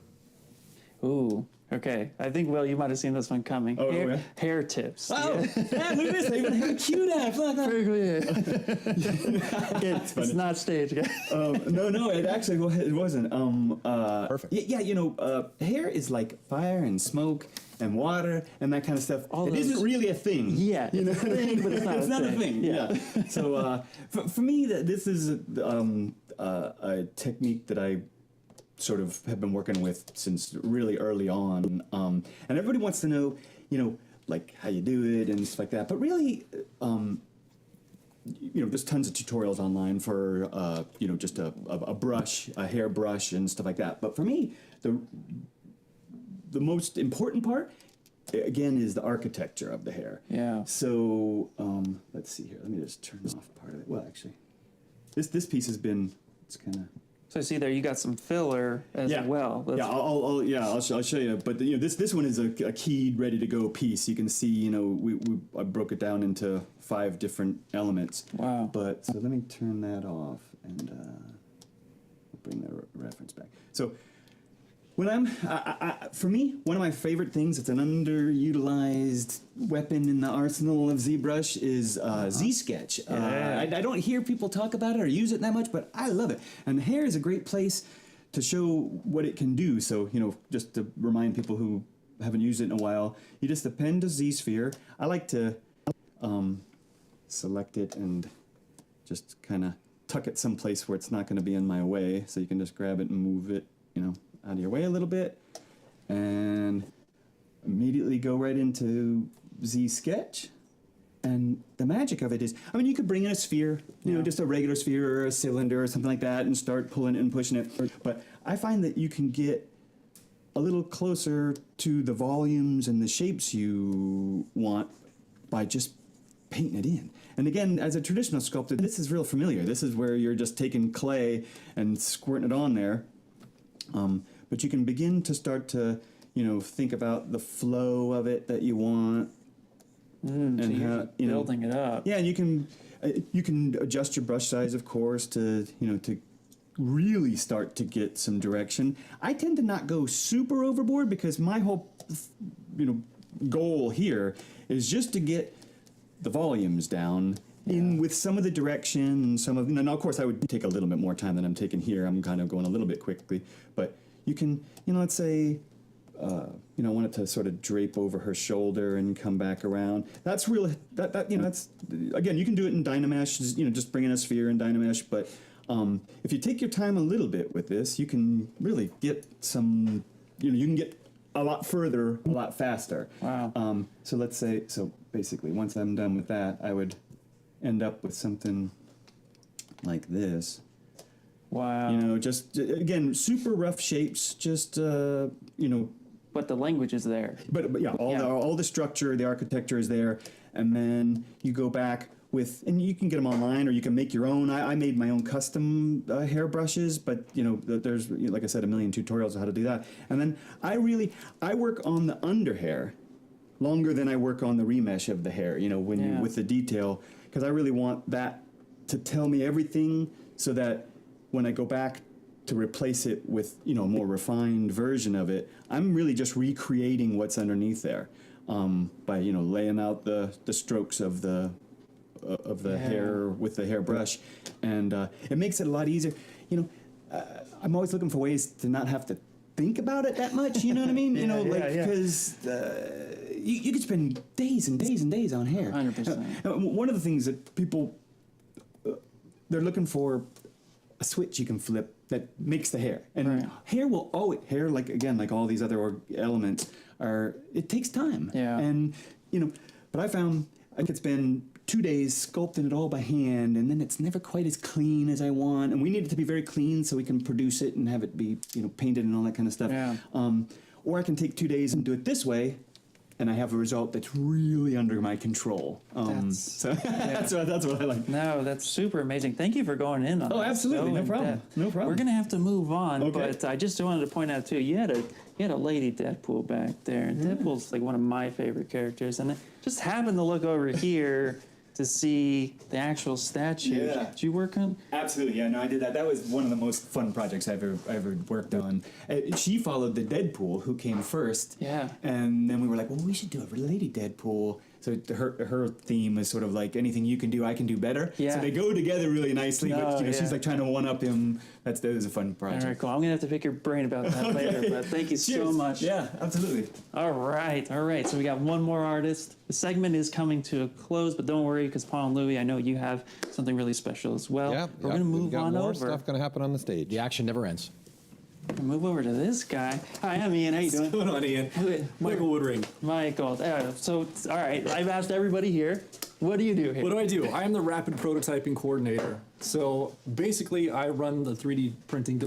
Ooh, okay. I think, Will, you might have seen this one coming. Oh, yeah? Hair tips. Oh, yeah, look at this. I even have a cute app. It's not staged, guys. No, it wasn't. Perfect. Yeah, hair is like fire and smoke and water and that kind of stuff. It isn't really a thing. Yeah, you know, it's a thing, but it's not it's not a thing. Yeah. So for me, this is a technique that I sort of have been working with since really early on, and everybody wants to know, like how you do it and stuff like that. But really, there's tons of tutorials online for just a brush, a hair brush, and stuff like that. But for me, the most important part, again, is the architecture of the hair. Yeah. So let's see here. Let me just turn off part of it. Well, actually, this piece has been, it's kind of. So I see there you got some filler as well. I'll show you. But this one is a keyed, ready to go piece. You can see, I broke it down into 5 different elements. Wow. But so let me turn that off and bring the reference back. So when for me, one of my favorite things, it's an underutilized weapon in the arsenal of ZBrush, is Z-Sketch. I don't hear people talk about it or use it that much, but I love it. And hair is a great place to show what it can do. So, just to remind people who haven't used it in a while, you just append a Z-sphere. I like to select it and just kind of tuck it someplace where it's not going to be in my way. So you can just grab it and move it, out of your way a little bit, and immediately go right into Z-Sketch. And the magic of it is, you could bring in a sphere, just a regular sphere or a cylinder or something like that, and start pulling it and pushing it. But I find that you can get a little closer to the volumes and the shapes you want by just painting it in. And again, as a traditional sculptor, this is real familiar. This is where you're just taking clay and squirting it on there. But you can begin to start to, think about the flow of it that you want. And so you're building it up. Yeah, and you can adjust your brush size, of course, to really start to get some direction. I tend to not go super overboard because my whole goal here is just to get the volumes down in with some of the direction and some of, now of course I would take a little bit more time than I'm taking here. I'm kind of going a little bit quickly, but you can, let's say, I want it to sort of drape over her shoulder and come back around. That's real, that's, again, you can do it in Dynamesh, just bring in a sphere in Dynamesh, but if you take your time a little bit with this, you can really get some, you can get a lot further, a lot faster. Wow. So let's say, basically, once I'm done with that, I would end up with something like this. Wow. Just, again, super rough shapes, just, But the language is there. But yeah, all the structure, the architecture is there. And then you go back with, and you can get them online or you can make your own. I made my own custom hair brushes, but there's, like I said, a million tutorials on how to do that. And then I work on the under hair longer than I work on the remesh of the hair, with the detail, because I really want that to tell me everything so that when I go back to replace it with, a more refined version of it, I'm really just recreating what's underneath there by, laying out the strokes of the hair with the hairbrush. And it makes it a lot easier. I'm always looking for ways to not have to think about it that much, you know what I mean? Because you could spend days and days and days on hair. 100%. One of the things that people, they're looking for a switch you can flip that makes the hair. And hair will always, like all these other elements, it takes time. Yeah. And, but I found I could spend 2 days sculpting it all by hand, and then it's never quite as clean as I want. And we need it to be very clean so we can produce it and have it be, painted and all that kind of stuff. Yeah. Or I can take 2 days and do it this way, and I have a result that's really under my control. That's what I like. No, that's super amazing. Thank you for going in on that. Oh, absolutely. No problem. No problem. We're going to have to move on, Okay. but I just wanted to point out, too, you had a lady Deadpool back there, and Deadpool's like one of my favorite characters, and I just happened to look over here to see the actual statue. Yeah. Did you work on? Absolutely, yeah. No, I did that. That was one of the most fun projects I've ever worked on. She followed the Deadpool, who came first. Yeah. And then we were like, well, we should do a related Deadpool. So her theme is sort of like, anything you can do, I can do better. Yeah. So they go together really nicely, but No, she's like trying to one up him. That was a fun project. All right, cool. I'm gonna have to pick your brain about that later. But thank you so much. Yeah, absolutely. All right. So we got one more artist. The segment is coming to a close, but don't worry, because Paul and Louie, I know you have something really special as well. Yeah, We're gonna move on more over. stuff going to happen on the stage. The action never ends. Move over to this guy. Hi, I'm Ian. How you doing? What's going on, Ian? Michael Woodring. Michael. So, all right. I've asked everybody here. What do you do here? What do? I am the rapid prototyping coordinator. So basically, I run the 3D printing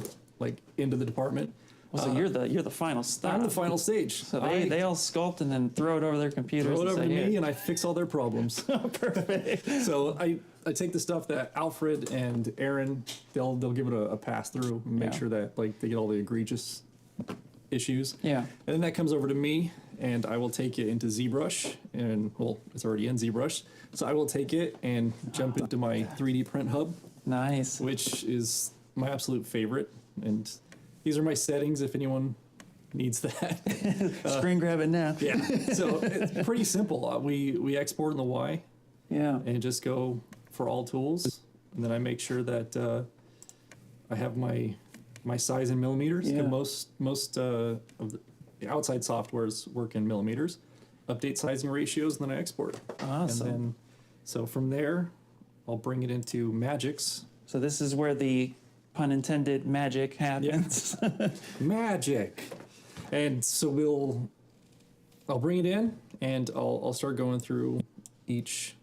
into the department. So you're the final step. I'm the final stage. So they all sculpt and then throw it over their computers. Throw it over to me, "Here." and I fix all their problems. Perfect. So I take the stuff that Alfred and Aaron, they'll give it a pass through and make sure that they get all the egregious issues. Yeah. And then that comes over to me, and I will take it into ZBrush, and well, it's already in ZBrush. So I will take it and jump into my 3D print hub. Nice. Which is my absolute favorite, and these are my settings if anyone needs that. Screen grab it now. Yeah. So it's pretty simple. We export in the Y. Yeah. And just go for all tools, and then I make sure that I have my size in millimeters. Yeah. Most of the outside softwares work in millimeters. Update sizing ratios, and then I export. Awesome. And then, so from there, I'll bring it into Magix. So this is where the pun intended magic happens. Magic. And so I'll bring it in, and I'll start going through each.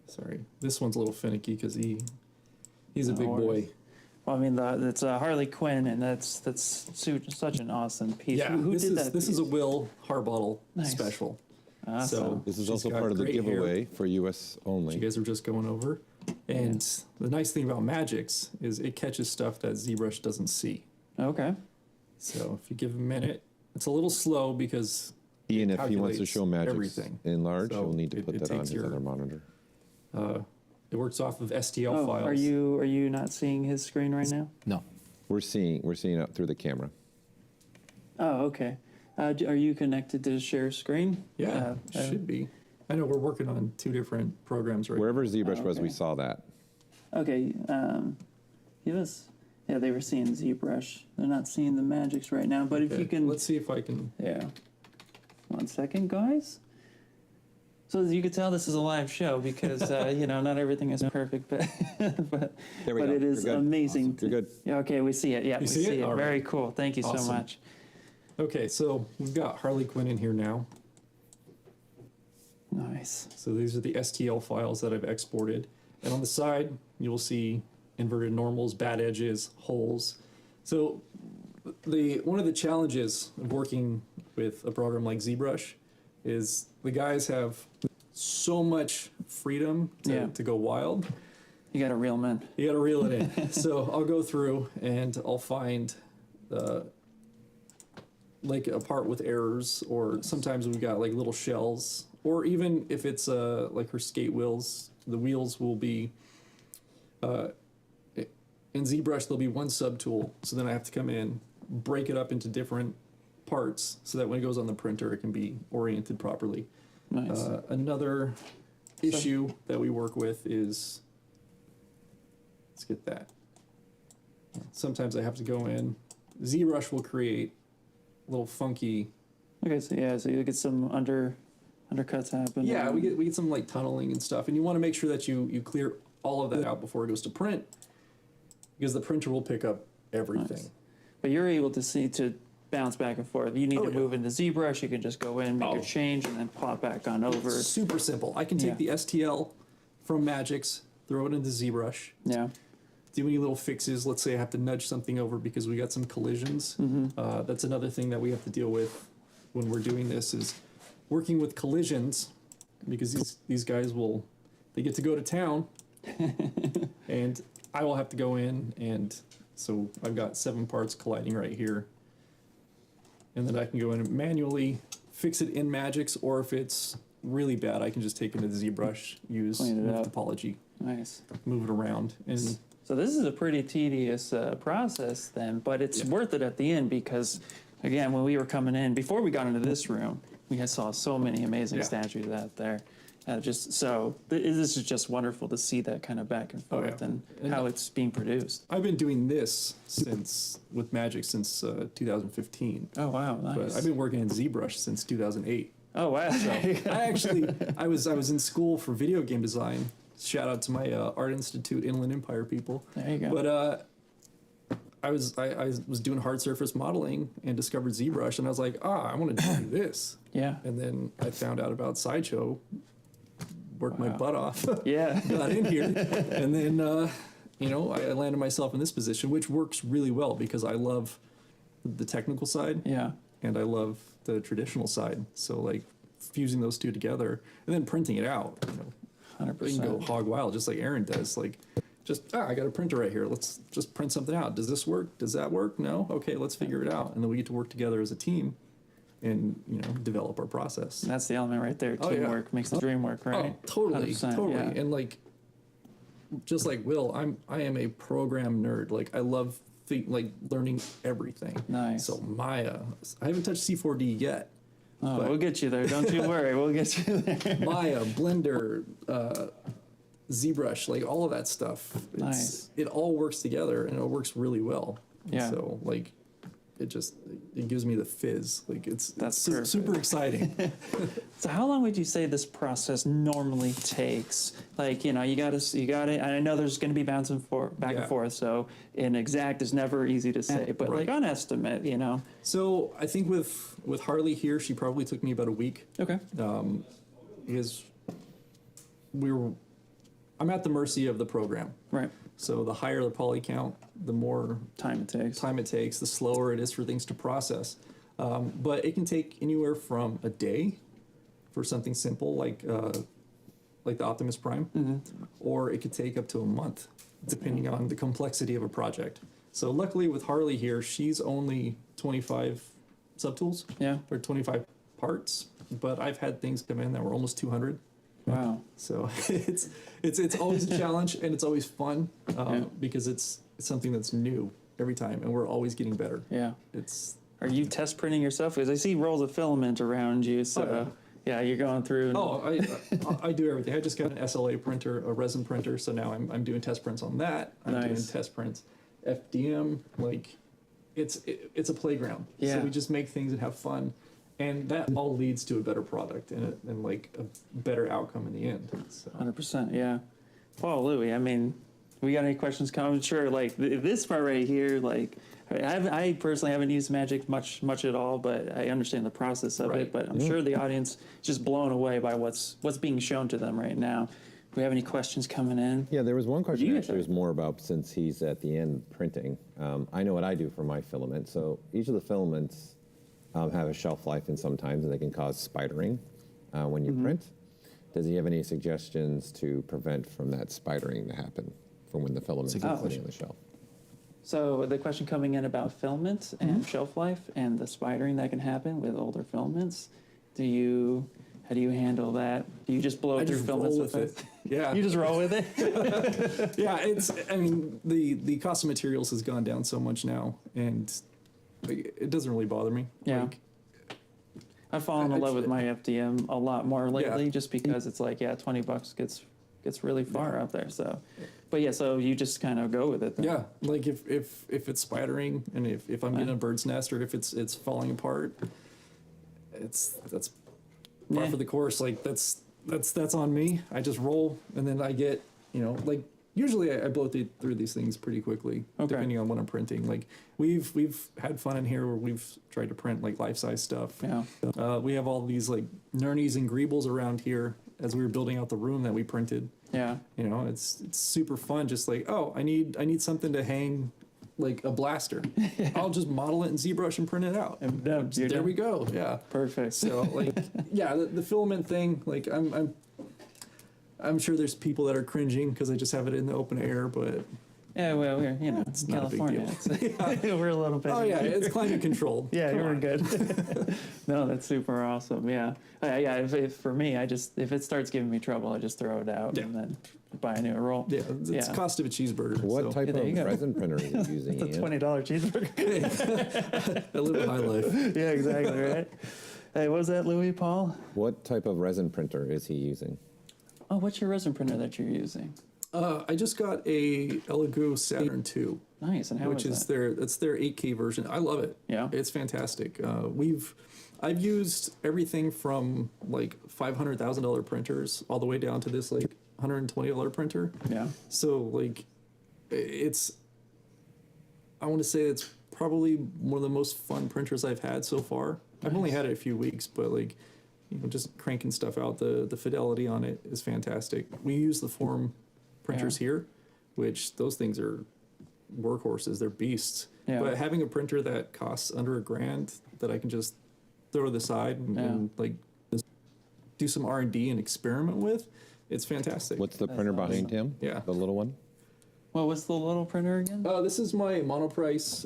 Sorry, this one's a little finicky because he's a big boy. Well, I mean, it's Harley Quinn, and that's such an awesome piece. Yeah, Who did that? This is a Will Harbottle Nice. special. Awesome. So This is she's also got part of the great giveaway hair, for US only. which you guys were just going over. And the nice thing about Magix is it catches stuff that ZBrush doesn't see. Okay. So if you give it a minute, it's a little slow because Ian, it if he wants to calculates show Magix everything. in large, So he'll need to it- put it that on takes his your- other monitor. It works off of STL files. Are you not seeing his screen right now? No. We're seeing it through the camera. Oh, okay. Are you connected to share screen? Yeah, should be. I know we're working on two different programs right Wherever ZBrush was, okay. we saw that. Okay. Give us. Yeah, they were seeing ZBrush. They're not seeing the Magix right now. But if Okay, you can. let's see if I can. Yeah. 1 second, guys. So as you can tell, this is a live show because not everything is perfect, but There we go. it is You're good. amazing. Awesome. You're good. Yeah. Okay, we see it. Yeah, You we see see it? it. All right. Very cool. Thank you so Awesome. much. Okay, so we've got Harley Quinn in here now. Nice. So these are the STL files that I've exported. And on the side, you'll see inverted normals, bad edges, holes. So one of the challenges of working with a program like ZBrush is the guys have so much freedom to go wild. You got to reel them in. You got to reel it in. So I'll go through and I'll find like a part with errors, or sometimes we've got like little shells, or even if it's like her skate wheels, the wheels will be in ZBrush there'll be one subtool, so then I have to come in, break it up into different parts so that when it goes on the printer it can be oriented properly. Nice. Another issue that we work with is, let's get that. Sometimes I have to go in. ZBrush will create little funky. Okay, so you get some undercuts happen. Yeah, we get some like tunneling and stuff, and you want to make sure that you clear all of that out before it goes to print, because the printer will pick up everything. Nice. But you're able to bounce back and forth. If you need to move into ZBrush, you can just go in, make your change, and then plop back on over. Super simple. I can take the STL from Magix, throw it into ZBrush. Yeah. Do any little fixes. Let's say I have to nudge something over because we got some collisions. That's another thing that we have to deal with when we're doing this, is working with collisions, because these guys they get to go to town, and I will have to go in, and so I've got 7 parts colliding right here, and then I can go in and manually fix it in Magix, or if it's really bad, I can just take it into ZBrush, use Clean it up. topology, Nice. move it around, and So this is a pretty tedious process then, but it's worth it at the end because, again, when we were coming in, before we got into this room, we saw so many amazing statues out there. This is just wonderful to see that kind of back and forth and how it's being produced. I've been doing this with Magic since 2015. Oh wow, nice. But I've been working in ZBrush since 2008. Oh wow. So I was in school for video game design. Shout out to my Art Institute Inland Empire people. There you go. But I was doing hard surface modeling and discovered ZBrush, and I was like, I want to do this. Yeah. And then I found out about Sideshow, worked my butt off. Yeah. Got in here, and then I landed myself in this position, which works really well because I love the technical side. Yeah. And I love the traditional side. So like fusing those two together and then printing it out. 100%. You can go hog wild just like Aaron does. Like, I got a printer right here. Let's just print something out. Does this work? Does that work? No? Okay, let's figure it out. And then we get to work together as a team and, develop our process. And that's the element right there. Teamwork makes the dream work, right? Oh, totally, 100%, totally. yeah. And like, just like Will, I am a program nerd. Like, I love learning everything. Nice. So Maya, I haven't touched C4D yet. Oh, we'll get you there. Don't you worry. We'll get you there. Maya, Blender, ZBrush, like all of that stuff. Nice. It all works together and it works really well. Yeah. So like, it gives me the fizz. Like That's super exciting. So how long would you say this process normally takes? Like, you got it. I know there's going to be bouncing back and forth. So an exact is never easy to say, but like on estimate, So I think with Harley here, she probably took me about a week. Okay. Because I'm at the mercy of the program. Right. So the higher the poly count, the more time it takes, the slower it is for things to process. But it can take anywhere from a day for something simple like the Optimus Prime, or it could take up to a month, depending on the complexity of a project. So luckily with Harley here, she's only 25 subtools, or 25 parts, but I've had things come in that were almost 200. Wow. So it's always a challenge and it's always fun because it's something that's new every time and we're always getting better. Yeah. Are you test printing yourself? Because I see rolls of filament around you. So you're going through. I do everything. I just got an SLA printer, a resin printer. So now I'm doing test prints on that. I'm doing test prints, FDM. Like it's a playground. Yeah. So we just make things and have fun. And that all leads to a better product and like a better outcome in the end. So. 100%, yeah. Well, Louis, I mean, we got any questions coming? Sure, like this part right here, like I personally haven't used Magic much at all, but I understand the process of it. But I'm sure the audience is just blown away by what's being shown to them right now. Do we have any questions coming in? Yeah, there was one question actually was more about since he's at the end printing. I know what I do for my filament. So each of the filaments have a shelf life and sometimes they can cause spidering when you print. Does he have any suggestions to prevent from that spidering to happen from when the filament's sitting on the shelf? So the question coming in about filament and shelf life and the spidering that can happen with older filaments, how do you handle that? Do you just blow through filaments with it? Yeah. You just roll with it? Yeah, the cost of materials has gone down so much now and it doesn't really bother me. Yeah. Like, I've fallen in love with my FDM a lot more lately just because it's like, $20 gets really far out there. So, but so you just kind of go with it then. Yeah, like if it's spidering and if I'm getting a bird's nest or if it's falling apart, that's par for the course. Like that's on me. I just roll and then I get, like usually I blow through these things pretty quickly, depending on what I'm printing. Like we've had fun in here where we've tried to print like life-size stuff. Yeah. We have all these like Nernies and Greebles around here as we were building out the room that we printed. Yeah. It's super fun. Just like, I need something to hang like a blaster. I'll just model it in ZBrush and print it out. And there we go. Yeah. Perfect. So like, the filament thing, like I'm sure there's people that are cringing because I just have it in the open air, but Yeah, well, we're, you know, it's not a big California. We're a little bit. Oh yeah, it's climate controlled. Yeah, you were good. No, that's super awesome. Yeah, yeah. If for me, if it starts giving me trouble, I just throw it out and then buy a new roll. Yeah, it's cost of a cheeseburger. What type of resin printer are you using? It's a $20 cheeseburger. I live a high life. Yeah, exactly. Right. Hey, what was that, Louis Paul? What type of resin printer is he using? Oh, what's your resin printer that you're using? I just got a Elegoo Saturn II. Nice, and how which is that? That's their 8K version. I love it. Yeah, it's fantastic. I've used everything from like $500,000 printers all the way down to this like $120 printer. Yeah. So like, I want to say it's probably one of the most fun printers I've had so far. I've only had it a few weeks, but like, you know, just cranking stuff out, the fidelity on it is fantastic. We use the form printers here, which those things are workhorses, they're beasts. Yeah. But having a printer that costs under $1,000 that I can just throw to the side and like just do some R&D and experiment with, it's fantastic. What's the printer behind him? Yeah. The little one? What was the little printer again? This is my Monoprice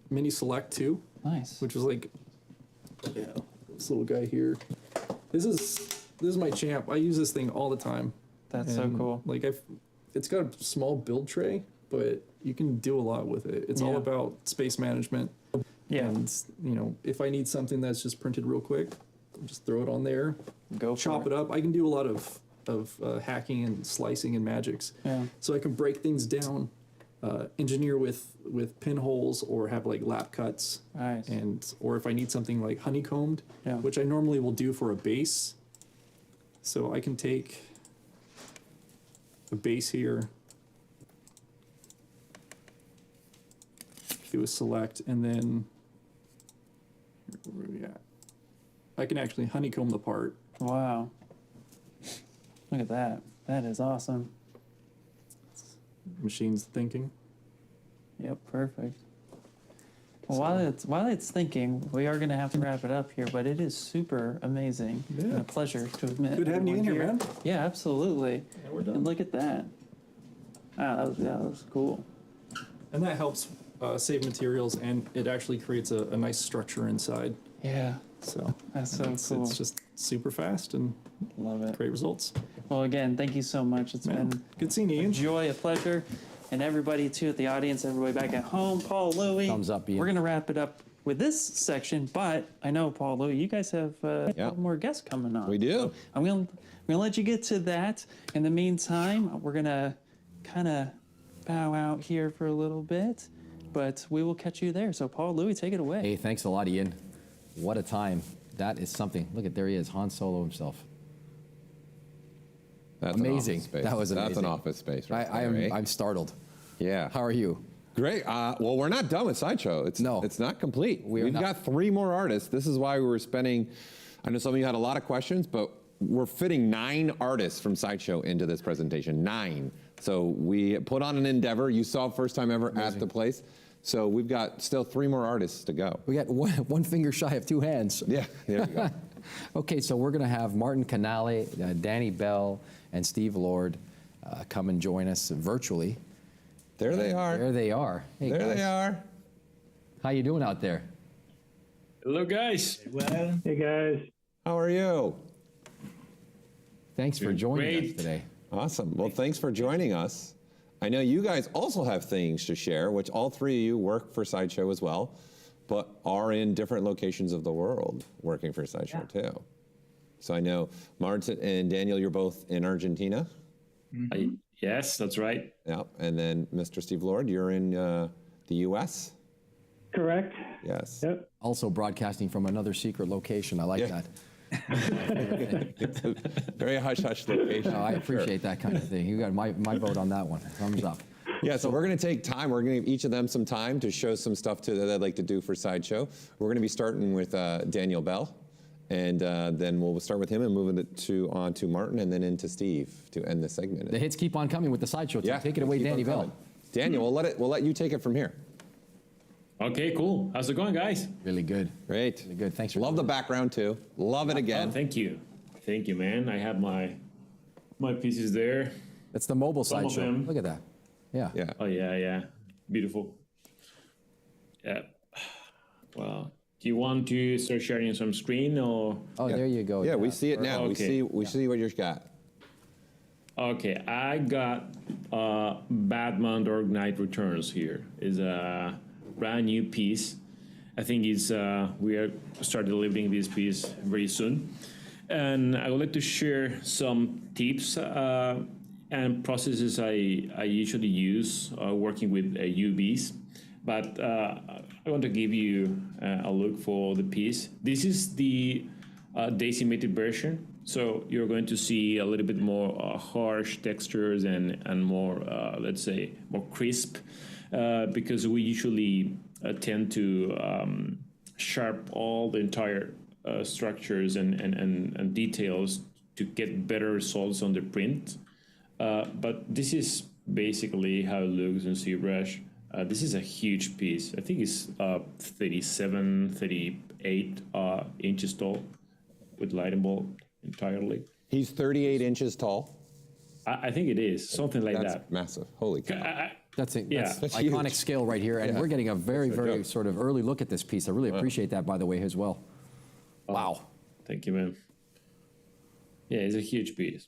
Mini Select 2. Nice. Which was like, yeah, this little guy here. This is my champ. I use this thing all the time. That's so cool. Like it's got a small build tray, but you can do a lot with it. It's all about space management. Yeah. And you know, if I need something that's just printed real quick, just throw it on there. Chop it up. I can do a lot of hacking and slicing and magics. Yeah. So I can break things down, engineer with pinholes or have like lap cuts. Nice. Or if I need something like honeycombed, which I normally will do for a base. So I can take a base here, do a select, and then where are we at? I can actually honeycomb the part. Wow. Look at that. That is awesome. Machine's thinking. Yep, perfect. Well, while it's thinking, we are going to have to wrap it up here, but it is super amazing. Yeah. And a pleasure to admit. Good having you in here, man. Yeah, absolutely. Yeah, we're done. And look at that. Wow, that was cool. And that helps save materials, and it actually creates a nice structure inside. Yeah. So that's so cool. It's just super fast and love it. Great results. Well, again, thank you so much. It's been good seeing you, Ian. A joy, a pleasure. And everybody, too, at the audience, everybody back at home, Paul, Louie. Thumbs up, Ian. We're going to wrap it up with this section, but I know, Paul, Louie, you guys have a couple more guests coming on. We do. So I'm going to let you get to that. In the meantime, we're going to kind of bow out here for a little bit, but we will catch you there. So, Paul, Louie, take it away. Hey, thanks a lot, Ian. What a time. That is something. Look at, there he is, Han Solo himself. That's amazing. An office space. That was amazing. That's an office space, right? I'm startled. Yeah. How are you? Great. Well, we're not done with Sideshow. It's not complete. We've got 3 more artists. This is why we were spending. I know some of you had a lot of questions, but we're fitting 9 artists from Sideshow into this presentation. 9. So we put on an endeavor. You saw first time ever at the place. So we've got still 3 more artists to go. We got one finger shy of 2 hands. Yeah, there you go. Okay, so we're going to have Martin Canale, Danny Bell, and Steve Lord come and join us virtually. There they are. There they are. Hey, there guys. they are. How you doing out there? Hello, guys. Well, hey, guys. How are you? Thanks for joining us today. Awesome. Well, thanks for joining us. I know you guys also have things to share, which all 3 of you work for Sideshow as well, but are in different locations of the world working for Sideshow too. So I know Martin and Daniel, you're both in Argentina. Yes, that's right. Yeah, and then Mr. Steve Lord, you're in the U.S.? Correct. Yes. Yep. Also broadcasting from another secret location. I like that. It's a very hush-hush location. No, I appreciate that kind of thing. You got my vote on that one. Thumbs up. Yeah, so we're going to take time. We're going to give each of them some time to show some stuff that they'd like to do for Sideshow. We're going to be starting with Daniel Bell, and then we'll start with him and move it on to Martin and then into Steve to end the segment. The hits keep on coming with the Sideshow team. Take it away, Danny Bell. Daniel, we'll let you take it from here. Okay, cool. How's it going, guys? Really good. Great. Really good. Thanks for Love the background too. Love it again. Oh, thank you. Thank you, man. I have my pieces there. That's the mobile Some of Sideshow. them. Look at that. Yeah. Yeah. Oh yeah, beautiful. Yeah. Well, do you want to start sharing some screen or? Oh, there you go. Yeah, we see it now. Okay. We see what you've got. Okay, I got Batman Dark Knight Returns here. It's a brand new piece. I think it's we are started delivering this piece very soon, and I would like to share some tips and processes I usually use working with UVs. But I want to give you a look for the piece. This is the decimated version. So you're going to see a little bit more harsh textures and more, let's say, more crisp, because we usually tend to sharp all the entire structures and details to get better results on the print. But this is basically how it looks in ZBrush. This is a huge piece. I think it's 37, 38 inches tall with lighting bulb entirely. He's 38 inches tall. I think it is something like That's that. Massive. Holy cow. That's That's iconic huge. scale right here, and Yeah. we're getting a very, That's no very joke. sort of early look at this piece. I really appreciate that, by the way, as well. Wow. Thank you, man. Yeah, it's a huge piece.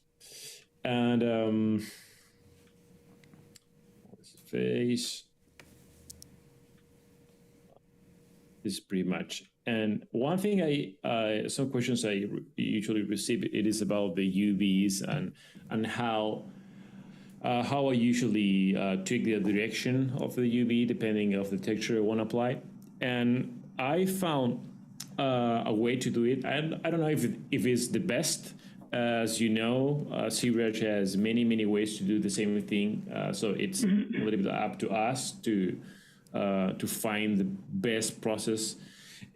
And what's his face? This is pretty much. And one thing some questions I usually receive, it is about the UVs and how I usually tweak the direction of the UV depending of the texture I want to apply. And I found a way to do it. I don't know if it's the best. As you know, ZBrush has many ways to do the same thing. So it's a little bit up to us to find the best process.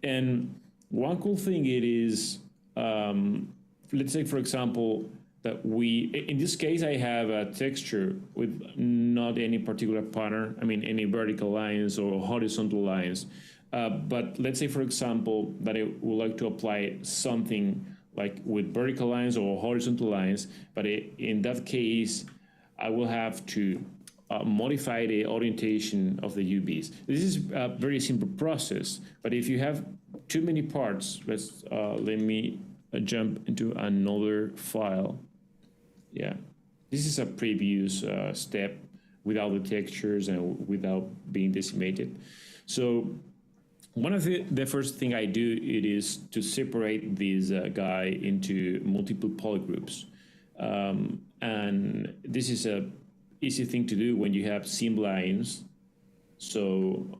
And one cool thing it is, let's say, for example, that in this case, I have a texture with not any particular pattern. I mean, any vertical lines or horizontal lines. But let's say, for example, that I would like to apply something like with vertical lines or horizontal lines. But in that case, I will have to modify the orientation of the UVs. This is a very simple process, but if you have too many parts, let me jump into another file. Yeah, this is a previous step without the textures and without being decimated. So one of the first thing I do, it is to separate this guy into multiple polygroups. And this is a easy thing to do when you have seam lines. So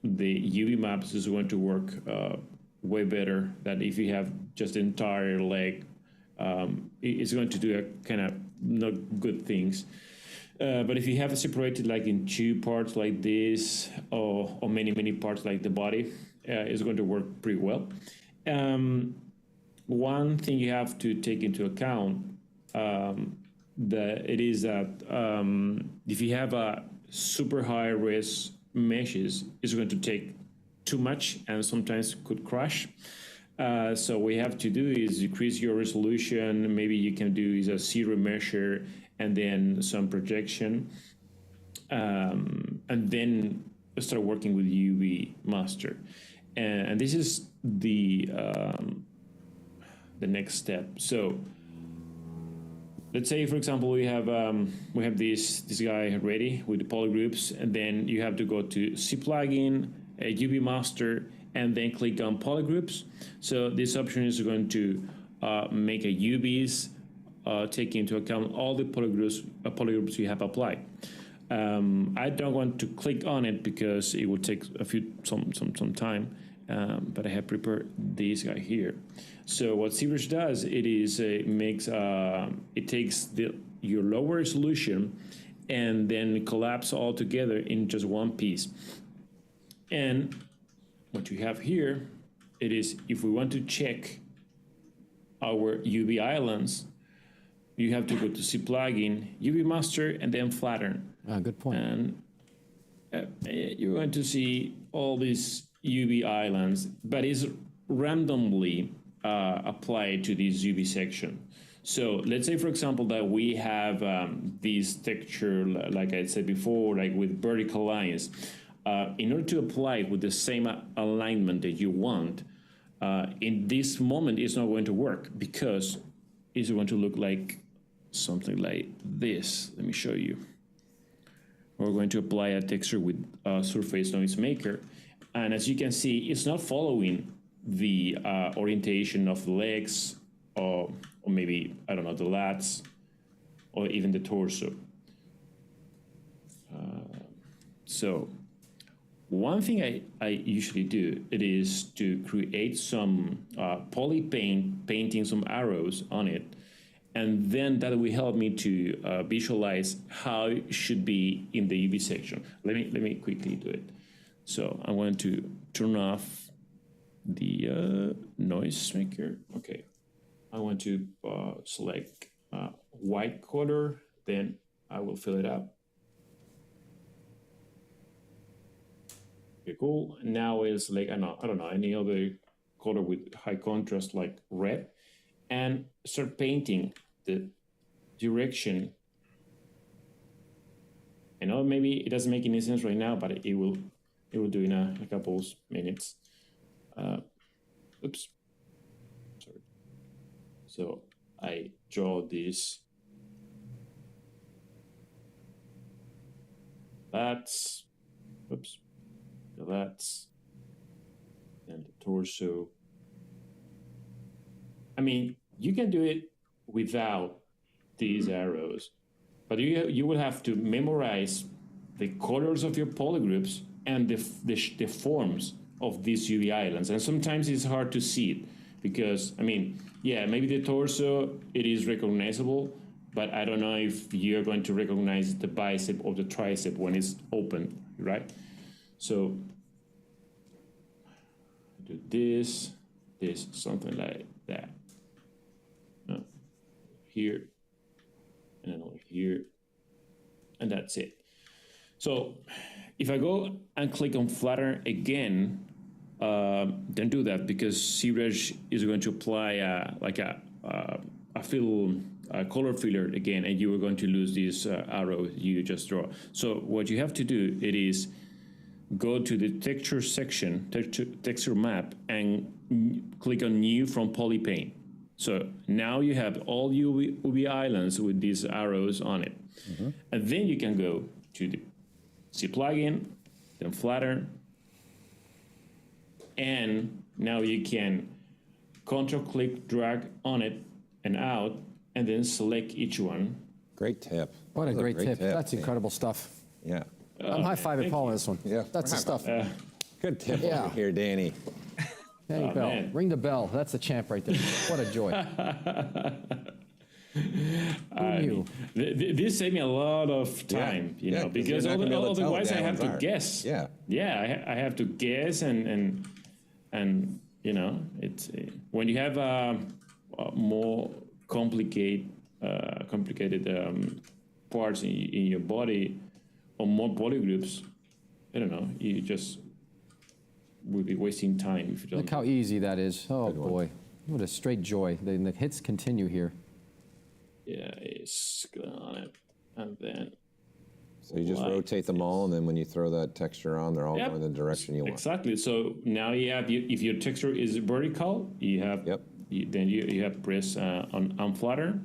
the UV maps is going to work way better than if you have just the entire leg. It's going to do a kind of not good things. But if you have it separated like in two parts like this, or many parts like the body, it's going to work pretty well. One thing you have to take into account that if you have a super high res meshes, it's going to take too much and sometimes could crash. So what you have to do is decrease your resolution. Maybe you can do is a zero measure and then some projection, and then start working with UV master. And this is the next step. So let's say, for example, we have this guy ready with the polygroups, and then you have to go to C plugin, UV master, and then click on polygroups. So this option is going to make a UVs take into account all the polygroups you have applied. I don't want to click on it because it will take some time, but I have prepared this guy here. So what ZBrush does, it takes your lower resolution and then collapse all together in just one piece. And what you have here, it is if we want to check our UV islands, you have to go to C plugin, UV master, and then flatten. Good point. And you're going to see all these UV islands, but it's randomly applied to this UV section. So let's say, for example, that we have this texture, like I said before, like with vertical lines. In order to apply it with the same alignment that you want, in this moment, it's not going to work because it's going to look like something like this. Let me show you. We're going to apply a texture with Surface Noise Maker. And as you can see, it's not following the orientation of the legs or maybe, I don't know, the lats or even the torso. So one thing I usually do, it is to create some poly paint, painting some arrows on it. And then that will help me to visualize how it should be in the UV section. Let me quickly do it. So I want to turn off the noise maker. Okay. I want to select white color, then I will fill it up. Okay, cool. Now is like, I don't know, any other color with high contrast like red, and start painting the direction. I know maybe it doesn't make any sense right now, but it will do in a couple of minutes. Oops. Sorry. So I draw this. That's, oops. That's, and the torso. I mean, you can do it without these arrows, but you will have to memorize the colors of your polygroups and the forms of these UV islands. And sometimes it's hard to see it because, I mean, yeah, maybe the torso, it is recognizable, but I don't know if you're going to recognize the bicep or the tricep when it's open, right? So do this, something like that. No, here, and then over here, and that's it. So if I go and click on flatten again, don't do that because ZBrush is going to apply a color filler again, and you are going to lose this arrow you just draw. So what you have to do, it is go to the texture section, texture map, and click on new from polypaint. So now you have all UV islands with these arrows on it. Mm-hmm. And then you can go to the Z plugin, then flatten, and now you can control click, drag on it and out, and then select each one. Great tip. What a great tip. That's incredible stuff. Yeah. I'm high-fiving Paul on this one. Yeah. That's the stuff. Good tip over here, Danny. Danny Bell. Man. Ring the bell. That's the champ right there. What a joy. This saved me a lot of time, you know, because otherwise I have to guess. Yeah, I have to guess, and you know, it's when you have more complicated parts in your body or more polygroups, I don't know, you just will be wasting time if you don't. Look how easy that is. Oh boy, what a straight joy. The hits continue here. Yeah, it's on it, and then. So you just rotate them all, and then when you throw that texture on, they're all going in the direction you want. Exactly. So now you have, if your texture is vertical, you have, then you have press on unflatter,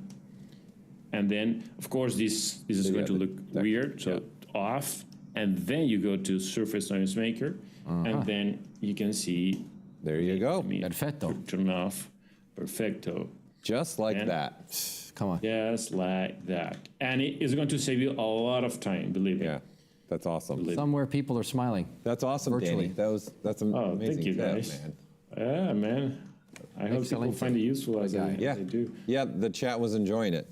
and then of course this is going to look weird. So off, and then you go to Surface Noise Maker, and then you can see. There you go. Perfecto. Turn off. Perfecto. Just like that. Come on. Just like that. And it is going to save you a lot of time, believe me. Yeah, that's awesome. Somewhere people are smiling. That's awesome, virtually. Danny. That's an amazing thank you, guys. Man. Yeah, man. I hope people find it useful as they do. Yeah, the chat was enjoying it.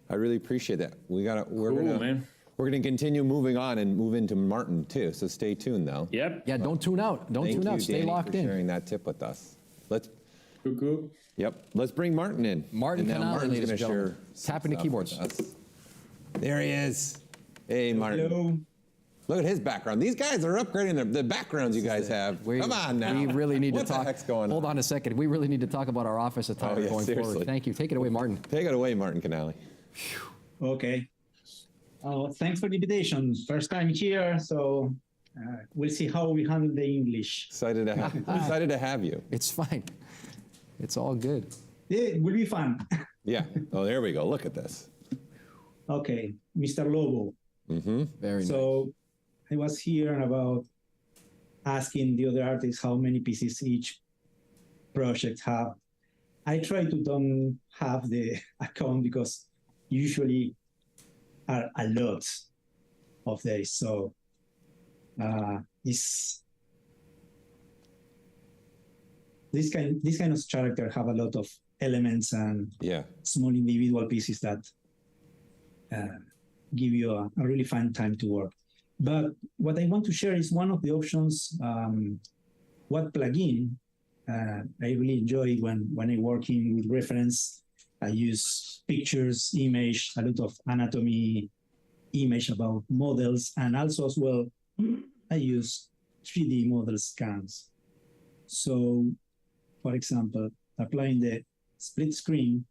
I really appreciate that. We're gonna continue moving on and move into Martin too. So stay tuned, though. Yep. Yeah, don't tune out. Don't tune out. Stay Danny, locked in. Sharing that tip with us. Let's. Cuckoo. Yep. Let's bring Martin in. Martin Canale, ladies and gentlemen. Share Tapping the keyboards. There he is. Hey, Martin. Hello. Look at his background. These guys are upgrading the backgrounds you guys have. Come on now. We really need what to talk. What the heck's going on? Hold on a second. We really need to talk about our office attire going forward. Thank you. Take it away, Martin. Take it away, Martin Canale. Okay. Thanks for the invitation. First time here, so we'll see how we handle the English. Excited to have you. It's fine. It's all good. It will be fun. Yeah. Oh, there we go. Look at this. Okay, Mr. Lobo. Mm-hmm. Very nice. So I was here about asking the other artists how many pieces each project have. I try to don't have the account because usually are a lot of days. So this kind of character have a lot of elements and small individual pieces that give you a really fun time to work. But what I want to share is one of the options, what plugin I really enjoy when I'm working with reference. I use pictures, image, a lot of anatomy, image about models, and also as well, I use 3D model scans. So, for example, applying the split screen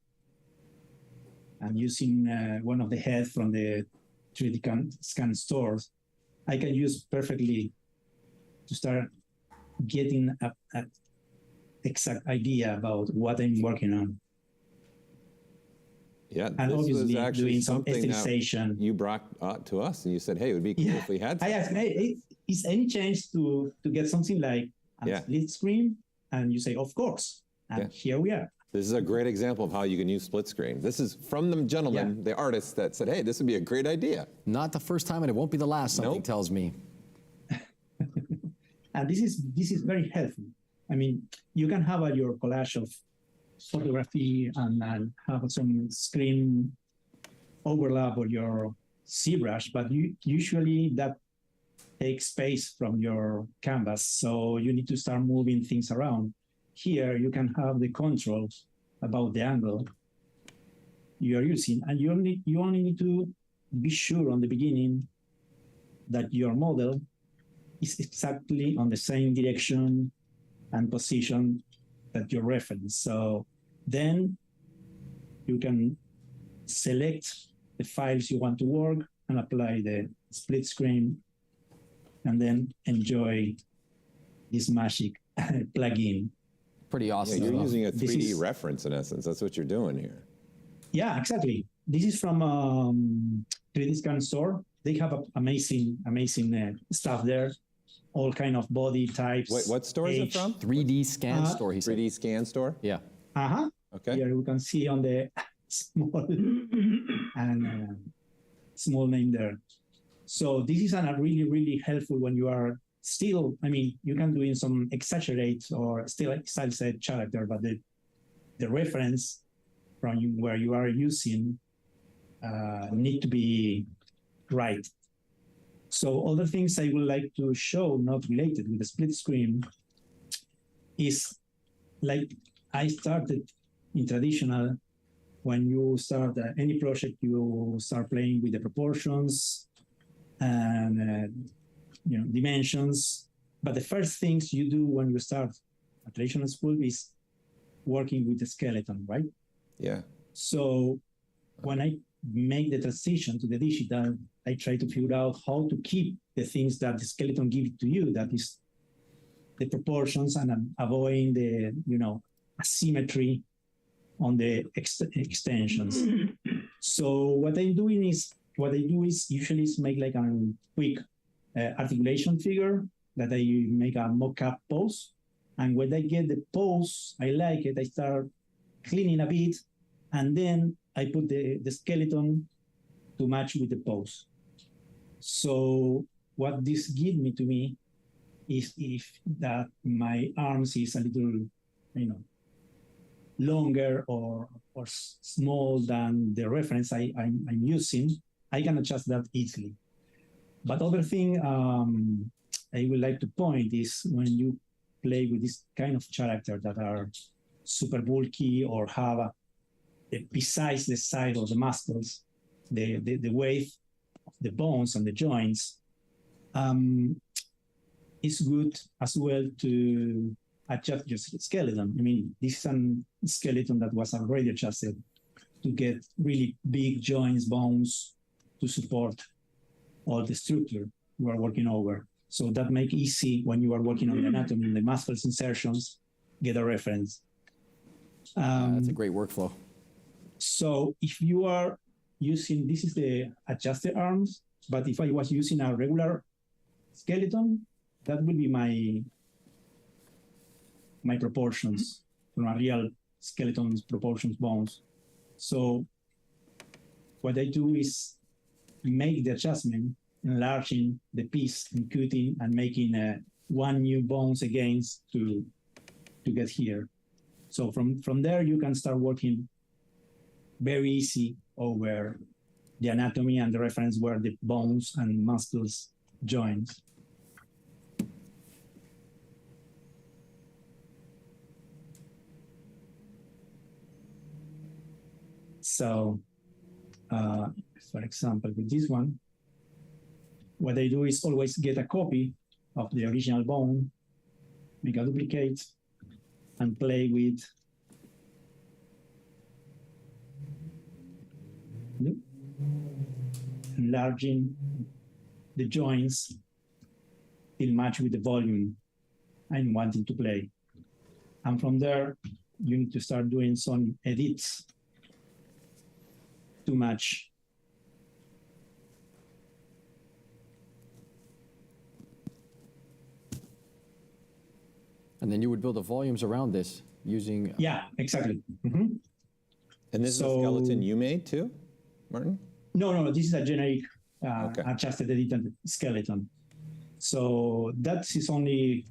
and using one of the heads from the 3D scan stores, I can use perfectly to start getting an exact idea about what I'm working on. Yeah, and this was actually doing some something estilization. that you brought to us, and you said, "Hey, it would be cool if we had." I asked, "Hey, is any chance to get something like a split screen?" And you say, "Of course." And here we are. This is a great example of how you can use split screen. This is from the gentleman, the artist, that said, "Hey, this would be a great idea." Not the first time, and it won't be the last. Something tells me. And this is very helpful. I mean, you can have your collage of photography and have some screen overlap on your ZBrush, but usually that takes space from your canvas, so you need to start moving things around. Here, you can have the control about the angle you are using, and you only need to be sure on the beginning that your model is exactly on the same direction and position that your reference. So then you can select the files you want to work and apply the split screen, and then enjoy this magic plugin. Pretty awesome. Yeah, you're using a 3D reference in essence. That's what you're doing here. Yeah, exactly. This is from 3D Scan Store. They have amazing stuff there. All kind of body types. Wait, what store is it from? 3D Scan Store. He said. 3D Scan Store. Yeah. Okay. Here you can see on the small and small name there. So this is a really helpful when you are still. I mean, you can do in some exaggerate or still stylized character, but the reference from where you are using need to be right. So other things I would like to show, not related with the split screen, is like I started in traditional. When you start any project, you start playing with the proportions and dimensions. But the first things you do when you start a traditional school is working with the skeleton, right? Yeah. So when I make the transition to the digital, I try to figure out how to keep the things that the skeleton gives to you, that is the proportions, and avoiding the asymmetry on the extensions. So what I do is usually make like a quick articulation figure that I make a mock-up pose, and when I get the pose, I like it, I start cleaning a bit, and then I put the skeleton to match with the pose. So what this gives me is if that my arms is a little, longer or small than the reference I'm using, I can adjust that easily. But other thing I would like to point is when you play with this kind of character that are super bulky or have besides the size of the muscles, the weight of the bones and the joints, it's good as well to adjust your skeleton. I mean, this is a skeleton that was already adjusted to get really big joints, bones to support all the structure you are working over. So that make easy when you are working on the anatomy, the muscles insertions, get a reference. That's a great workflow. So if you are using, this is the adjusted arms, but if I was using a regular skeleton, that would be my proportions from a real skeleton's proportions bones. So what I do is make the adjustment, enlarging the piece and cutting and making one new bones against to get here. So from there, you can start working very easy over the anatomy and the reference where the bones and muscles join. So, for example, with this one, what I do is always get a copy of the original bone, make a duplicate, and play with enlarging the joints till match with the volume I'm wanting to play. And from there, you need to start doing some edits to match. And then you would build the volumes around this using... Yeah, exactly. Mm-hmm. And this is a skeleton you made too, Martin? No, this is a generic adjusted edited skeleton. So that is only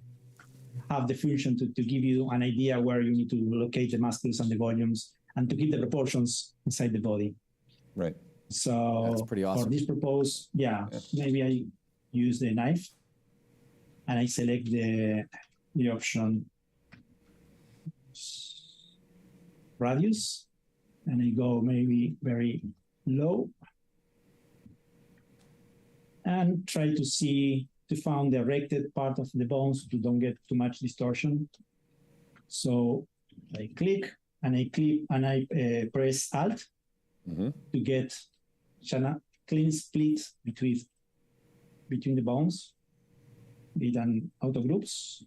have the function to give you an idea where you need to locate the muscles and the volumes and to keep the proportions inside the body. Right. So that's pretty awesome. For this purpose, maybe I use the knife and I select the option radius and I go maybe very low and try to find the erected part of the bones to don't get too much distortion. So I click and I clip and I press Alt to get a clean split between the bones with an auto groups.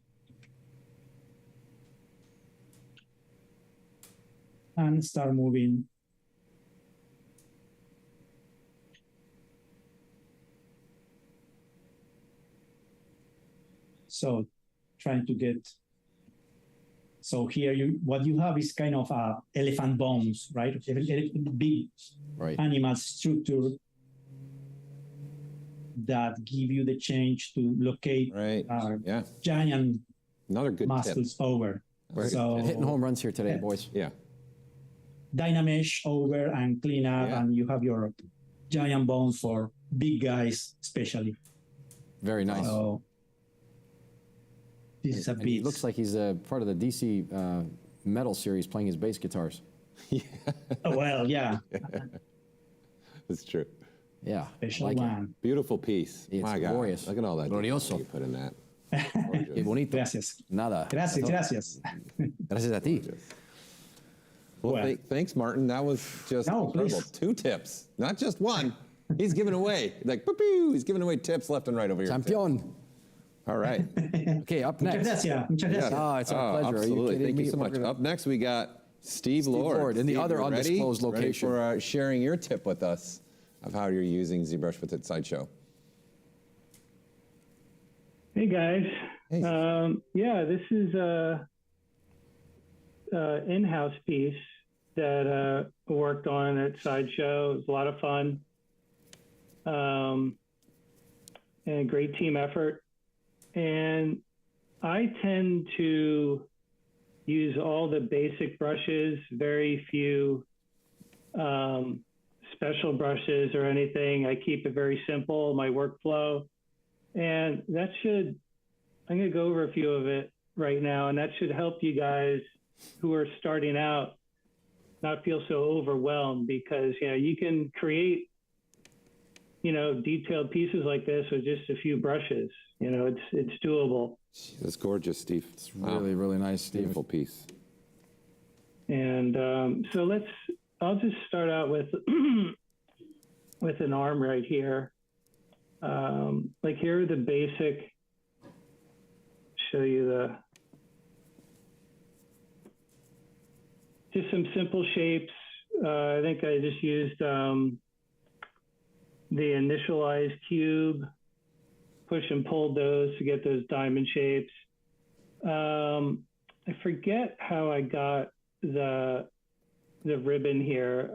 And start moving. So trying to get, so here what you have is kind of elephant bones, right? Big animal structure that give you the change to locate giant another good muscles tip. Over. So hitting home runs here today, boys. Yeah. Dynamesh over and clean up, and you have your giant bones for big guys, especially. Very nice. So, this is a beat. He looks like he's a part of the DC metal series playing his bass guitars. Oh, well, yeah. That's true. Yeah. Special one. Beautiful piece. It's My God. glorious. Look at all that Glorioso. you put in that. Qué bonito. Gracias. Nada. Gracias. Gracias a ti. Well, thanks, Martin. That was just incredible. Please. 2 tips, not just one. He's giving away, like, boop, he's giving away tips left and right over here. Campeón. All right. Okay, up next. Muchas gracias. Oh, it's our pleasure. Absolutely. Thank you so We're much. gonna- Up next, we got Steve Lord. in the Steve, other you undisclosed ready location. for sharing your tip with us of how you're using ZBrush with its Sideshow. Hey guys. Hey. This is a in-house piece that I worked on at Sideshow. It was a lot of fun and a great team effort. And I tend to use all the basic brushes, very few special brushes or anything. I keep it very simple, my workflow. And that should, I'm going to go over a few of it right now, and that should help you guys who are starting out not feel so overwhelmed, because you can create detailed pieces like this with just a few brushes. It's doable. That's gorgeous, Steve. It's really, really nice, Steve. Beautiful piece. And so I'll just start out with with an arm right here. Like here are the basic, show you just some simple shapes. I think I just used the initialized cube, push and pulled those to get those diamond shapes. I forget how I got the ribbon here.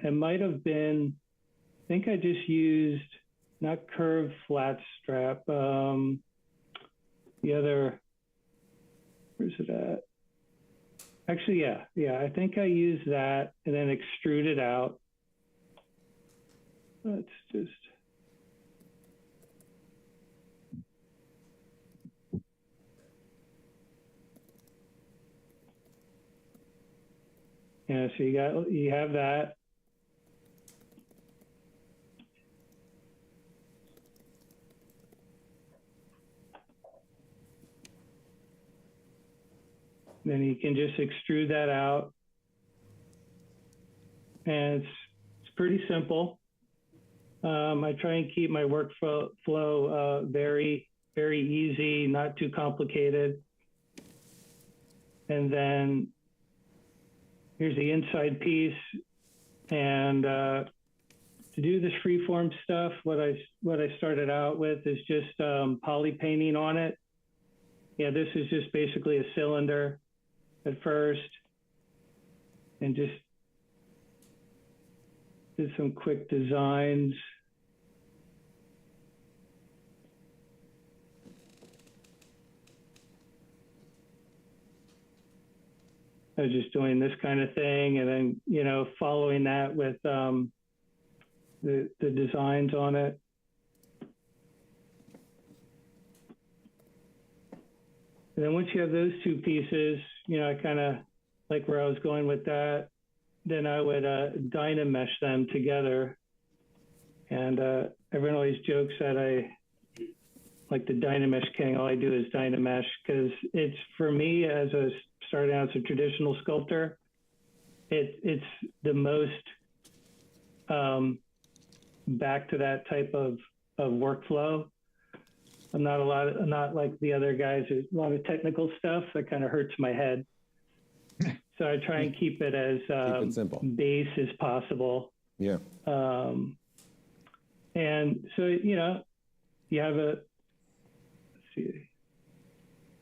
It might have been, I think I just used not curved flat strap. The other, where's it at? Actually, yeah. I think I used that and then extruded out. Let's just. Yeah, so you have that. Then you can just extrude that out. And it's pretty simple. I try and keep my workflow very, very easy, not too complicated. And then here's the inside piece. And to do this freeform stuff, what I started out with is just poly painting on it. Yeah, this is just basically a cylinder at first, and just did some quick designs. I was just doing this kind of thing, and then, following that with the designs on it. And then once you have those two pieces, I kind of like where I was going with that. Then I would Dynamesh them together. And everyone always jokes that I like the Dynamesh king. All I do is Dynamesh because it's, for me, starting out as a traditional sculptor, it's the most back to that type of workflow. I'm not like the other guys. There's a lot of technical stuff that kind of hurts my head. So I try and keep it as simple, base as possible. Yeah. And so, you have let's see,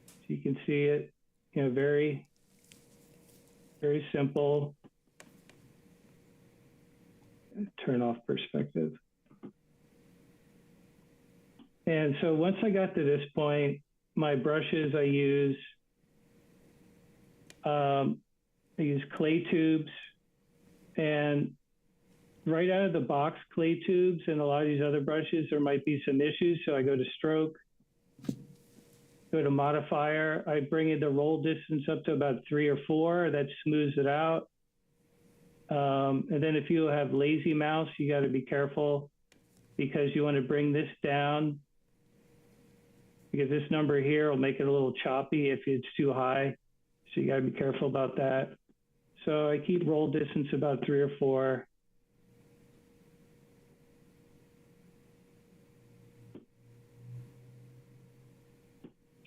so you can see it, very, very simple. Turn off perspective. And so once I got to this point, my brushes I use clay tubes, and right out of the box, clay tubes and a lot of these other brushes, there might be some issues. So I go to stroke, go to modifier. I bring in the roll distance up to about 3 or 4. That smooths it out. And then if you have lazy mouse, you got to be careful because you want to bring this down, because this number here will make it a little choppy if it's too high. So you got to be careful about that. So I keep roll distance about 3 or 4.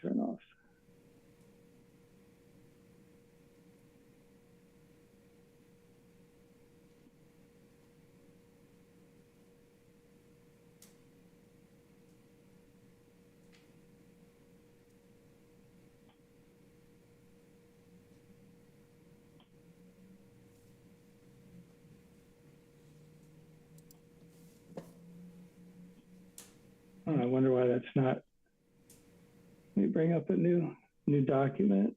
Turn off. I wonder why that's not. Let me bring up a new document.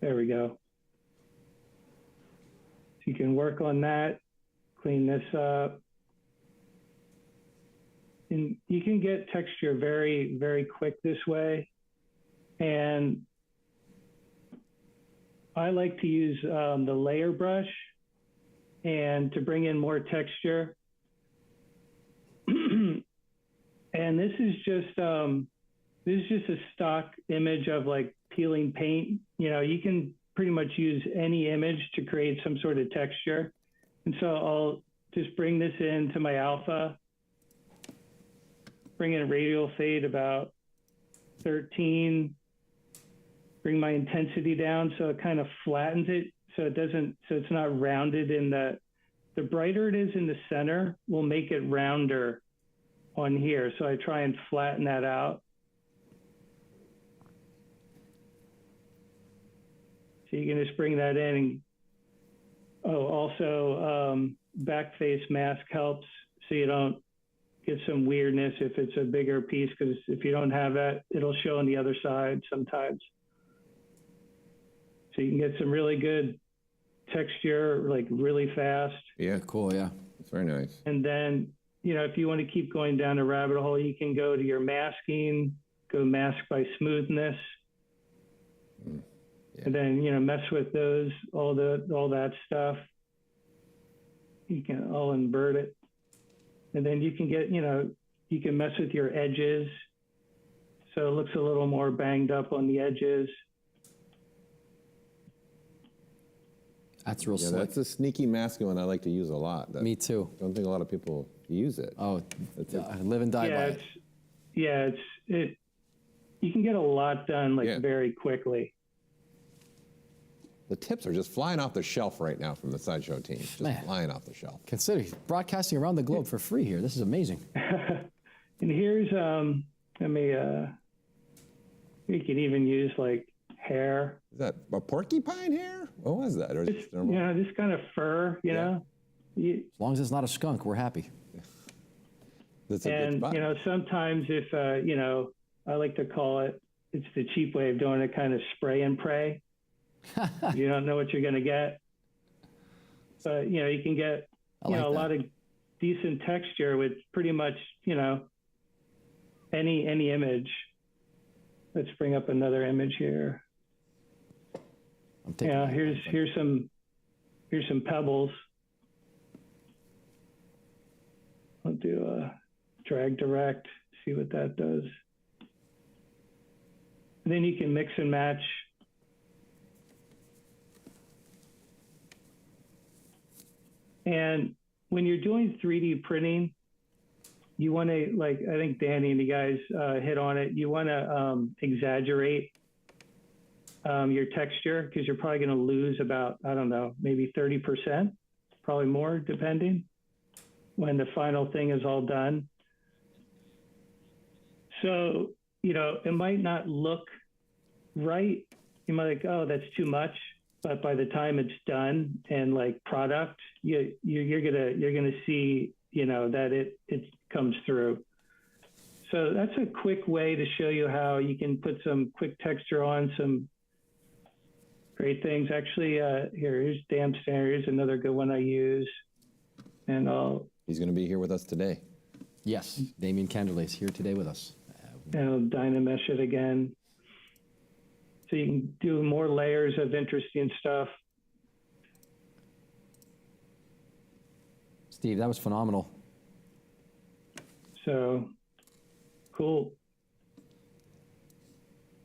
There we go. So you can work on that, clean this up. And you can get texture very, very quick this way. And I like to use the layer brush. and to bring in more texture. And this is just a stock image of like peeling paint. You know, you can pretty much use any image to create some sort of texture. And so I'll just bring this into my alpha, bring in a radial fade about 13, bring my intensity down so it kind of flattens it so it doesn't, so it's not rounded in the brighter it is in the center will make it rounder on here. So I try and flatten that out. So you can just bring that in. And, also back face mask helps so you don't get some weirdness if it's a bigger piece, because if you don't have that, it'll show on the other side sometimes. So you can get some really good texture, like really fast. Yeah, cool, yeah. It's very nice. And then, you know, if you want to keep going down a rabbit hole, you can go to your masking, go mask by smoothness. Yeah. And then, you know, mess with those, all that stuff. You can all invert it. And then you can get, you know, you can mess with your edges. So it looks a little more banged up on the edges. That's real slick. That's a sneaky masking one I like to use a lot. Me too. Don't think a lot of people use it. Oh, live and die by it. You can get a lot done very quickly. The tips are just flying off the shelf right now from the Sideshow team. Just flying off the shelf. Consider broadcasting around the globe for free here. This is amazing. And here's, you can even use like hair. Is that a porcupine hair? What was that? Or just, you know, this kind of fur, you know. As long as it's not a skunk, we're happy. That's a good spot. You know, sometimes if, you know, I like to call it, it's the cheap way of doing it, kind of spray and pray. You don't know what you're going to get. But, you know, you can get, you know, a lot of decent texture with pretty much, you know, any image. Let's bring up another image here. Yeah, here's some pebbles. I'll do a drag direct, see what that does. And then you can mix and match. And when you're doing 3D printing, you want to, like, I think Danny and the guys hit on it, you want to exaggerate your texture, because you're probably going to lose about, I don't know, maybe 30%, probably more, depending, when the final thing is all done. So, you know, it might not look right. You might like, oh, that's too much. But by the time it's done and like product, you're gonna see, you know, that it comes through. So that's a quick way to show you how you can put some quick texture on some great things. Actually, here's Damn Standard. Here's another good one I use. And he's going to be here with us today. Yes, Damien Cander is here today with us. And I'll Dynamesh it again. So you can do more layers of interesting stuff. Steve, that was phenomenal. So, cool.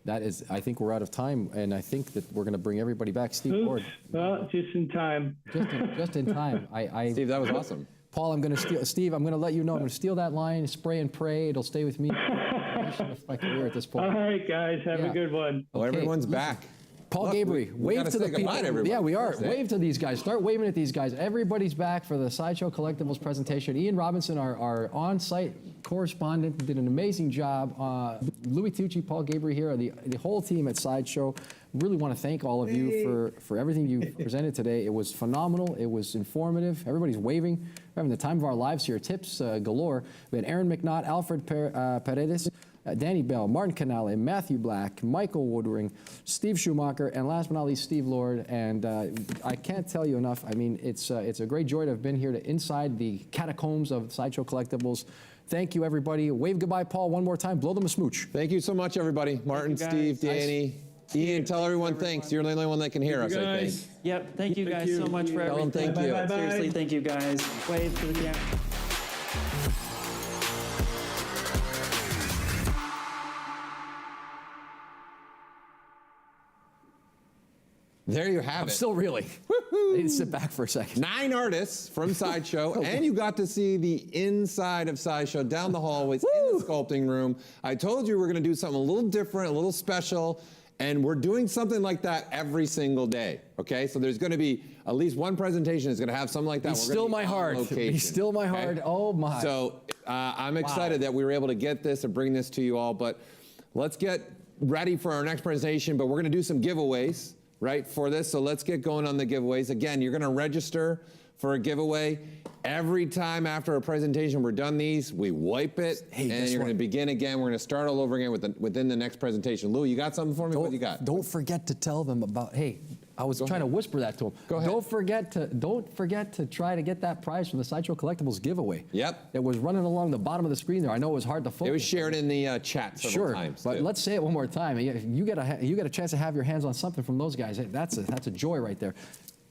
That is, I think we're out of time, and I think that we're going to bring everybody back. Steve Lord. Well, just in time. Just in time. Steve, that was awesome. Paul, I'm going to steal. Steve, I'm going to let you know. I'm going to steal that line. Spray and pray. It'll stay with me. My career at this point. All right, guys, have a good one. Well, everyone's back. Paul Gabry, wave to the people. Yeah, we are. Wave to these guys. Start waving at these guys. Everybody's back for the Sideshow Collectibles presentation. Ian Robinson, our on-site correspondent, did an amazing job. Louis Tucci, Paul Gabry here, the whole team at Sideshow. Really want to thank all of you for everything you presented today. It was phenomenal. It was informative. Everybody's waving. We're having the time of our lives here. Tips galore. We had Aaron McNaught, Alfred Paredes, Danny Bell, Martin Canale, Matthew Black, Michael Woodring, Steve Schumacher, and last but not least, Steve Lord. And I can't tell you enough. I mean, it's a great joy to have been here inside the catacombs of Sideshow Collectibles. Thank you, everybody. Wave goodbye, Paul, one more time. Blow them a smooch. Thank you so much, everybody. Martin, Steve, Danny. Ian, tell everyone thanks. You're the only one that can hear us, I think. Yep, thank you guys so much for Tell them everything. thank you. Bye, bye, bye. Seriously, thank you guys. Wave to the camera. There you have I'm it. still reeling. I need to sit back for a second. 9 artists from Sideshow, and you got to see the inside of Sideshow, down the hallways, in the sculpting room. I told you we're going to do something a little different, a little special, and we're doing something like that every single day, okay? So there's going to be at least one presentation that's going to have something like that. Be still my heart. Be still my heart. Oh, my. So I'm excited that we were able to get this and bring this to you all, but let's get ready for our next presentation, but we're going to do some giveaways, right, for this. So let's get going on the giveaways. Again, you're going to register for a giveaway. Every time after a presentation, we're done these, we wipe it, and you're going to begin again. We're going to start all over again within the next presentation. Lou, you got something for me? What you got? Don't forget to tell them about, hey, I was trying to whisper that to them. Go ahead. Don't forget to try to get that prize from the Sideshow Collectibles giveaway. Yep. It was running along the bottom of the screen there. I know it was hard to focus. It was shared in the chat several times. But too. let's say it one more time. You get a chance to have your hands on something from those guys. Hey, that's a joy right there.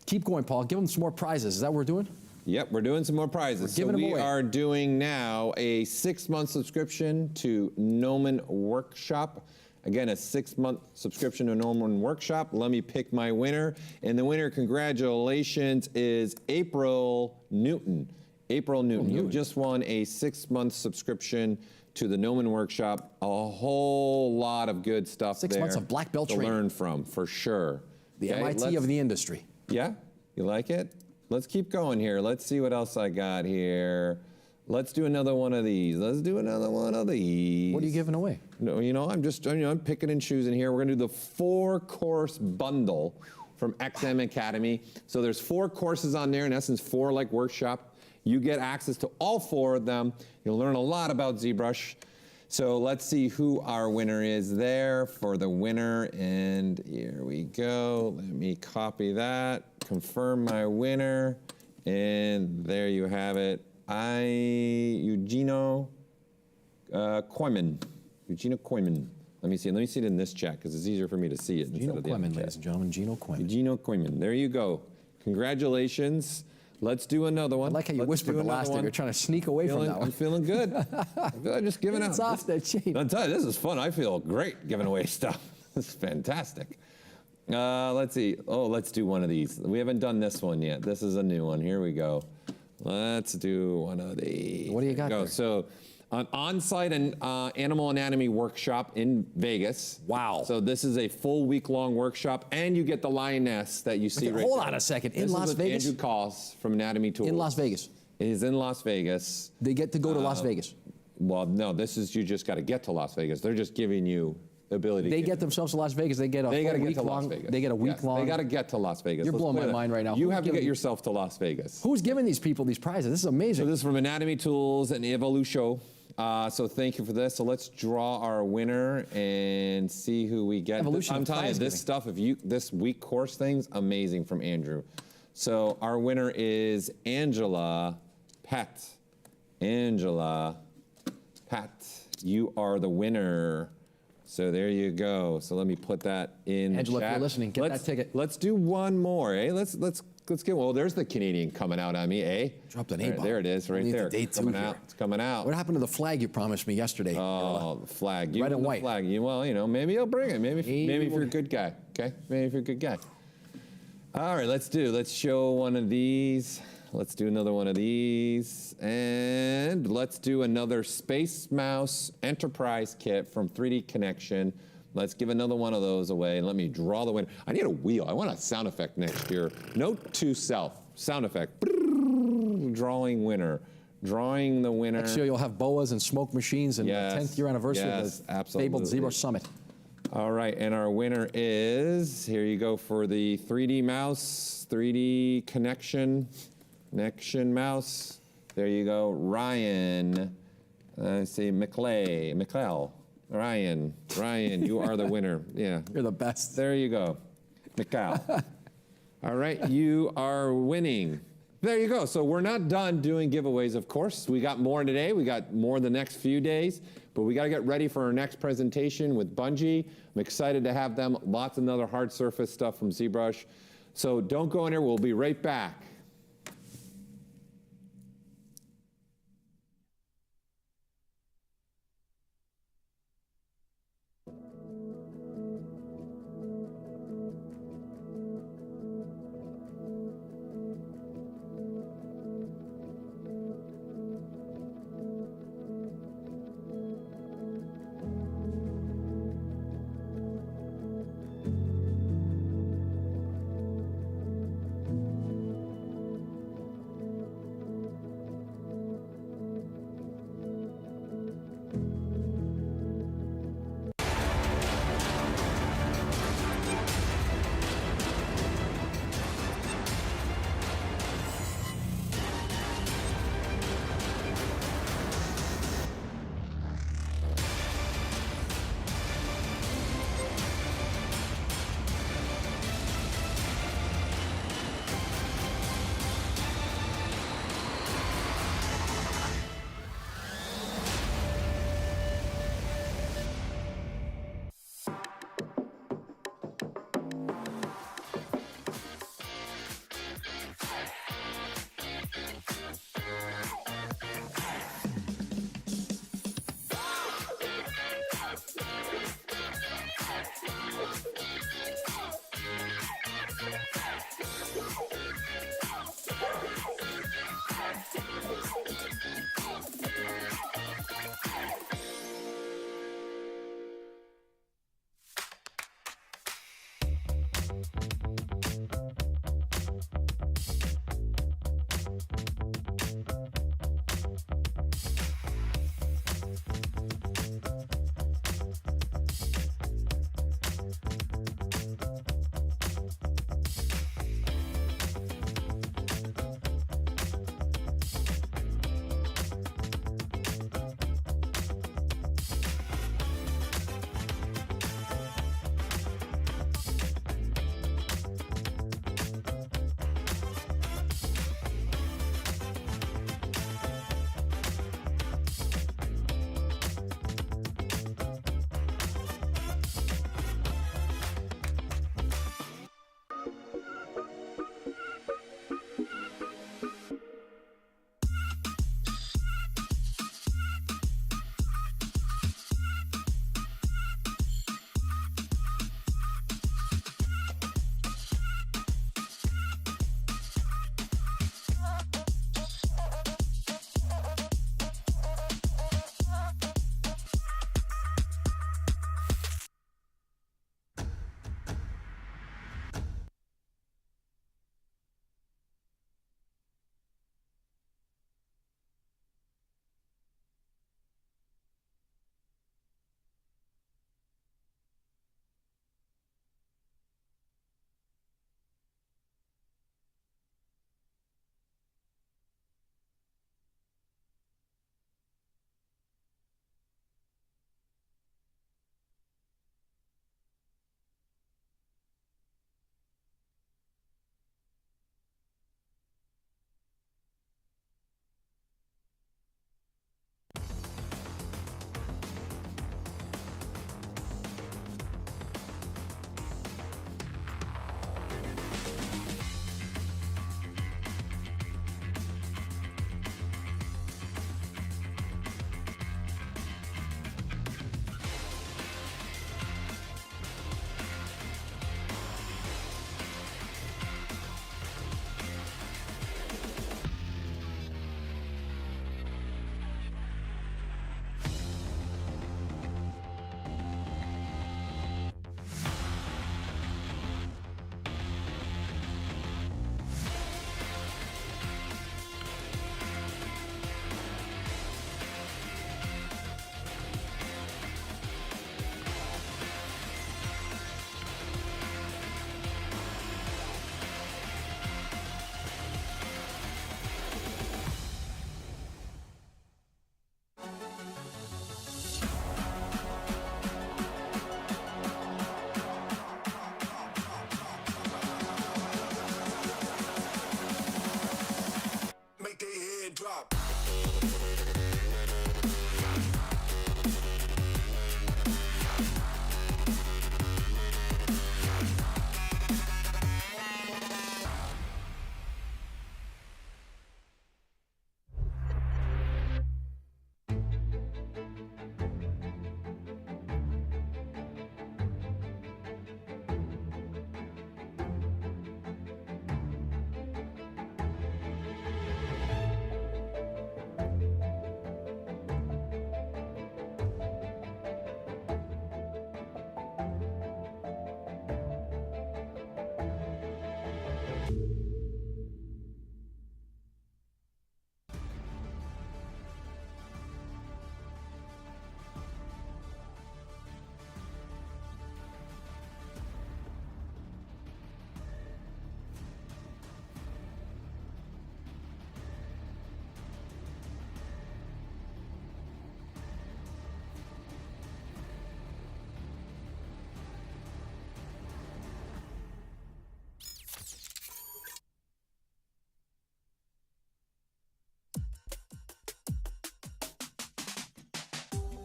Keep going, Paul. Give them some more prizes. Is that what we're doing? Yep, we're doing some more prizes. We're giving them away. Are doing now a 6-month subscription to Gnomon Workshop. Again, a 6-month subscription to Gnomon Workshop. Let me pick my winner. And the winner, congratulations, is April Newton. April Newton. You just won a 6-month subscription to the Gnomon Workshop. A whole lot of good stuff 6 months of black belt to training. learn from, for sure. The MIT of the industry. Yeah? You like it? Let's keep going here. Let's see what else I got here. Let's do another one of these. Let's do another one of these. What are you giving away? No, I'm just, I'm picking and choosing here. We're gonna do the 4-course bundle from XM Academy. So there's 4 courses on there, in essence, 4 like workshop. You get access to all 4 of them. You'll learn a lot about ZBrush. So let's see who our winner is there for the winner. And here we go. Let me copy that, confirm my winner. And there you have it. Eugenio Koyman. Eugenio Koyman. Let me see it in this chat because it's easier for me to see it. Gino Koyman, ladies and gentlemen, Gino Koyman. Eugenio Koyman. There you go. Congratulations. Let's do another one. I like how you whispered the last time. You're trying to sneak away from that one. I'm feeling good. I'm just giving out. It's off the chain. I'll tell you, this is fun. I feel great giving away stuff. This is fantastic. Let's see. Oh, let's do one of these. We haven't done this one yet. This is a new one. Here we go. Let's do one of these. What do you got there? So, an on-site and animal anatomy workshop in Vegas. Wow. So this is a full week-long workshop, and you get the lioness that you see right Hold there. on a second. In This Las is with Vegas? Andrew Koss from Anatomy Tools. In Las Vegas. It is in Las Vegas. They get to go to Las Vegas. Well, no, this is, you just got to get to Las Vegas. They're just giving you the ability They to get themselves to Las Vegas. They get a They got to get week to Las long. Vegas. They get a week Yes, long. They got to get to Las Vegas. You're Let's blowing put my it- mind right now. You Who's have to get giving- yourself to Las Vegas. Who's giving these people these prizes? This is amazing. So this is from Anatomy Tools and Evolution. So thank you for this. So let's draw our winner and see who we get. Evolution I'm of telling you, prize this stuff, this week course thing's amazing from Andrew. So our winner is Angela Pat. Angela Pat, you are the winner. So there you go. So let me put that in Angela, chat. if you're listening, get that ticket. Let's do one more, eh? Let's get. Well, there's the Canadian coming out on me, eh? Dropped an There- A-bomb. There it is, right Only there. the day two coming here. out. It's coming out. What happened to the flag you promised me yesterday? Oh, the flag. Red and the white. Flag. Well, maybe I'll bring it. Maybe if you're a good guy. Okay. Maybe if you're a good guy. All right. Let's show one of these. Let's do another one of these. And let's do another Space Mouse Enterprise Kit from 3D Connection. Let's give another one of those away. And let me draw the winner. I need a wheel. I want a sound effect next year. Note to self. Sound effect. Drawing winner. Drawing the winner. Next year you'll have boas and smoke machines and Yes, the 10th year anniversary yes, of the absolutely. fabled ZBrush Summit. All right, and our winner is, here you go for the 3D mouse, 3D connection mouse. There you go, Ryan. I say McLeod. Ryan, you are the winner. Yeah. You're the best. There you go, McLeod. All right, you are winning There you go. So we're not done doing giveaways, of course. We got more today. We got more the next few days. But we got to get ready for our next presentation with Bungie. I'm excited to have them. Lots of other hard surface stuff from ZBrush. So don't go in here. We'll be right back.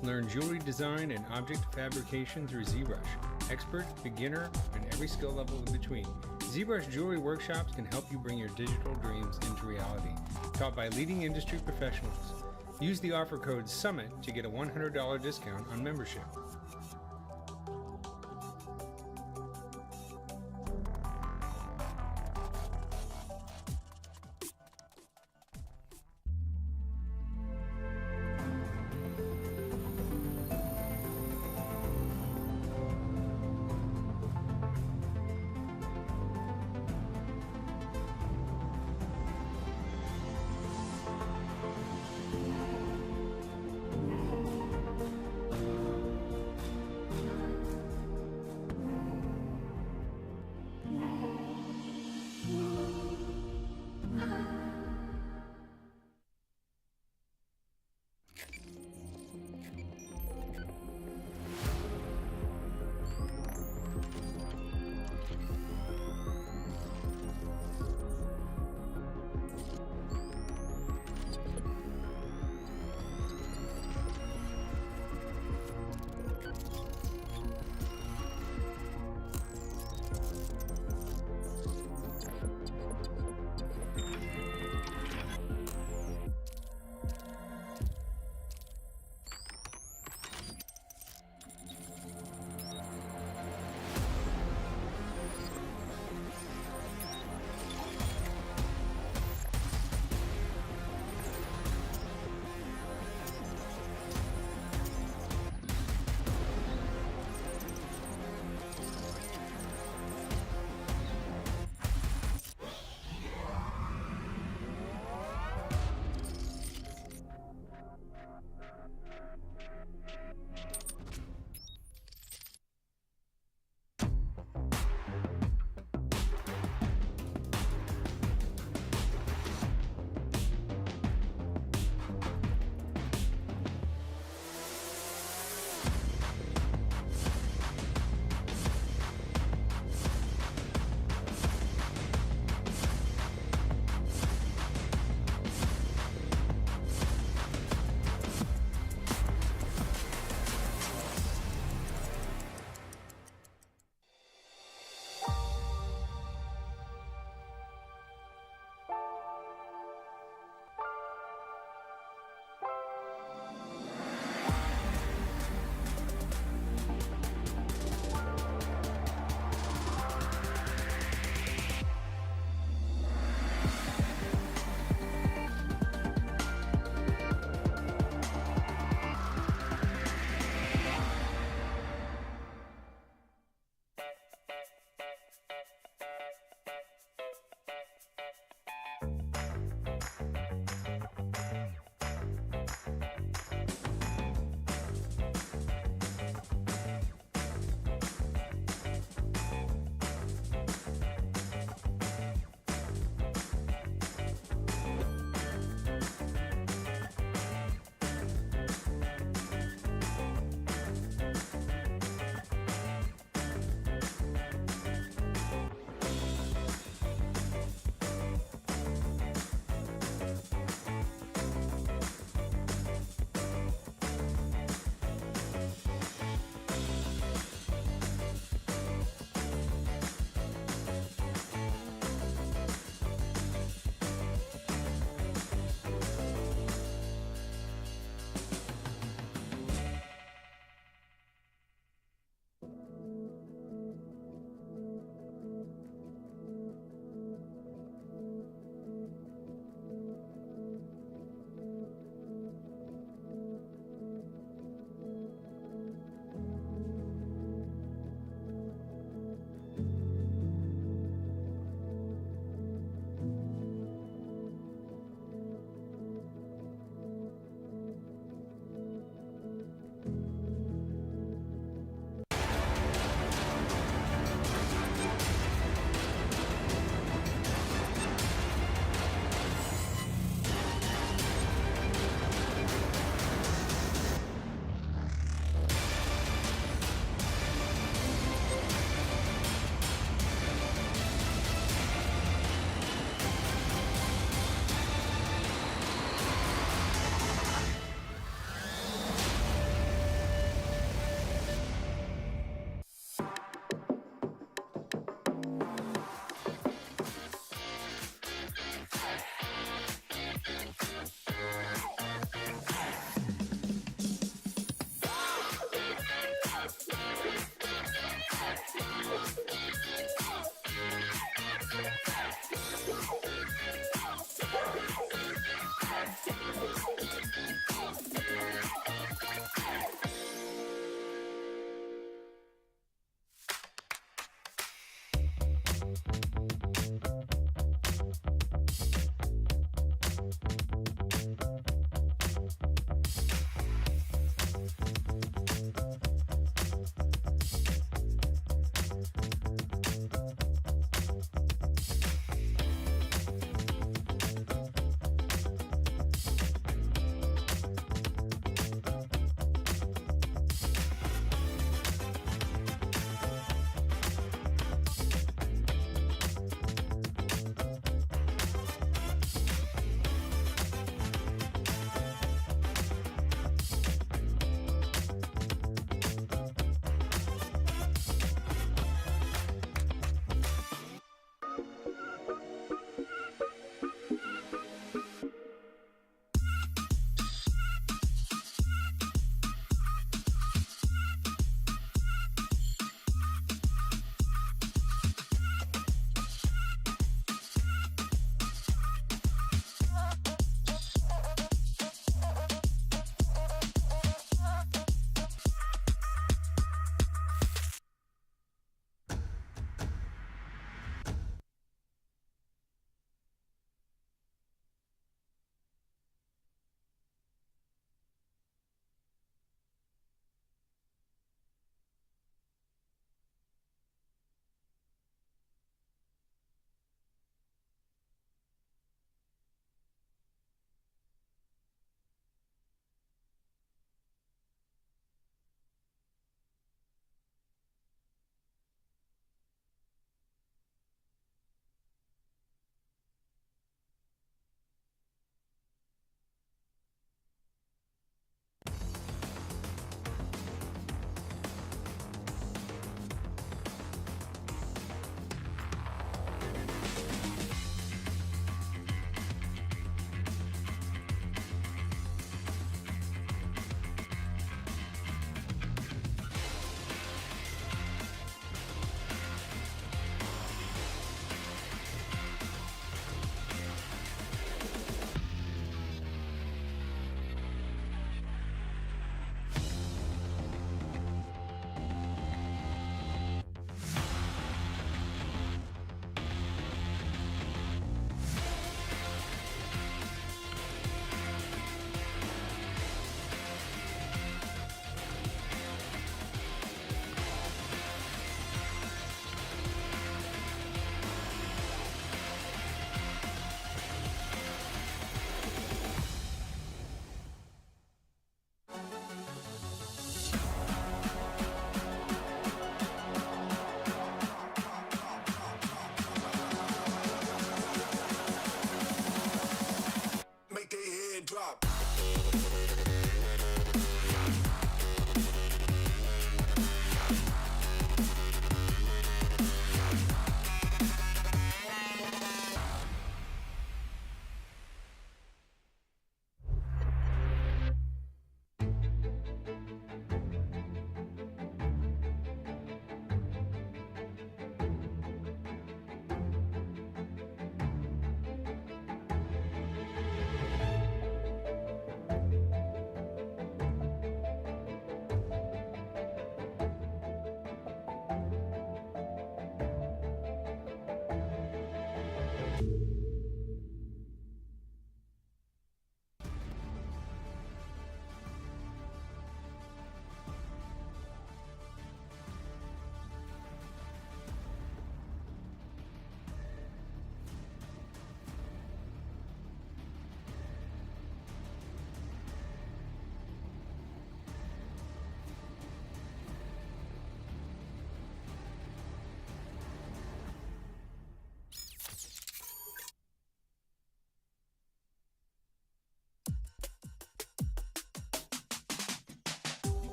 Learn jewelry design and object fabrication through ZBrush. Expert, beginner, and every skill level in between. ZBrush Jewelry Workshops can help you bring your digital dreams into reality. Taught by leading industry professionals. Use the offer code SUMMIT to get a $100 discount on membership.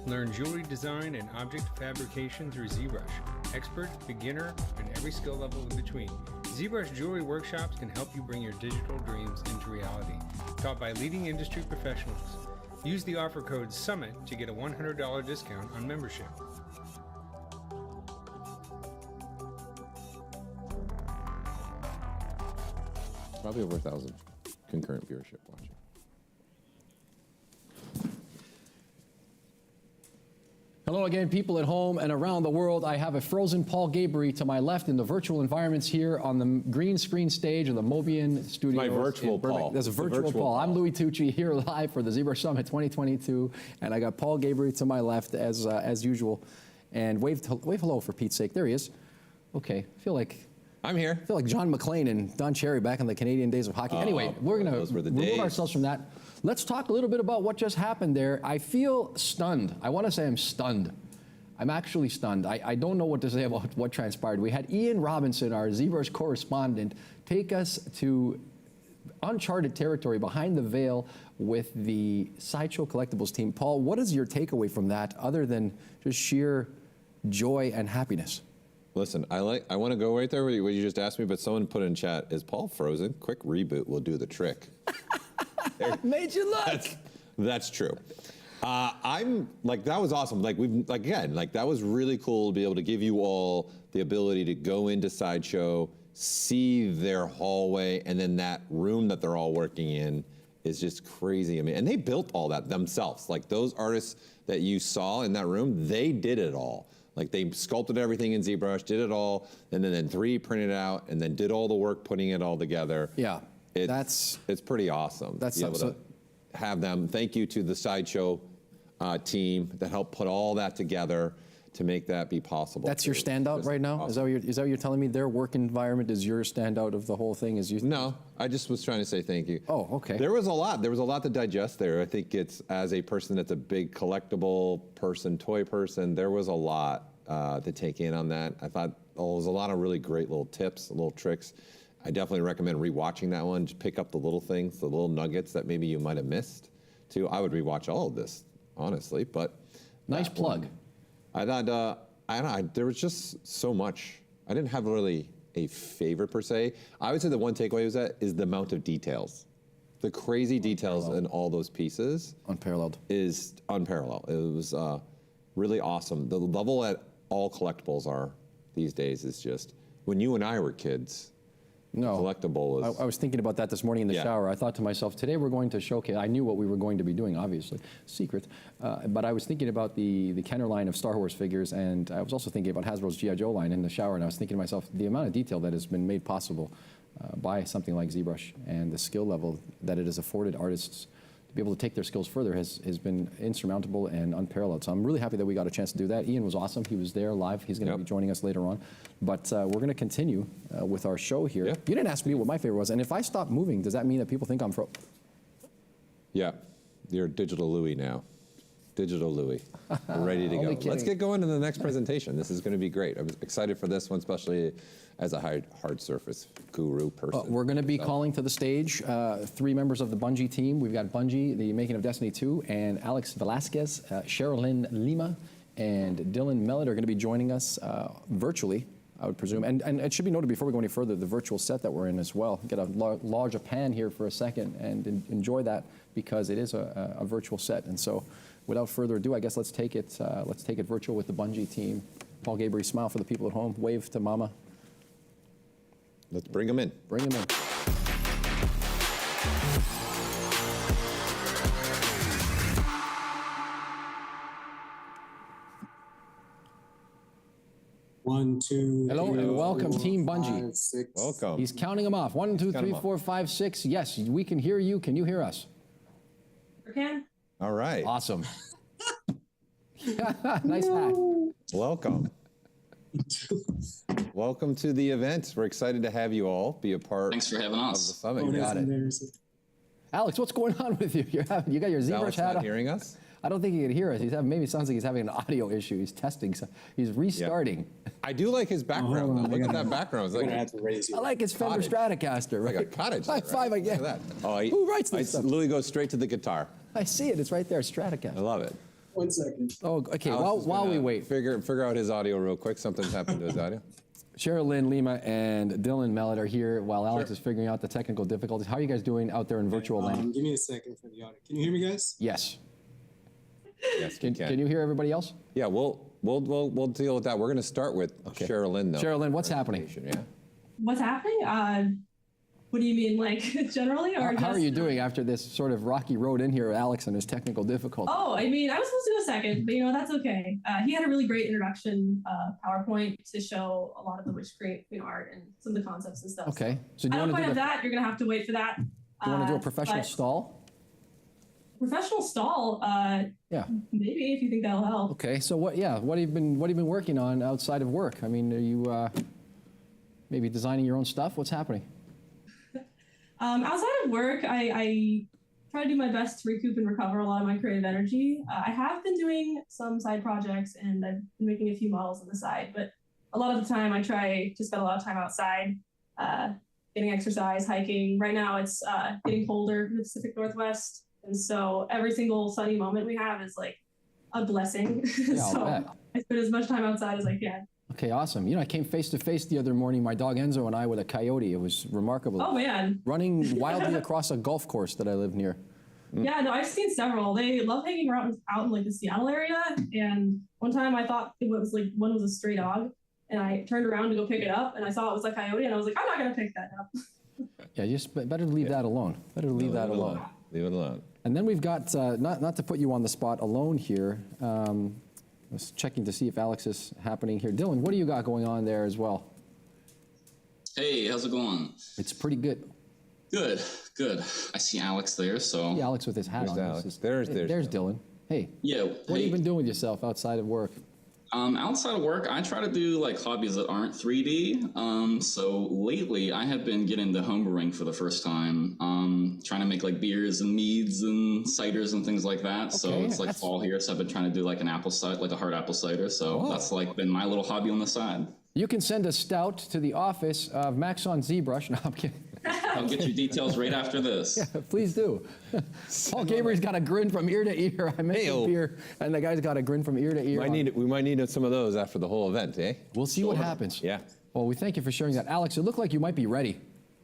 Learn jewelry design and object fabrication through ZBrush. Expert, beginner, and every skill level in between. ZBrush Jewelry Workshops can help you bring your digital dreams into reality. Taught by leading industry professionals. Use the offer code SUMMIT to get a $100 discount on membership. Probably over 1,000 concurrent viewership watching. Hello again, people at home and around the world. I have a frozen Paul Gaboury to my left in the virtual environments here on the green screen stage of the Mobian Studios. My virtual in Burbank. Paul. That's a virtual Paul. I'm Louis Tucci here live for the ZBrush Summit 2022, and I got Paul Gaboury to my left as usual. And wave hello for Pete's sake. There he is. Okay, I feel like I'm here. I feel like John McClane and Don Cherry back in the Canadian days of hockey. Anyway, we're going to remove ourselves from that. Let's talk a little bit about what just happened there. I feel stunned. I want to say I'm stunned. I'm actually stunned. I don't know what to say about what transpired. We had Ian Robinson, our ZBrush correspondent, take us to uncharted territory behind the veil with the Sideshow Collectibles team. Paul, what is your takeaway from that other than just sheer joy and happiness? Listen, I want to go right there where you just asked me, but someone put in chat, is Paul frozen? Quick reboot will do the trick. Made you look. That's true. I'm like, that was awesome. Like that was really cool to be able to give you all the ability to go into Sideshow, see their hallway, and then that room that they're all working in is just crazy. I mean, and they built all that themselves. Like those artists that you saw in that room, they did it all. Like they sculpted everything in ZBrush, did it all, and then 3D printed it out, and then did all the work putting it all together. Yeah, it's pretty awesome. That's able to have them. Thank you to the Sideshow team that helped put all that together to make that be possible. That's your standout right now? Awesome. Is that what you're telling me? Their work environment is your standout of the whole thing? No, I just was trying to say thank you. Oh, okay. There was a lot. There was a lot to digest there. I think it's, as a person that's a big collectible person, toy person, there was a lot to take in on that. I thought there was a lot of really great little tips, little tricks. I definitely recommend rewatching that one. Just pick up the little things, the little nuggets that maybe you might have missed too. I would rewatch all of this, honestly, but. Nice plug. I thought, I don't know, there was just so much. I didn't have really a favorite per se. I would say the one takeaway is the amount of details. The crazy details in all those pieces. Unparalleled. Is unparalleled. It was really awesome. The level that all collectibles are these days is just, when you and I were kids, collectible is. I was thinking about that this morning in the shower. I thought to myself, today we're going to showcase, I knew what we were going to be doing, obviously, secret, but I was thinking about the Kenner line of Star Wars figures, and I was also thinking about Hasbro's G.I. Joe line in the shower, and I was thinking to myself, the amount of detail that has been made possible by something like ZBrush and the skill level that it has afforded artists to be able to take their skills further has been insurmountable and unparalleled. So I'm really happy that we got a chance to do that. Ian was awesome. He was there live. He's going to be joining us later on. But we're going to continue with our show here. You didn't ask me what my favorite was. And if I stop moving, does that mean that people think I'm Yeah, you're Digital Louis now. Digital Louis. We're ready to go. Let's get going to the next presentation. This is going to be great. I'm excited for this one, especially as a hard surface guru person. We're going to be calling to the stage 3 members of the Bungie team. We've got Bungie, the Making of Destiny 2, and Alex Velasquez, Sherilyn Lima, and Dylan Mellett are going to be joining us virtually, I would presume. And it should be noted before we go any further, the virtual set that we're in as well. Get a larger pan here for a second and enjoy that, because it is a virtual set. And so, without further ado, I guess let's take it virtual with the Bungie team. Paul Gaboury, smile for the people at home. Wave to Mama. Let's bring them in. Bring them in. One, two. Hello and welcome, Team Bungie. 5, 6. Welcome. He's counting them off. 1, 2, 3, 4, 5, 6. Yes, we can hear you. Can you hear us? Can. All right. Awesome. Nice hat. Welcome. Welcome to the event. We're excited to have you all be a part. Thanks for having us. Of the summit. You got it. Alex, what's going on with you? You got your ZBrush hat on. Not hearing us? I don't think he can hear us. Maybe it sounds like he's having an audio issue. He's testing. He's restarting. Yeah. I do like his background, though. Look at that background. I like his Fender Stratocaster. Right? Like a cottage. High five again. Look at that. Oh, who writes this stuff? Louis goes straight to the guitar. I see it. It's right there, Stratocaster. I love it. 1 second. Oh, okay. Alex is While gonna we wait, figure out his audio real quick. Something's happened to his audio. Cheryl Lynn Lima and Dylan Mellett are here while Alex is figuring out the technical difficulties. How are you guys doing out there in virtual land? Give me a second for the audio. Can you hear me, guys? Yes. Yes, Can you hear everybody else? Yeah, we'll deal with that. We're going to start with Cheryl Lynn, though. Cheryl Lynn, what's happening? Yeah. What's happening? What do you mean, like generally, or How are you doing after this sort of rocky road in here, Alex, and his technical difficulties? Oh, I mean, I was supposed to go second, but that's okay. He had a really great introduction PowerPoint to show a lot of the wish create art and some of the concepts and stuff. Okay. So I do you don't want quite to have do that. You're gonna have to wait for that. Do you want to do a professional but stall? Professional stall? Yeah. Maybe if you think that'll help. Okay. So what have you been working on outside of work? I mean, are you maybe designing your own stuff? What's happening? Outside of work, I try to do my best to recoup and recover a lot of my creative energy. I have been doing some side projects and I've been making a few models on the side, but a lot of the time I try to spend a lot of time outside, getting exercise, hiking. Right now it's getting colder in the Pacific Northwest. And so every single sunny moment we have is like a blessing. Yeah, I'll so bet. I spend as much time outside as I can. Okay, awesome. I came face to face the other morning, my dog Enzo and I, with a coyote. It was remarkable. Oh, man. Running wildly across a golf course that I live near. Yeah, no, I've seen several. They love hanging around out in like the Seattle area. And one time I thought it was like one was a stray dog, and I turned around to go pick it up, and I saw it was a coyote, and I was like, I'm not gonna pick that up. Yeah, just better leave that alone. Better leave that alone. Leave it alone. And then we've got, not to put you on the spot alone here, I was checking to see if Alex is happening here. Dylan, what do you got going on there as well? Hey, how's it going? It's pretty good. Good, good. I see Alex there, so. Yeah, Alex with his hat There's on. Alex. There's Dylan. Hey. Yeah. What have you been doing with yourself outside of work? Outside of work, I try to do like hobbies that aren't 3D. So lately, I have been getting into homebrewing for the first time. Trying to make like beers and meads and ciders and things like that. So it's like fall here, so I've been trying to do like an apple cider, like a hard apple cider. So that's like been my little hobby on the side. You can send a stout to the office of Maxon ZBrush. No, I'm kidding. I'll get you details right after this. Yeah, please do. Paul Gabriel's got a grin from ear to ear. I make a beer, and the guy's got a grin from ear to ear. We might need some of those after the whole event, eh? We'll see what happens. Yeah. Well, we thank you for sharing that. Alex, it looked like you might be ready.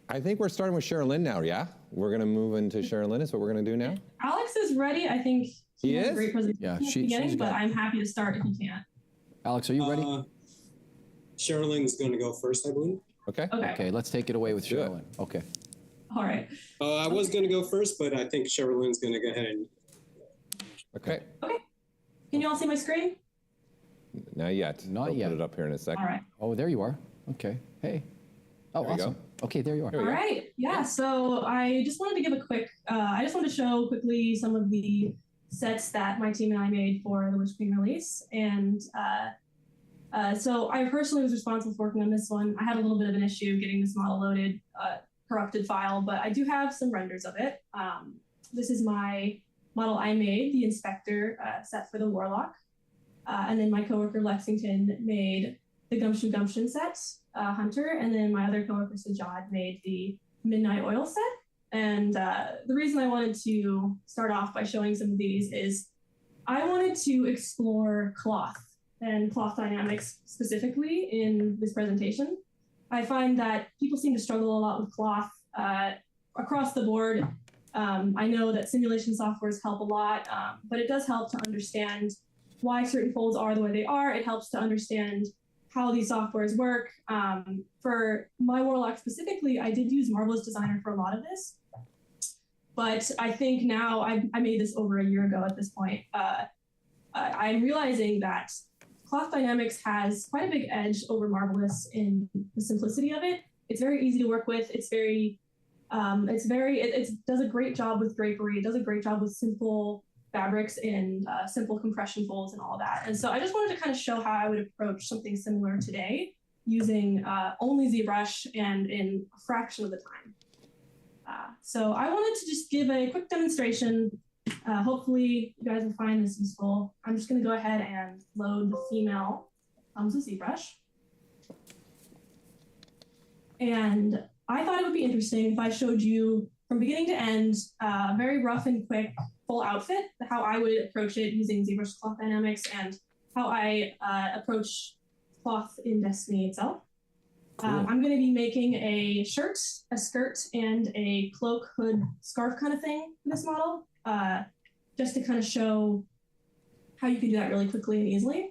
I think we're starting with Cheryl Lynn now, yeah? We're going to move into Cheryl Lynn. Is what we're going to do now? Alex is ready. I think he has a great presentation at the beginning, but I'm happy to start if he can't. Alex, are you ready? Sherilyn's going to go first, I believe. Okay. Okay, let's take it away with Cheryl Lynn. Okay. All right. I was going to go first, but I think Sherilyn's going to go ahead and. Okay. Okay. Can you all see my screen? Not yet. Not yet. Put it up here in a second. All right. Oh, there you are. Okay. Hey. Oh, There you awesome. go. Okay, there you are. All right. Yeah. So I just wanted to give a quick, I just wanted to show quickly some of the sets that my team and I made for the Wish Queen release. And so I personally was responsible for working on this one. I had a little bit of an issue getting this model loaded, corrupted file, but I do have some renders of it. This is my model I made, the Inspector set for the Warlock. And then my coworker Lexington made the Gumshoe Gumption set, Hunter, and then my other coworker Sajad made the Midnight Oil set. And the reason I wanted to start off by showing some of these is I wanted to explore cloth and cloth dynamics specifically in this presentation. I find that people seem to struggle a lot with cloth across the board. I know that simulation softwares help a lot, but it does help to understand why certain folds are the way they are. It helps to understand how these softwares work. For my Warlock specifically, I did use Marvelous Designer for a lot of this, but I think now I made this over a year ago at this point. I'm realizing that Cloth Dynamics has quite a big edge over Marvelous in the simplicity of it. It's very easy to work with. It does a great job with drapery. It does a great job with simple fabrics and simple compression folds and all that. And so I just wanted to kind of show how I would approach something similar today using only ZBrush and in a fraction of the time. So I wanted to just give a quick demonstration. Hopefully you guys will find this useful. I'm just going to go ahead and load the female thumbs of ZBrush. And I thought it would be interesting if I showed you from beginning to end, very rough and quick full outfit, how I would approach it using ZBrush Cloth Dynamics and how I approach cloth in Destiny itself. Cool. I'm going to be making a shirt, a skirt, and a cloak, hood, scarf kind of thing for this model, just to kind of show how you can do that really quickly and easily.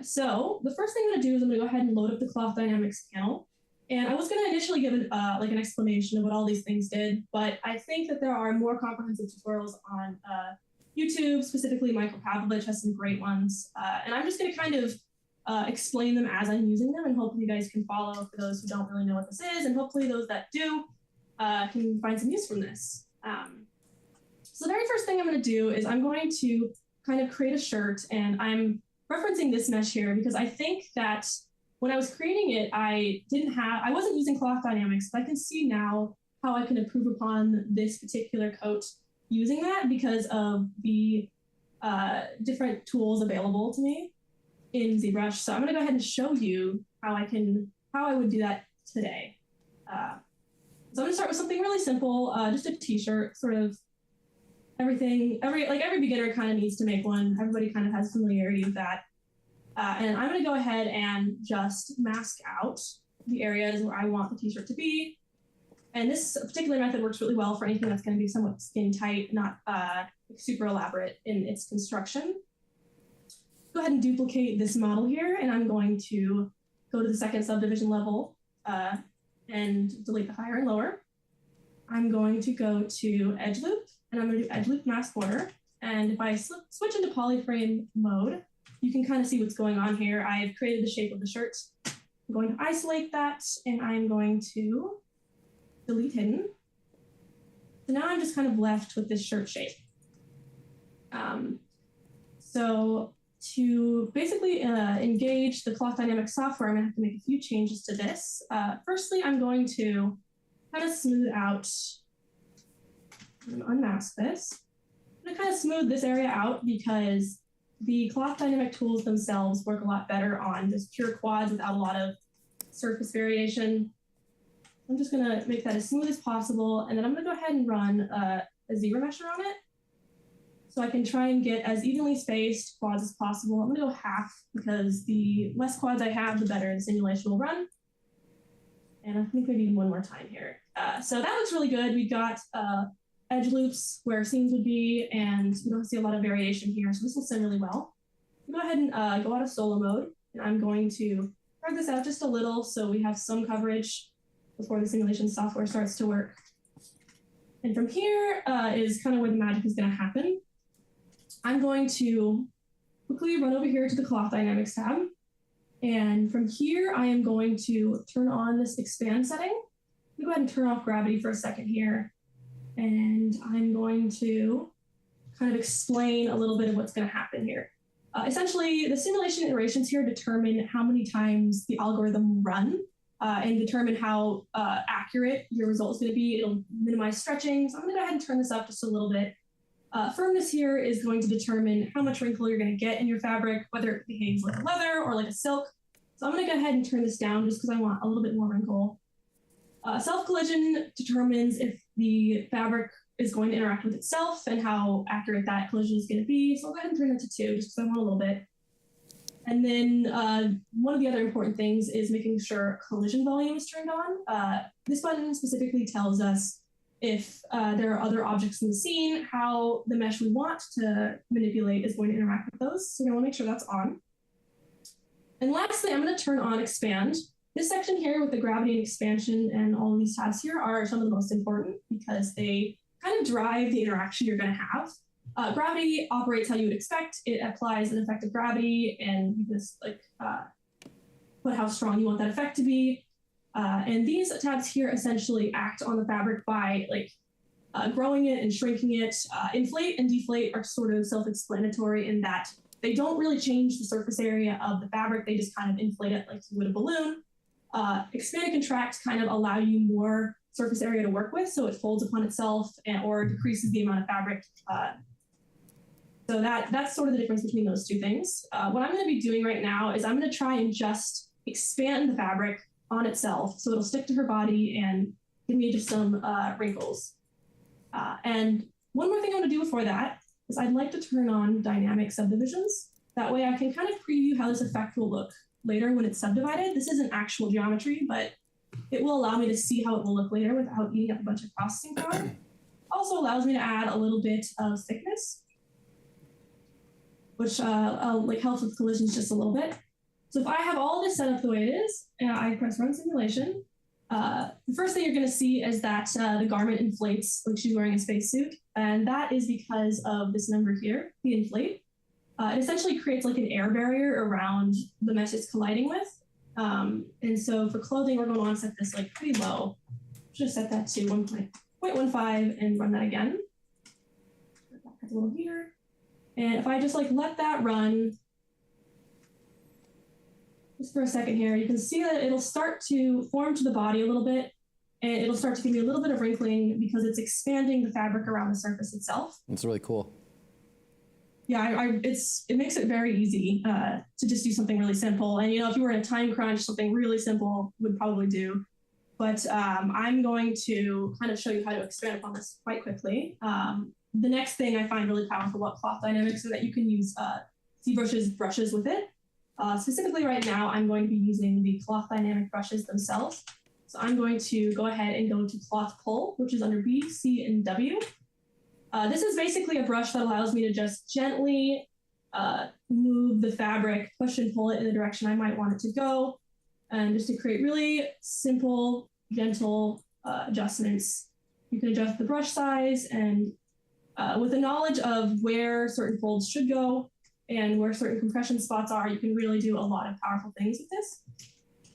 So the first thing I'm going to do is I'm going to go ahead and load up the Cloth Dynamics panel. And I was going to initially give like an explanation of what all these things did, but I think that there are more comprehensive tutorials on YouTube, specifically Michael Pavlovich has some great ones. And I'm just going to kind of explain them as I'm using them, and hopefully you guys can follow for those who don't really know what this is, and hopefully those that do can find some use from this. So the very first thing I'm going to do is I'm going to kind of create a shirt, and I'm referencing this mesh here because I think that when I was creating it, I wasn't using Cloth Dynamics, but I can see now how I can improve upon this particular coat using that because of the different tools available to me in ZBrush. So I'm going to go ahead and show you how I would do that today. So I'm going to start with something really simple, just a t-shirt, sort of every beginner kind of needs to make one. Everybody kind of has familiarity with that. And I'm going to go ahead and just mask out the areas where I want the t-shirt to be. And this particular method works really well for anything that's going to be somewhat skin tight, not super elaborate in its construction. Go ahead and duplicate this model here, and I'm going to go to the second subdivision level and delete the higher and lower. I'm going to go to Edge Loop, and I'm going to do Edge Loop Mask Border. And if I switch into polyframe mode, you can kind of see what's going on here. I've created the shape of the shirt. I'm going to isolate that, and I'm going to delete hidden. So now I'm just kind of left with this shirt shape. So to basically engage the Cloth Dynamics software, I'm going to have to make a few changes to this. Firstly, I'm going to kind of smooth out, I'm going to unmask this. I'm going to kind of smooth this area out because the Cloth Dynamic tools themselves work a lot better on just pure quads without a lot of surface variation. I'm just going to make that as smooth as possible, and then I'm going to go ahead and run a ZBrush on it. So I can try and get as evenly spaced quads as possible. I'm going to go half because the less quads I have, the better the simulation will run. And I think maybe one more time here. So that looks really good. We've got edge loops where seams would be, and we don't see a lot of variation here. So this will sim really well. Go ahead and go out of solo mode, and I'm going to drag this out just a little so we have some coverage before the simulation software starts to work. And from here is kind of where the magic is going to happen. I'm going to quickly run over here to the Cloth Dynamics tab. And from here, I am going to turn on this expand setting. I'm going to go ahead and turn off gravity for a second here. And I'm going to kind of explain a little bit of what's going to happen here. Essentially, the simulation iterations here determine how many times the algorithm will run and determine how accurate your result is going to be. It'll minimize stretching. So I'm going to go ahead and turn this up just a little bit. Firmness here is going to determine how much wrinkle you're going to get in your fabric, whether it behaves like a leather or like a silk. So I'm going to go ahead and turn this down just because I want a little bit more wrinkle. Self-collision determines if the fabric is going to interact with itself and how accurate that collision is going to be. So I'll go ahead and turn it to 2 just because I want a little bit. And then one of the other important things is making sure collision volume is turned on. This button specifically tells us if there are other objects in the scene, how the mesh we want to manipulate is going to interact with those. So we want to make sure that's on. And lastly, I'm going to turn on expand. This section here with the gravity and expansion and all of these tabs here are some of the most important because they kind of drive the interaction you're going to have. Gravity operates how you would expect. It applies an effect of gravity, and you just put how strong you want that effect to be. And these tabs here essentially act on the fabric by growing it and shrinking it. Inflate and deflate are sort of self-explanatory in that they don't really change the surface area of the fabric. They just kind of inflate it like you would a balloon. Expand and contract kind of allow you more surface area to work with, so it folds upon itself or decreases the amount of fabric. So that's sort of the difference between those two things. What I'm going to be doing right now is I'm going to try and just expand the fabric on itself, so it'll stick to her body and give me just some wrinkles. And one more thing I want to do before that is I'd like to turn on dynamic subdivisions. That way I can kind of preview how this effect will look later when it's subdivided. This isn't actual geometry, but it will allow me to see how it will look later without eating up a bunch of processing power. Also allows me to add a little bit of thickness, which like helps with collisions just a little bit. So if I have all this set up the way it is, and I press run simulation, the first thing you're going to see is that the garment inflates like she's wearing a spacesuit, and that is because of this number here, the inflate. It essentially creates like an air barrier around the mesh it's colliding with. And so for clothing, we're going to want to set this like pretty low. Just set that to 1.15 and run that again. Back a little here. And if I just like let that run just for a second here, you can see that it'll start to form to the body a little bit, and it'll start to give me a little bit of wrinkling because it's expanding the fabric around the surface itself. It's really cool. Yeah, it makes it very easy to just do something really simple. And, you know, if you were in a time crunch, something really simple would probably do. But I'm going to kind of show you how to expand upon this quite quickly. The next thing I find really powerful about cloth dynamics is that you can use ZBrush's brushes with it. Specifically right now, I'm going to be using the cloth dynamic brushes themselves. So I'm going to go ahead and go to cloth pull, which is under B, C, and W. This is basically a brush that allows me to just gently move the fabric, push and pull it in the direction I might want it to go, and just to create really simple, gentle adjustments. You can adjust the brush size, and with the knowledge of where certain folds should go and where certain compression spots are, you can really do a lot of powerful things with this.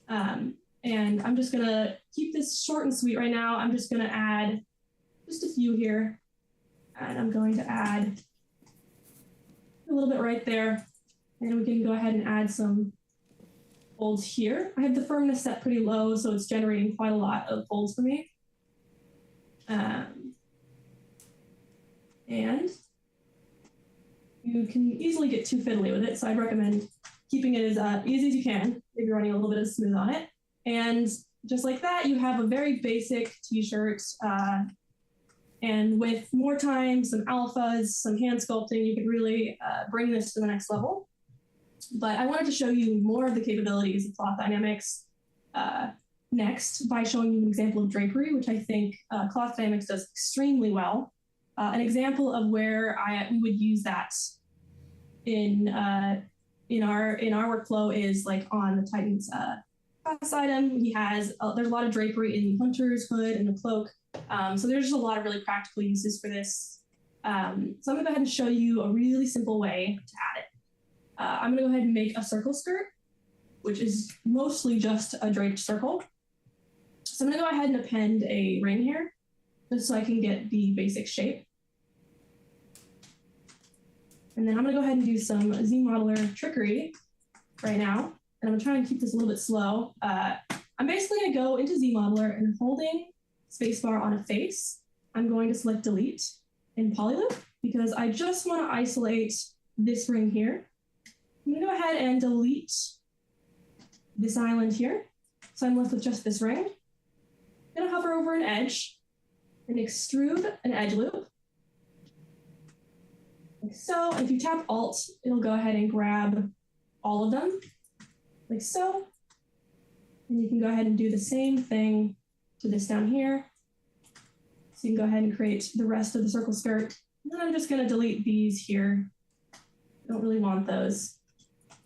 And I'm just gonna keep this short and sweet right now. I'm just gonna add just a few here. And I'm going to add a little bit right there. And we can go ahead and add some folds here. I have the firmness set pretty low, so it's generating quite a lot of folds for me. And you can easily get too fiddly with it, so I'd recommend keeping it as easy as you can if you're running a little bit of smooth on it. And just like that, you have a very basic t-shirt. And with more time, some alphas, some hand sculpting, you could really bring this to the next level. But I wanted to show you more of the capabilities of cloth dynamics next by showing you an example of drapery, which I think cloth dynamics does extremely well. An example of where we would use that in our workflow is like on the Titan's class item. There's a lot of drapery in the hunter's hood and the cloak. So there's just a lot of really practical uses for this. So I'm gonna go ahead and show you a really simple way to add it. I'm gonna go ahead and make a circle skirt, which is mostly just a draped circle. So I'm gonna go ahead and append a ring here, just so I can get the basic shape. And then I'm gonna go ahead and do some ZModeler trickery right now. And I'm gonna try and keep this a little bit slow. I'm basically gonna go into ZModeler and holding spacebar on a face, I'm going to select delete in polyloop because I just want to isolate this ring here. I'm going to go ahead and delete this island here. So I'm left with just this ring. I'm going to hover over an edge and extrude an edge loop. Like so. If you tap Alt, it'll go ahead and grab all of them, like so. And you can go ahead and do the same thing to this down here. So you can go ahead and create the rest of the circle skirt. And then I'm just going to delete these here. I don't really want those.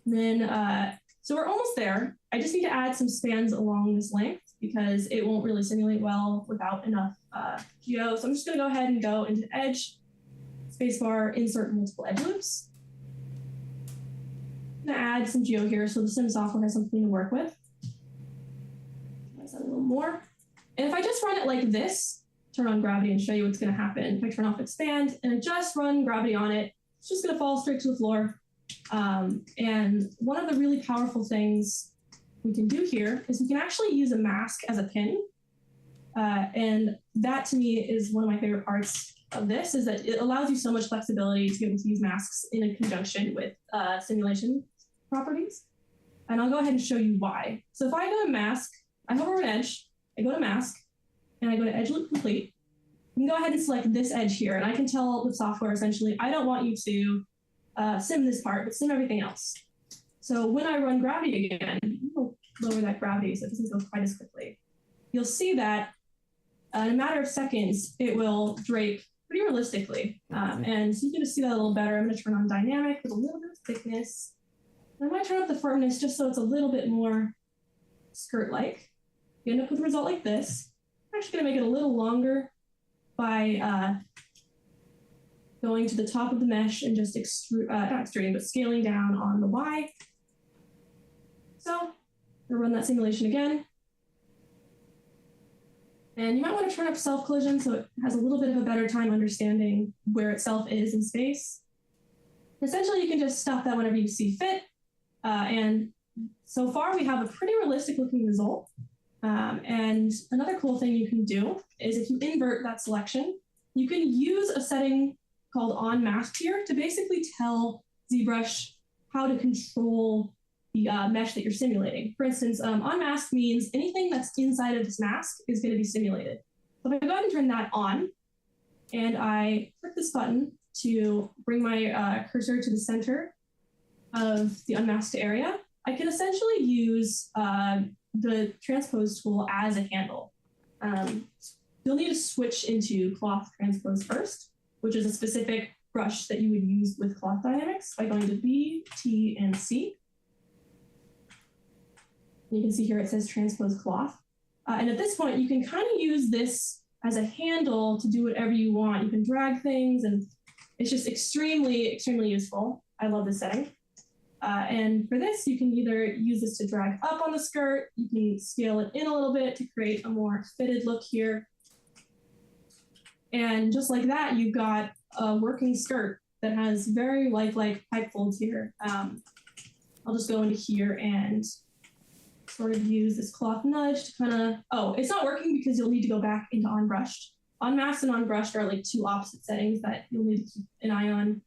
And then, so we're almost there. I just need to add some spans along this length because it won't really simulate well without enough geo. So I'm just going to go ahead and go into Edge, spacebar, insert multiple edge loops. I'm going to add some geo here so the sim software has something to work with. Let's add a little more. And if I just run it like this, turn on gravity and show you what's going to happen. If I turn off expand and I just run gravity on it, it's just going to fall straight to the floor. And one of the really powerful things we can do here is we can actually use a mask as a pin. And that to me is one of my favorite parts of this, is that it allows you so much flexibility to be able to use masks in conjunction with simulation properties. And I'll go ahead and show you why. So if I go to mask, I hover over an edge, I go to mask, and I go to edge loop complete. You can go ahead and select this edge here, and I can tell the software essentially, I don't want you to sim this part, but sim everything else. So when I run gravity again, I'll lower that gravity so it doesn't go quite as quickly. You'll see that in a matter of seconds, it will drape pretty realistically. And so you can just see that a little better. I'm going to turn on dynamic with a little bit of thickness. I might turn up the firmness just so it's a little bit more skirt-like. You end up with a result like this. I'm actually going to make it a little longer by going to the top of the mesh and just not extruding, but scaling down on the Y. So we'll run that simulation again. And you might want to turn up self-collision so it has a little bit of a better time understanding where itself is in space. Essentially, you can just stop that whenever you see fit. And so far, we have a pretty realistic looking result. And another cool thing you can do is if you invert that selection, you can use a setting called on mask here to basically tell ZBrush how to control the mesh that you're simulating. For instance, on mask means anything that's inside of this mask is going to be simulated. So if I go ahead and turn that on, and I click this button to bring my cursor to the center of the unmasked area, I can essentially use the transpose tool as a handle. You'll need to switch into cloth transpose first, which is a specific brush that you would use with cloth dynamics by going to B, T, and C. You can see here it says transpose cloth. And at this point, you can kind of use this as a handle to do whatever you want. You can drag things, and it's just extremely, extremely useful. I love this setting. And for this, you can either use this to drag up on the skirt, you can scale it in a little bit to create a more fitted look here. And just like that, you've got a working skirt that has very lifelike pipe folds here. I'll just go into here and sort of use this cloth nudge to kind of, oh, it's not working because you'll need to go back into unbrushed. Unmasked and unbrushed are like two opposite settings that you'll need to keep an eye on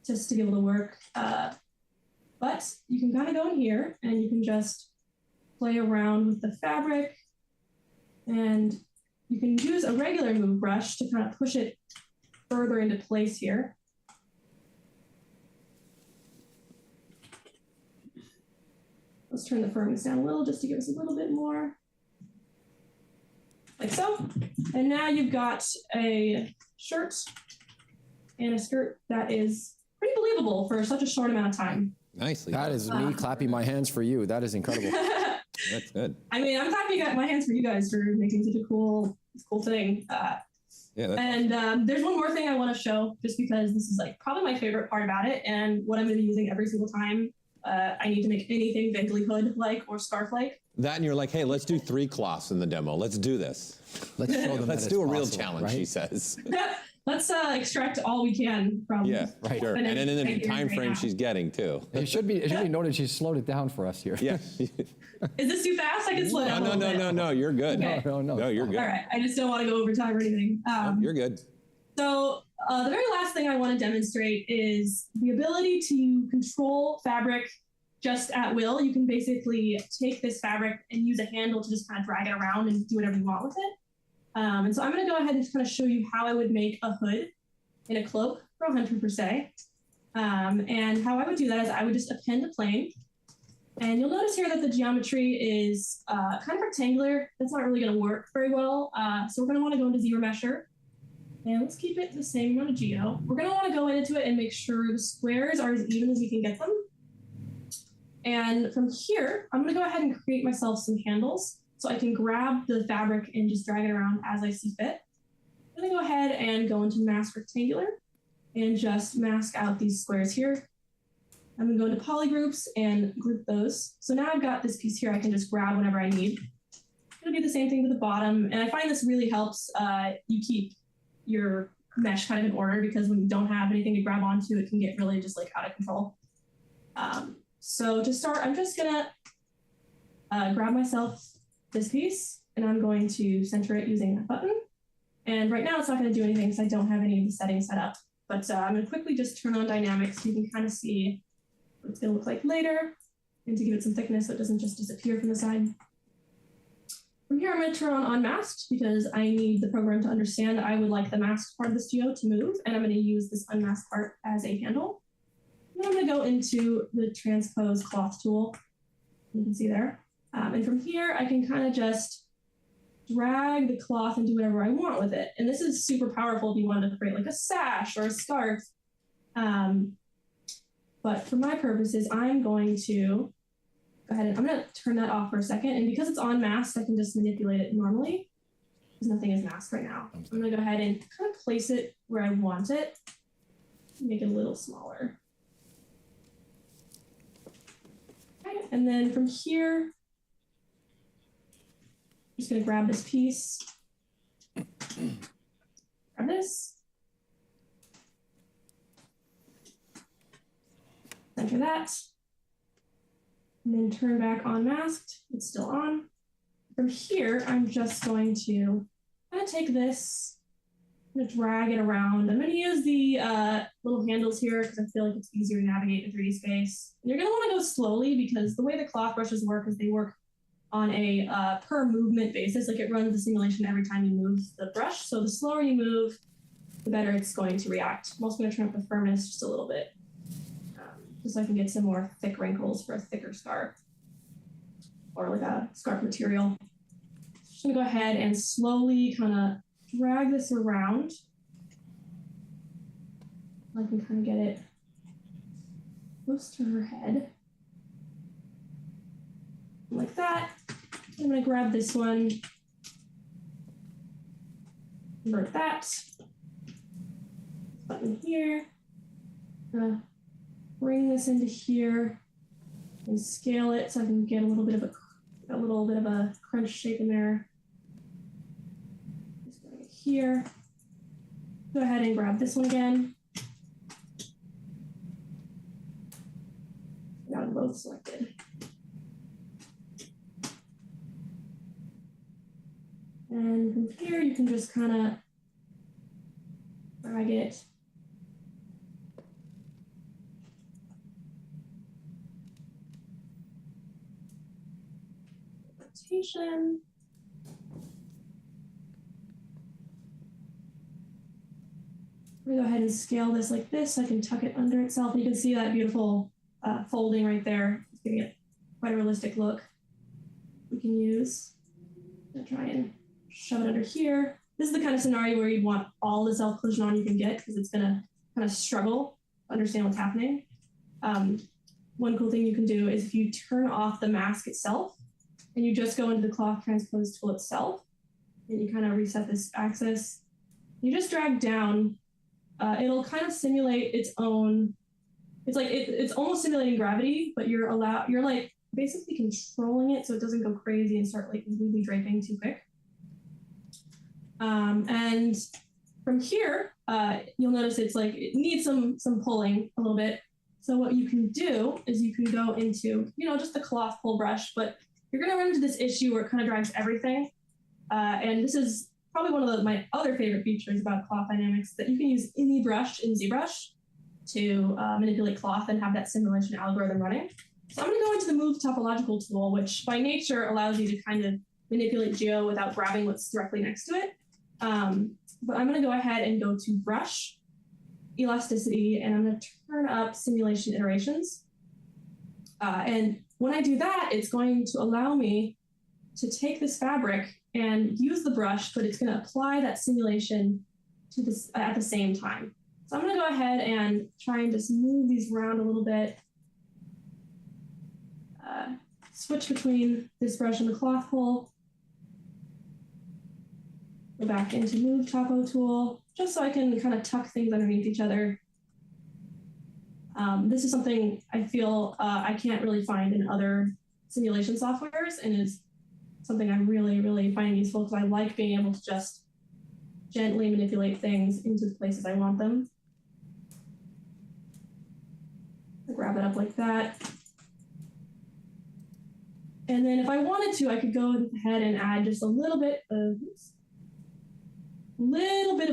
just to be able to work. But you can kind of go in here and you can just play around with the fabric, and you can use a regular move brush to kind of push it further into place here. Let's turn the firmness down a little just to give us a little bit more. Like so. And now you've got a shirt and a skirt that is pretty believable for such a short amount of time. Nicely. That is me clapping my hands for you. That is incredible. That's good. I mean, I'm clapping my hands for you guys for making such a cool thing. And there's one more thing I want to show, just because this is like probably my favorite part about it, and what I'm going to be using every single time I need to make anything Vengley hood-like or scarf-like. That, and you're like, hey, let's do 3 cloths in the demo. Let's do this. Let's show them. Let's do a real challenge, right? She says. Let's extract all we can from. Yeah, right. Sure. And then in the time frame right she's getting too. It should be noted she's slowed it down for us here. Yeah. Is this too fast? I can slow down. No. You're good. Okay. No, you're good. All right. I just don't want to go over time or anything. You're good. So the very last thing I want to demonstrate is the ability to control fabric just at will. You can basically take this fabric and use a handle to just kind of drag it around and do whatever you want with it. And so I'm going to go ahead and just kind of show you how I would make a hood in a cloak for a hunter per se. And how I would do that is I would just append a plane. And you'll notice here that the geometry is kind of rectangular. That's not really going to work very well. So we're going to want to go into ZBrush. And let's keep it the same amount of geo. We're going to want to go into it and make sure the squares are as even as we can get them. And from here, I'm going to go ahead and create myself some handles so I can grab the fabric and just drag it around as I see fit. I'm going to go ahead and go into Mask Rectangular and just mask out these squares here. I'm going to go into Polygroups and group those. So now I've got this piece here I can just grab whenever I need. I'm going to do the same thing to the bottom. And I find this really helps you keep your mesh kind of in order, because when you don't have anything to grab onto, it can get really just like out of control. So to start, I'm just going to grab myself this piece, and I'm going to center it using that button. And right now it's not going to do anything because I don't have any of the settings set up. But I'm going to quickly just turn on dynamics so you can kind of see what it's going to look like later, and to give it some thickness so it doesn't just disappear from the side. From here, I'm going to turn on unmasked because I need the program to understand I would like the masked part of this geo to move, and I'm going to use this unmasked part as a handle. And then I'm going to go into the transpose cloth tool. You can see there. And from here, I can kind of just drag the cloth and do whatever I want with it. And this is super powerful if you wanted to create like a sash or a scarf. But for my purposes, I'm going to go ahead and I'm going to turn that off for a second. And because it's on masked, I can just manipulate it normally because nothing is masked right now. I'm going to go ahead and kind of place it where I want it. Make it a little smaller. Okay. And then from here, I'm just going to grab this piece. Grab this. Center that. And then turn back on masked. It's still on. From here, I'm just going to kind of take this, I'm going to drag it around. I'm going to use the little handles here because I feel like it's easier to navigate in 3D space. And you're going to want to go slowly because the way the cloth brushes work is they work on a per movement basis. Like it runs the simulation every time you move the brush. So the slower you move, the better it's going to react. I'm also going to turn up the firmness just a little bit. Just so I can get some more thick wrinkles for a thicker scarf or like a scarf material. Just gonna go ahead and slowly kind of drag this around. I can kind of get it close to her head. Like that. I'm gonna grab this one, invert that, button here. Bring this into here and scale it so I can get a little bit of a crunch shape in there. Just bring it here. Go ahead and grab this one again. Got them both selected. And from here you can just kind of drag it. I'm going to go ahead and scale this like this so I can tuck it under itself. You can see that beautiful folding right there. It's giving it quite a realistic look. We can use to try and shove it under here. This is the kind of scenario where you'd want all the self-collision on you can get because it's going to kind of struggle to understand what's happening. One cool thing you can do is if you turn off the mask itself, and you just go into the cloth transpose tool itself, and you kind of reset this axis. You just drag down. It'll kind of simulate its own. It's like it's almost simulating gravity, but you're like basically controlling it so it doesn't go crazy and start like really draping too quick. And from here, you'll notice it's like it needs some pulling a little bit. So what you can do is you can go into just the cloth pull brush, but you're going to run into this issue where it kind of drags everything. And this is probably one of my other favorite features about cloth dynamics, that you can use any brush in ZBrush to manipulate cloth and have that simulation algorithm running. So I'm going to go into the move topological tool, which by nature allows you to kind of manipulate geo without grabbing what's directly next to it. But I'm going to go ahead and go to brush, elasticity, and I'm going to turn up simulation iterations. And when I do that, it's going to allow me to take this fabric and use the brush, but it's going to apply that simulation to this at the same time. So I'm going to go ahead and try and just move these around a little bit. Switch between this brush and the cloth pull. Go back into move topo tool, just so I can kind of tuck things underneath each other. This is something I feel I can't really find in other simulation softwares, and is something I'm really, really finding useful because I like being able to just gently manipulate things into the places I want them. I grab it up like that. And then if I wanted to, I could go ahead and add just a little bit of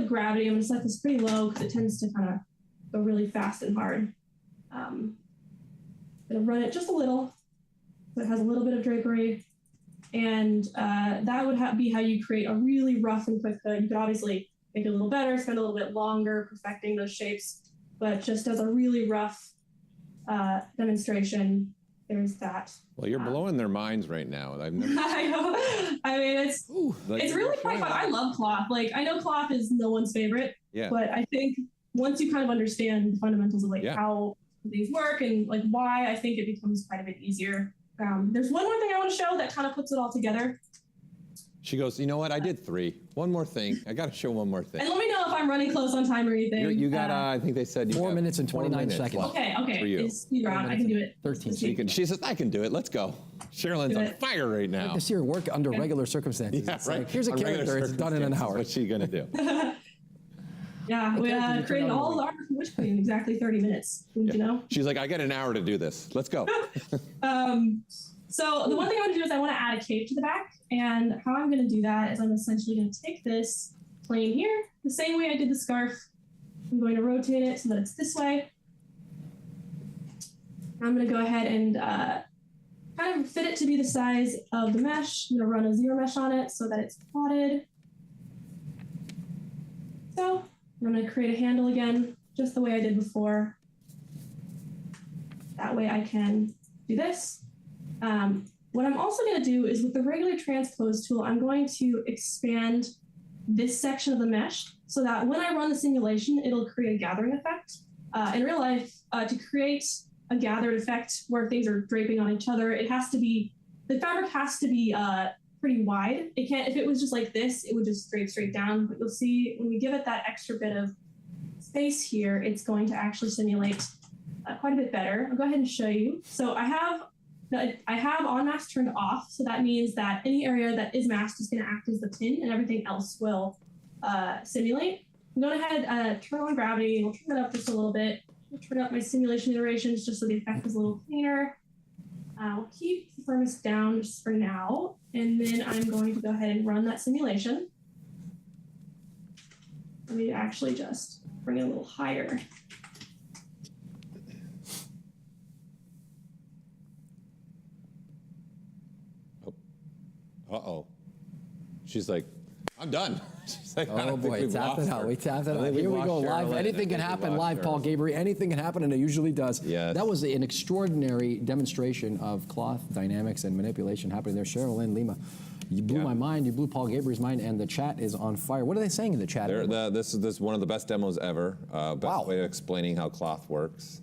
gravity. I'm going to set this pretty low because it tends to kind of go really fast and hard. I'm going to run it just a little, so it has a little bit of drapery. And that would be how you create a really rough and quick hood. You could obviously make it a little better, spend a little bit longer perfecting those shapes, but just as a really rough demonstration, there's that. Well, you're blowing their minds right now. I've never. I know. I mean, it's really quite fun. I love cloth. Like, I know cloth is no one's favorite, but I think once you kind of understand the fundamentals of how these work and like why, I think it becomes quite a bit easier. There's one more thing I want to show that kind of puts it all together. She goes, you know what? I did 3. One more thing. I got to show one more thing. And let me know if I'm running close on time or anything. You got, I think they said 4 minutes and 29 seconds. Okay. For you. It's speed round. I can do it. 13 seconds. She says, I can do it. Let's go. Sherilyn's on fire right now. I like to see her work under regular circumstances. Yeah, it's right. like, here's a character. It's done in an hour. What's she going to do? Yeah, we created all the art from Witch Queen in exactly 30 minutes. You know? She's like, I got an hour to do this. Let's go. So the one thing I want to do is I want to add a cape to the back. And how I'm going to do that is I'm essentially going to take this plane here, the same way I did the scarf. I'm going to rotate it so that it's this way. I'm going to go ahead and kind of fit it to be the size of the mesh. I'm going to run a zero mesh on it so that it's plotted. So I'm going to create a handle again, just the way I did before. That way I can do this. What I'm also going to do is with the regular transpose tool, I'm going to expand this section of the mesh so that when I run the simulation, it'll create a gathering effect. In real life, to create a gathered effect where things are draping on each other, it has to be, the fabric has to be pretty wide. It can't, if it was just like this, it would just drape straight down. But you'll see when we give it that extra bit of space here, it's going to actually simulate quite a bit better. I'll go ahead and show you. So I have on mask turned off. So that means that any area that is masked is going to act as the pin and everything else will simulate. I'm going ahead, turn on gravity. We'll turn it up just a little bit. I'll turn up my simulation iterations just so the effect is a little cleaner. We'll keep the firmness down just for now. And then I'm going to go ahead and run that simulation. Let me actually just bring it a little higher. Uh-oh. She's like, I'm done. She's like, oh boy, we tapped it out. We tapped it out. Here we go, live. Anything can happen live, Paul Gabriel. Anything can happen, and it usually does. Yes. That was an extraordinary demonstration of cloth dynamics and manipulation happening there. Sherilyn Lima, you blew my mind. You blew Paul Gabriel's mind, and the chat is on fire. What are they saying in the chat? This is one of the best demos ever. Best way of explaining how cloth works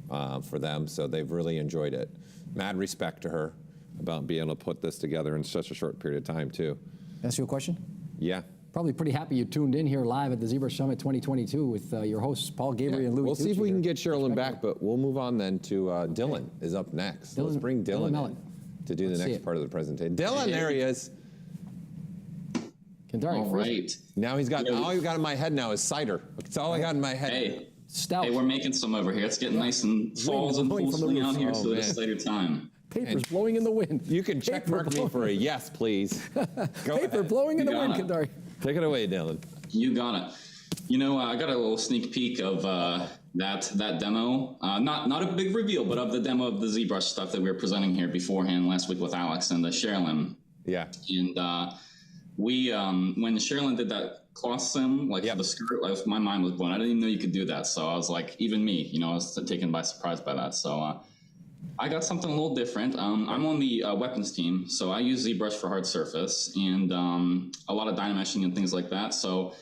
for them. So they've really enjoyed it. Mad respect to her about being able to put this together in such a short period of time, too. Ask you a question? Yeah. Probably pretty happy you tuned in here live at the ZBrush Summit 2022 with your hosts, Paul Gabriel and Louis. We'll see if we can get Sherilyn back, but we'll move on then to Dylan is up next. Let's bring Dylan in to do the next part of the presentation. Dylan, there he is. All right. Now he's got, all you got in my head now is cider. That's all I got in my head. Hey. Stout. Hey, we're making some over here. It's getting nice and falls in full swing out here, so it's later time. Paper's blowing in the wind. You can check mark me for a yes, please. Paper blowing in the wind, Kandari. Take it away, Dylan. You got it. You know, I got a little sneak peek of that demo. Not a big reveal, but of the demo of the ZBrush stuff that we were presenting here beforehand last week with Alex and Sherilyn. Yeah. And we, when Sherilyn did that cloth sim, like the skirt, like, my mind was blown. I didn't even know you could do that. So I was like, even me, you know, I was taken by surprise by that. So I got something a little different. I'm on the weapons team, so I use ZBrush for hard surface and a lot of dynameshing and things like that. So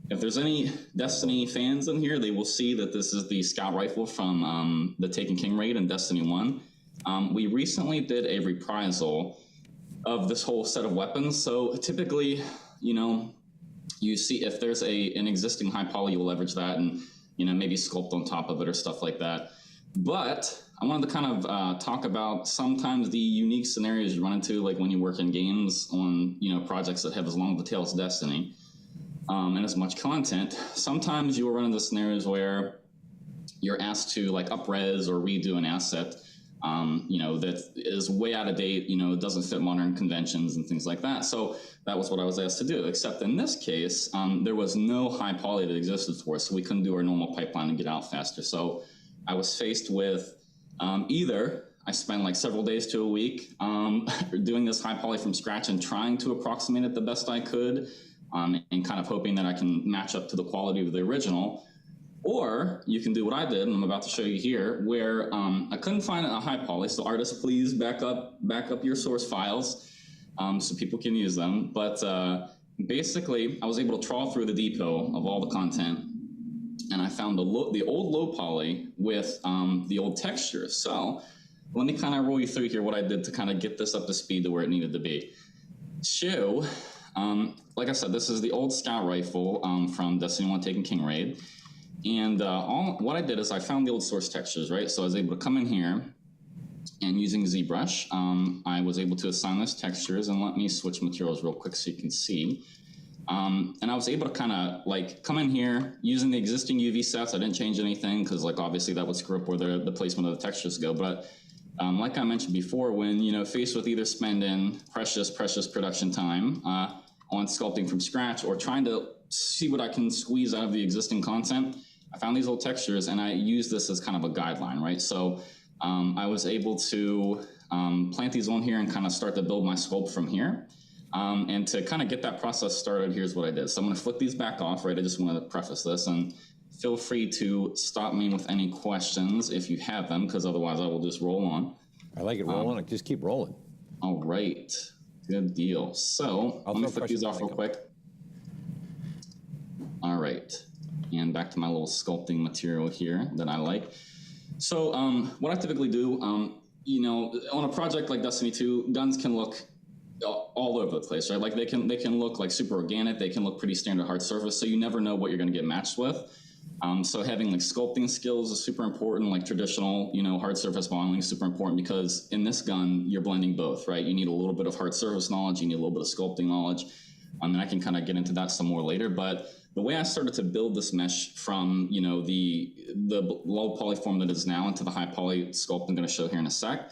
if there's any Destiny fans in here, they will see that this is the scout rifle from the Taken King raid in Destiny 1. We recently did a reprisal of this whole set of weapons. So typically, you know, you see if there's an existing high poly, you'll leverage that and, you know, maybe sculpt on top of it or stuff like that. But I wanted to kind of talk about sometimes the unique scenarios you run into, like when you work in games on, you know, projects that have as long of a tail as Destiny and as much content. Sometimes you will run into scenarios where you're asked to like up-res or redo an asset, you know, that is way out of date, you know, doesn't fit modern conventions and things like that. So that was what I was asked to do, except in this case, there was no high poly that existed for us, so we couldn't do our normal pipeline and get out faster. So I was faced with either I spent like several days to a week doing this high poly from scratch and trying to approximate it the best I could, and kind of hoping that I can match up to the quality of the original. Or you can do what I did, and I'm about to show you here, where I couldn't find a high poly. So artists, please back up your source files so people can use them. But basically, I was able to trawl through the depot of all the content, and I found the old low poly with the old textures. So let me kind of roll you through here what I did to kind of get this up to speed to where it needed to be. So, like I said, this is the old scout rifle from Destiny 1 Taken King Raid. And what I did is I found the old source textures, right? So I was able to come in here and using ZBrush, I was able to assign those textures, and let me switch materials real quick so you can see. And I was able to kind of like come in here using the existing UV sets. I didn't change anything because like obviously that would screw up where the placement of the textures go. But like I mentioned before, when faced with either spending precious production time on sculpting from scratch or trying to see what I can squeeze out of the existing content, I found these old textures and I used this as kind of a guideline, right? So I was able to plant these on here and kind of start to build my sculpt from here. And to kind of get that process started, here's what I did. So I'm going to flick these back off, right? I just want to preface this, and feel free to stop me with any questions if you have them, because otherwise I will just roll on. I like it. Roll on. Just keep rolling. All right. Good deal. So let me flick these off real quick. All right. And back to my little sculpting material here that I like. So what I typically do, on a project like Destiny 2, guns can look all over the place, right? Like they can look like super organic. They can look pretty standard hard surface. So you never know what you're going to get matched with. So having like sculpting skills is super important. Like traditional, hard surface modeling is super important because in this gun, you're blending both, right? You need a little bit of hard surface knowledge. You need a little bit of sculpting knowledge. And I can kind of get into that some more later. But the way I started to build this mesh from, the low poly form that is now into the high poly sculpt I'm going to show here in a sec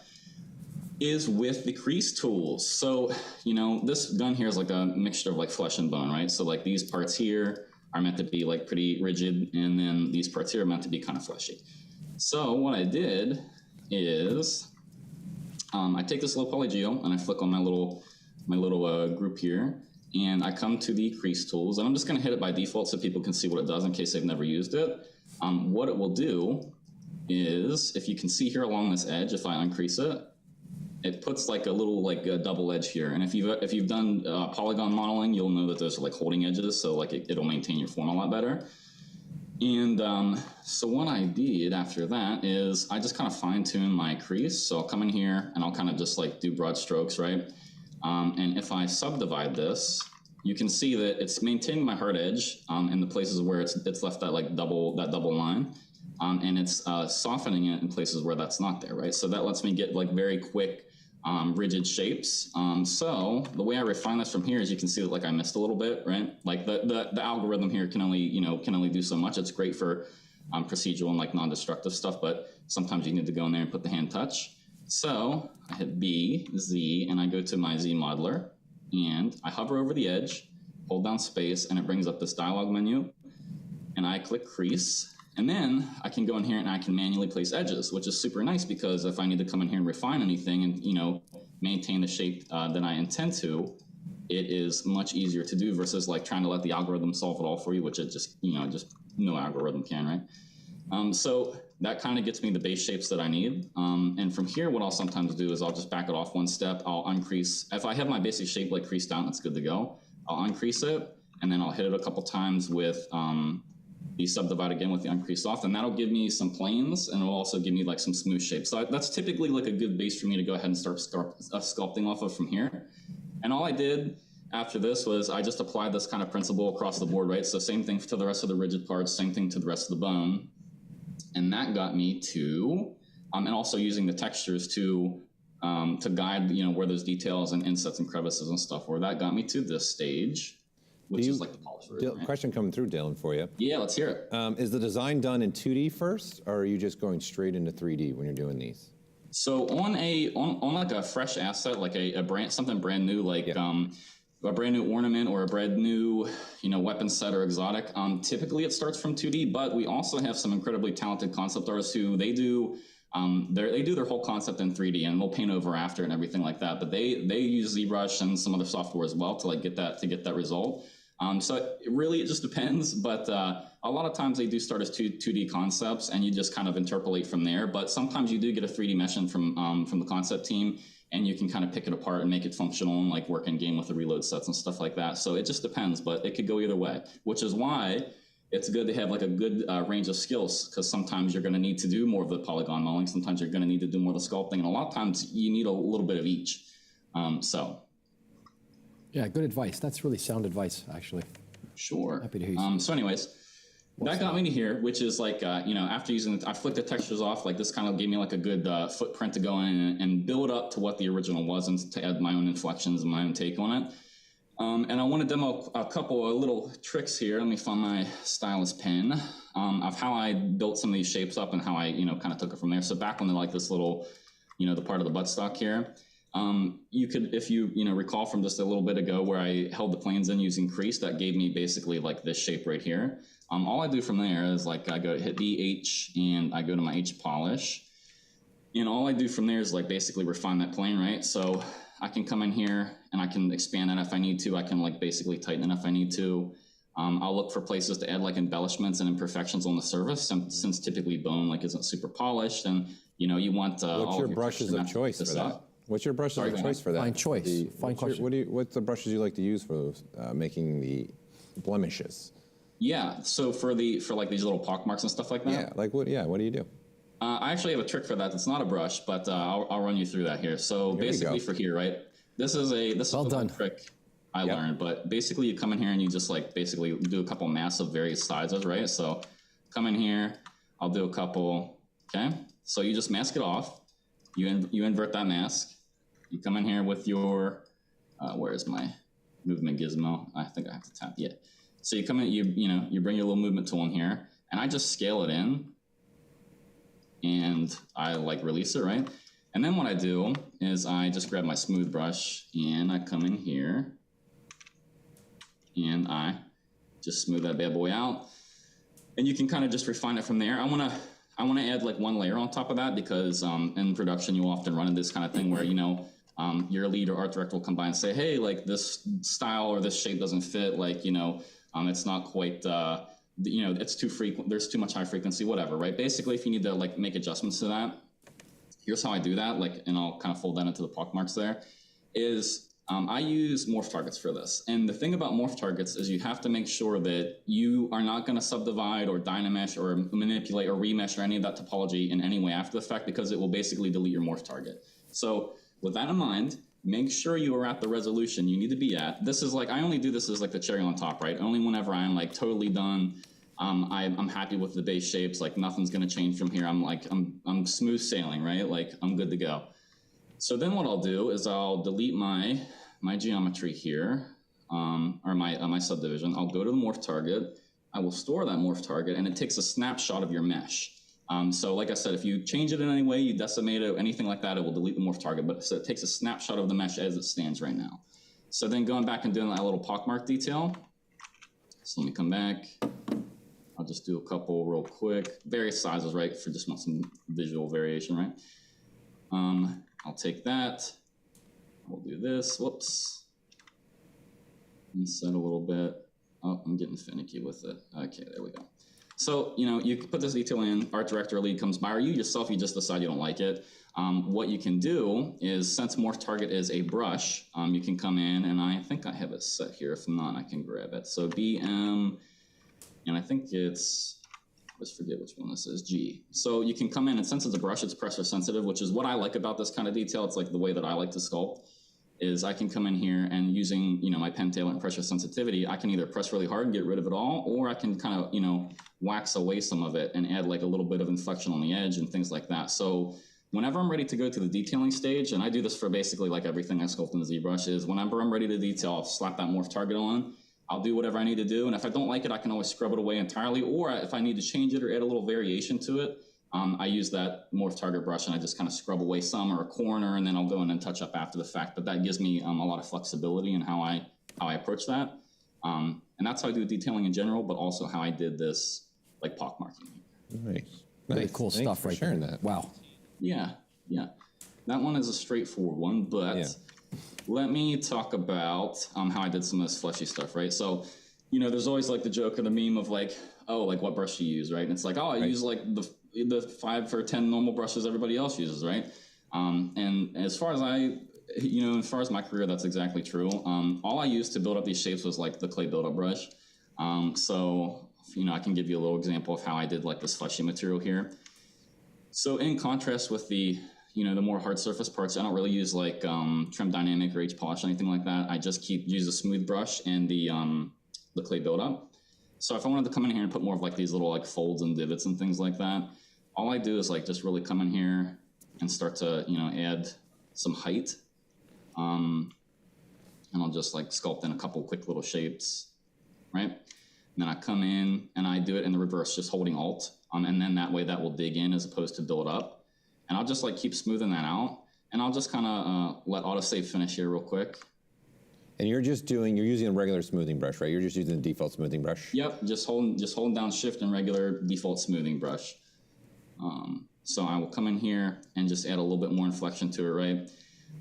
is with the crease tools. So, this gun here is like a mixture of like flesh and bone, right? So like these parts here are meant to be like pretty rigid, and then these parts here are meant to be kind of fleshy. So what I did is I take this low poly geo and I flick on my little group here, and I come to the crease tools, and I'm just going to hit it by default so people can see what it does in case they've never used it. What it will do is, if you can see here along this edge, if I uncrease it, it puts like a little a double edge here. And if you've done polygon modeling, you'll know that those are like holding edges, so like it'll maintain your form a lot better. And so what I did after that is I just kind of fine tune my crease. So I'll come in here and I'll kind of just like do broad strokes, right? And if I subdivide this, you can see that it's maintaining my hard edge in the places where it's left that double line. And it's softening it in places where that's not there, right? So that lets me get like very quick, rigid shapes. So the way I refine this from here is you can see that like I missed a little bit, right? Like the algorithm here can only do so much. It's great for procedural and like non-destructive stuff, but sometimes you need to go in there and put the hand touch. So I hit B, Z, and I go to my Z modeler, and I hover over the edge, hold down space, and it brings up this dialog menu, and I click crease. And then I can go in here and I can manually place edges, which is super nice because if I need to come in here and refine anything and, maintain the shape that I intend to, it is much easier to do versus like trying to let the algorithm solve it all for you, which it just no algorithm can, right? So that kind of gets me the base shapes that I need. And from here, what I'll sometimes do is I'll just back it off one step. I'll uncrease. If I have my basic shape like creased down, it's good to go. I'll uncrease it, and then I'll hit it a couple times with the subdivide again with the uncreased off, and that'll give me some planes, and it'll also give me like some smooth shapes. So that's typically like a good base for me to go ahead and start sculpting off of from here. And all I did after this was I just applied this kind of principle across the board, right? So same thing to the rest of the rigid parts, same thing to the rest of the bone. And that got me to, and also using the textures to guide, where those details and insets and crevices and stuff were. That got me to this stage, which is like the polished version, right? Question coming through, Dylan, for you. Yeah, let's hear it. Is the design done in 2D first, or are you just going straight into 3D when you're doing these? So on like a fresh asset, like something brand new, like a brand new ornament or a brand new weapon set or exotic, typically it starts from 2D. But we also have some incredibly talented concept artists who they do They do their whole concept in 3D, and they'll paint over after and everything like that. But they use ZBrush and some other software as well to like get that result. So it just depends. But a lot of times they do start as 2D concepts, and you just kind of interpolate from there. But sometimes you do get a 3D mesh in from the concept team, and you can kind of pick it apart and make it functional and like work in game with the reload sets and stuff like that. So it just depends, but it could go either way, which is why it's good to have like a good range of skills, because sometimes you're going to need to do more of the polygon modeling. Sometimes you're going to need to do more of the sculpting. And a lot of times you need a little bit of each. Yeah, good advice. That's really sound advice, actually. Sure. Happy to hear you. So anyways, that got me to here, which is like, after using I flicked the textures off, like this kind of gave me like a good footprint to go in and build up to what the original was and to add my own inflections and my own take on it. And I want to demo a couple of little tricks here. Let me find my stylus pen of how I built some of these shapes up and how I, kind of took it from there. So back on like this little, the part of the buttstock here, you could, if you, recall from just a little bit ago where I held the planes in using crease, that gave me basically like this shape right here. All I do from there is like I go hit the H and I go to my H polish. And all I do from there is like basically refine that plane, right? So I can come in here and I can expand it if I need to. I can like basically tighten it if I need to. I'll look for places to add like embellishments and imperfections on the surface, since typically bone like isn't super polished, and you want what's your brushes of choice for that? What's your brushes of choice for that? Fine choice. Fine question. What's the brushes you like to use for making the blemishes? Yeah, so for like these little pock marks and stuff like that. Yeah, like what? Yeah, what do you do? I actually have a trick for that. It's not a brush, but I'll run you through that here. So basically for here, right? This is a trick I learned, but basically you come in here and you just like basically do a couple masks of various sizes, right? So come in here, I'll do a couple, okay? So you just mask it off. You invert that mask. You come in here with your, where is my movement gizmo? I think I have to tap, yeah. So you come in, you bring your little movement tool in here, and I just scale it in, and I like release it, right? And then what I do is I just grab my smooth brush and I come in here and I just smooth that bad boy out. And you can kind of just refine it from there. I want to add like one layer on top of that, because in production you often run into this kind of thing where your lead or art director will come by and say, hey, like this style or this shape doesn't fit, like it's not quite it's too frequent, there's too much high frequency, whatever, right? Basically, if you need to like make adjustments to that, here's how I do that, and I'll kind of fold that into the pock marks there, is I use morph targets for this. And the thing about morph targets is you have to make sure that you are not going to subdivide or dynamesh or manipulate or remesh or any of that topology in any way after the fact, because it will basically delete your morph target. So with that in mind, make sure you are at the resolution you need to be at. This is like, I only do this as like the cherry on top, right? Only whenever I'm like totally done. I'm happy with the base shapes, like nothing's gonna change from here. I'm smooth sailing, right? Like I'm good to go. So then what I'll do is I'll delete my geometry here, or my subdivision. I'll go to the morph target. I will store that morph target, and it takes a snapshot of your mesh. So like I said, if you change it in any way, you decimate it, anything like that, it will delete the morph target. But so it takes a snapshot of the mesh as it stands right now. So then going back and doing that little pockmark detail. So let me come back. I'll just do a couple real quick, various sizes, right? For just want some visual variation, right? I'll take that. We'll do this. Whoops. Inset a little bit. Oh, I'm getting finicky with it. Okay, there we go. So, you can put this detail in, art director lead comes by, or you yourself, you just decide you don't like it. What you can do is, since morph target is a brush, you can come in, and I think I have it set here. If not, I can grab it. So BM, and I think it's, I just forget which one this is, G. So you can come in, and since it's a brush, it's pressure sensitive, which is what I like about this kind of detail. It's like the way that I like to sculpt. Is I can come in here and using, my pen tail and pressure sensitivity, I can either press really hard and get rid of it all, or I can kind of, wax away some of it and add like a little bit of inflection on the edge and things like that. So whenever I'm ready to go to the detailing stage, and I do this for basically like everything I sculpt in the ZBrush, is whenever I'm ready to detail, I'll slap that morph target on, I'll do whatever I need to do. And if I don't like it, I can always scrub it away entirely. Or if I need to change it or add a little variation to it, I use that morph target brush and I just kind of scrub away some or a corner, and then I'll go in and touch up after the fact. But that gives me a lot of flexibility in how I approach that. And that's how I do detailing in general, but also how I did this like pock marking. Nice. Very cool stuff right sharing there. that. Wow. Yeah. That one is a straightforward one, but let me talk about how I did some of this fleshy stuff, right? So, there's always like the joke or the meme of like, oh, like what brush do you use, right? And it's like, oh, I use like the 5 or 10 normal brushes everybody else uses, right? And as far as as far as my career, that's exactly true. All I used to build up these shapes was like the clay buildup brush. So, I can give you a little example of how I did like this fleshy material here. So in contrast with the more hard surface parts, I don't really use like trim dynamic or H polish or anything like that. I just use a smooth brush and the clay buildup. So if I wanted to come in here and put more of like these little like folds and divots and things like that, all I do is like just really come in here and start to add some height. And I'll just like sculpt in a couple quick little shapes, right? And then I come in and I do it in the reverse, just holding Alt. And then that way that will dig in as opposed to build up. And I'll just like keep smoothing that out. And I'll just kind of let autosave finish here real quick. And you're using a regular smoothing brush, right? You're just using the default smoothing brush? Yep, just holding down Shift and regular default smoothing brush. So I will come in here and just add a little bit more inflection to it, right?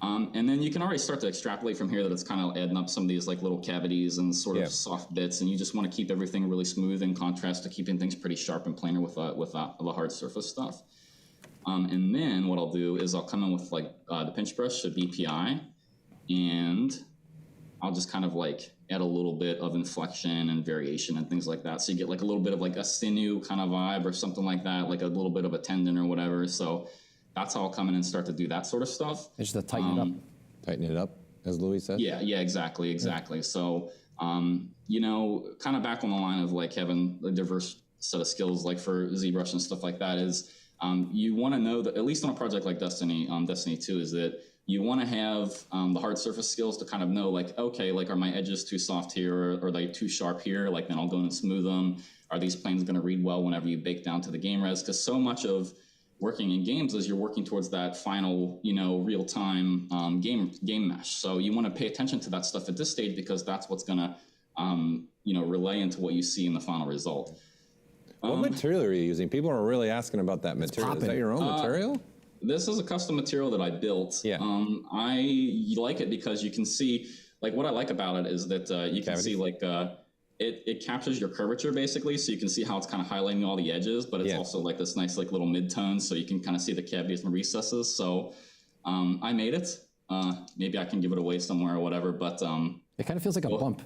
And then you can already start to extrapolate from here that it's kind of adding up some of these like little cavities and sort of soft bits, and you just want to keep everything really smooth in contrast to keeping things pretty sharp and planar with the hard surface stuff. And then what I'll do is I'll come in with like the pinch brush, so BPI, and I'll just kind of like add a little bit of inflection and variation and things like that. So you get like a little bit of like a sinew kind of vibe or something like that, like a little bit of a tendon or whatever. So that's how I'll come in and start to do that sort of stuff. It's just to tighten it up. Tighten it up, as Louis said? Yeah, exactly. Yeah. So, kind of back on the line of like having a diverse set of skills, like for ZBrush and stuff like that, is you want to know that, at least on a project like Destiny 2, is that you want to have the hard surface skills to kind of know, like, okay, like, are my edges too soft here, or are they too sharp here? Like, then I'll go in and smooth them. Are these planes going to read well whenever you bake down to the game res? Because so much of working in games is you're working towards that final, real-time game mesh. So you want to pay attention to that stuff at this stage, because that's what's going to, relay into what you see in the final result. What material are you using? People are really asking about that material. Is that your own material? This is a custom material that I built. Yeah. I like it because you can see, like, what I like about it is that you can see, like, it captures your curvature, basically, so you can see how it's kind of highlighting all the edges, but it's also like this nice, like, little mid-tone, so you can kind of see the cavities and recesses. So I made it. Maybe I can give it away somewhere or whatever, but it kind of feels like a bump.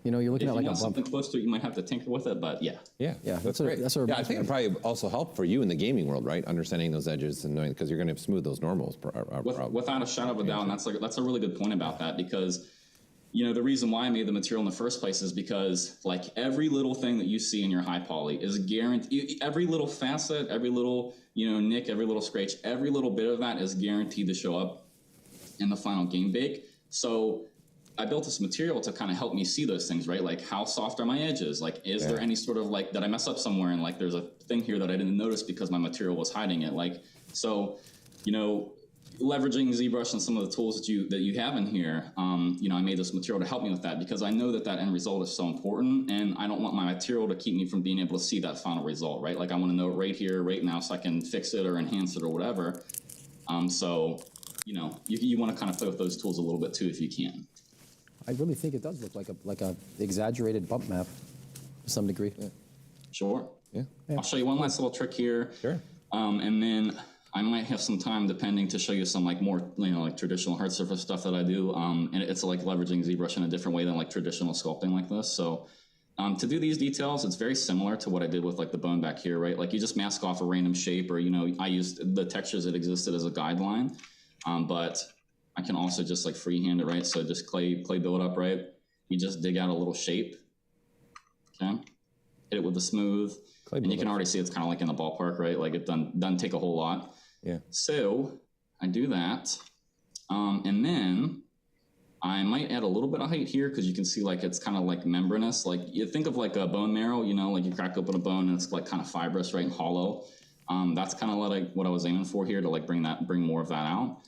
You're looking at like a bump. Something close to it, you might have to tinker with it, but yeah. Yeah, that's great. I think it probably also helped for you in the gaming world, right? Understanding those edges and knowing, because you're going to smooth those normals. Without a shadow of a doubt, and that's a really good point about that, because the reason why I made the material in the first place is because, like, every little thing that you see in your high poly is guaranteed. Every little facet, every little nick, every little scratch, every little bit of that is guaranteed to show up in the final game bake. So I built this material to kind of help me see those things, right? Like, how soft are my edges? Like, is there any sort of, like, did I mess up somewhere? And, like, there's a thing here that I didn't notice because my material was hiding it. Like, so, leveraging ZBrush and some of the tools that you have in here, I made this material to help me with that, because I know that end result is so important, and I don't want my material to keep me from being able to see that final result, right? Like, I want to know it right here, right now, so I can fix it or enhance it or whatever. So, you want to kind of play with those tools a little bit too, if you can. I really think it does look like a exaggerated bump map to some degree. Yeah. Sure. Yeah. I'll show you one last little trick here. Sure. And then I might have some time, depending, to show you some like more, like traditional hard surface stuff that I do. And it's like leveraging ZBrush in a different way than like traditional sculpting like this. So to do these details, it's very similar to what I did with like the bone back here, right? Like, you just mask off a random shape, or, I used the textures that existed as a guideline. But I can also just like freehand it, right? So just clay build up, right? You just dig out a little shape, okay? Hit it with the smooth, and you can already see it's kind of like in the ballpark, right? Like, it doesn't take a whole lot. Yeah. So I do that, and then I might add a little bit of height here, because you can see, like, it's kind of like membranous. Like, you think of like a bone marrow, like you crack open a bone and it's like kind of fibrous, right, and hollow. That's kind of like what I was aiming for here, to like bring more of that out.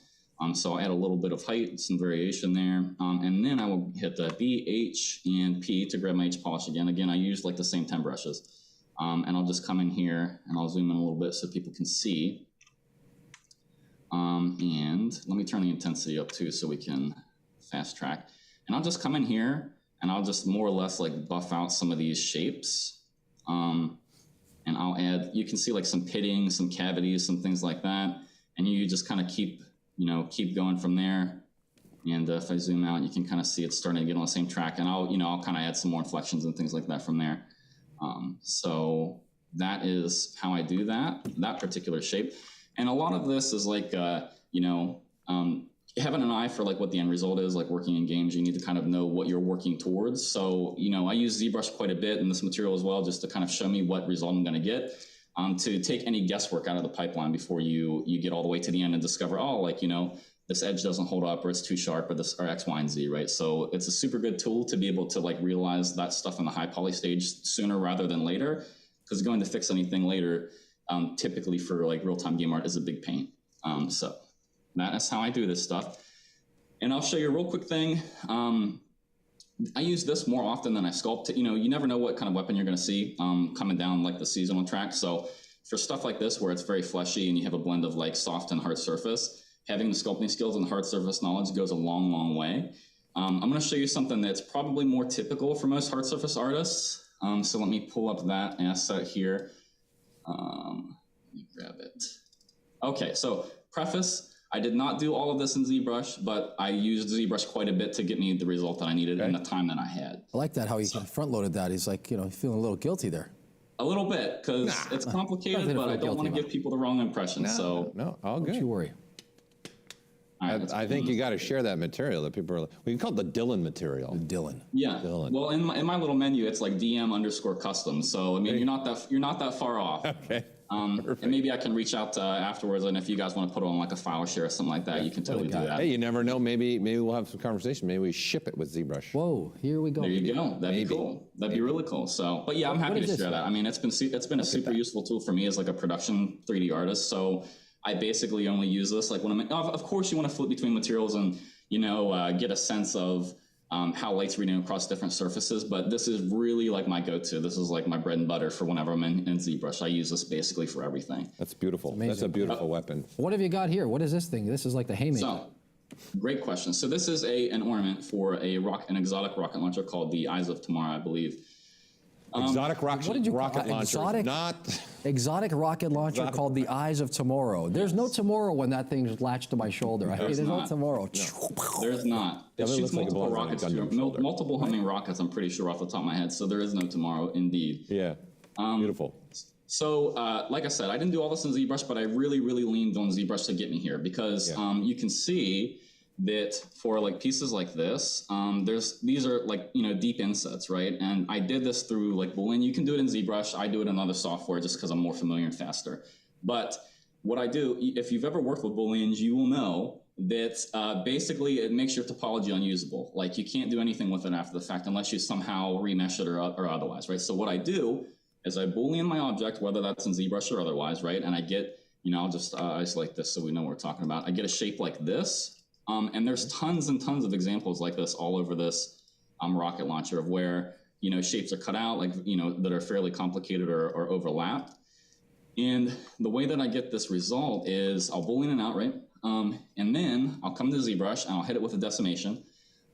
So I'll add a little bit of height, some variation there, and then I will hit the B, H, and P to grab my H polish again. Again, I use like the same 10 brushes, and I'll just come in here and I'll zoom in a little bit so people can see. And let me turn the intensity up too so we can fast track. And I'll just come in here and I'll just more or less like buff out some of these shapes. And I'll add, you can see like some pitting, some cavities, some things like that. And you just kind of keep going from there. And if I zoom out, you can kind of see it's starting to get on the same track. And I'll kind of add some more inflections and things like that from there. So that is how I do that particular shape. And a lot of this is like, having an eye for like what the end result is, like working in games, you need to kind of know what you're working towards. So, I use ZBrush quite a bit in this material as well, just to kind of show me what result I'm going to get, to take any guesswork out of the pipeline before you get all the way to the end and discover, this edge doesn't hold up, or it's too sharp, or X, Y, and Z, right? So it's a super good tool to be able to like realize that stuff in the high poly stage sooner rather than later, because going to fix anything later, typically for like real-time game art, is a big pain. So that is how I do this stuff. And I'll show you a real quick thing. I use this more often than I sculpt. You never know what kind of weapon you're going to see coming down like the seasonal track. So for stuff like this, where it's very fleshy and you have a blend of like soft and hard surface, having the sculpting skills and the hard surface knowledge goes a long, long way. I'm going to show you something that's probably more typical for most hard surface artists. So let me pull up that asset here. Let me grab it. Okay, so preface, I did not do all of this in ZBrush, but I used ZBrush quite a bit to get me the result that I needed in the time that I had. I like that, how he front-loaded that. He's like, feeling a little guilty there. A little bit, because it's complicated, but I don't want to give people the wrong impression. No, all good. Don't you worry. I think you got to share that material that people are. We can call it the Dylan material. Dylan. Yeah. Dylan. Well, in my little menu, it's like DM_custom. So I mean, you're not that far off. Okay. And maybe I can reach out afterwards, and if you guys want to put it on like a file share or something like that, you can totally do that. Hey, you never know. Maybe we'll have some conversation. Maybe we ship it with ZBrush. Whoa, here we go. There you go. That'd be cool. That'd be really cool. So, but yeah, I'm happy to share that. I mean, it's been a super useful tool for me as like a production 3D artist. So I basically only use this like when I'm. Of course, you want to flip between materials and get a sense of how light's reading across different surfaces, but this is really like my go-to. This is like my bread and butter for whenever I'm in ZBrush. I use this basically for everything. That's beautiful. That's a beautiful weapon. What have you got here? What is this thing? This is like the haymaker. So, great question. So this is an ornament for an exotic rocket launcher called the Eyes of Tomorrow, I believe. Exotic rocket launcher. Exotic rocket launcher called the Eyes of Tomorrow. There's no tomorrow when that thing's latched to my shoulder. There's no tomorrow. No, there's not. It shoots multiple rockets, multiple homing rockets, I'm pretty sure off the top of my head. So there is no tomorrow, indeed. Yeah, beautiful. So, like I said, I didn't do all this in ZBrush, but I really, really leaned on ZBrush to get me here because you can see that for like pieces like this, these are like, deep insets, right? And I did this through like Boolean. You can do it in ZBrush. I do it in other software just because I'm more familiar and faster. But what I do, if you've ever worked with Booleans, you will know that basically it makes your topology unusable. Like you can't do anything with it after the fact unless you somehow remesh it or otherwise, right? So what I do is I Boolean my object, whether that's in ZBrush or otherwise, right? And I get, I'll just isolate this so we know what we're talking about. I get a shape like this. And there's tons and tons of examples like this all over this rocket launcher of where, shapes are cut out, like, that are fairly complicated or overlap. And the way that I get this result is I'll Boolean it out, right? And then I'll come to ZBrush and I'll hit it with a decimation,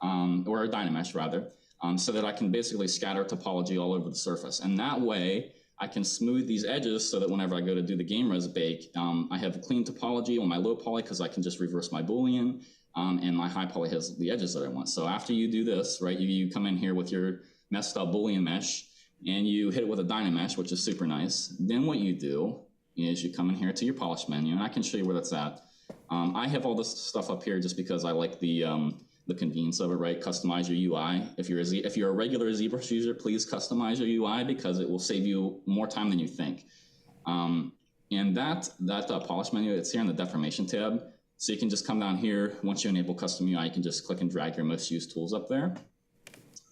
or a Dynamesh rather, so that I can basically scatter topology all over the surface. And that way I can smooth these edges so that whenever I go to do the game res bake, I have a clean topology on my low poly because I can just reverse my Boolean. And my high poly has the edges that I want. So after you do this, right, you come in here with your messed up Boolean mesh and you hit it with a Dynamesh, which is super nice. Then what you do is you come in here to your polish menu, and I can show you where that's at. I have all this stuff up here just because I like the convenience of it, right? Customize your UI. If you're a regular ZBrush user, please customize your UI because it will save you more time than you think. And that polish menu, it's here in the deformation tab. So you can just come down here. Once you enable custom UI, you can just click and drag your most used tools up there.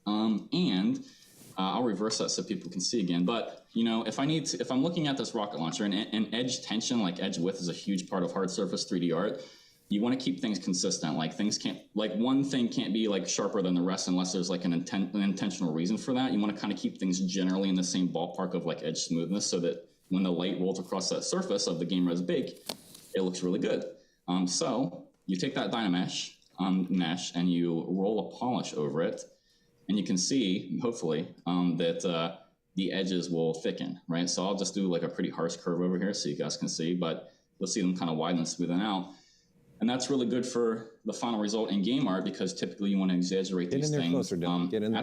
I'll reverse that so people can see again. But if I'm looking at this rocket launcher and edge tension, like edge width is a huge part of hard surface 3D art. You want to keep things consistent. Like one thing can't be like sharper than the rest unless there's like an intentional reason for that. You want to kind of keep things generally in the same ballpark of like edge smoothness so that when the light rolls across that surface of the game res bake, it looks really good. So you take that Dynamesh mesh and you roll a polish over it, and you can see, hopefully, that the edges will thicken, right? So I'll just do like a pretty harsh curve over here so you guys can see, but you'll see them kind of widen and smoothen out. And that's really good for the final result in game art because typically you want to exaggerate these things at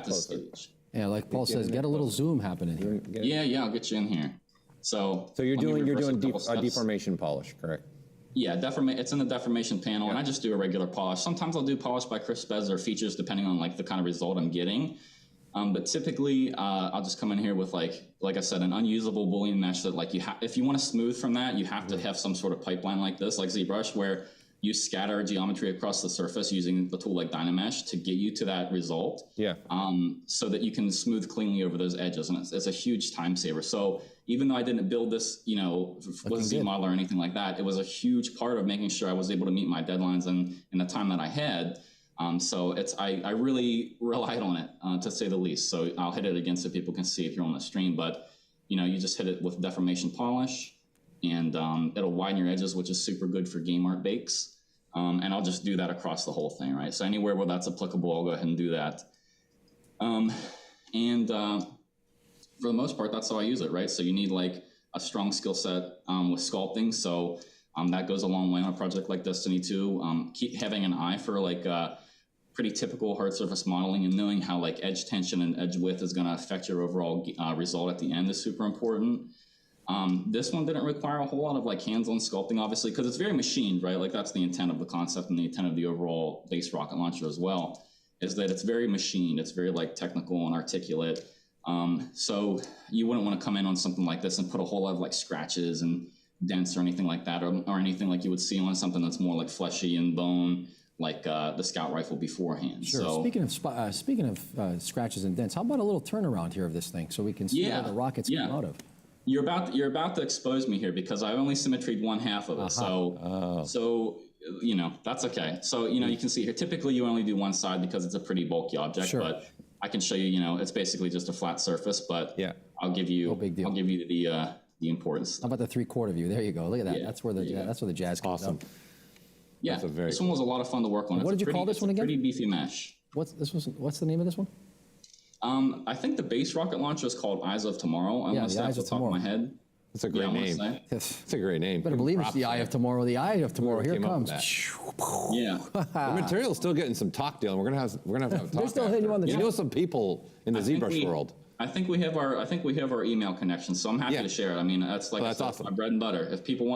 the stage. Yeah, like Paul says, get a little zoom happening here. Yeah, I'll get you in here. So you're doing a deformation polish, correct? Yeah, it's in the deformation panel, and I just do a regular polish. Sometimes I'll do polish by crisp beds or features depending on like the kind of result I'm getting. But typically, I'll just come in here with like I said, an unusable Boolean mesh that like if you want to smooth from that, you have to have some sort of pipeline like this, like ZBrush, where you scatter geometry across the surface using the tool like Dynamesh to get you to that result. Yeah. So that you can smooth cleanly over those edges, and it's a huge time saver. So even though I didn't build this, with ZModel or anything like that, it was a huge part of making sure I was able to meet my deadlines in the time that I had. So I really relied on it to say the least. So I'll hit it again so people can see if you're on the stream. But you just hit it with deformation polish, and it'll widen your edges, which is super good for game art bakes. And I'll just do that across the whole thing, right? So anywhere where that's applicable, I'll go ahead and do that. For the most part, that's how I use it, right? So you need like a strong skill set with sculpting. So that goes a long way on a project like Destiny 2. Keep having an eye for like pretty typical hard surface modeling and knowing how like edge tension and edge width is going to affect your overall result at the end is super important. This one didn't require a whole lot of like hands-on sculpting, obviously, because it's very machined, right? Like that's the intent of the concept and the intent of the overall base rocket launcher as well, is that it's very machined. It's very like technical and articulate. So you wouldn't want to come in on something like this and put a whole lot of like scratches and dents or anything like that, or anything like you would see on something that's more like fleshy and bone, like the Scout rifle beforehand. Sure. So, Speaking of scratches and dents, how about a little turnaround here of this thing so we can see where the rockets come out of? You're about to expose me here because I only symmetried one half of it. So that's okay. So you can see here. Typically, you only do one side because it's a pretty bulky object. Sure. But I can show you. It's basically just a flat surface. But I'll give you. I'll give you the importance. How about the 3/4 view? There you go. Look at that. Yeah. That's where the jazz comes up. Yeah, this one was a lot of fun to work on. What did you call this one again? Pretty beefy mesh. What's the name of this one? I think the base rocket launcher is called Eyes of Tomorrow. I want to say off the top of my head. It's a great name. It's a great name. Better believe it's the Eye of Tomorrow. The Eye of Tomorrow. Here it comes. Yeah. The material's still getting some talk, Dylan. We're gonna have to talk. They're still hitting you on the. You know some people in the ZBrush world. I think we have our email connection, so I'm happy to share it. I mean, that's like that's awesome. My bread and butter. If people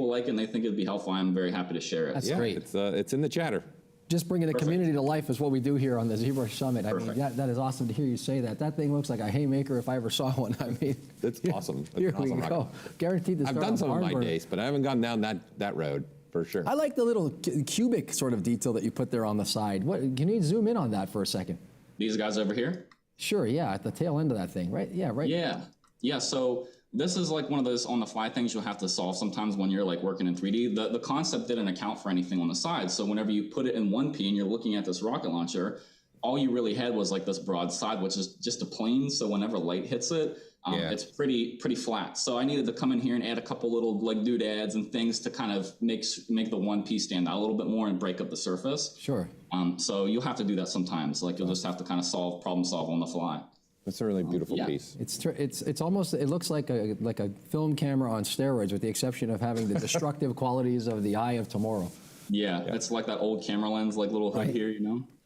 like it and they think it'd be helpful, I'm very happy to share it. That's great. It's in the chatter. Just bringing the community to life is what we do here on the ZBrush Summit. I mean, that is awesome to hear you say that. That thing looks like a haymaker if I ever saw one. I mean, it's awesome. Here we go. Guaranteed to start. I've done some of my days, but I haven't gone down that road for sure. I like the little cubic sort of detail that you put there on the side. Can you zoom in on that for a second? These guys over here? Sure, yeah, at the tail end of that thing, right? Yeah, right. Yeah. So this is like one of those on-the-fly things you'll have to solve sometimes when you're like working in 3D. The concept didn't account for anything on the side. So whenever you put it in 1P and you're looking at this rocket launcher, all you really had was like this broad side, which is just a plane. So whenever light hits it, it's pretty flat. So I needed to come in here and add a couple little like doodads and things to kind of make the 1P stand out a little bit more and break up the surface. Sure. So you'll have to do that sometimes. Like you'll just have to kind of problem solve on the fly. That's a really beautiful piece. It's almost, it looks like a film camera on steroids, with the exception of having the destructive qualities of the Eye of Tomorrow. Yeah, it's like that old camera lens, like little hood here,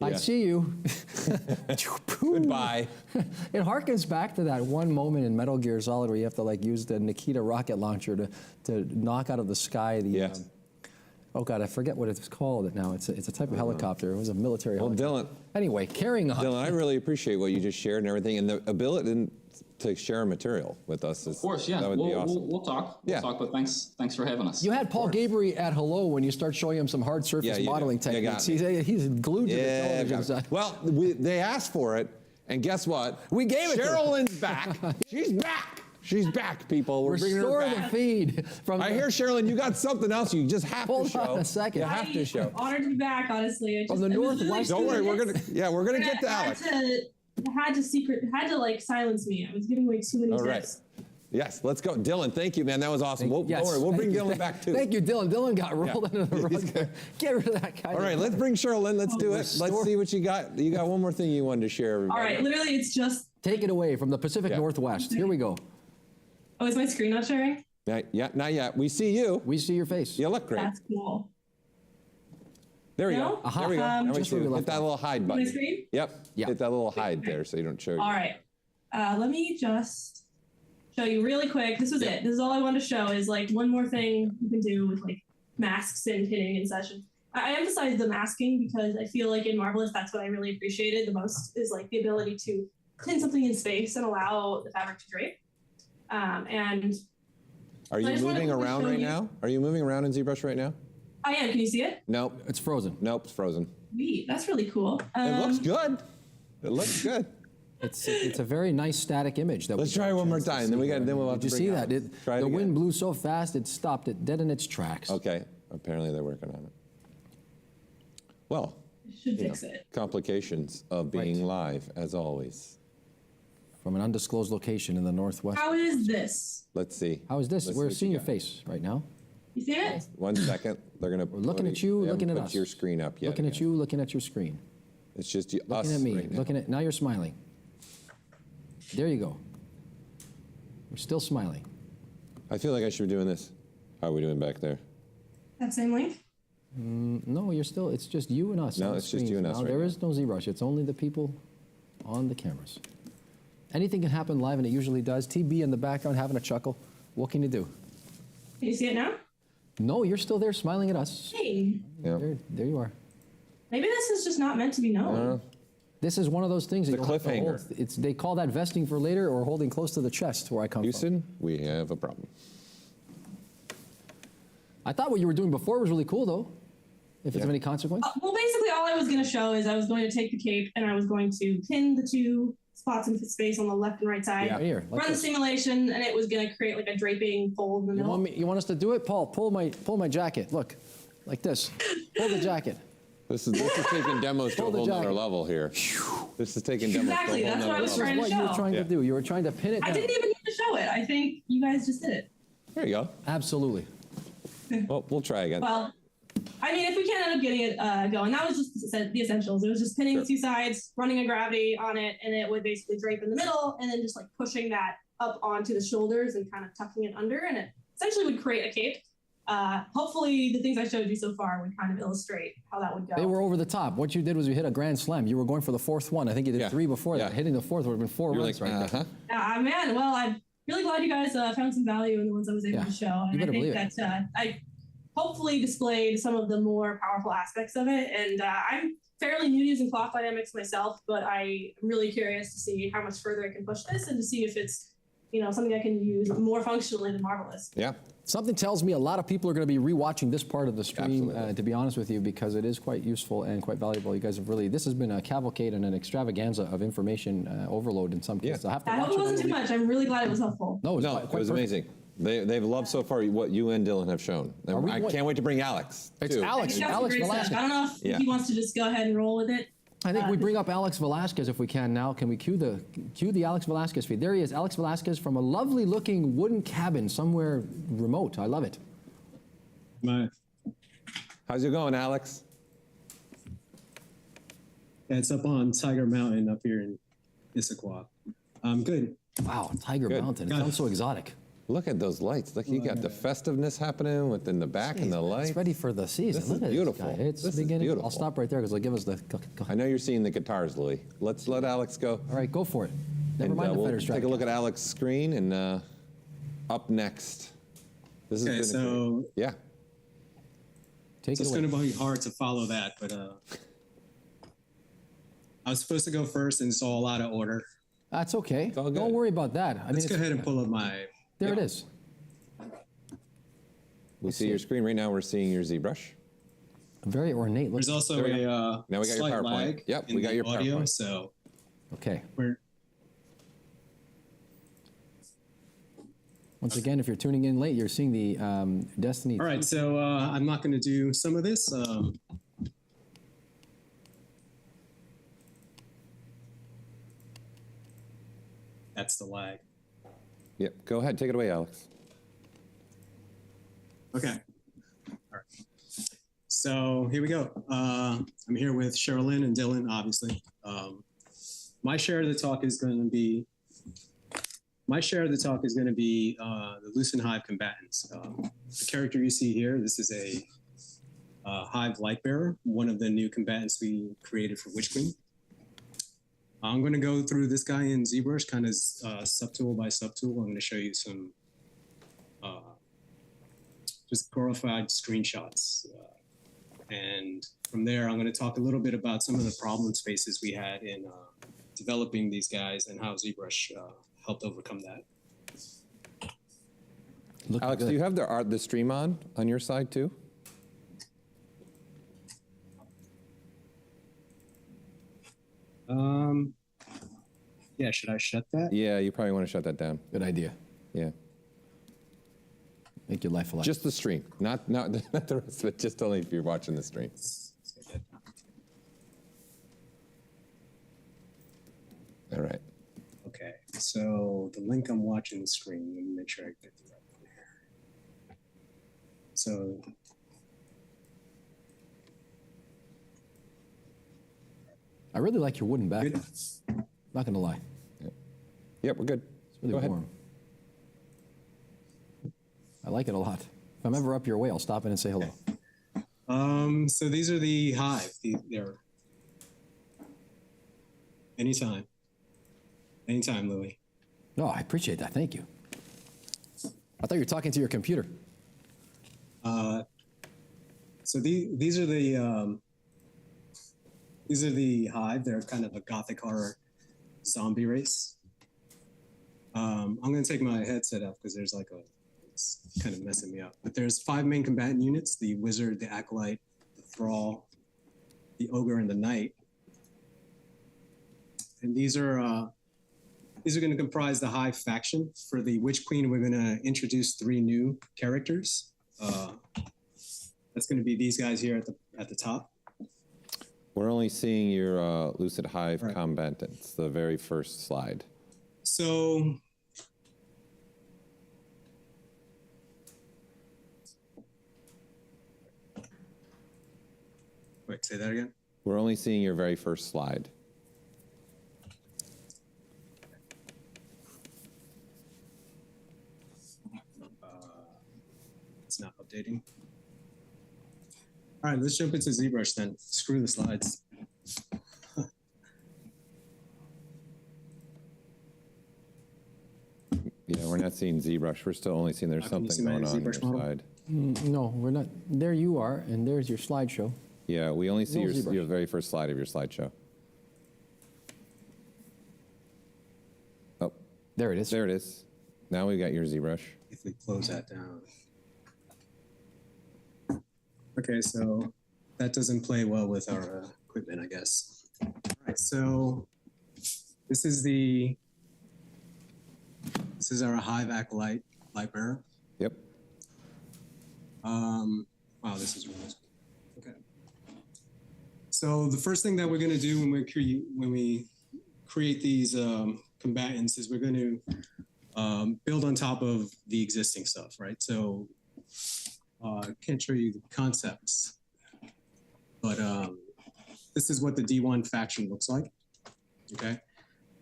I see you. Goodbye. It harkens back to that one moment in Metal Gear Solid where you have to like use the Nikita rocket launcher to knock out of the sky the. Oh God, I forget what it's called now. It's a type of helicopter. It was a military helicopter. Dylan. Anyway, carrying on. Dylan, I really appreciate what you just shared and everything, and the ability to share material with us. Of course, yeah. That would be awesome. We'll talk. We'll talk, but thanks for having us. You had Paul Gabriel at Hello when you start showing him some hard surface modeling techniques. He's glued to the television side. Well, they asked for it, and guess what? We gave it to her. Sherilyn's back. She's back. She's back, people. We're bringing her back. Restore the feed. I hear, Sherilyn, you got something else you just have to show. Hold on a second. You have to show. I'm honored to be back, honestly. From the Northwest. Don't worry, we're gonna get to Alex. Had to like silence me. I was giving away too many tips. Yes, let's go. Dylan, thank you, man. That was awesome. Don't worry, we'll bring Dylan back too. Thank you, Dylan. Dylan got rolled under the rug. Get rid of that guy. All right, let's bring Cheryl in. Let's do it. Let's see what you got. You got one more thing you wanted to share, everybody. All right, literally, it's just. Take it away from the Pacific Northwest. Here we go. Oh, is my screen not sharing? Not yet. We see you. We see your face. You look great. That's cool. There we go. There we go. Now we see you. Hit that little hide button. My screen? Yep. Hit that little hide there so you don't show. All right. Let me just show you really quick. This was it. This is all I wanted to show is like one more thing you can do with like masks and pinning and such. I emphasize the masking because I feel like in Marvelous, that's what I really appreciated the most is like the ability to pin something in space and allow the fabric to drape. And are you moving around right now? Are you moving around in ZBrush right now? I am. Can you see it? Nope. It's frozen. Nope, it's frozen. Sweet. That's really cool. It looks good. It looks good. It's a very nice static image. Let's try one more time. Then we'll have to Did you see that? The again. wind blew so fast it stopped it dead in its tracks. Okay. Apparently they're working on it. Well, should fix it. Complications of being live, as always. From an undisclosed location in the Northwest. How is this? Let's see. How is this? Let's We're see seeing your face right now. You see it? 1 second. They're gonna. We're looking at you, looking at us. Put your screen up yet. Looking at you, looking at your screen. It's just us. Looking at me, right now. looking at. Now you're smiling. There you go. We're still smiling. I feel like I should be doing this. How are we doing back there? That same link? No, you're still. It's just you and us. No, on the it's just you and us now. right There now. is no ZBrush. It's only the people on the cameras. Anything can happen live, and it usually does. TB in the background having a chuckle. What can you do? Can you see it now? No, you're still there smiling at us. Hey. Yeah. There you are. Maybe this is just not meant to be known. This is one of those things that The you'll have to cliffhanger. hold. They call that vesting for later or holding close to the chest where I come from. Houston, we have a problem. I thought what you were doing before was really cool, though. If it's of any consequence. Well, basically, all I was going to show is I was going to take the cape and I was going to pin the two spots in space on the left and right side. Yeah, here, like run the this. simulation, and it was going to create like a draping fold in the middle. You want us to do it, Paul? Pull my jacket. Look, like this. Pull the jacket. This is taking demos to a Hold the whole nother jacket. level here. This is taking demos Exactly, to a whole that's what I nother was level. trying to What you were show. trying to do. You were trying to pin it down. I didn't even need to show it. I think you guys just did it. There you go. Absolutely. Well, we'll try again. Well, I mean, if we can't end up getting it going, that was just the essentials. It was just pinning the two sides, running a gravity on it, and it would basically drape in the middle, and then just like pushing that up onto the shoulders and kind of tucking it under, and it essentially would create a cape. Hopefully, the things I showed you so far would kind of illustrate how that would go. They were over the top. What you did was you hit a grand slam. You were going for the fourth one. I think you did 3 before that. Hitting the fourth would have been 4 You're runs like, right there. Man, well, I'm really glad you guys found some value in the ones I was able to show. And You better I think believe that I hopefully displayed some of the more powerful aspects of it. And I'm fairly new to using cloth dynamics myself, but I'm really curious to see how much further I can push this and to see if it's, something I can use more functionally than Marvelous. Yeah. Something tells me a lot of people are going to be rewatching this part of the stream, to be honest with you, because it is quite useful and quite valuable. You guys have really, this has been a cavalcade and an extravaganza of information overload in some cases. I have to I watch hope it wasn't too much. I'm really glad it was helpful. No, it was amazing. They've loved so far what you and Dylan have shown. I can't wait to bring Alex. It's too. Alex. Alex Velasquez. I don't know if he wants to just go ahead and roll with it. I think we bring up Alex Velasquez if we can now. Can we cue the Alex Velasquez feed? There he is, Alex Velasquez from a lovely looking wooden cabin somewhere remote. I love it. How's it going, Alex? It's up on Tiger Mountain up here in Issaquah. Good. Wow, Tiger Mountain. It sounds so exotic. Look at those lights. Look, you got the festiveness happening within the back and the lights. It's ready for the season. This Look is at beautiful. This guy. It's This is beginning. beautiful. I'll stop right there because they'll give us the. I know you're seeing the guitars, Louis. Let's let Alex go. All right, go for it. Never mind the we'll Fender take a look at Alex's screen and up next. This Okay, is so yeah. Take so it's going to be hard to follow that, but I was supposed to go first and saw a lot of order. That's okay. Don't worry about that. Let's go ahead and pull up my. There it is. We see your screen right now. We're seeing your ZBrush. Very ornate. There's also There we a go. Now we got your slight PowerPoint. lag Yep, in we got the your audio, PowerPoint. so Okay. we're Once again, if you're tuning in late, you're seeing the Destiny. all right. So I'm not going to do some of this. That's the lag. Yep, go ahead, take it away, Alex. Okay. All right. So here we go. I'm here with Sherilyn and Dylan, obviously. My share of the talk is going to be the Lucent Hive combatants. The character you see here, this is a Hive Lightbearer, one of the new combatants we created for Witch Queen. I'm going to go through this guy in ZBrush, kind of subtool by subtool. I'm going to show you some just glorified screenshots. And from there, I'm going to talk a little bit about some of the problem spaces we had in developing these guys and how ZBrush helped overcome that. Alex, do you have the stream on your side too? Yeah, should I shut that? Yeah, you probably want to shut that down. Good idea. Yeah. Make your life a lot. Just the stream, not the rest of it, just only if you're watching the stream. All right. Okay, so the link I'm watching the screen, let me make sure I get the right one here. So, I really like your wooden background. Not gonna lie. Yep, we're good. It's really Go ahead. warm. I like it a lot. If I'm ever up your way, I'll stop in and say hello. So these are the Hive. They're anytime, Louis. No, I appreciate that. Thank you. I thought you were talking to your computer. So these are the Hive. They're kind of a gothic horror zombie race. I'm going to take my headset off because there's it's kind of messing me up. But there's 5 main combatant units: the Wizard, the Acolyte, the Thrall, the Ogre, and the Knight. And these are going to comprise the Hive faction. For the Witch Queen, we're going to introduce 3 new characters. That's going to be these guys here at the top. We're only seeing your Lucid Hive combatants, the very first slide. So wait, say that again? We're only seeing your very first slide. It's not updating. All right, let's jump into ZBrush then. Screw the slides. Yeah, we're not seeing ZBrush. We're still only seeing there's something going on your side. No, we're not. There you are, and there's your slideshow. Yeah, we only see No your very first slide of your slideshow. Oh, there it is. There it is. Now we got your ZBrush. If we close that down. Okay, so that doesn't play well with our equipment, I guess. All right, so this is our Hive Acolyte Lightbearer. Yep. Wow, this is really okay. So the first thing that we're going to do when we create these combatants is we're going to build on top of the existing stuff, right? So I can't show you the concepts, but this is what the D1 faction looks like. Okay.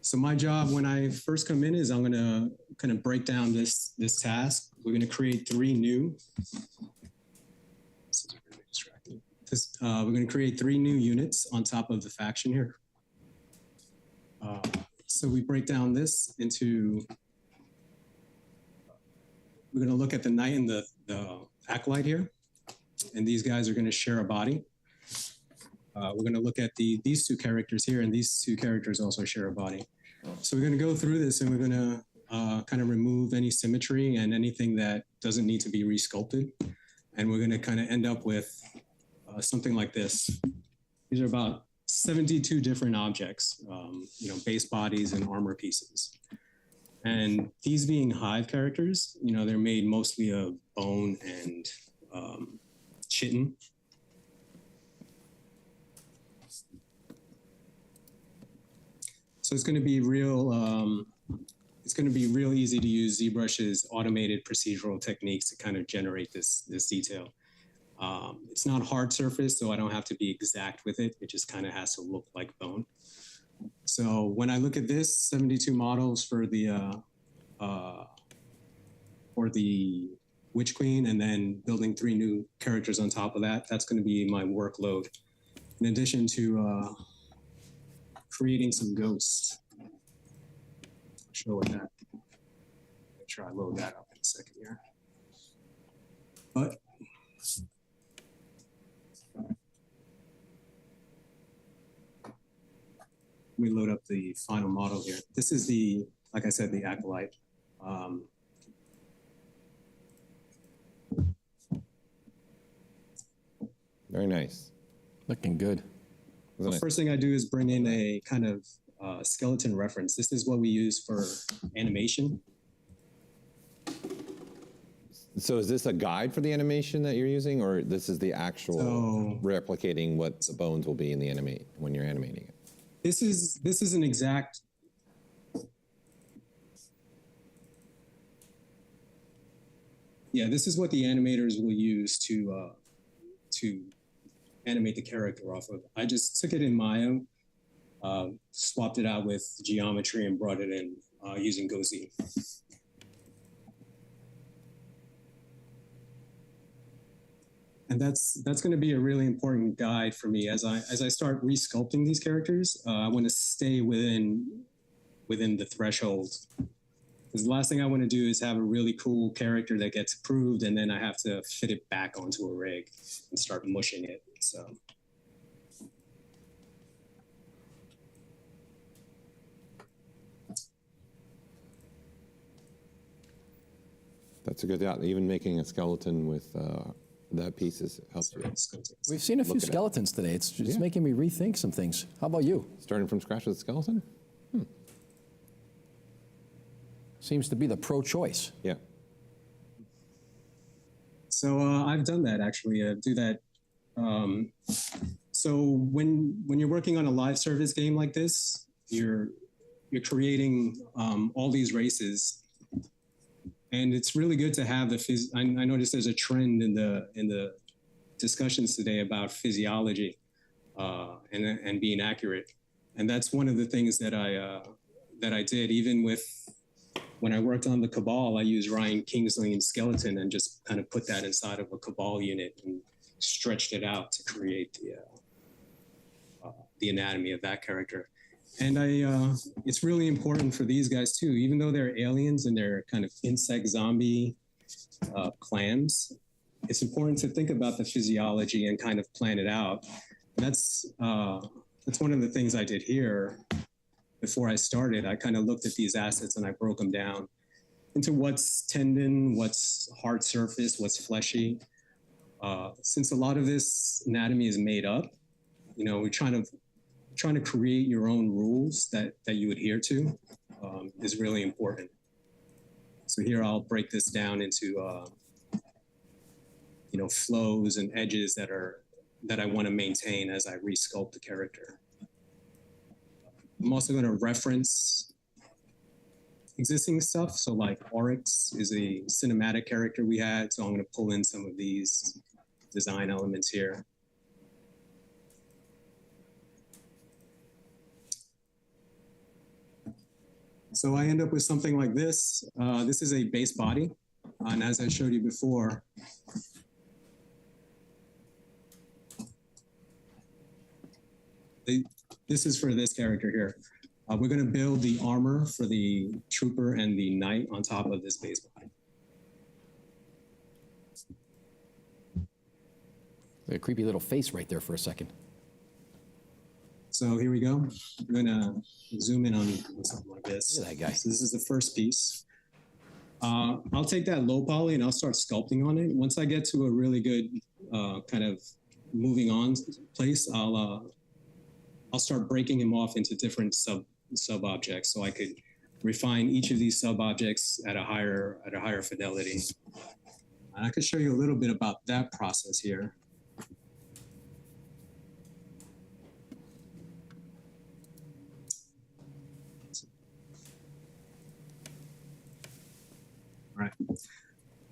So my job when I first come in is I'm going to kind of break down this task. We're going to create 3 new. This is really distracting. We're going to create 3 new units on top of the faction here. So we break down this into. We're going to look at the Knight and the Acolyte here, and these guys are going to share a body. We're going to look at these 2 characters here, and these 2 characters also share a body. So we're going to go through this, and we're going to kind of remove any symmetry and anything that doesn't need to be resculpted, and we're going to kind of end up with something like this. These are about 72 different objects, base bodies and armor pieces. And these being Hive characters, they're made mostly of bone and chitin. So it's going to be real it's going to be real easy to use ZBrush's automated procedural techniques to kind of generate this detail. It's not hard surface, so I don't have to be exact with it. It just kind of has to look like bone. So when I look at this, 72 models for the Witch Queen, and then building 3 new characters on top of that, that's going to be my workload. In addition to creating some ghosts. I'll show what that. Make sure I load that up in a second here. But let me load up the final model here. This is the, like I said, the Acolyte. Very nice. Looking good. The first thing I do is bring in a kind of skeleton reference. This is what we use for animation. So is this a guide for the animation that you're using, or this is the actual replicating what the bones will be in the when you're animating it? This is an exact. Yeah, this is what the animators will use to animate the character off of. I just took it in Maya, swapped it out with geometry, and brought it in using GoZ. And that's going to be a really important guide for me as I start resculpting these characters. I want to stay within the threshold. Because the last thing I want to do is have a really cool character that gets approved, and then I have to fit it back onto a rig and start mushing it. So. That's a good thought. Even making a skeleton with that piece helps you. We've seen a few skeletons today. It's just making me rethink some things. How about you? Starting from scratch with a skeleton? Seems to be the pro choice. Yeah. So I've done that actually. Do that. So when you're working on a live service game like this, you're creating all these races, and it's really good to have the I noticed there's a trend in the discussions today about physiology and being accurate, and that's one of the things that I did even with. When I worked on the Cabal, I used Ryan Kingsland's skeleton and just kind of put that inside of a Cabal unit and stretched it out to create the anatomy of that character. And it's really important for these guys too, even though they're aliens and they're kind of insect zombie clams, it's important to think about the physiology and kind of plan it out. And that's one of the things I did here. Before I started, I kind of looked at these assets and I broke them down into what's tendon, what's hard surface, what's fleshy. Since a lot of this anatomy is made up, we're trying to create your own rules that you adhere to is really important. So here I'll break this down into flows and edges that I want to maintain as I resculpt the character. I'm also going to reference existing stuff. So like Oryx is a cinematic character we had. So I'm going to pull in some of these design elements here. So I end up with something like this. This is a base body. And as I showed you before, this is for this character here. We're going to build the armor for the trooper and the knight on top of this base body. A creepy little face right there for a second. So here we go. I'm going to zoom in on something like this. Look at that guy. So this is the first piece. I'll take that low poly and I'll start sculpting on it. Once I get to a really good kind of moving on place, I'll start breaking him off into different sub objects, so I could refine each of these sub objects at a higher fidelity. And I could show you a little bit about that process here.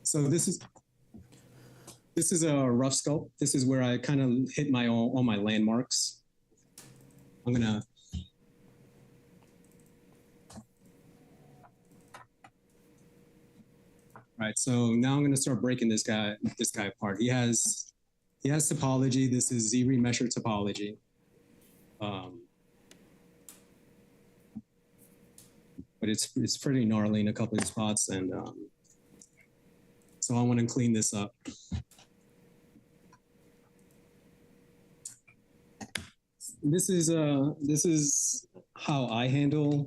So this is a rough sculpt. This is where I kind of hit all my landmarks. I'm gonna right. So now I'm gonna start breaking this guy apart. He has topology. This is Z-remesher topology. But it's pretty gnarly in a couple of spots, and so I want to clean this up. This is how I handle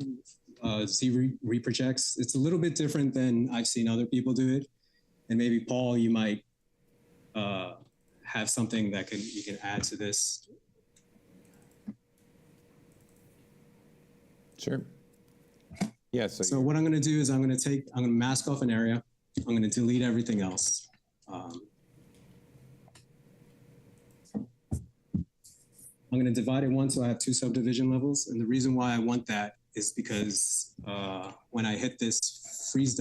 Z reprojects. It's a little bit different than I've seen other people do it, and maybe Paul, you might have something that you can add to this. Sure. Yeah. So what I'm going to do is I'm going to mask off an area. I'm going to delete everything else. I'm going to divide it once so I have 2 subdivision levels. And the reason why I want that is because when I hit this freeze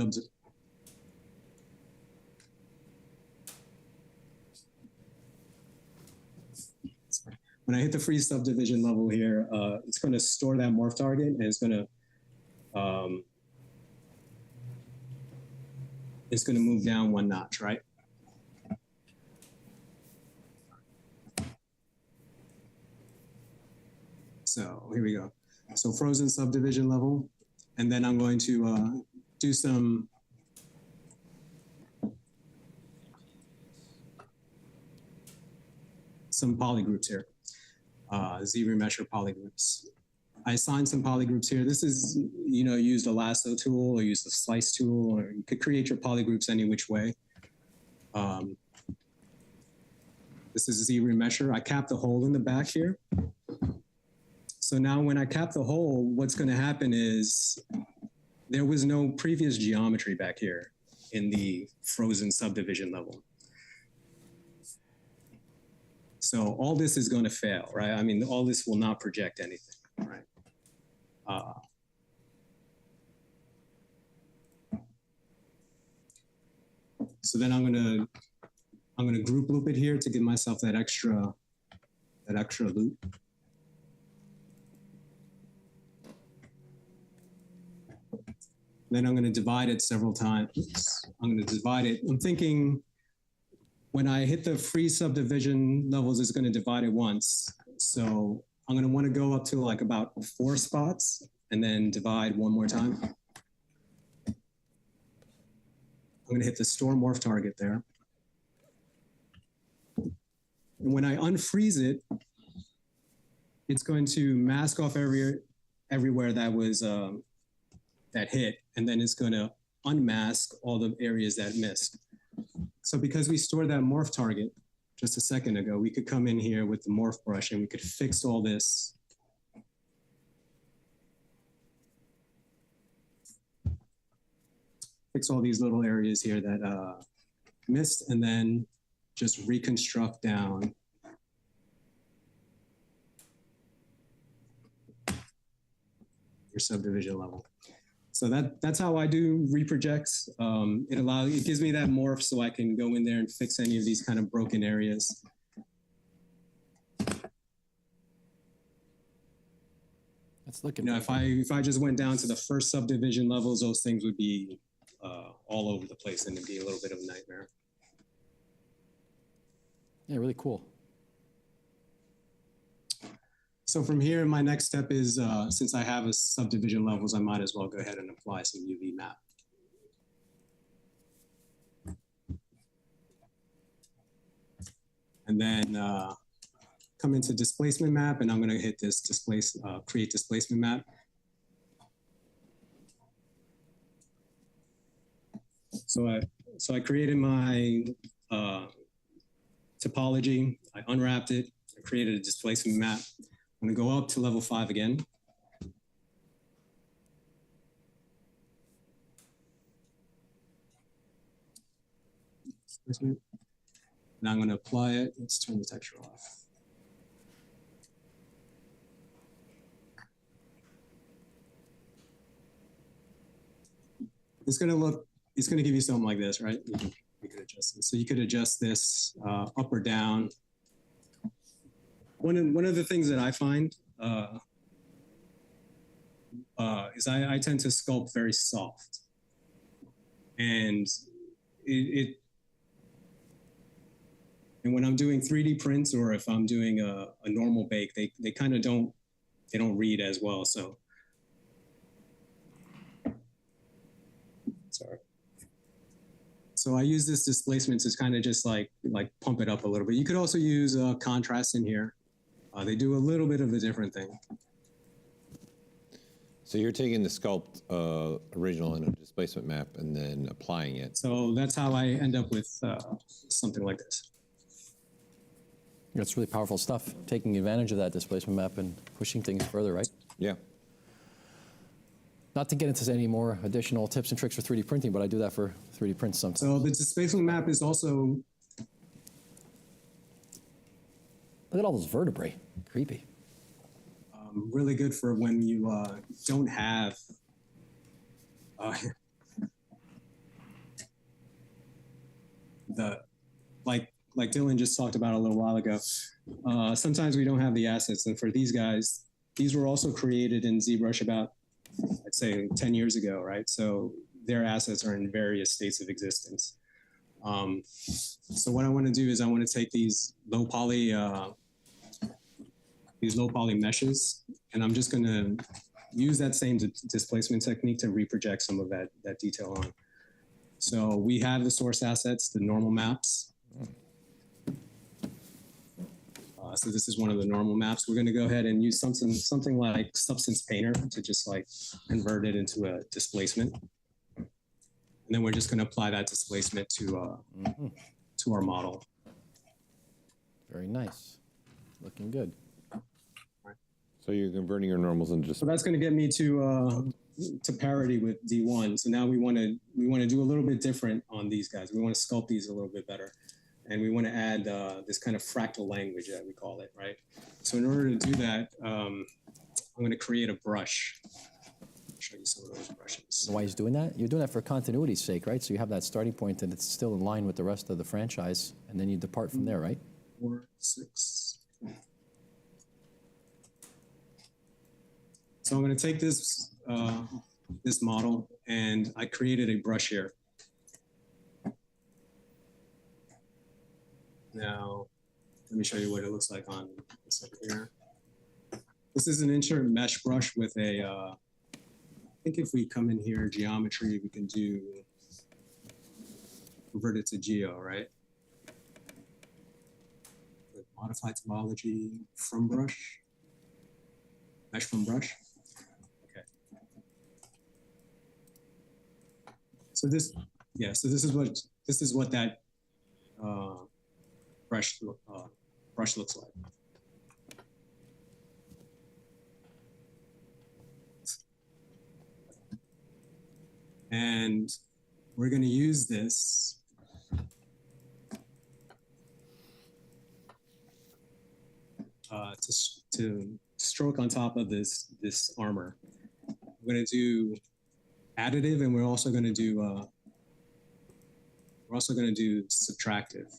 when I hit the freeze subdivision level here, it's going to store that morph target, and it's going to move down 1 notch, right? So here we go. So frozen subdivision level, and then I'm going to do some polygroups here, Z-remesher polygroups. I assigned some polygroups here. This is, used a lasso tool or use a slice tool, or you could create your polygroups any which way. This is Z-remesher. I capped the hole in the back here. So now when I cap the hole, what's going to happen is there was no previous geometry back here in the frozen subdivision level. So all this is going to fail, right? I mean, all this will not project anything, right? So then I'm going to group loop it here to give myself that extra loop. Then I'm going to divide it several times. I'm going to divide it. I'm thinking when I hit the free subdivision levels, it's going to divide it once. So I'm going to want to go up to like about 4 spots and then divide 1 more time. I'm going to hit the store morph target there. And when I unfreeze it, it's going to mask off everywhere that was that hit, and then it's going to unmask all the areas that missed. So because we stored that morph target just a second ago, we could come in here with the morph brush and we could fix all this. Fix all these little areas here that missed, and then just reconstruct down your subdivision level. So that's how I do reprojects. It gives me that morph so I can go in there and fix any of these kind of broken areas. That's looking. If I just went down to the first subdivision levels, those things would be all over the place, and it'd be a little bit of a nightmare. Yeah, really cool. So from here, my next step is, since I have a subdivision levels, I might as well go ahead and apply some UV map. And then come into displacement map, and I'm going to hit this create displacement map. So I created my topology. I unwrapped it. I created a displacement map. I'm going to go up to level 5 again. Now I'm going to apply it. Let's turn the texture off. It's going to give you something like this, right? we could adjust this. So you could adjust this up or down. One of the things that I find is I tend to sculpt very soft, and and when I'm doing 3D prints, or if I'm doing a normal bake, they kind of don't read as well. So sorry. So I use this displacement to kind of just like pump it up a little bit. You could also use contrast in here. They do a little bit of a different thing. So you're taking the sculpt original in a displacement map and then applying it. So that's how I end up with something like this. That's really powerful stuff, taking advantage of that displacement map and pushing things further, right? Yeah. Not to get into any more additional tips and tricks for 3D printing, but I do that for 3D prints sometimes. So the displacement map is also... Look at all those vertebrae. Creepy. Really good for when you don't have the like Dylan just talked about a little while ago. Sometimes we don't have the assets, and for these guys, these were also created in ZBrush about, I'd say, 10 years ago, right? So their assets are in various states of existence. So what I want to do is I want to take these low poly meshes, and I'm just going to use that same displacement technique to reproject some of that detail on. So we have the source assets, the normal maps. So this is one of the normal maps. We're going to go ahead and use something like Substance Painter to just like convert it into a displacement. And then we're just going to apply that displacement to our model. Very nice. Looking good. So you're converting your normals into just... So that's going to get me to parity with D1. So now we want to do a little bit different on these guys. We want to sculpt these a little bit better, and we want to add this kind of fractal language that we call it, right? So in order to do that, I'm going to create a brush. I'll show you some of those brushes. Why he's doing that? You're doing that for continuity's sake, right? So you have that starting point and it's still in line with the rest of the franchise, and then you depart from there, right? 4, 6. So I'm going to take this this model, and I created a brush here. Now, let me show you what it looks like on this over here. This is an insert mesh brush with a, I think if we come in here, geometry, we can do, convert it to geo, right? Modify topology from brush, mesh from brush. So this, yeah. So this is what that brush looks like. And we're going to use this to stroke on top of this armor. We're going to do additive, and we're also going to do subtractive.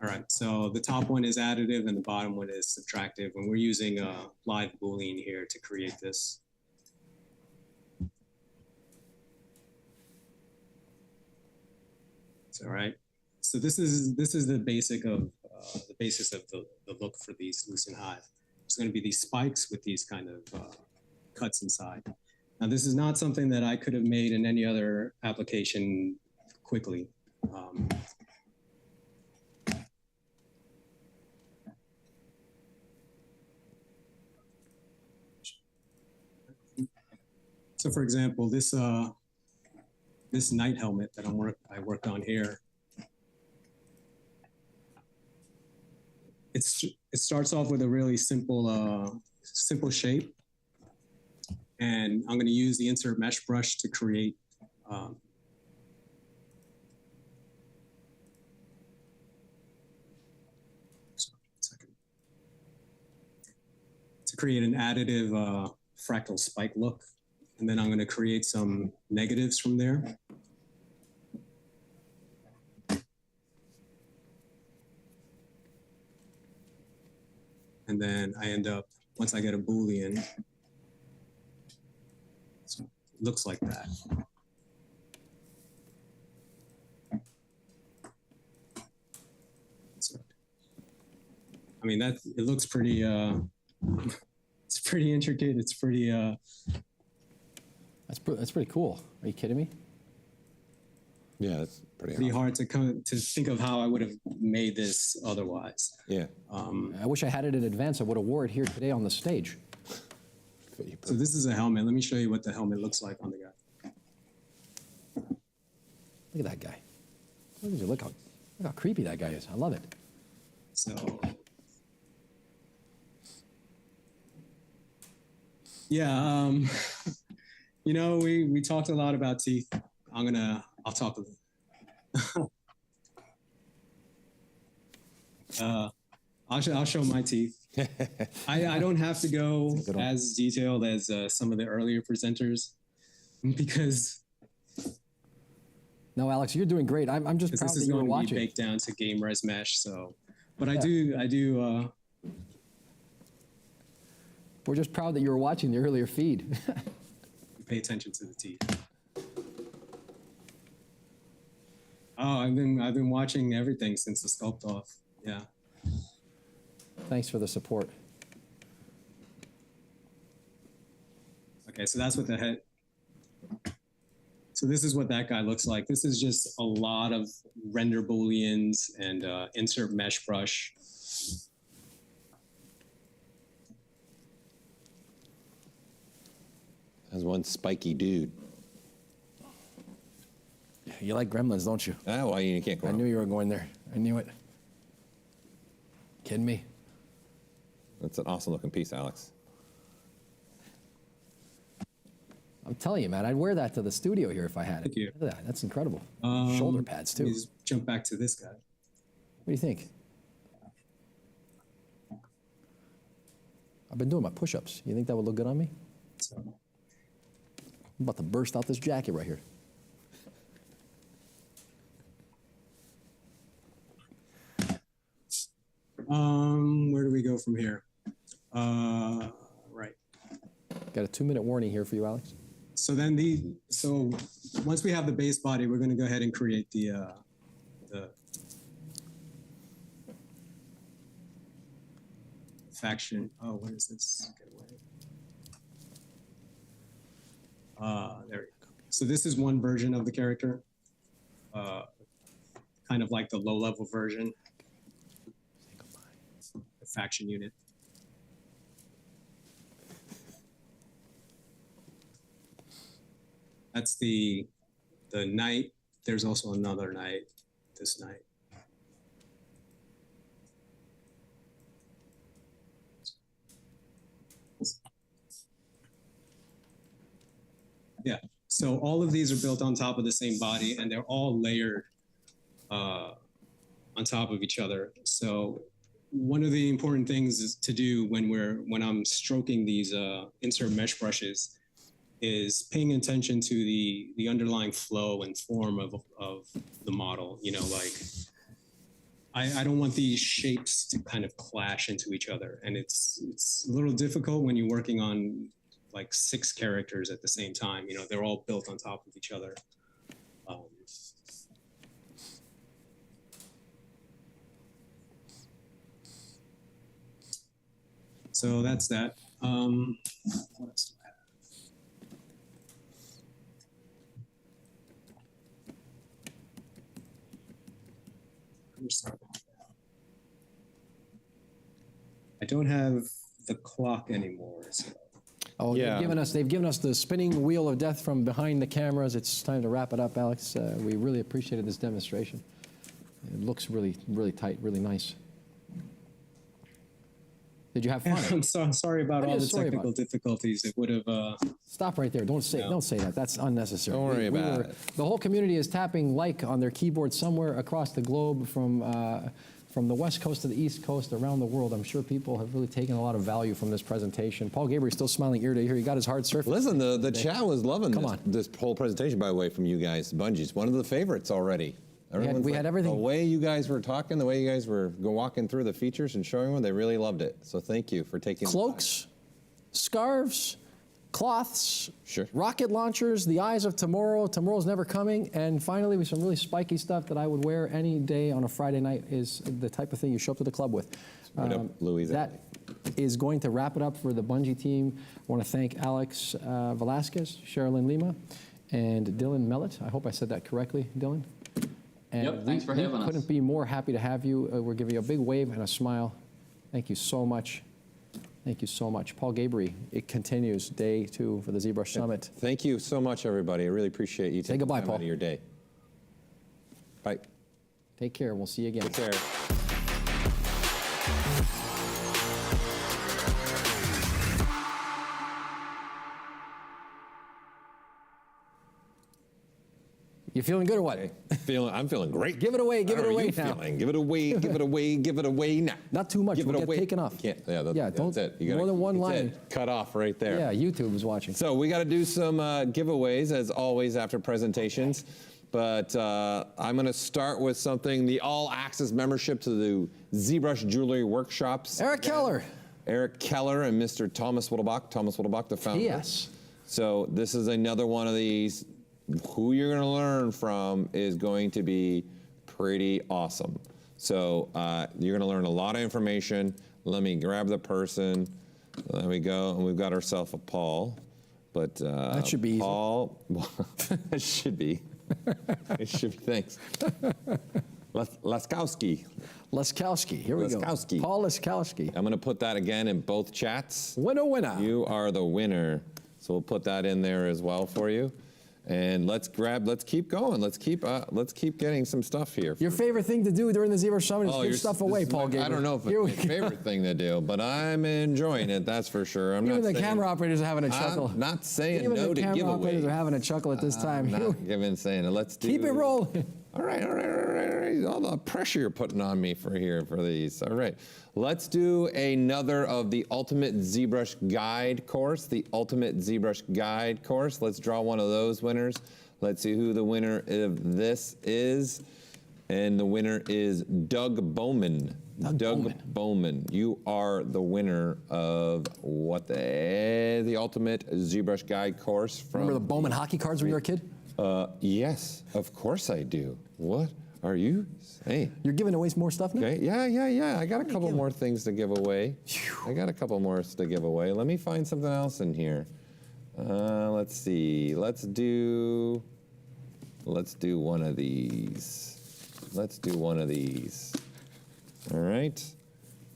All right, so the top one is additive and the bottom one is subtractive, and we're using a live Boolean here to create this. All right. So this is the basic of the basis of the look for these loosened hive. It's going to be these spikes with these kind of cuts inside. Now this is not something that I could have made in any other application quickly. So for example, this night helmet that I worked on here, it starts off with a really simple shape, and I'm going to use the insert mesh brush to create to create an additive fractal spike look. And then I'm going to create some negatives from there. And then I end up, once I get a Boolean, so it looks like that. So, I mean, it looks pretty, it's pretty intricate. It's pretty, That's pretty cool. Are you kidding me? Yeah, that's pretty hard to think of how I would have made this otherwise. Yeah. I wish I had it in advance. I would have wore it here today on the stage. So this is a helmet. Let me show you what the helmet looks like on the guy. Look at that guy. Look how creepy that guy is. I love it. So, yeah, you know, we talked a lot about teeth. I'll talk a little. I'll show my teeth. I don't have to go as detailed as some of the earlier presenters because. No, Alex, you're doing great. I'm just proud that you were watching. This is going to be baked down to game res mesh. So, but yeah. I do. We're just proud that you were watching the earlier feed. Pay attention to the teeth. Oh, I've been watching everything since the sculpt off. Yeah. Thanks for the support. Okay, so that's what the head. So this is what that guy looks like. This is just a lot of render booleans and insert mesh brush. As one spiky dude. You like gremlins, don't you? Ah, well, you can't go wrong. I knew you were going there. I knew it. Kidding me? That's an awesome looking piece, Alex. I'm telling you, man, I'd wear that to the studio here if I had it. Thank you. Look at that. That's incredible. Shoulder pads, too. Let me just jump back to this guy. What do you think? I've been doing my push-ups. You think that would look good on me? I'm about to burst out this jacket right here. Where do we go from here? Right. Got a 2-minute warning here for you, Alex. So then once we have the base body, we're going to go ahead and create the faction. Oh, where is this? Get away. There we go. So this is one version of the character, kind of like the low-level version. The faction unit. That's the knight. There's also another knight, this knight. Yeah, so all of these are built on top of the same body and they're all layered on top of each other. So one of the important things is to do when I'm stroking these insert mesh brushes is paying attention to the underlying flow and form of the model. You know, like I don't want these shapes to kind of clash into each other, and it's a little difficult when you're working on like 6 characters at the same time. You know, they're all built on top of each other. So that's that. What else do I have? I don't have the clock anymore. So. Oh, yeah. They've given us the spinning wheel of death from behind the cameras. It's time to wrap it up, Alex. We really appreciated this demonstration. It looks really, really tight, really nice. Did you have fun? I'm sorry about all the technical difficulties. It would have. Stop right there. Don't say that. That's unnecessary. Don't worry about it. The whole community is tapping like on their keyboard somewhere across the globe from from the West Coast to the East Coast, around the world. I'm sure people have really taken a lot of value from this presentation. Paul Gabriel still smiling ear to ear. He got his hard surface. Listen, the chat was loving this whole presentation, by the way, from you guys. Bungie's one of the favorites already. We had everything. The way you guys were talking, the way you guys were walking through the features and showing them, they really loved it. So thank you for taking cloaks, scarves, cloths, sure, rocket launchers, the eyes of tomorrow, tomorrow's never coming, and finally with some really spiky stuff that I would wear any day on a Friday night is the type of thing you show up to the club with. That is going to wrap it up for the Bungie team. I want to thank Alex Velasquez, Sherilyn Lima, and Dylan Mellett. I hope I said that correctly, Dylan. And yep, thanks for having us. Couldn't be more happy to have you. We're giving you a big wave and a smile. Thank you so much. Thank you so much. Paul Gabriel, it continues day 2 for the ZBrush Summit. Thank you so much, everybody. I really appreciate you taking goodbye, time Paul. out of your day. Bye. Take care. We'll see you again. Take care. You feeling good or what? I'm feeling great. Give it away. Give it away now. Give it away. Give it away. Give it away now. Not too much. Give We'll it get away. taken off. You can't. Yeah, don't. that's it. You gotta, more than one that's line. it. Cut off right there. Yeah, YouTube is watching. So we got to do some giveaways as always after presentations. But I'm going to start with something, the all-access membership to the ZBrush Jewelry Workshops. Eric Keller. Eric Keller and Mr. Thomas Whittlebach. Thomas Whittlebach, the founder. Yes. So this is another one of these. Who you're going to learn from is going to be pretty awesome. So you're going to learn a lot of information. Let me grab the person. There we go. And we've got ourselves a Paul. But that should be Paul. It should be. It should be. Thanks. Laskowski. Laskowski. Here we go. Paul Laskowski. I'm going to put that again in both chats. Winner, winner. You are the winner. So we'll put that in there as well for you. And let's keep going. Let's keep getting some stuff here. Your favorite thing to do during the ZBrush Summit is give stuff away, Paul Gabriel. I don't know if it's my favorite thing to do, but I'm enjoying it, that's for sure. Even the camera operators are having a chuckle. I'm not saying Even no the to giveaway. camera operators are having a chuckle at this time. I'm not saying it. Let's do. Keep it rolling. All right. All the pressure you're putting on me for these. All right. Let's do another of the Ultimate ZBrush Guide course. The Ultimate ZBrush Guide course. Let's draw one of those winners. Let's see who the winner of this is. And the winner is Doug Bowman. Doug Bowman. You are the winner of what the Ultimate ZBrush Guide course from. Remember the Bowman hockey cards when you were a kid? Yes, of course I do. What are you saying? You're giving away more stuff now? Okay, yeah. I got a couple more things to give away. Let me find something else in here. Let's see. Let's do one of these. All right.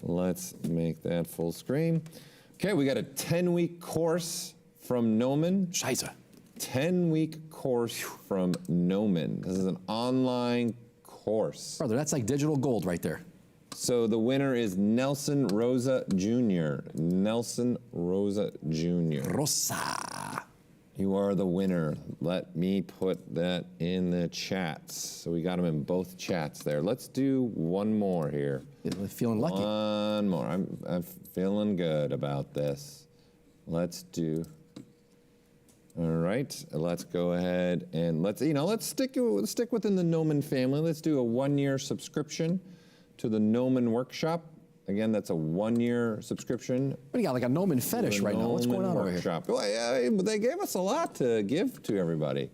Let's make that full screen. Okay, we got a 10-week course from Nomen. Scheiße. 10-week course from Nomen. This is an online course. Brother, that's like digital gold right there. So the winner is Nelson Rosa Jr. Nelson Rosa Jr. Rosa. You are the winner. Let me put that in the chats. So we got them in both chats there. Let's do one more here. Feeling lucky. One more. I'm feeling good about this. Let's do. All right, let's go ahead and let's stick within the Nomen family. Let's do a 1-year subscription to the Nomen workshop. Again, that's a 1-year subscription. What do you got, like a Nomen fetish right now? What's going on over here? Well, yeah, they gave us a lot to give to everybody.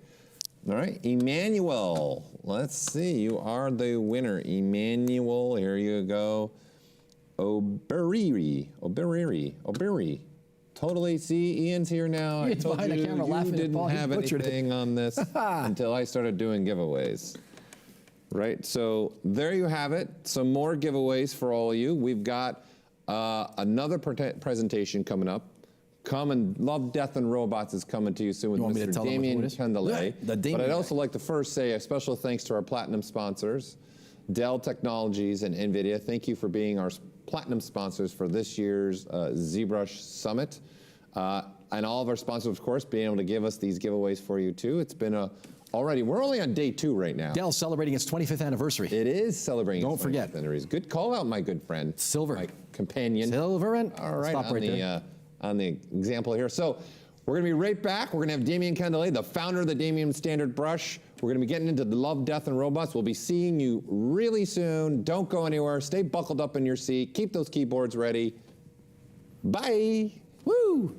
All right, Emmanuel. Let's see, you are the winner. Emmanuel, here you go. Oberiri. Totally, see, Ian's here now. I told you, you didn't have anything on this until I started doing giveaways. Right, so there you have it. Some more giveaways for all of you. We've got another presentation coming up. Come and Love, Death, and Robots is coming to you soon with Mr. Damien Cander. But I'd also like to first say a special thanks to our platinum sponsors, Dell Technologies and NVIDIA. Thank you for being our platinum sponsors for this year's ZBrush Summit. And all of our sponsors, of course, being able to give us these giveaways for you too. It's been a already. We're only on day 2 right now. Dell's celebrating its 25th anniversary. It is celebrating. Don't forget. Good call out, my good friend. Silver. My companion. Silver and all right. Stop right there. On the example here. So we're going to be right back. We're going to have Damien Cander, the founder of the Damien Standard Brush. We're going to be getting into the Love, Death, and Robots. We'll be seeing you really soon. Don't go anywhere. Stay buckled up in your seat. Keep those keyboards ready. Bye. Woo.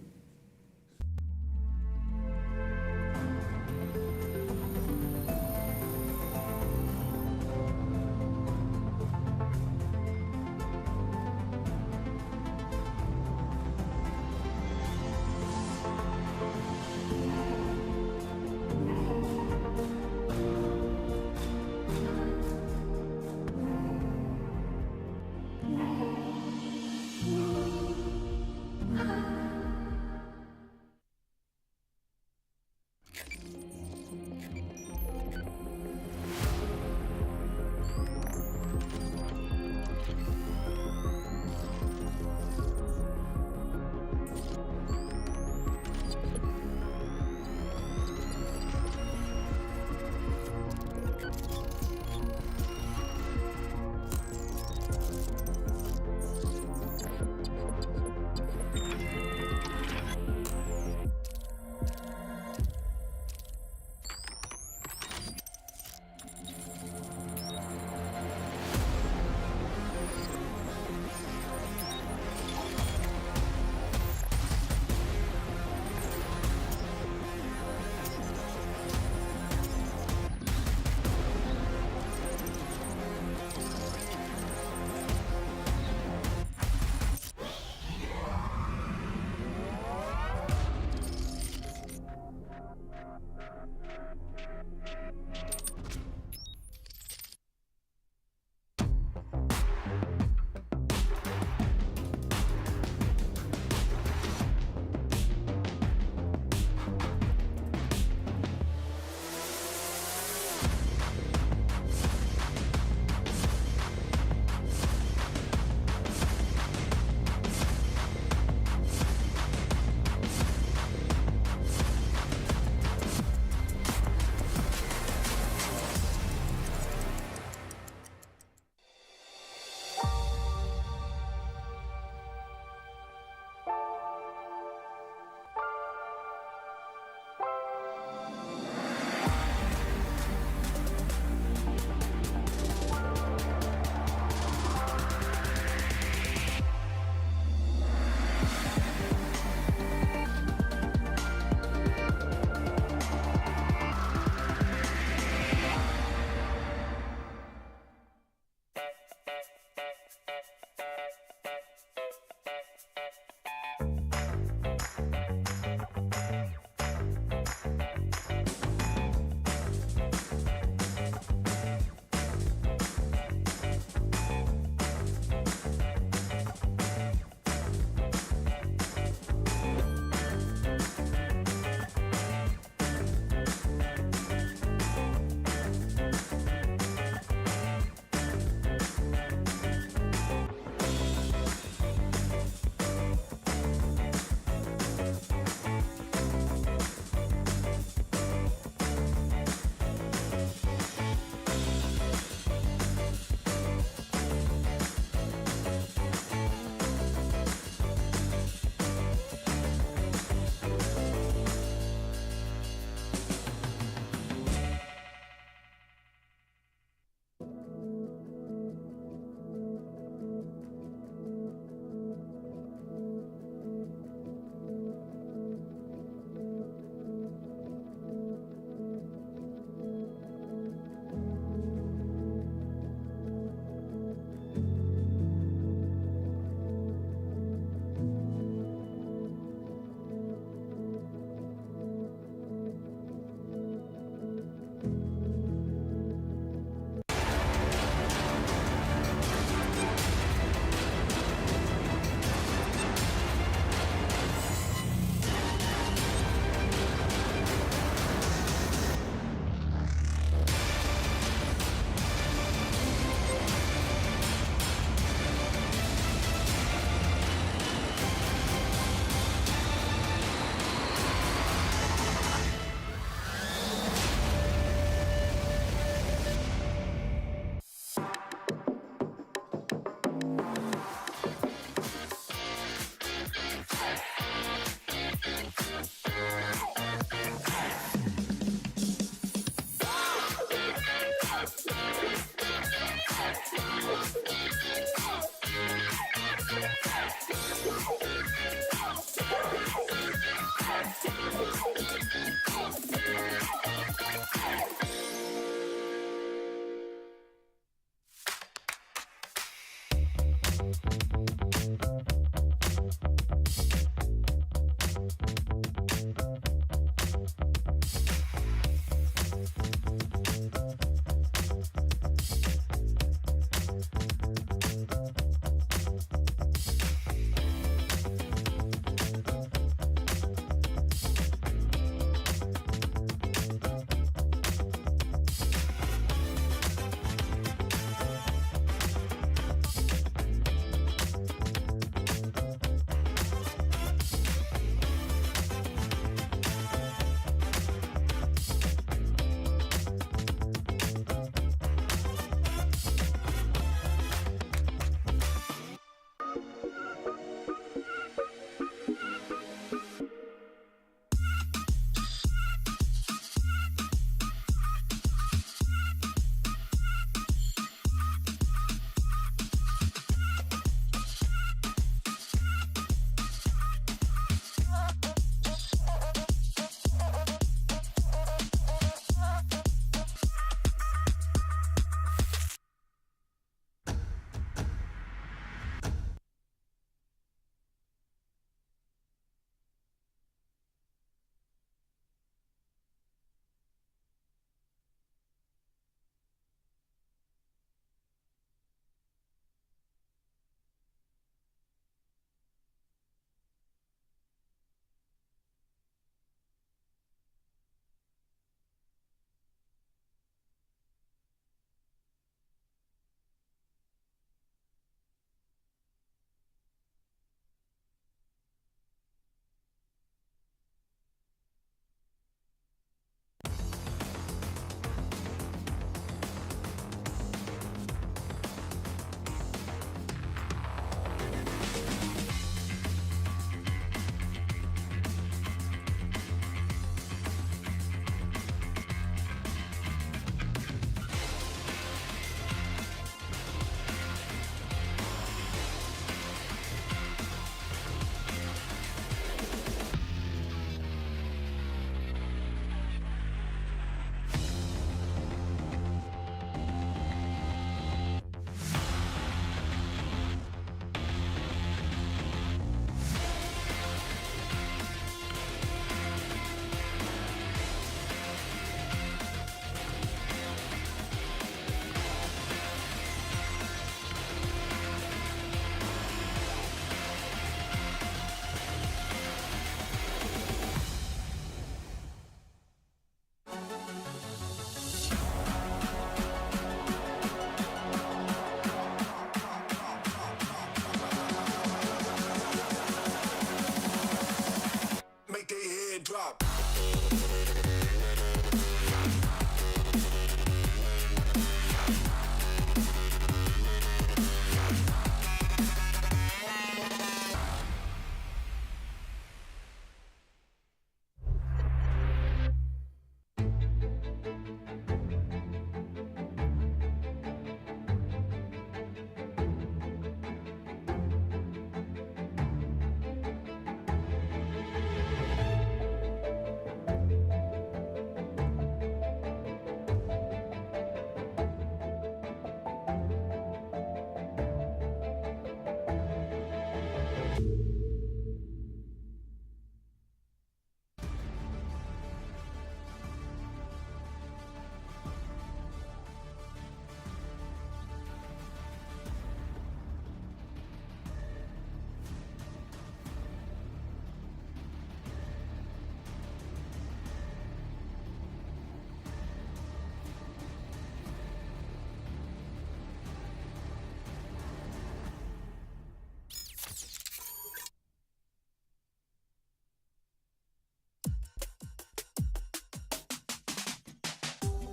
drop.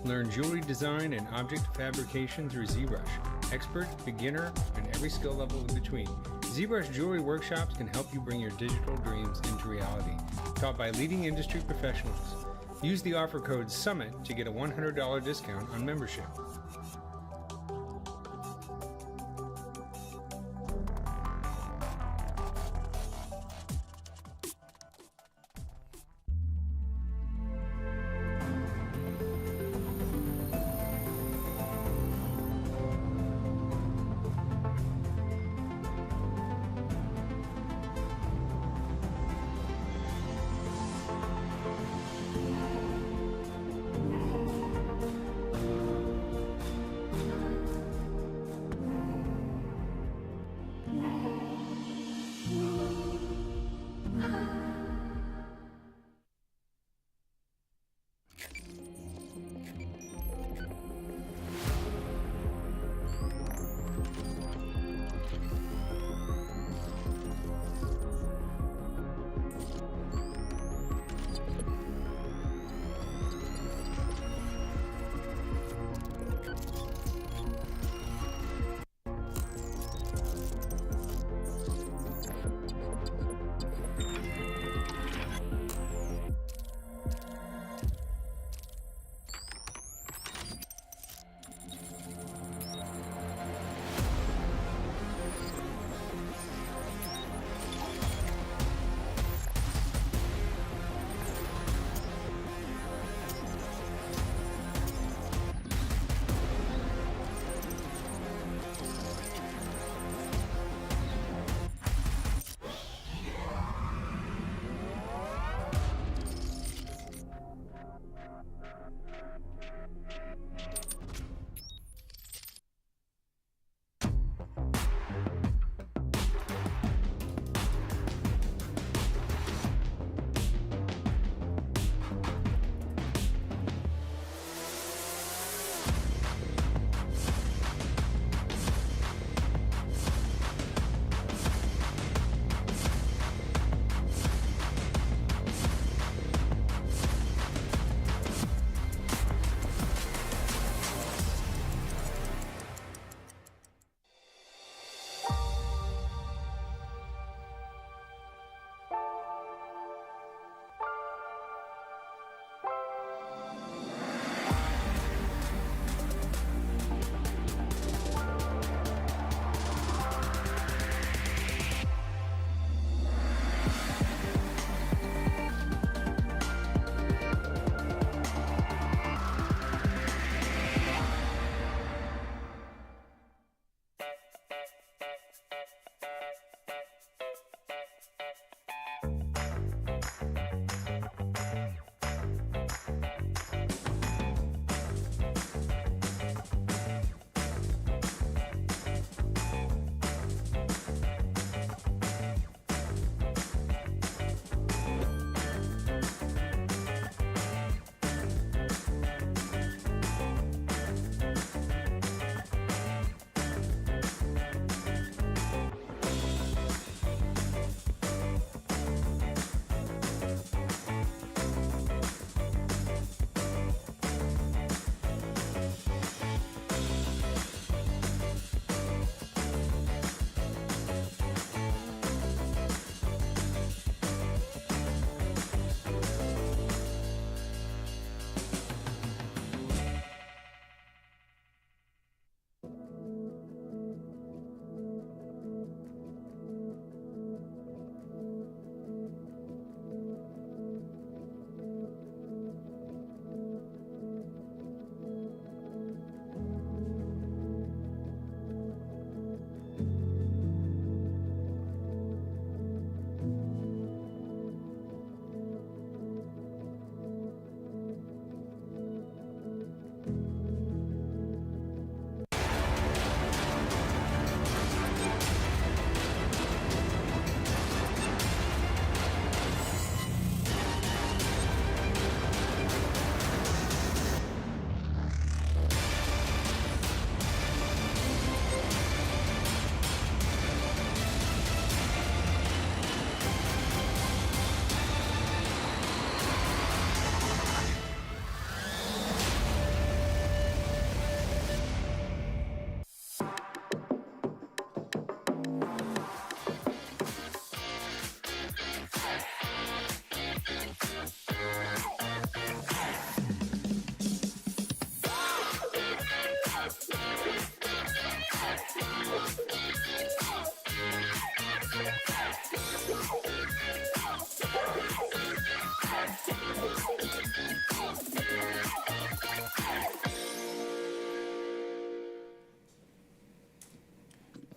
Learn jewelry design and object fabrication through ZBrush. Expert, beginner, and every skill level in between. ZBrush Jewelry Workshops can help you bring your digital dreams into reality. Taught by leading industry professionals. Use the offer code SUMMIT to get a $100 discount on membership.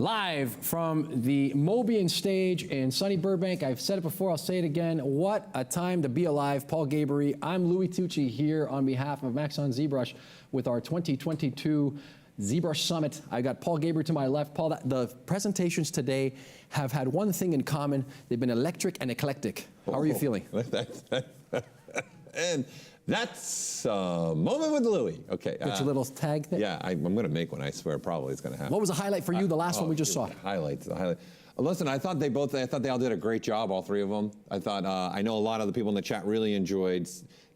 Live from the Mobian stage in sunny Burbank. I've said it before, I'll say it again. What a time to be alive. Paul Gabory. I'm Louis Tucci here on behalf of Maxon ZBrush with our 2022 ZBrush Summit. I got Paul Gabory to my left. Paul, the presentations today have had one thing in common. They've been electric and eclectic. How are you feeling? And that's a moment with Louis. Okay. Get your little tag thing? Yeah, I'm going to make one. I swear, probably it's going to happen. What was the highlight for you? The last one we just saw. The highlight. Listen, I thought they all did a great job, all three of them. I thought, I know a lot of the people in the chat really enjoyed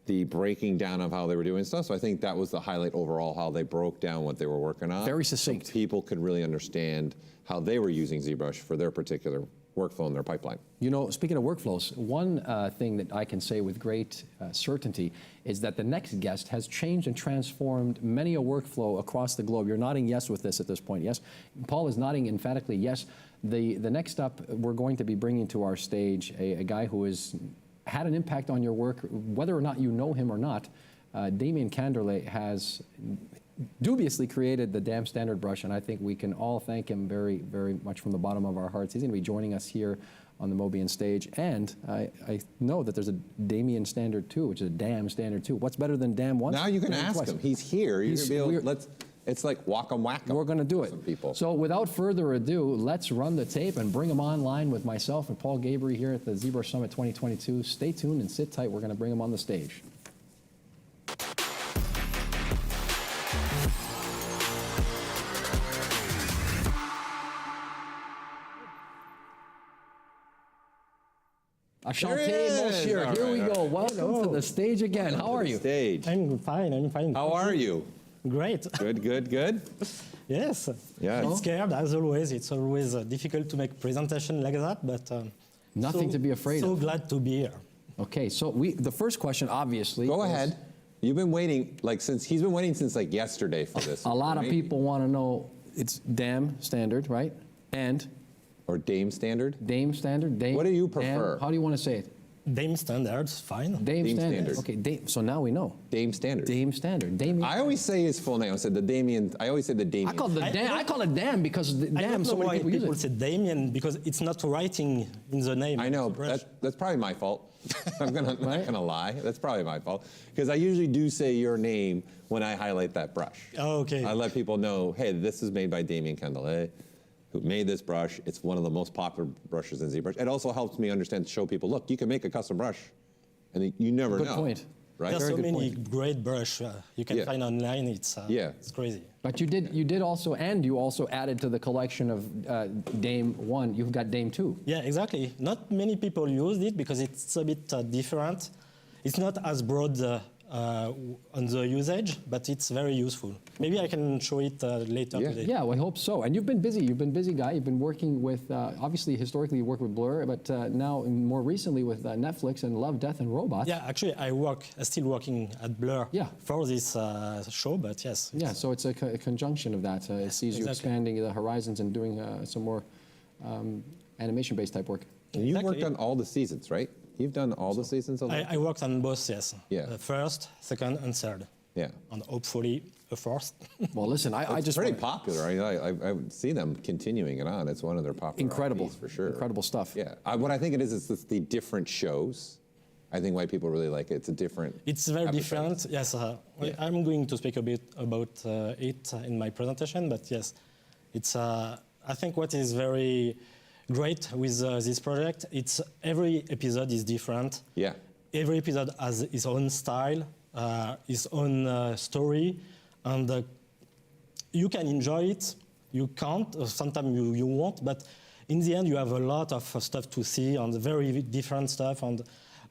the breaking down of how they were doing stuff. So I think that was the highlight overall, how they broke down what they were working on. Very succinct. So people could really understand how they were using ZBrush for their particular workflow in their pipeline. You know, speaking of workflows, one thing that I can say with great certainty is that the next guest has changed and transformed many a workflow across the globe. You're nodding yes with this at this point, yes? Paul is nodding emphatically yes. The next up, we're going to be bringing to our stage a guy who has had an impact on your work, whether or not you know him or not. Damien Cander has dubiously created the damn standard brush, and I think we can all thank him very, very much from the bottom of our hearts. He's going to be joining us here on the Mobian stage, and I know that there's a Damien Standard 2, which is a damn Standard 2. What's better than damn once? Now you can ask twice? him. He's here. You're gonna be able, it's like whack 'em whack 'em. We're going to do it. Some people. So without further ado, let's run the tape and bring him online with myself and Paul Gabory here at the ZBrush Summit 2022. Stay tuned and sit tight. We're going to bring him on the stage. Ashante, monsieur, here we go. Welcome to the stage again. How are you? Stage. I'm fine. How are you? Great. Good. Yes. Yeah. I'm scared, as always. It's always difficult to make presentation like that, but nothing to be afraid of. of. So glad to be here. Okay, so the first question, obviously. Go ahead. You've been waiting, he's been waiting since like yesterday for this. A lot of people want to know, it's damn standard, right? Or Dame Standard? Dame Standard, Dame. What do you prefer? How do you want to say it? Dame Standard's fine. Dame Standard. Okay, so now we know. Dame Standard. Dame Standard. Damien. I always say his full name. I said the Damien. I always said the Damien. I call it Damn because Damn, so many people use it. People say Damien because it's not writing in the name. I know. That's probably my fault. I'm not gonna lie. That's probably my fault because I usually do say your name when I highlight that brush. Oh, okay. I let people know, hey, this is made by Damien Cander, who made this brush. It's one of the most popular brushes in ZBrush. It also helps me understand, show people, look, you can make a custom brush, and you never know. Good point. Right? There's so many great brush you can find online. It's crazy. But you also added to the collection of Dame 1. You've got Dame 2. Yeah, exactly. Not many people used it because it's a bit different. It's not as broad on the usage, but it's very useful. Maybe I can show it later today. Yeah, well, I hope so. And you've been busy. You've been a busy guy. You've been working with, obviously, historically, you worked with Blur, but now more recently with Netflix and Love, Death, and Robots. Yeah, actually, I'm still working at Blur for this show, but yes. Yeah, so it's a conjunction of that. It sees you expanding the horizons and doing some more animation-based type work. And you worked on all the seasons, right? You've done all the seasons of I worked on both, yes. Yeah. The first, second, and third. Yeah. And hopefully a fourth. Well, listen, I just pretty popular. I see them continuing it on. It's one of their popular IPs for sure. Incredible stuff. Yeah. What I think it is the different shows. I think why people really like it. It's a different. It's very different. Yes. I'm going to speak a bit about it in my presentation, but yes, it's. I think what is very great with this project, it's every episode is different. Yeah. Every episode has its own style, its own story, and you can enjoy it. You can't, or sometimes you won't, but in the end you have a lot of stuff to see and very different stuff, and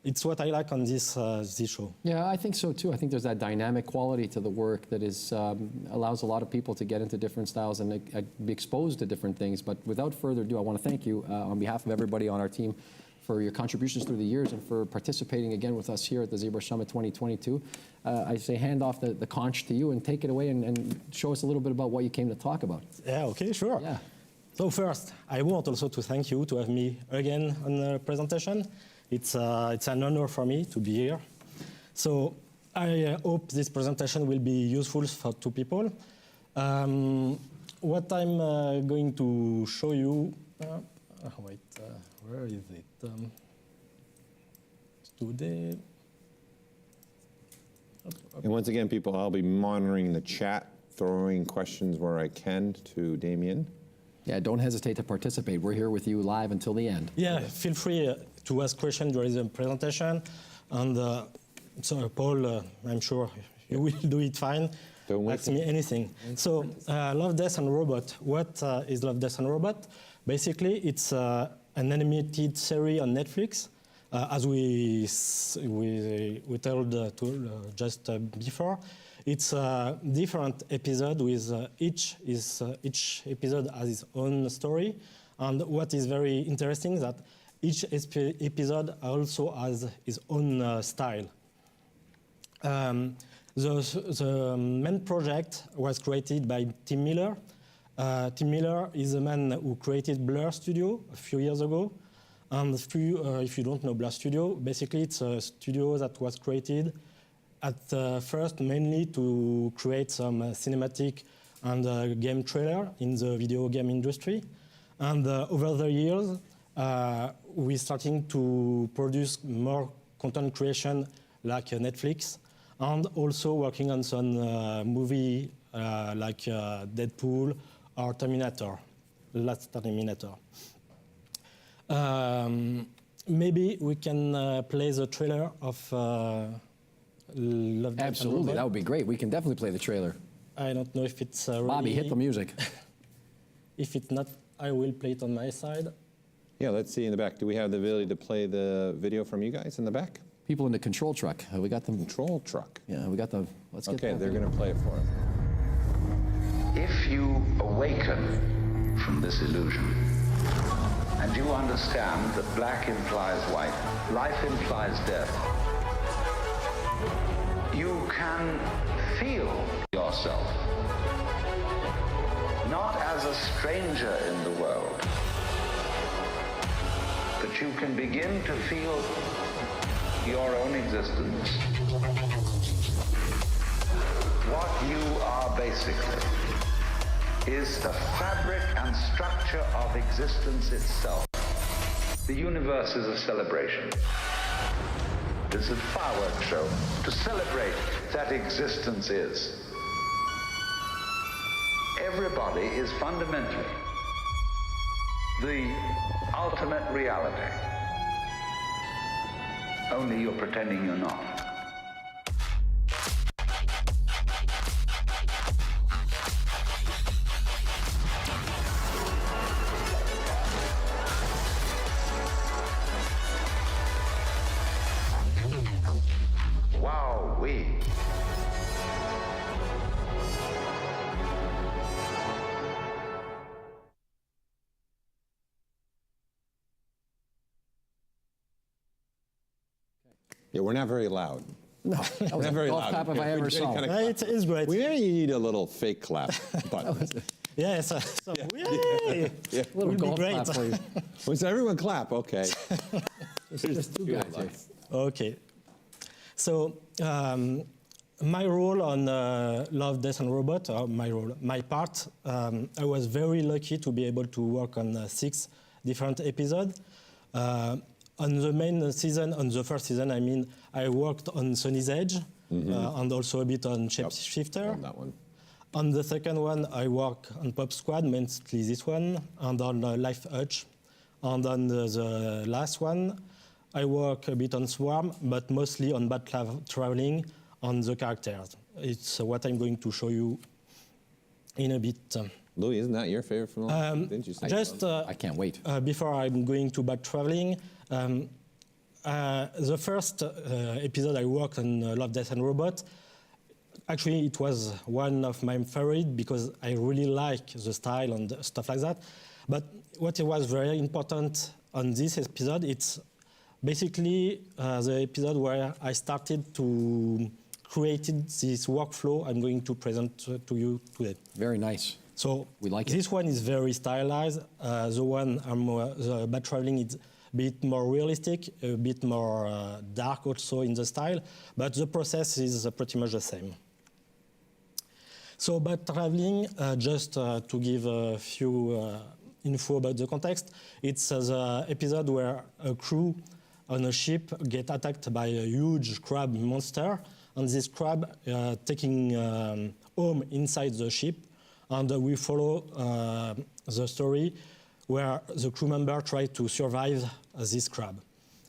it's what I like on this show. Yeah, I think so too. I think there's that dynamic quality to the work that is allows a lot of people to get into different styles and be exposed to different things. But without further ado, I want to thank you on behalf of everybody on our team for your contributions through the years and for participating again with us here at the ZBrush Summit 2022. I say hand off the conch to you and take it away and show us a little bit about what you came to talk about. Yeah, okay, sure. Yeah. So first, I want also to thank you to have me again on the presentation. It's an honor for me to be here. So I hope this presentation will be useful for two people. what I'm going to show you, wait, where is it? Today. And once again, people, I'll be monitoring the chat, throwing questions where I can to Damien. Yeah, don't hesitate to participate. We're here with you live until the end. Yeah, feel free to ask questions during the presentation. And so, Paul, I'm sure you will do it fine. Don't ask me anything. So, Love, Death, and Robot. What is Love, Death, and Robot? Basically, it's an animated series on Netflix. As we told just before, it's a different episode with each episode has its own story. And what is very interesting is that each episode also has its own style. The main project was created by Tim Miller. Tim Miller is the man who created Blur Studio a few years ago. And if you don't know Blur Studio, basically it's a studio that was created at first mainly to create some cinematic and game trailer in the video game industry. And over the years, we're starting to produce more content creation like Netflix, and also working on some movie like Deadpool or Terminator, last Terminator. Maybe we can play the trailer of Love, Death, Absolutely, that would be great. We can definitely play the trailer. I don't know if it's really... Bobby, hit the music. If it's not, I will play it on my side. Yeah, let's see in the back. Do we have the ability to play the video from you guys in the back? People in the control truck. We got them. Control truck. Yeah, we got the. Let's get. Okay, they're going to play it for us. If you awaken from this illusion, and you understand that black implies white, life implies death, you can feel yourself not as a stranger in the world, but you can begin to feel your own existence. What you are basically is the fabric and structure of existence itself. The universe is a celebration. It's a fireworks show to celebrate that existence is. Everybody is fundamentally the ultimate reality. Only you're pretending you're not. Wow-wee. Yeah, we're not very loud. No, that was not a very golf loud. clap if I ever saw one. It's great. We maybe need a little fake clap button. Yes, so yay! Yeah. Little Will be golf great. clap for you. Well, so everyone clap, okay. There's two guys here. Okay. So my role on Love, Death, and Robot, or my part, I was very lucky to be able to work on 6 different episodes. On the main season, on the first season, I mean, I worked on Sunny's Edge and also a bit on Shapeshifter. On that one. On the second one, I work on Pop Squad, mostly this one, and on Life Hutch. And on the last one, I work a bit on Swarm, but mostly on Bad Traveling on the characters. It's what I'm going to show you in a bit. Louis, isn't that your favorite from the Didn't you say Just I can't wait. Before I'm going to Bad Traveling, the first episode I worked on Love, Death, and Robot, actually it was one of my favorite because I really like the style and stuff like that. But what was very important on this episode, it's basically the episode where I started to create this workflow I'm going to present to you today. Very nice. So we like this one is very stylized. The one the Bad Traveling is a bit more realistic, a bit more dark also in the style, but the process is pretty much the same. So about traveling, just to give a few info about the context, it's the episode where a crew on a ship get attacked by a huge crab monster, and this crab taking home inside the ship, and we follow the story where the crew member try to survive this crab.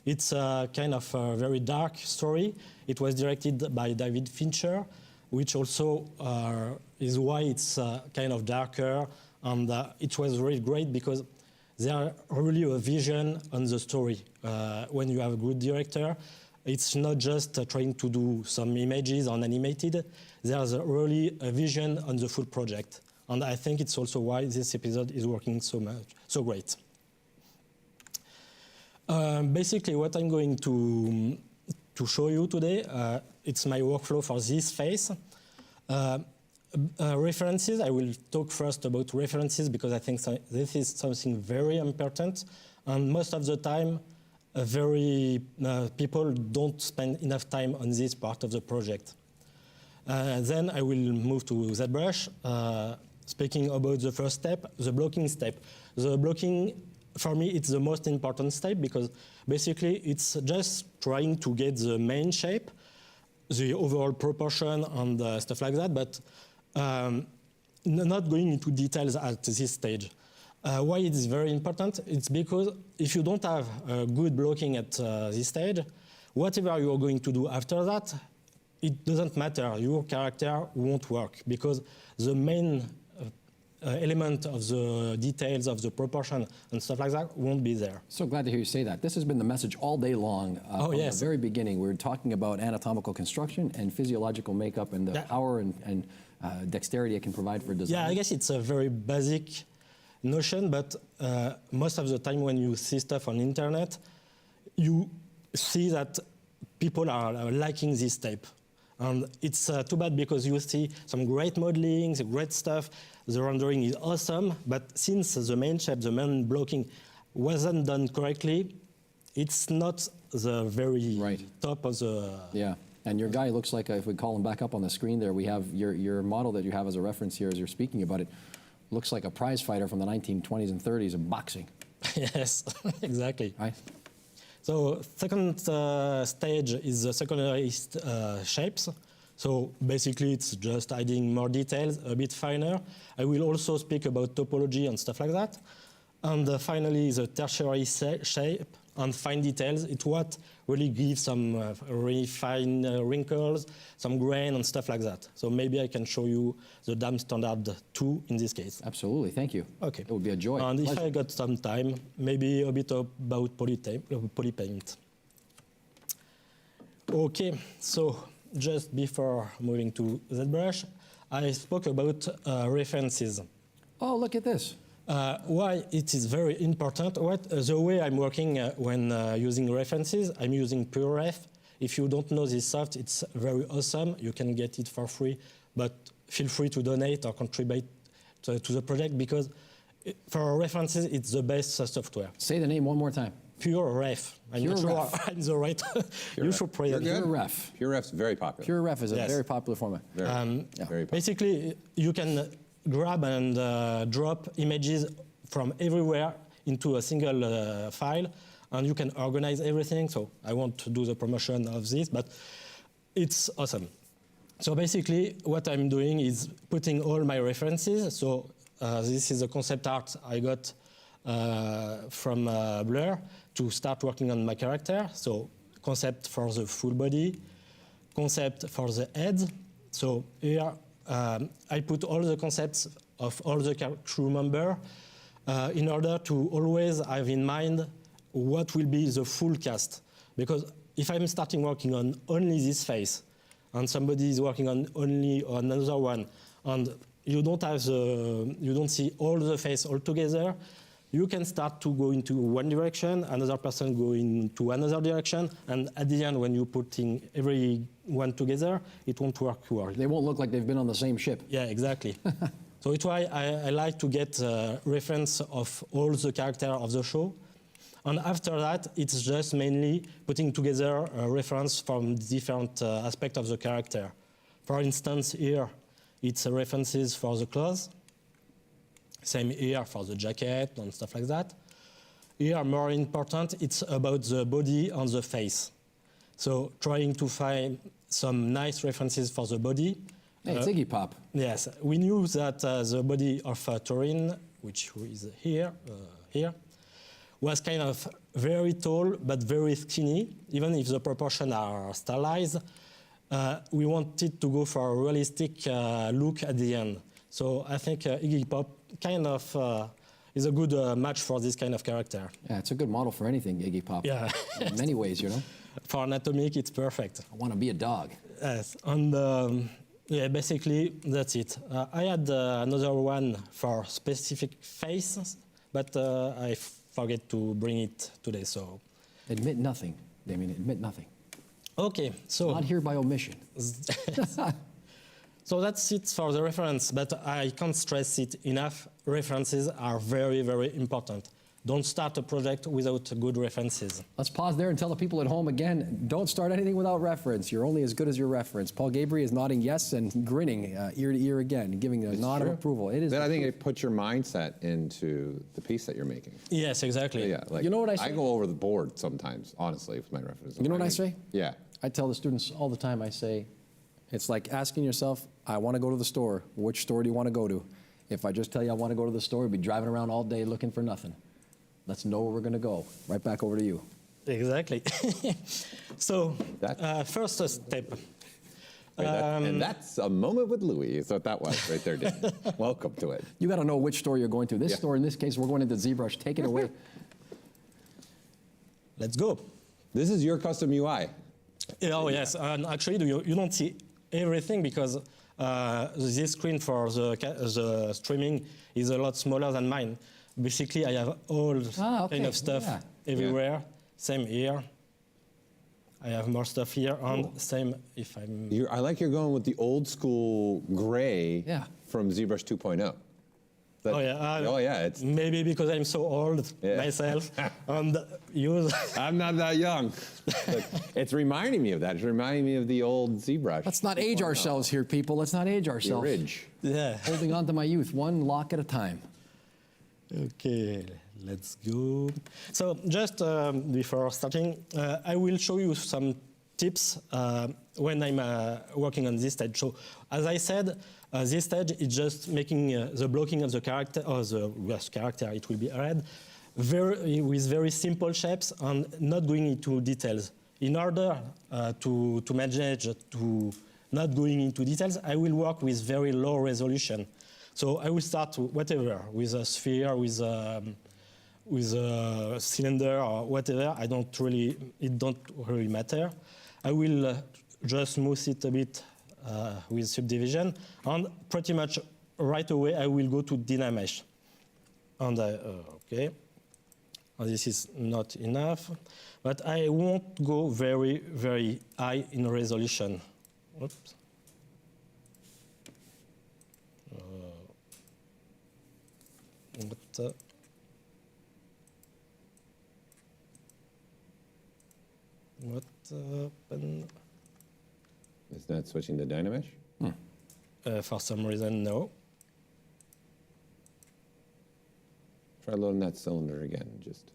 It's a kind of a very dark story. It was directed by David Fincher, which also is why it's kind of darker, and it was really great because there really a vision on the story. When you have a good director, it's not just trying to do some images on animated, there's really a vision on the full project. And I think it's also why this episode is working so great. Basically, what I'm going to show you today, it's my workflow for this phase. References, I will talk first about references because I think this is something very important. And most of the time, people don't spend enough time on this part of the project. Then I will move to ZBrush, speaking about the first step, the blocking step. The blocking, for me, it's the most important step because basically it's just trying to get the main shape, the overall proportion and stuff like that, but not going into details at this stage. Why it is very important? It's because if you don't have good blocking at this stage, whatever you're going to do after that, it doesn't matter. Your character won't work because the main element of the details of the proportion and stuff like that won't be there. So glad to hear you say that. This has been the message all day long. From the very beginning, we were talking about anatomical construction and physiological makeup and the power and dexterity it can provide for design. Yeah, I guess it's a very basic notion, but most of the time when you see stuff on internet, you see that people are liking this type. And it's too bad because you see some great modeling, the great stuff, the rendering is awesome, but since the main shape, the main blocking wasn't done correctly, it's not the very top of the... Yeah, and your guy looks like, if we call him back up on the screen there, we have your model that you have as a reference here as you're speaking about it, looks like a prize fighter from the 1920s and 30s in boxing. Yes, exactly. Right. So second stage is the secondary shapes. So basically it's just adding more details, a bit finer. I will also speak about topology and stuff like that. And finally the tertiary shape and fine details. It's what really gives some really fine wrinkles, some grain and stuff like that. So maybe I can show you the DAM standard 2 in this case. Absolutely, thank you. Okay. It would be a joy. And if I got some time, maybe a bit about polypaint. Okay, so just before moving to ZBrush, I spoke about references. Oh, look at this. Why it is very important. The way I'm working when using references, I'm using PureRef. If you don't know this soft, it's very awesome. You can get it for free, but feel free to donate or contribute to the project because for references, it's the best software. Say the name one more time. PureRef. I'm not sure I'm the right. You should pray that. PureRef. PureRef's very popular. PureRef is a very popular format. Very popular. Basically, you can grab and drop images from everywhere into a single file, and you can organize everything. So I won't do the promotion of this, but it's awesome. So basically, what I'm doing is putting all my references. So this is a concept art I got from Blur to start working on my character. So concept for the full body, concept for the head. So here I put all the concepts of all the crew members in order to always have in mind what will be the full cast. Because if I'm starting working on only this face, and somebody is working on only another one, and you don't see all the face all together, you can start to go into one direction, another person go into another direction, and at the end, when you're putting everyone together, it won't work well. They won't look like they've been on the same ship. Yeah, exactly. So it's why I like to get a reference of all the characters of the show. And after that, it's just mainly putting together a reference from different aspects of the character. For instance, here, It's references for the clothes. Same here for the jacket and stuff like that. Here, more important, it's about the body and the face. So trying to find some nice references for the body. Hey, it's Iggy Pop. Yes, we knew that the body of Turin, which is here, was kind of very tall but very skinny, even if the proportions are stylized. We wanted to go for a realistic look at the end. So I think Iggy Pop kind of is a good match for this kind of character. Yeah, it's a good model for anything, Iggy Pop. Yeah. In many ways, you know. For anatomic, it's perfect. I want to be a dog. Yes, and yeah, basically that's it. I had another one for specific faces, but I forget to bring it today, so. Admit nothing, Damien, admit nothing. Okay, so. Not here by omission. So that's it for the reference, but I can't stress it enough. References are very, very important. Don't start a project without good references. Let's pause there and tell the people at home again, don't start anything without reference. You're only as good as your reference. Paul Gabriel is nodding yes and grinning ear to ear again, giving a nod of approval. It is. Then I think it puts your mindset into the piece that you're making. Yes, exactly. Yeah, like, you know what I say? I go over the board sometimes, honestly, with my references. You know what I say? Yeah. I tell the students all the time, I say, it's like asking yourself, I want to go to the store. Which store do you want to go to? If I just tell you I want to go to the store, we'd be driving around all day looking for nothing. Let's know where we're going to go. Right back over to you. Exactly. So, first step. And that's a moment with Louis, is what that was right there, Dan. Welcome to it. You got to know which store you're going to. This store, in this case, we're going into ZBrush. Take it away. Let's go. This is your custom UI. Oh, yes. And actually, you don't see everything because this screen for the streaming is a lot smaller than mine. Basically, I have all kind of stuff everywhere. Yeah. Same here. I have more stuff here, and same if I'm... I like you're going with the old school gray from ZBrush 2.0. Oh yeah, it's maybe because I'm so old myself, and I'm not that young. Look, it's reminding me of that. It's reminding me of the old ZBrush. Let's not age ourselves here, people. Let's not age ourselves. The ridge. Yeah. Holding on to my youth, one lock at a time. Okay, let's go. So just before starting, I will show you some tips when I'm working on this stage. So as I said, this stage is just making the blocking of the character, or the character, it will be red, with very simple shapes and not going into details. In order to manage to not going into details, I will work with very low resolution. So I will start whatever, with a sphere, with a cylinder or whatever. It don't really matter. I will just smooth it a bit with subdivision, and pretty much right away I will go to Dynamesh. And okay, and this is not enough, but I won't go very, very high in resolution. Oops. What happened? Is that switching to Dynamesh? For some reason, no. Try loading that cylinder again, just.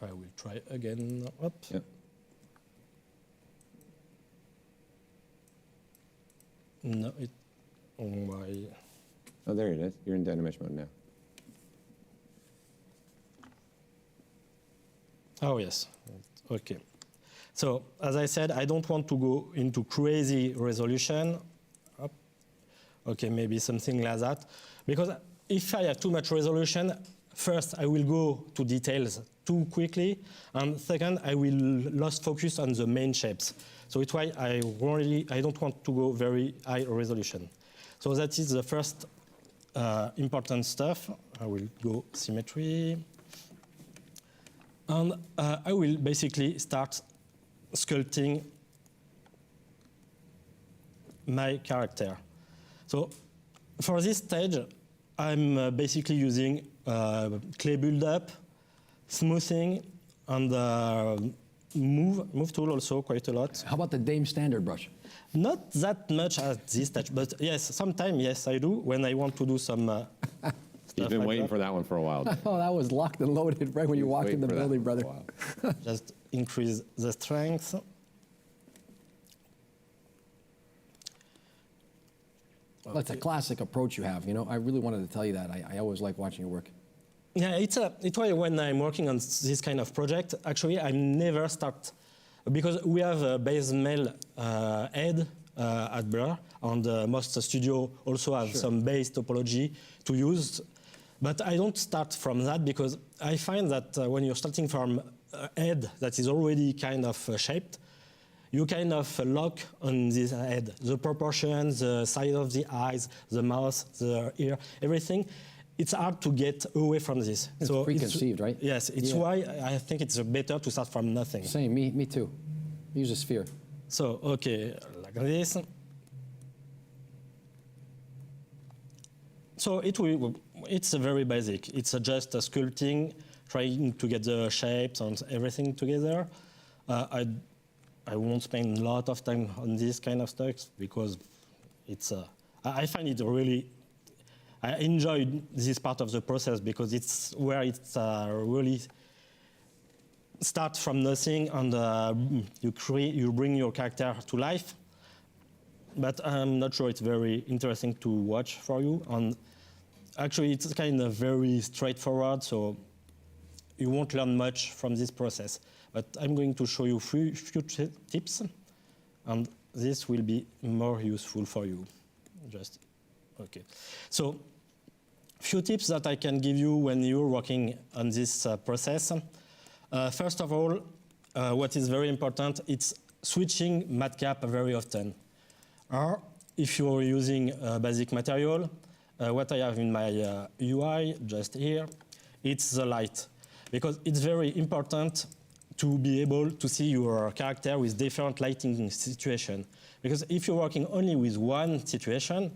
I will try again. Up. Yep. No, it. Oh my. Oh, there it is. You're in Dynamesh mode now. Oh, yes. Okay. So, as I said, I don't want to go into crazy resolution. Up. Okay, maybe something like that. Because if I have too much resolution, first, I will go to details too quickly. And second, I will lose focus on the main shapes. So it's why I don't want to go very high resolution. So that is the first important stuff. I will go symmetry. And I will basically start sculpting my character. So for this stage, I'm basically using clay build-up, smoothing, and move tool also quite a lot. How about the Dame standard brush? Not that much at this stage, but yes, sometimes yes I do when I want to do some. You've been waiting for that one for a while. Oh, that was locked and loaded right when you walked in the building, brother. Just increase the strength. That's a classic approach you have. You know, I really wanted to tell you that. I always like watching your work. Yeah, it's why when I'm working on this kind of project, actually I never start, because we have a base mail head at Blur, and most studio also have some base topology to use. But I don't start from that because I find that when you're starting from a head that is already kind of shaped, you kind of lock on this head. The proportions, the size of the eyes, the mouth, the ear, everything. It's hard to get away from this. It's preconceived, right? Yes, it's why I think it's better to start from nothing. Same, me too. Use a sphere. So, okay, like this. So it's very basic. It's just sculpting, trying to get the shapes and everything together. I won't spend a lot of time on this kind of stuff because it's. I find it really. I enjoy this part of the process because it's where it's really start from nothing and you bring your character to life. But I'm not sure it's very interesting to watch for you. And actually, it's kind of very straightforward, so you won't learn much from this process. But I'm going to show you few tips, and this will be more useful for you. Just okay. So, few tips that I can give you when you're working on this process. First of all, what is very important, it's switching matcap very often. Or if you're using basic material, what I have in my UI just here, it's the light. Because it's very important to be able to see your character with different lighting situation. Because if you're working only with one situation,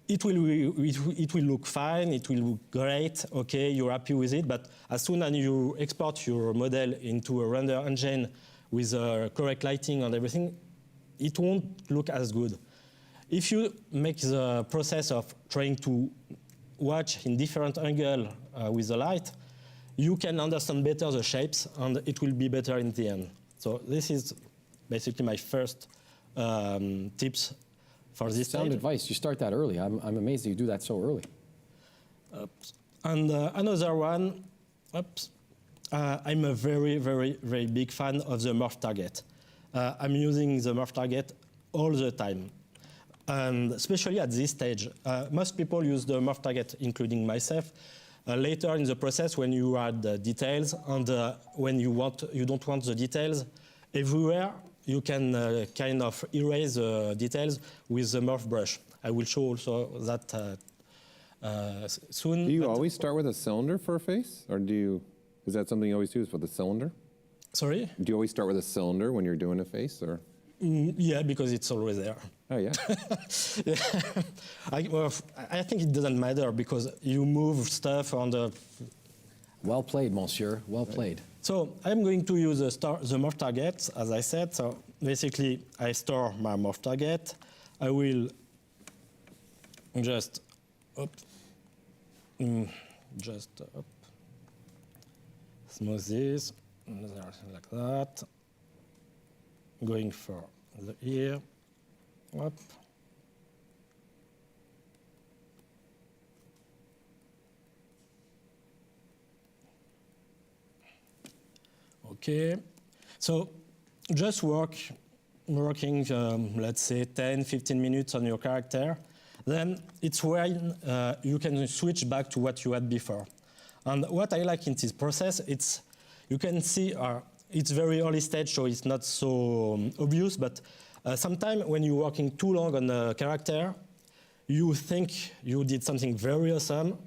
it will look fine, it will look great, okay, you're happy with it, but as soon as you export your model into a render engine with correct lighting and everything, it won't look as good. If you make the process of trying to watch in different angle with the light, you can understand better the shapes and it will be better in the end. So this is basically my first tips for this sound stage. advice. You start that early. I'm amazed that you do that so early. And another one, I'm a very, very, very big fan of the morph target. I'm using the morph target all the time. And especially at this stage, most people use the morph target, including myself, later in the process when you add details and when you don't want the details everywhere, you can kind of erase the details with the morph brush. I will show also that soon. Do you always start with a cylinder for a face? Or is that something you always do, is with a cylinder? Sorry? Do you always start with a cylinder when you're doing a face? Or? Yeah, because it's always there. Oh, yeah? Yeah. I think it doesn't matter because you move stuff on the... Well played, monsieur. Well played. So I'm going to use the morph target, as I said. So basically, I store my morph target. I will just smooth this, like that. Going for the ear, up. Okay, so just working, let's say 10, 15 minutes on your character. Then it's when you can switch back to what you had before. And what I like in this process, you can see it's very early stage, so it's not so obvious, but sometimes when you're working too long on a character, you think you did something very awesome,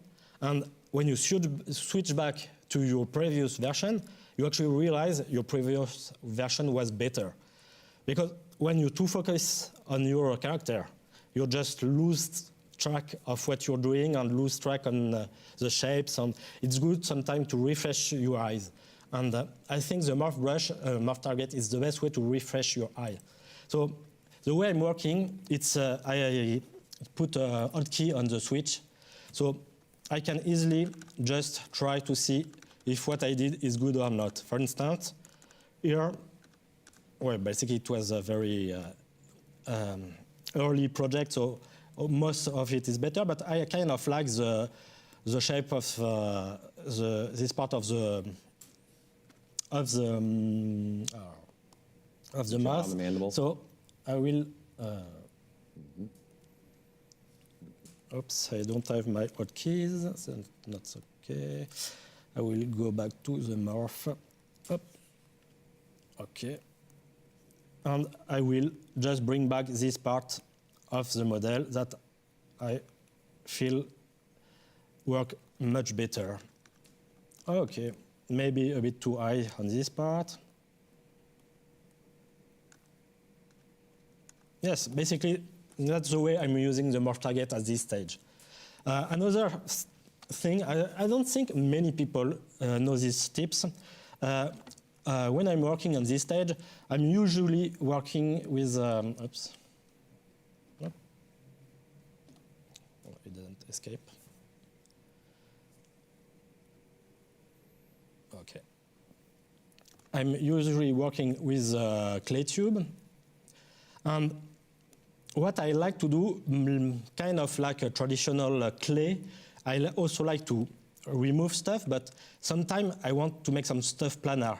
and when you switch back to your previous version, you actually realize your previous version was better. Because when you too focus on your character, you just lose track of what you're doing and lose track on the shapes, and it's good sometimes to refresh your eyes. And I think the morph brush, morph target is the best way to refresh your eye. So the way I'm working, it's I put a hotkey on the switch. So I can easily just try to see if what I did is good or not. For instance, here, well, basically it was a very early project, so most of it is better, but I kind of like the shape of this part of the mouth. The mandible. So I will. Oops, I don't have my hotkeys, so that's okay. I will go back to the morph. Up. Okay. And I will just bring back this part of the model that I feel work much better. Okay, maybe a bit too high on this part. Yes, basically, that's the way I'm using the morph target at this stage. Another thing, I don't think many people know these tips. When I'm working on this stage, I'm usually working with, oops. Oh, it didn't escape. Okay. I'm usually working with clay tube. And what I like to do, kind of like a traditional clay, I also like to remove stuff, but sometimes I want to make some stuff planar.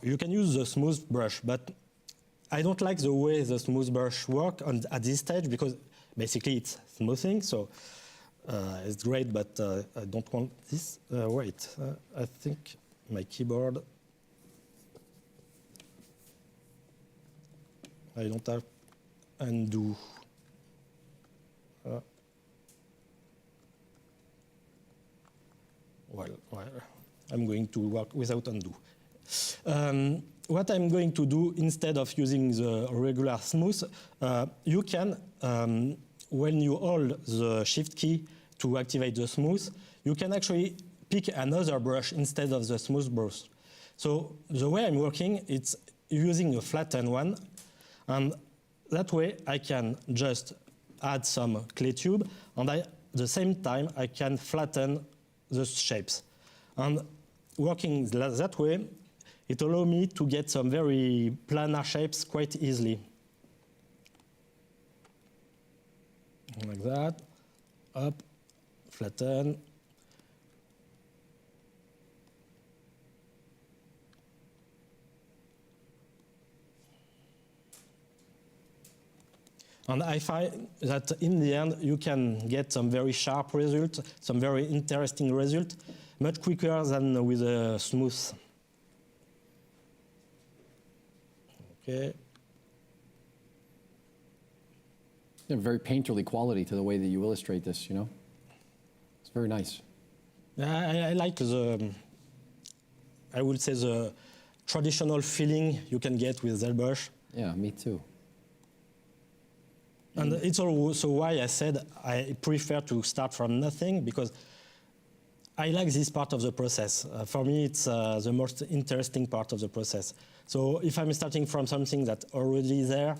You can use the smooth brush, but I don't like the way the smooth brush works at this stage because basically it's smoothing, so it's great, but I don't want this. Wait, I think my keyboard, I don't have undo. Well, I'm going to work without undo. What I'm going to do instead of using the regular smooth, you can, when you hold the shift key to activate the smooth, you can actually pick another brush instead of the smooth brush. So the way I'm working, it's using a flattened one, and that way I can just add some clay tube, and at the same time I can flatten the shapes. And working that way, it allows me to get some very planar shapes quite easily. Like that, up, flatten. And I find that in the end, you can get some very sharp result, some very interesting result, much quicker than with a smooth. Okay. A very painterly quality to the way that you illustrate this, you know? It's very nice. I like the, I would say the traditional feeling you can get with ZBrush. Yeah, me too. And it's also why I said I prefer to start from nothing, because I like this part of the process. For me, it's the most interesting part of the process. So if I'm starting from something that's already there,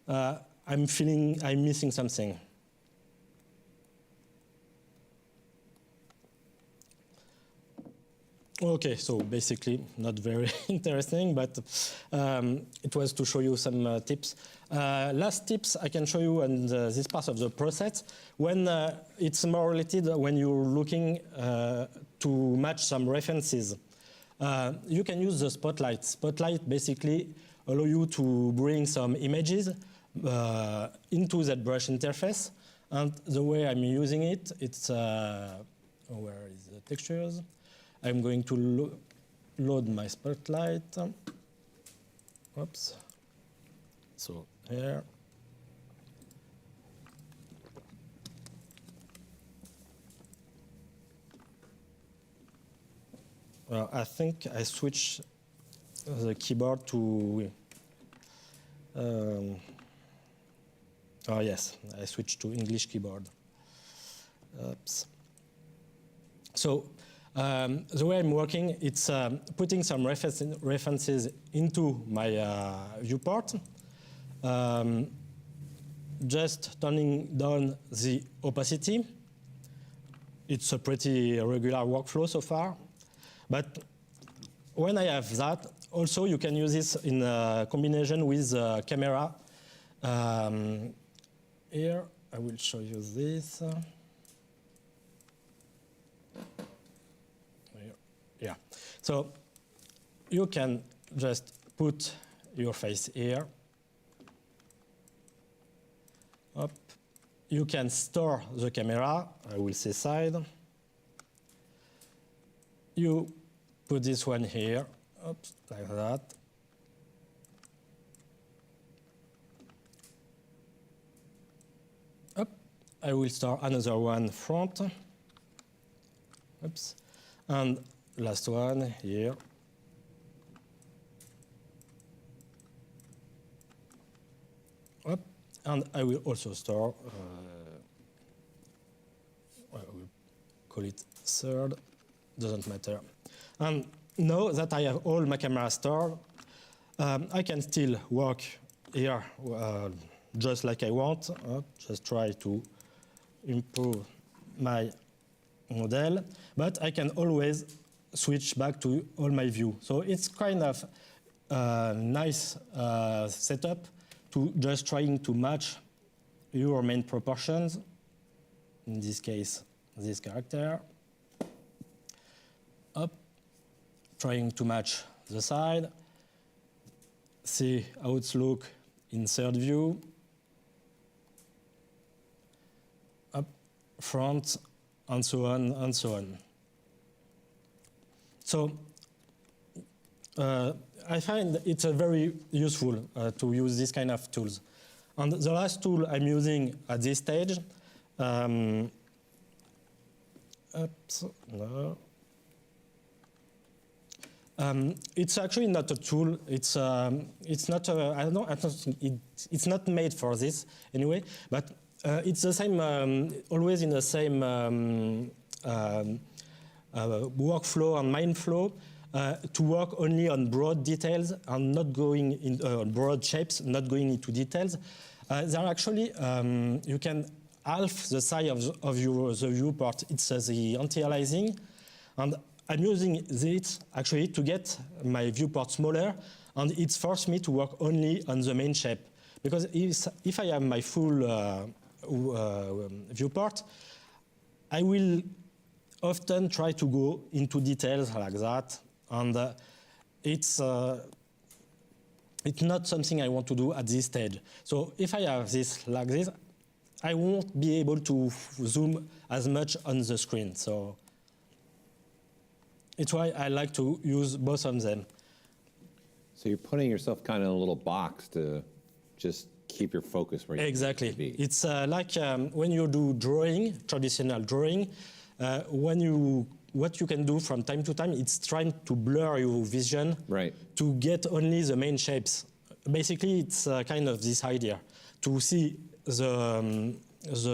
I'm feeling I'm missing something. Okay, so basically not very interesting, but it was to show you some tips. Last tips I can show you on this part of the process, when it's more related when you're looking to match some references. You can use the spotlight. Spotlight basically allow you to bring some images into ZBrush interface. And the way I'm using it, it's, where is the textures? I'm going to load my spotlight. Oops. So here. I think I switch the keyboard to. Oh yes, I switched to English keyboard. Oops. So The way I'm working, it's putting some references into my viewport, just turning down the opacity. It's a pretty regular workflow so far. But when I have that, also you can use this in combination with camera. Here, I will show you this. Yeah, so you can just put your face here. Up. You can store the camera. I will say side. You put this one here, oops, like that. Up. I will store another one front. Oops. And last one here. Up. And I will also store, I will call it third, doesn't matter. And now that I have all my cameras stored, I can still work here just like I want. Just try to improve my model, but I can always switch back to all my view. So it's kind of a nice setup to just trying to match your main proportions. In this case, this character. Up, trying to match the side. See how it's look in third view. Up, front, and so on, and so on. So I find it's very useful to use this kind of tools. And the last tool I'm using at this stage, it's actually not a tool. It's not. It's not made for this anyway. But it's the same. Always in the same workflow and mind flow. To work only on broad details and not going in broad shapes, not going into details. There are actually, you can half the size of the viewport. It's the anti-aliasing. And I'm using this actually to get my viewport smaller, and it's forced me to work only on the main shape. Because if I have my full viewport, I will often try to go into details like that. And it's not something I want to do at this stage. So if I have this like this, I won't be able to zoom as much on the screen. So it's why I like to use both of them. So you're putting yourself kind of in a little box to just keep your focus where you need to be. It's like when you do drawing, traditional drawing, what you can do from time to time, it's trying to blur your vision to get only the main shapes. Basically, it's kind of this idea, to see the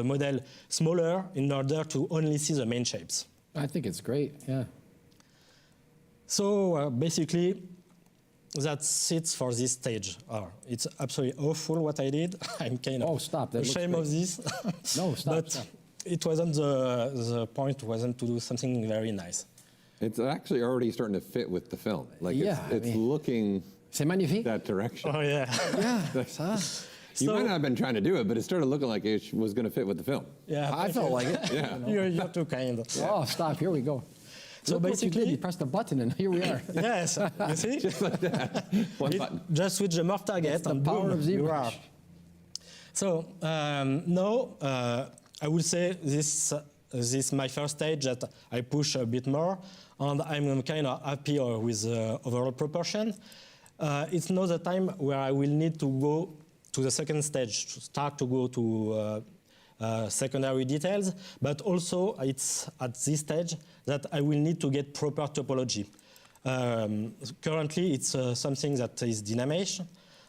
model smaller in order to only see the main shapes. I think it's great, yeah. So basically, that's it for this stage. It's absolutely awful what I did. I'm kind of ashamed of this. No, stop. But it wasn't the point wasn't to do something very nice. It's actually already starting to fit with the film. Like it's looking that direction. Oh yeah. Yeah. You might not have been trying to do it, but it started looking like it was going to fit with the film. Yeah, I felt like it. Yeah. You're too kind. Oh, stop! Here we go. So basically, you pressed the button, and here we are. Yes, you see, just like that. One button. Just switch the morph target, and boom, you are. So now I will say this is my first stage that I push a bit more, and I'm kind of happy with the overall proportion. It's now the time where I will need to go to the second stage, to start to go to secondary details, but also it's at this stage that I will need to get proper topology. Currently, it's something that is dynamic,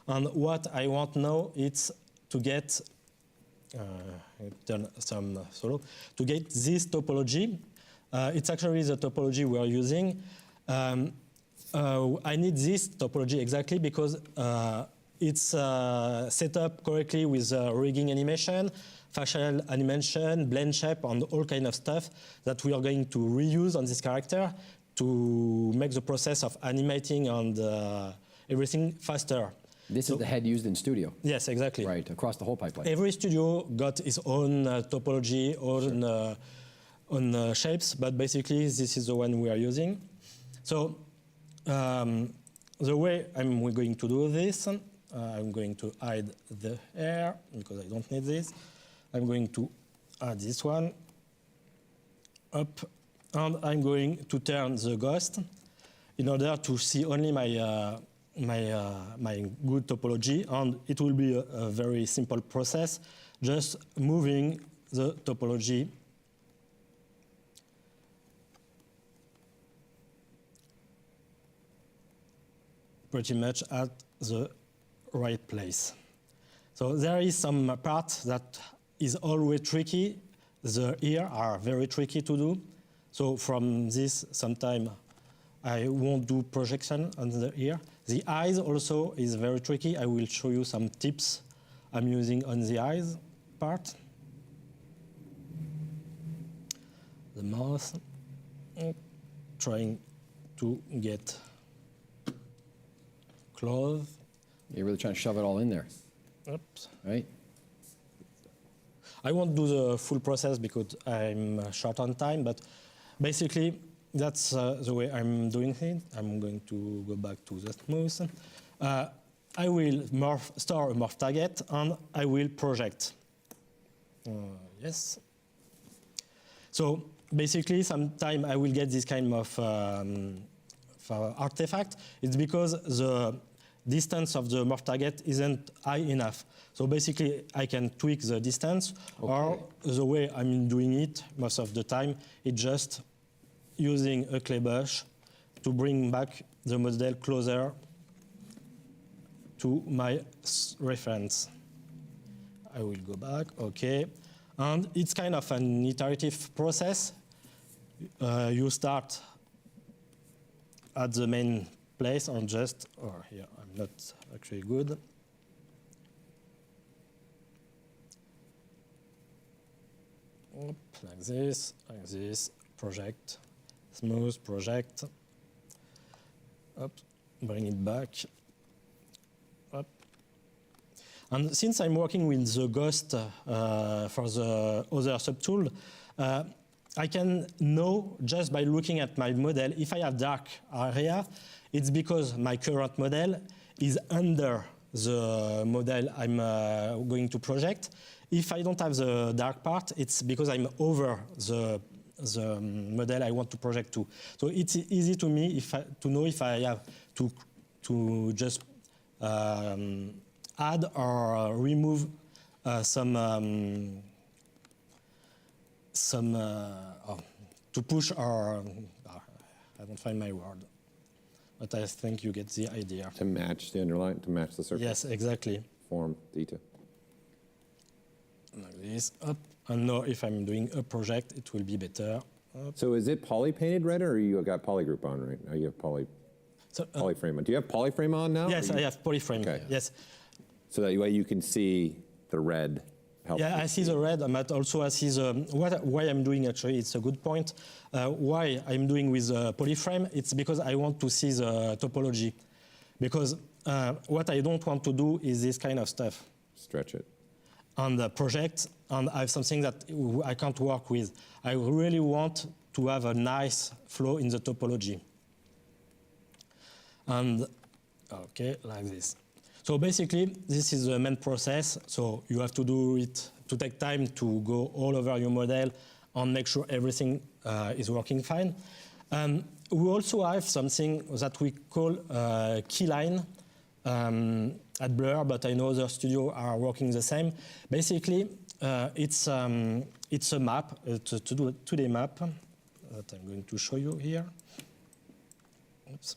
and what I want now is to get to get this topology It's actually the topology we're using. I need this topology exactly because it's set up correctly with rigging animation, facial animation, blend shape, and all kind of stuff that we are going to reuse on this character to make the process of animating and everything faster. This is the head used in studio. Yes, exactly. Right, across the whole pipeline. Every studio got its own topology, own shapes, but basically this is the one we are using. So the way I'm going to do this, I'm going to hide the hair because I don't need this. I'm going to add this one up, and I'm going to turn the ghost in order to see only my my good topology, and it will be a very simple process, just moving the topology pretty much at the right place. So there is some part that is always tricky. The ears are very tricky to do. So from this, sometime I won't do projection on the ear. The eyes also is very tricky. I will show you some tips I'm using on the eyes part. The mouth, trying to get close. You're really trying to shove it all in there. Oops. Right? I won't do the full process because I'm short on time, but basically that's the way I'm doing it. I'm going to go back to the smooth. I will store a morph target and I will project. Yes. So basically, sometime I will get this kind of artifact. It's because the distance of the morph target isn't high enough. So basically, I can tweak the distance, or the way I'm doing it most of the time, it's just using a clay brush to bring back the model closer to my reference. I will go back, okay. And it's kind of an iterative process. You start at the main place and just, or here, I'm not actually good. Like this, project, smooth, project. Up, bring it back. Up. And since I'm working with the ghost for the other subtool, I can know just by looking at my model, if I have dark area, it's because my current model is under the model I'm going to project. If I don't have the dark part, it's because I'm over the model I want to project to. So it's easy to me to know if I have to just add or remove some to push or I don't find my word, but I think you get the idea. To match the underline, to match the surface. Yes, exactly. Form theta. Like this, up. And now if I'm doing a project, it will be better. Up. So is it poly painted red, or you got polygroup on right now? You have polyframe on. Do you have polyframe on now? Yes, I have polyframe. Okay. Yes. So that way you can see the red. Yeah, I see the red, but also I see the why I'm doing actually. It's a good point. Why I'm doing with polyframe? It's because I want to see the topology. Because what I don't want to do is this kind of stuff. Stretch it. On the project, and I have something that I can't work with. I really want to have a nice flow in the topology. And okay, like this. So basically, this is the main process. So you have to do it to take time to go all over your model and make sure everything is working fine. We also have something that we call keyline at Blur, but I know the studio are working the same. Basically, it's a map, it's a 2D map that I'm going to show you here. Oops.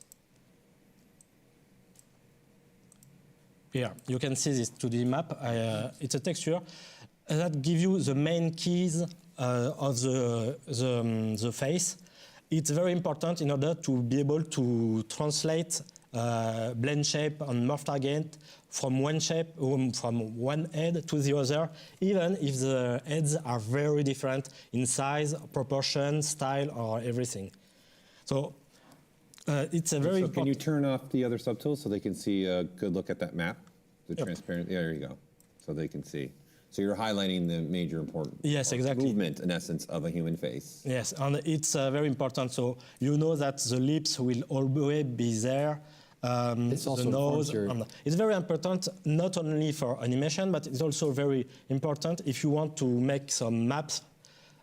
Here, you can see this 2D map. It's a texture that gives you the main keys of the face, it's very important in order to be able to translate blend shape and morph target from one shape, from one head to the other, even if the heads are very different in size, proportion, style, or everything. So it's a very Can you turn off the other subtools so they can see a good look at that map? The transparent, yeah, there you go. So they can see. So you're highlighting the major important movement, in essence, of a human face. Yes, and it's very important. So you know that the lips will always be there. It's also the nose. your... It's very important not only for animation, but it's also very important if you want to make some maps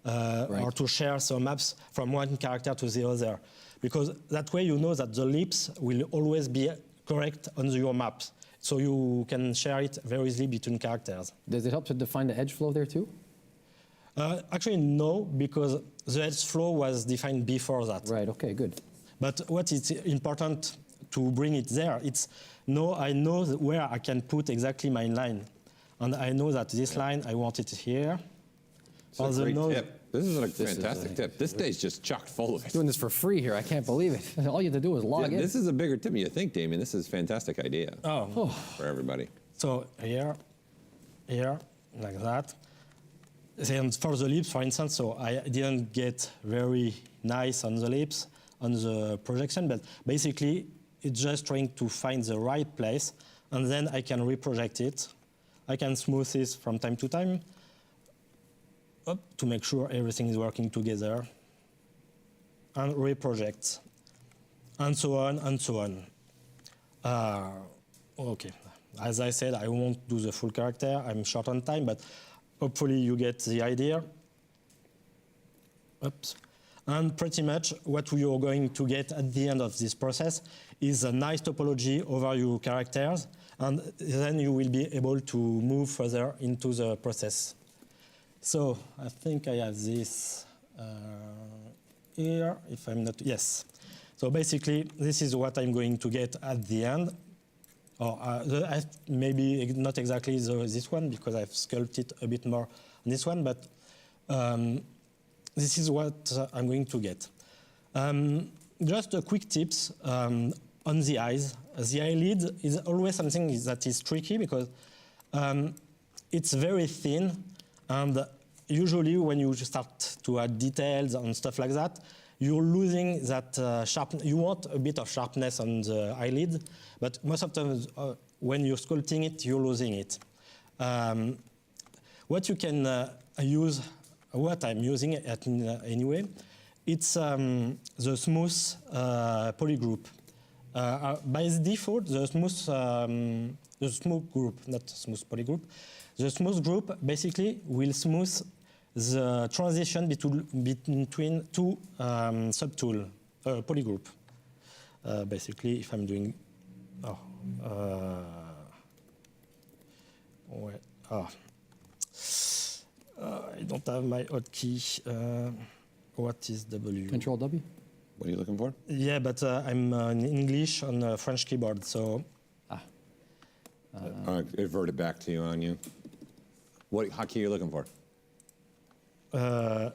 or to share some maps from one character to the other. Because that way you know that the lips will always be correct on your maps. So you can share it very easily between characters. Does it help to define the edge flow there too? Actually, no, because the edge flow was defined before that. Right, okay, good. But what is important to bring it there, it's I know where I can put exactly my line. And I know that this line, I want it here. It's a great tip. This is a fantastic tip. This day's just chock full of it. Doing this for free here. I can't believe it. All you have to do is log in. This is a bigger tip than you think, Damien. This is a fantastic idea for everybody. So here, like that. And for the lips, for instance, so I didn't get very nice on the lips, on the projection, but basically it's just trying to find the right place, and then I can reproject it. I can smooth this from time to time, to make sure everything is working together, and reproject, and so on, and so on. Okay, as I said, I won't do the full character. I'm short on time, but hopefully you get the idea. Oops. And pretty much what we are going to get at the end of this process is a nice topology over your characters, and then you will be able to move further into the process. So I think I have this here, if I'm not, yes. So basically, this is what I'm going to get at the end. Or maybe not exactly this one, because I've sculpted a bit more on this one, but this is what I'm going to get. Just a quick tips on the eyes. The eyelid is always something that is tricky because it's very thin, and usually when you start to add details and stuff like that, you're losing that sharpness. You want a bit of sharpness on the eyelid, but most of the time when you're sculpting it, you're losing it. What you can use, what I'm using anyway, it's the smooth polygroup. By default, the smooth group, not smooth polygroup, the smooth group basically will smooth the transition between two subtool polygroup. Basically, if I'm doing, I don't have my hotkey. What is W? Control W. What are you looking for? Yeah, but I'm in English on a French keyboard, so. Invert it back to you on you. What hotkey are you looking for? I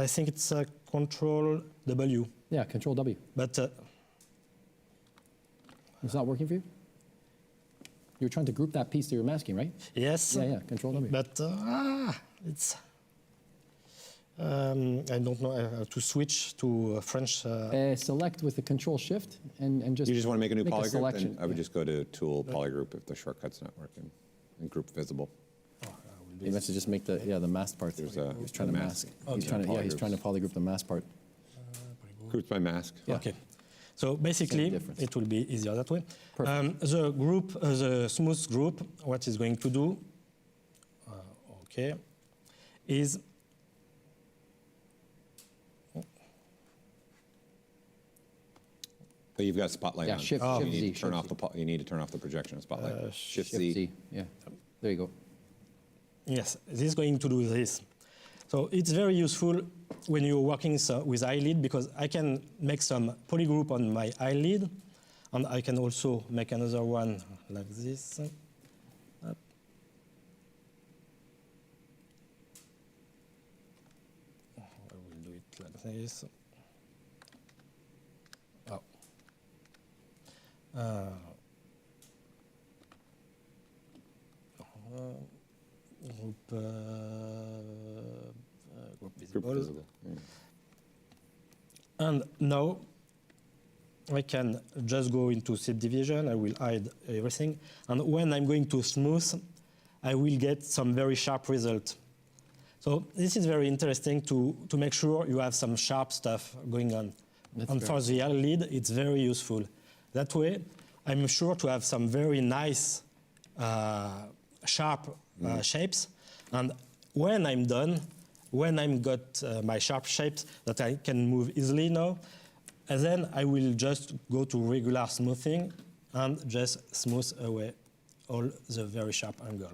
think it's Control W. Yeah, Control W. But it's not working for you? You're trying to group that piece that you're masking, right? Yes. Yeah, Control W. But it's. I don't know how to switch to French. Select with the Control Shift and just. You just want to make a new polygroup? Selection. I would just go to Tool, Polygroup if the shortcut's not working, and Group Visible. He wants to just make the mask part. He's trying to mask. Okay. He's trying to polygroup the mask part. Groups by mask. Yeah. Okay. So basically, it will be easier that way. The group, the smooth group, what it's going to do, is. But you've got spotlight on. Shift you need Z. to turn off you need to turn off the projection of spotlight. Shift Z. Yeah. There you go. Yes, this is going to do this. So it's very useful when you're working with eyelid because I can make some polygroup on my eyelid, and I can also make another one like this. this. Oh. Group visible. And now I can just go into subdivision. I will hide everything. And when I'm going to smooth, I will get some very sharp result. So this is very interesting to make sure you have some sharp stuff going on. And for the eyelid, it's very useful. That way, I'm sure to have some very nice sharp shapes. And when I'm done, when I've got my sharp shapes that I can move easily now, and then I will just go to regular smoothing and just smooth away all the very sharp angle.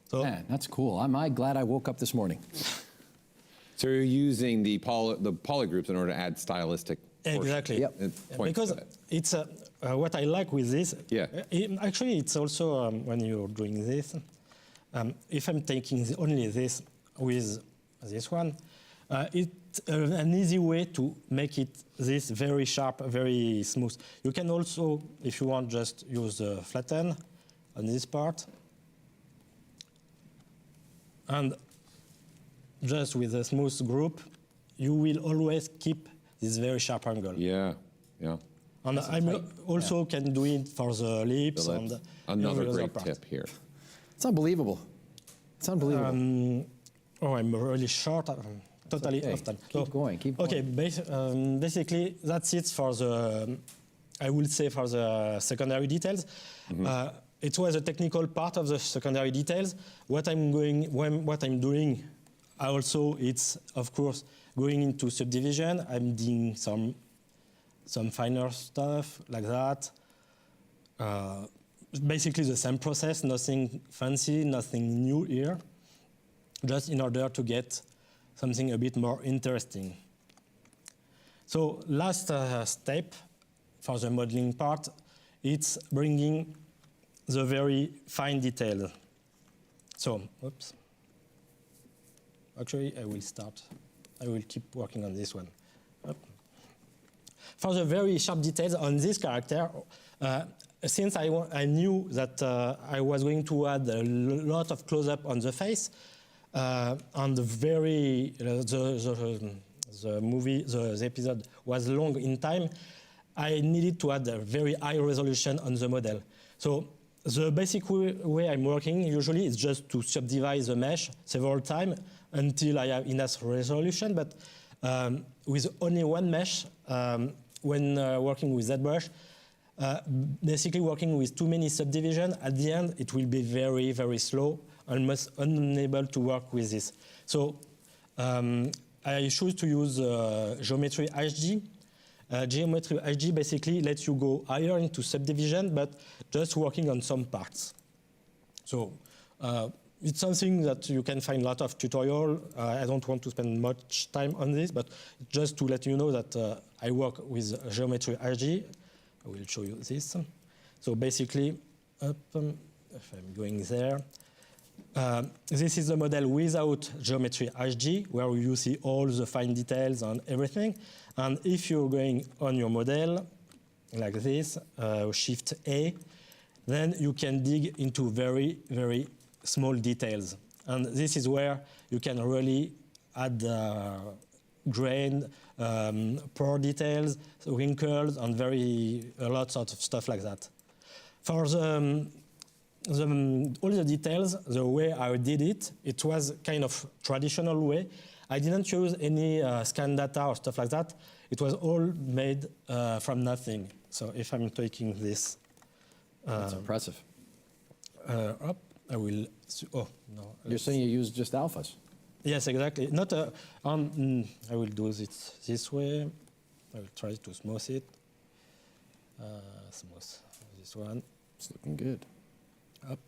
So, man, that's cool. I'm glad I woke up this morning. So you're using the poly groups in order to add stylistic. Exactly. Yep. Because it's what I like with this. Yeah. Actually, it's also when you're doing this. If I'm taking only this with this one, it's an easy way to make it this very sharp, very smooth. You can also, if you want, just use the flatten on this part. And just with a smooth group, you will always keep this very sharp angle. Yeah, yeah. And I also can do it for the lips. And another great tip here. It's unbelievable. It's unbelievable. I'm really short. Totally often. Keep going. Okay, basically that's it for the, I would say, for the secondary details. Mm-hmm. It was a technical part of the secondary details. What I'm doing also, it's of course going into subdivision. I'm doing some finer stuff like that. Basically the same process, nothing fancy, nothing new here, just in order to get something a bit more interesting. So last step for the modeling part, it's bringing the very fine detail. So, oops. Actually, I will keep working on this one. For the very sharp details on this character, since I knew that I was going to add a lot of close-up on the face, on the very, the episode was long in time, I needed to add a very high resolution on the model. So the basic way I'm working usually is just to subdivide the mesh several times until I have enough resolution, but with only one mesh, when working with ZBrush, basically working with too many subdivisions, at the end it will be very, very slow, almost unable to work with this. So I choose to use Geometry HD. Geometry HD basically lets you go higher into subdivision, but just working on some parts. So it's something that you can find a lot of tutorial. I don't want to spend much time on this, but just to let you know that I work with Geometry HD. I will show you this. So basically, if I'm going there, this is the model without Geometry HD, where you see all the fine details and everything. And if you're going on your model, like this, Shift A, then you can dig into very, very small details. And this is where you can really add grain, pore details, wrinkles, and lots of stuff like that. For all the details, the way I did it, it was kind of traditional way. I didn't use any scan data or stuff like that. It was all made from nothing. So if I'm taking this, that's impressive. Up, I will. Oh no! You're saying you use just alphas? Yes, exactly. Not. I will do it this way. I will try to smooth it. Smooth this one. It's looking good. Up.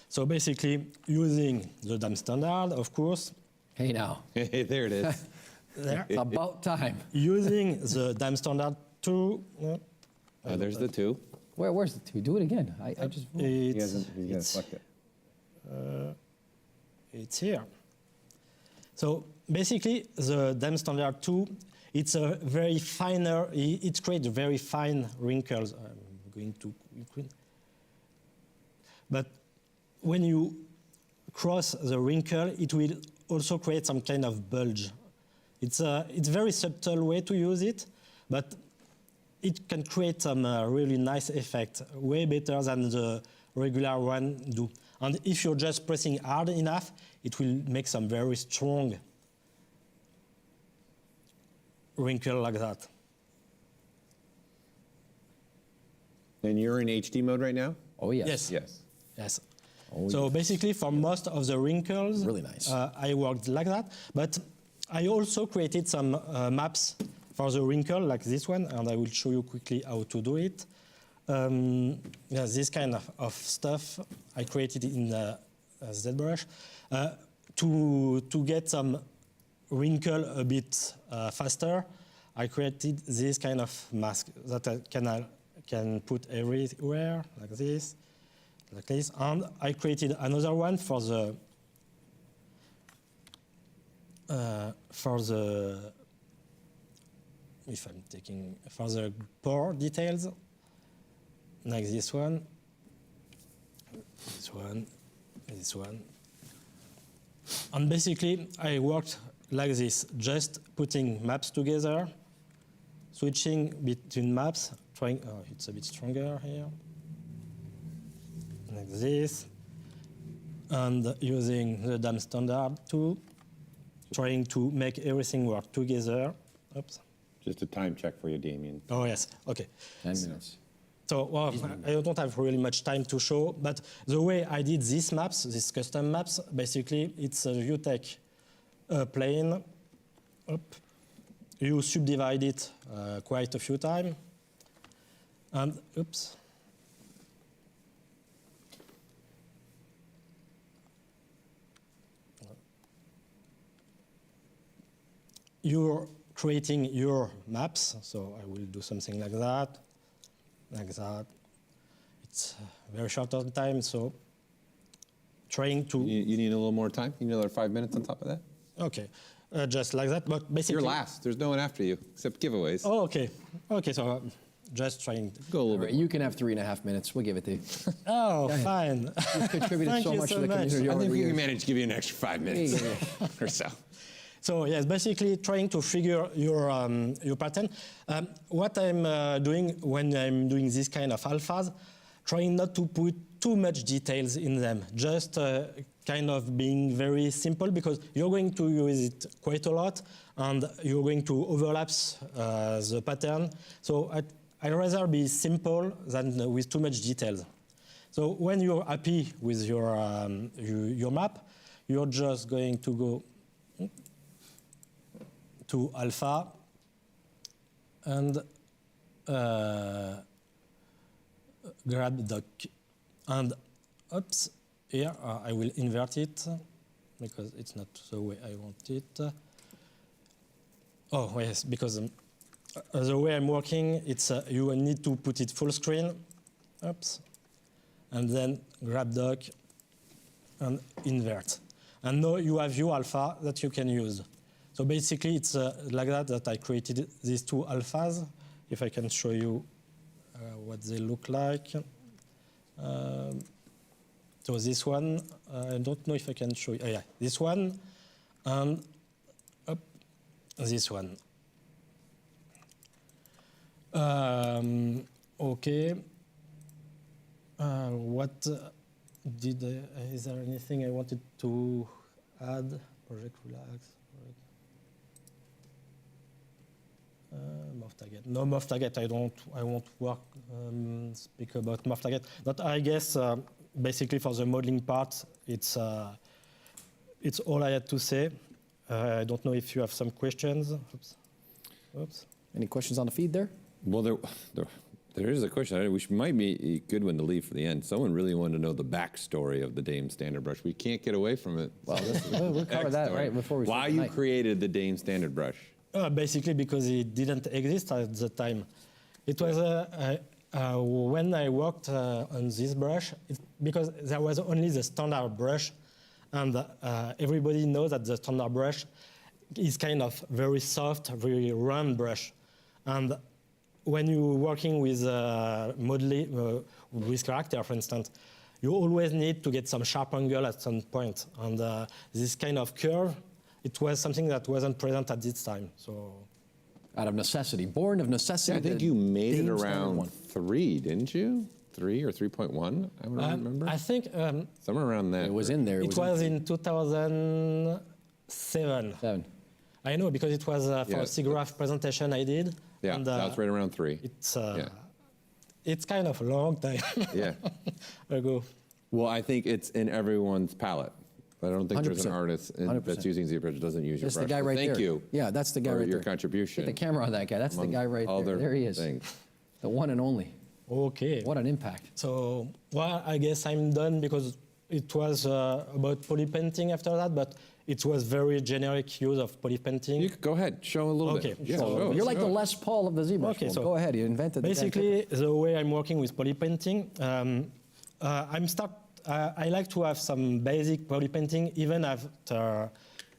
So basically, using the DAM standard, of course. Hey now. Hey, there it is. There. It's about time. Using the DAM standard to. There's the 2. Where's the 2? Do it again. I just. He's gonna select it. It's here. So basically, the DAM standard 2, it's a very finer, it creates very fine wrinkles. I'm going to, but when you cross the wrinkle, it will also create some kind of bulge. It's a very subtle way to use it, but it can create some really nice effect, way better than the regular one do. And if you're just pressing hard enough, it will make some very strong wrinkle like that. And you're in HD mode right now? Oh, yes. Yes. Yes. Yes. Oh, so yes. basically, for most of the wrinkles, really nice. I worked like that. But I also created some maps for the wrinkle, like this one, and I will show you quickly how to do it. Yeah, this kind of stuff I created in ZBrush to get some wrinkle a bit faster. I created this kind of mask that I can put everywhere, like this, and I created another one for the if I'm taking for the pore details, like this one, this one, this one. And basically, I worked like this, just putting maps together, switching between maps, trying, oh, it's a bit stronger here, like this, and using the DAM standard tool, trying to make everything work together. Oops. Just a time check for you, Damien. Oh, yes, okay. 10 minutes. So, well, I don't have really much time to show, but the way I did these maps, these custom maps, basically, it's you take a plane, you subdivide it quite a few times, and, oops. You're creating your maps, so I will do something like that. It's a very short time, so trying to... You need a little more time? You need another 5 minutes on top of that? Okay, just like that, but basically... You're last. There's no one after you, except giveaways. Oh, okay. Okay, so just trying to... Go a little bit. You can have 3.5 minutes. We'll give it to you. Oh, fine. You've contributed so much to the community I over think the we years. can manage to give you an extra 5 minutes or so. So yes, basically trying to figure your pattern. What I'm doing when I'm doing this kind of alphas, trying not to put too much details in them, just kind of being very simple, because you're going to use it quite a lot and you're going to overlap the pattern. So I'd rather be simple than with too much details. So when you're happy with your map, you're just going to go to alpha and grab dock. And oops, here I will invert it because it's not the way I want it. Oh yes, because the way I'm working, it's you need to put it full screen. Oops, and then grab dock and invert. And now you have your alpha that you can use. So basically, it's like that I created these two alphas. If I can show you what they look like. So this one, I don't know if I can show you. Oh, yeah, this one, and this one. Okay. What is there anything I wanted to add? Project relax. Morph target. No morph target. I won't speak about morph target. But I guess basically for the modeling part, it's all I had to say. I don't know if you have some questions. Oops. Any questions on the feed there? Well, there is a question, which might be a good one to leave for the end. Someone really wanted to know the backstory of the Dame Standard Brush. We can't get away from it. Well, we'll cover that right before we. Why you created the Dame Standard Brush? Basically because it didn't exist at the time. It was when I worked on this brush, because there was only the standard brush, and everybody knows that the standard brush is kind of very soft, very round brush. And when you're working with modeling, with character, for instance, you always need to get some sharp angle at some point. And this kind of curve, it was something that wasn't present at this time. So, out of necessity, born of necessity. Yeah, I think you made it around 3, didn't you? 3 or 3.1, I don't remember. I think somewhere around that. It was in there. It was in 2007. I know because it was for a SIGGRAPH presentation I did. Yeah, and, that was right around 3. It's kind of a long time ago. Well, I think it's in everyone's palette. I don't think there's an 100%. artist that's using ZBrush that doesn't use your That's brush. the guy right Thank there. you. Yeah, that's the guy for right your there. contribution. Get the camera on that guy. That's the guy right there. There he is. The one and only. Okay. What an impact. So, well, I guess I'm done because it was about poly painting after that, but it was very generic use of poly painting. You could go ahead, show a little bit. Yeah, You're like the Les Paul of the ZBrush. Okay, world. so Go ahead, you invented the basically the way I'm working with poly painting. I like to have some basic poly painting even after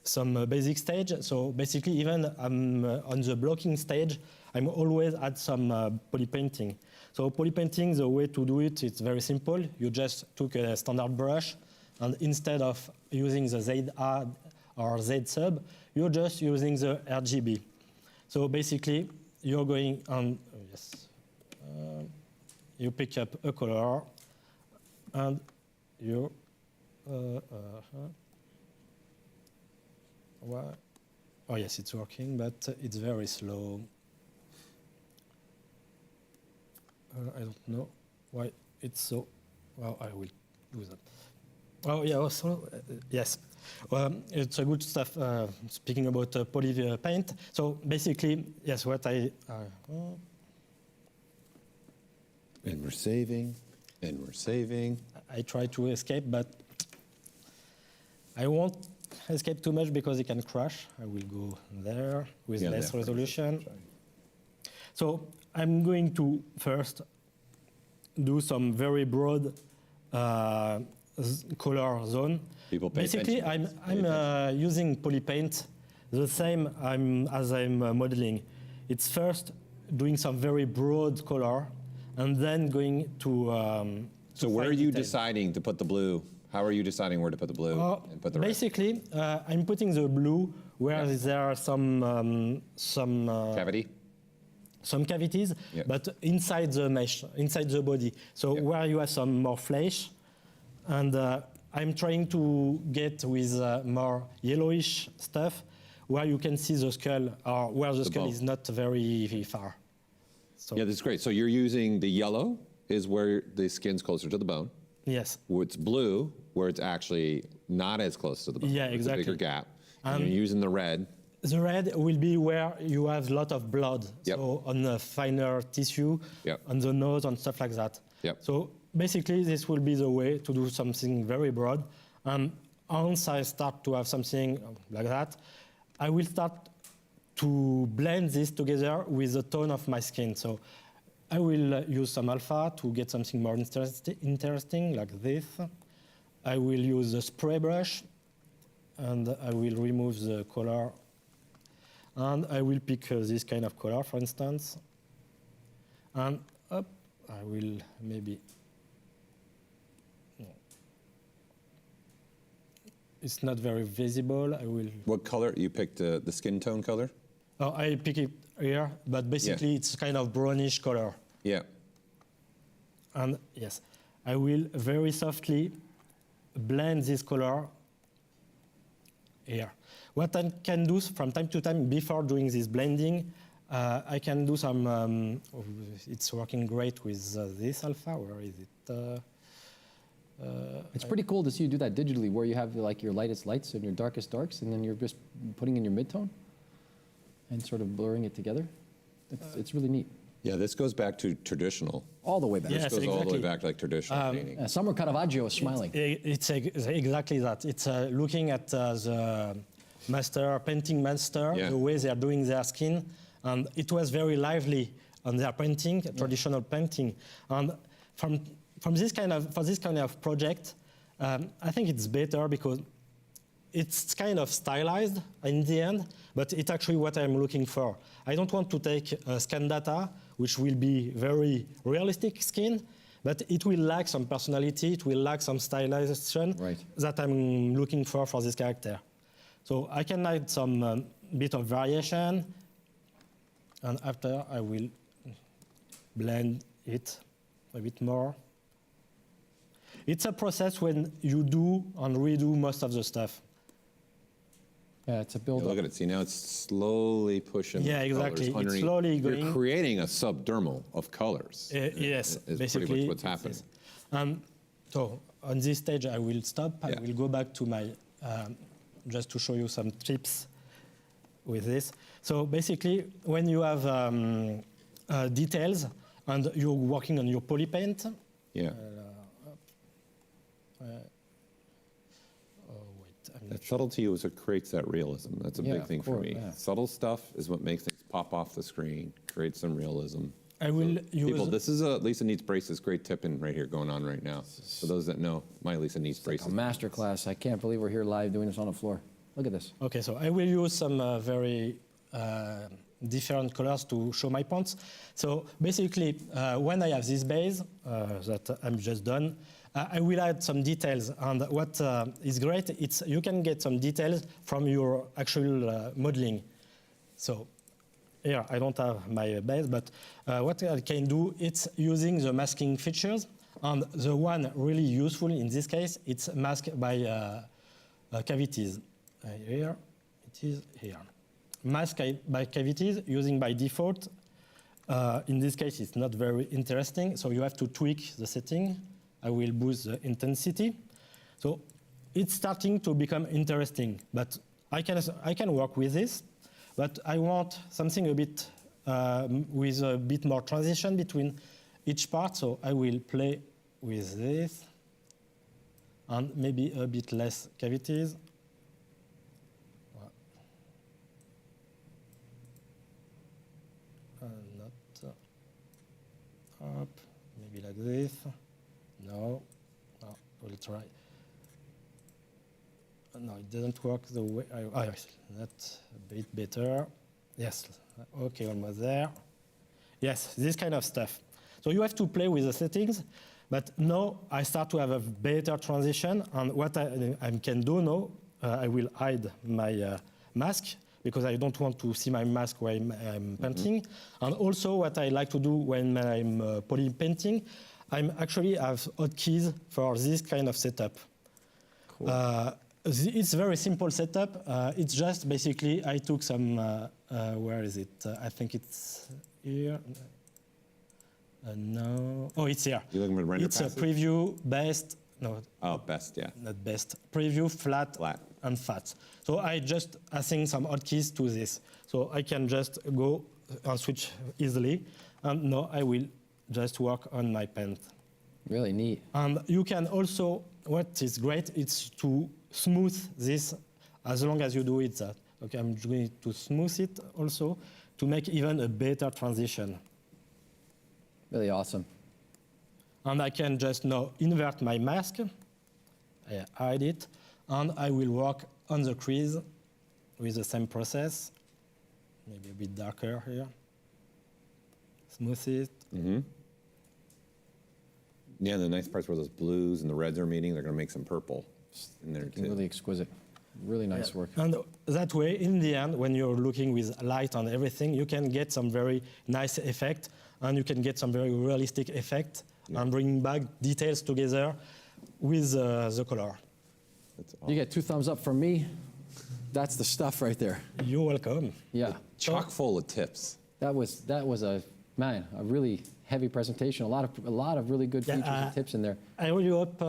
some basic stage. So basically, even I'm on the blocking stage, I'm always at some poly painting. So poly painting, the way to do it, it's very simple. You just took a standard brush, and instead of using the ZA or Z sub, you're just using the RGB. So basically, you're going on, you pick up a color, and you, oh yes, it's working, but it's very slow. I don't know why it's so, well, I will do that. Oh yeah, also, yes. It's a good stuff, speaking about poly paint. So basically, yes, what I... and we're saving, and we're saving. I try to escape, but I won't escape too much because it can crash. I will go there with less resolution. So I'm going to first do some very broad color zone. Basically, I'm using poly paint the same as I'm modeling. It's first doing some very broad color and then going to so where are you deciding to put the blue? How are you deciding where to put the blue and put the red? Basically, I'm putting the blue where there are some cavity. Some cavities, but inside the mesh, inside the body. So where you have some more flesh, and I'm trying to get with more yellowish stuff where you can see the skull, or where the skull is not very far. So yeah, that's great. So you're using the yellow is where the skin's closer to the bone. Yes. It's blue where it's actually not as close to the bone. Yeah, exactly. It's a bigger gap. And you're using the red. The red will be where you have a lot of blood, so on the finer tissue, on the nose, and stuff like that. So basically, this will be the way to do something very broad. And once I start to have something like that, I will start to blend this together with the tone of my skin. So I will use some alpha to get something more interesting, like this. I will use the spray brush, and I will remove the color. And I will pick this kind of color, for instance. And I will maybe... It's not very visible. I will... What color? You picked the skin tone color? Oh, I pick it here, but basically it's kind of brownish color. Yeah. And yes, I will very softly blend this color here. What I can do from time to time before doing this blending, I can do some, it's working great with this alpha. Where is it? It's pretty cool to see you do that digitally, where you have like your lightest lights and your darkest darks, and then you're just putting in your midtone and sort of blurring it together. It's really neat. Yeah, this goes back to traditional. All the way back. This goes all the way back to like traditional painting. Summer Caravaggio is smiling. It's exactly that. It's looking at the painting master, the way they are doing their skin, and it was very lively on their painting, traditional painting. And for this kind of project, I think it's better because it's kind of stylized in the end, but it's actually what I'm looking for. I don't want to take scan data, which will be very realistic skin, but it will lack some personality, it will lack some stylization that I'm looking for this character. So I can add some bit of variation, and after I will blend it a bit more. It's a process when you do and redo most of the stuff. Yeah, it's a build up. Look at it. See, now it's slowly pushing Yeah, the exactly. colors It's slowly going. You're creating a subdermal of colors. Yes, is basically. pretty much what's happening. Yes. So on this stage, I will stop. I will go back to my, just to show you some tips with this. So basically, when you have details and you're working on your polypaint. Yeah. That subtlety is what creates that realism. That's a big thing for me. Yeah. Subtle stuff is what makes things pop off the screen, creates some realism. I will use... People, this is a Lisa Needs Braces great tip-in right here going on right now. For those that know, my Lisa Needs Braces. Like a master class. I can't believe we're here live doing this on the floor. Look at this. Okay, so I will use some very different colors to show my points. So basically, when I have this base that I'm just done, I will add some details, and what is great, it's you can get some details from your actual modeling. So here I don't have my base, but what I can do, it's using the masking features, and the one really useful in this case, it's masked by cavities. Here it is here. Mask by cavities using by default. In this case, it's not very interesting, so you have to tweak the setting. I will boost the intensity. So it's starting to become interesting, but I can work with this, but I want something a bit with a bit more transition between each part, so I will play with this and maybe a bit less cavities. Not up, maybe like this. No, we'll try. No, it doesn't work the way yes, that's a bit better. Yes, okay, almost there. Yes, this kind of stuff. So you have to play with the settings, but now I start to have a better transition, and what I can do now, I will hide my mask, because I don't want to see my mask when I'm painting. And also what I like to do when I'm poly painting, I actually have hotkeys for this kind of setup. Cool. It's a very simple setup. It's just basically I took some, where is it? I think it's here. No, oh, it's here. You're looking for the render It's passage? a preview best, no. Oh, best, yeah. Not best. Preview, flat, and fat. So I just assign some hotkeys to this. So I can just go and switch easily. And now I will just work on my paint. Really neat. And you can also, what is great, it's to smooth this as long as you do it that. Okay, I'm going to smooth it also to make even a better transition. Really awesome. And I can just now invert my mask. I hide it, and I will work on the crease with the same process. Maybe a bit darker here. Smooth it. Mm-hmm. Yeah, the nice parts where those blues and the reds are meeting, they're going to make some purple in there too. Really exquisite. Really nice work. And that way, in the end, when you're looking with light and everything, you can get some very nice effect, and you can get some very realistic effect, and bring back details together with the color. You get 2 thumbs up from me. That's the stuff right there. You're welcome. Yeah. Chock full of tips. That was a really heavy presentation. A lot of really good features and tips in there. I really hope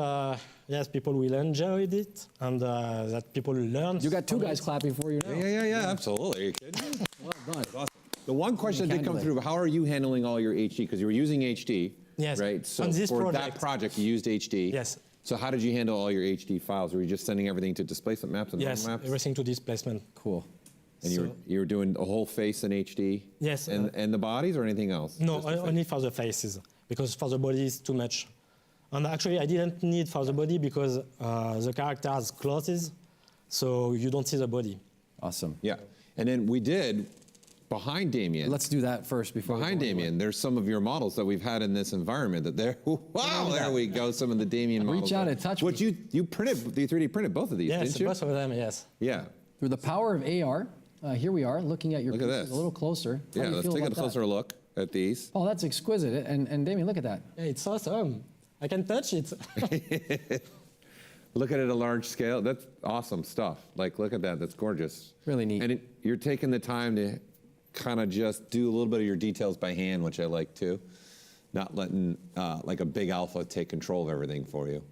yes, people will enjoy it, and that people learn. You got 2 guys clapping for you now. Yeah, absolutely. Are you kidding me? Well done. Awesome. The one question that did come through, how are you handling all your HD? Because you were using HD, yes. right? So on this for that project, you used HD. Yes. So how did you handle all your HD files? Were you just sending everything to displacement maps and yes, maps? everything to displacement. Cool. And you were doing a whole face in HD? Yes. And the bodies or anything else? No, only for the faces, because for the body is too much. And actually, I didn't need for the body because the character has clothes, so you don't see the body. Awesome. Yeah, and then we did, behind Damien. Let's do that first before Behind Damien, there's some of your models that we've had in this environment that there, wow, there we go, some of the Damien models. Reach out and touch What you printed, you 3D printed both of these, Yes, didn't you? both of them, yes. Yeah. Through the power of AR, here we are looking at your Look at pieces this. a little closer. How Yeah, do you let's feel take a about that? closer look at these. Oh, that's exquisite. And Damien, look at that. Yeah, it's awesome. I can touch it. Look at it at a large scale. That's awesome stuff. Like, look at that. That's gorgeous. Really neat. And you're taking the time to kind of just do a little bit of your details by hand, which I like too. Not letting like a big alpha take control of everything for you.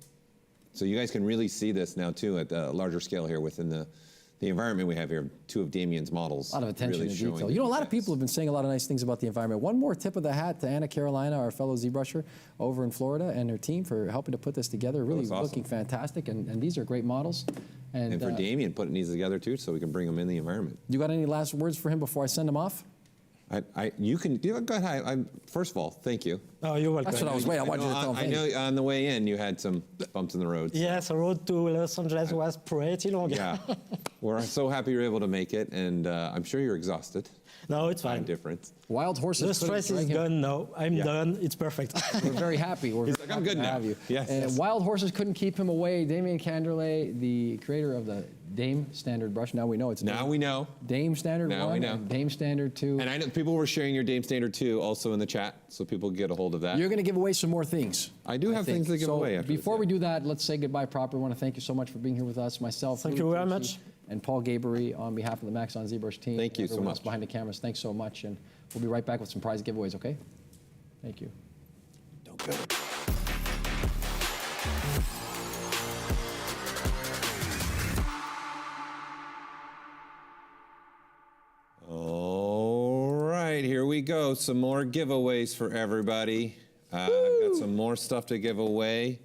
So you guys can really see this now too at a larger scale here within the environment we have here. Two of Damien's models. A lot of attention really to showing detail. the You know, a lot of people have been saying a lot of nice things about the environment. One more tip of the hat to Anna Carolina, our fellow ZBrusher over in Florida, and her team for helping to put this together. Really awesome. looking fantastic, and these are great models. And for Damien putting these together too, so we can bring them in the environment. You got any last words for him before I send him off? You can go ahead. First of all, thank you. Oh, you're welcome. That's what I was waiting. I wanted you to tell him. I know on the way in you had some bumps in the road. Yes, the road to Los Angeles was pretty long. Yeah, we're so happy you're able to make it, and I'm sure you're exhausted. No, it's fine. Time difference. Wild horses. The stress is gone now. I'm done. It's perfect. We're very happy. We're He's very like, I'm happy good to now. have you. Yes. And Wild horses couldn't keep him away. Damien Cander, the creator of the Dame Standard brush. Now we know it's Now we know. Dame Standard Now 1 we know. and Dame Standard 2. And I know people were sharing your Dame Standard 2 also in the chat, so people get a hold of that. You're going to give away some more things. I do have things to give away. After Before we do that, let's say goodbye proper. I want to thank you so much for being here with us. Myself, Thank you very much. and Paul Gabery on behalf of the Maxon ZBrush team. Thank you so everyone else much. behind the cameras. Thanks so much, and we'll be right back with some prize giveaways. Okay? Thank you. Don't go. All right, here we go. Some more giveaways for everybody. I've got some more stuff to give away.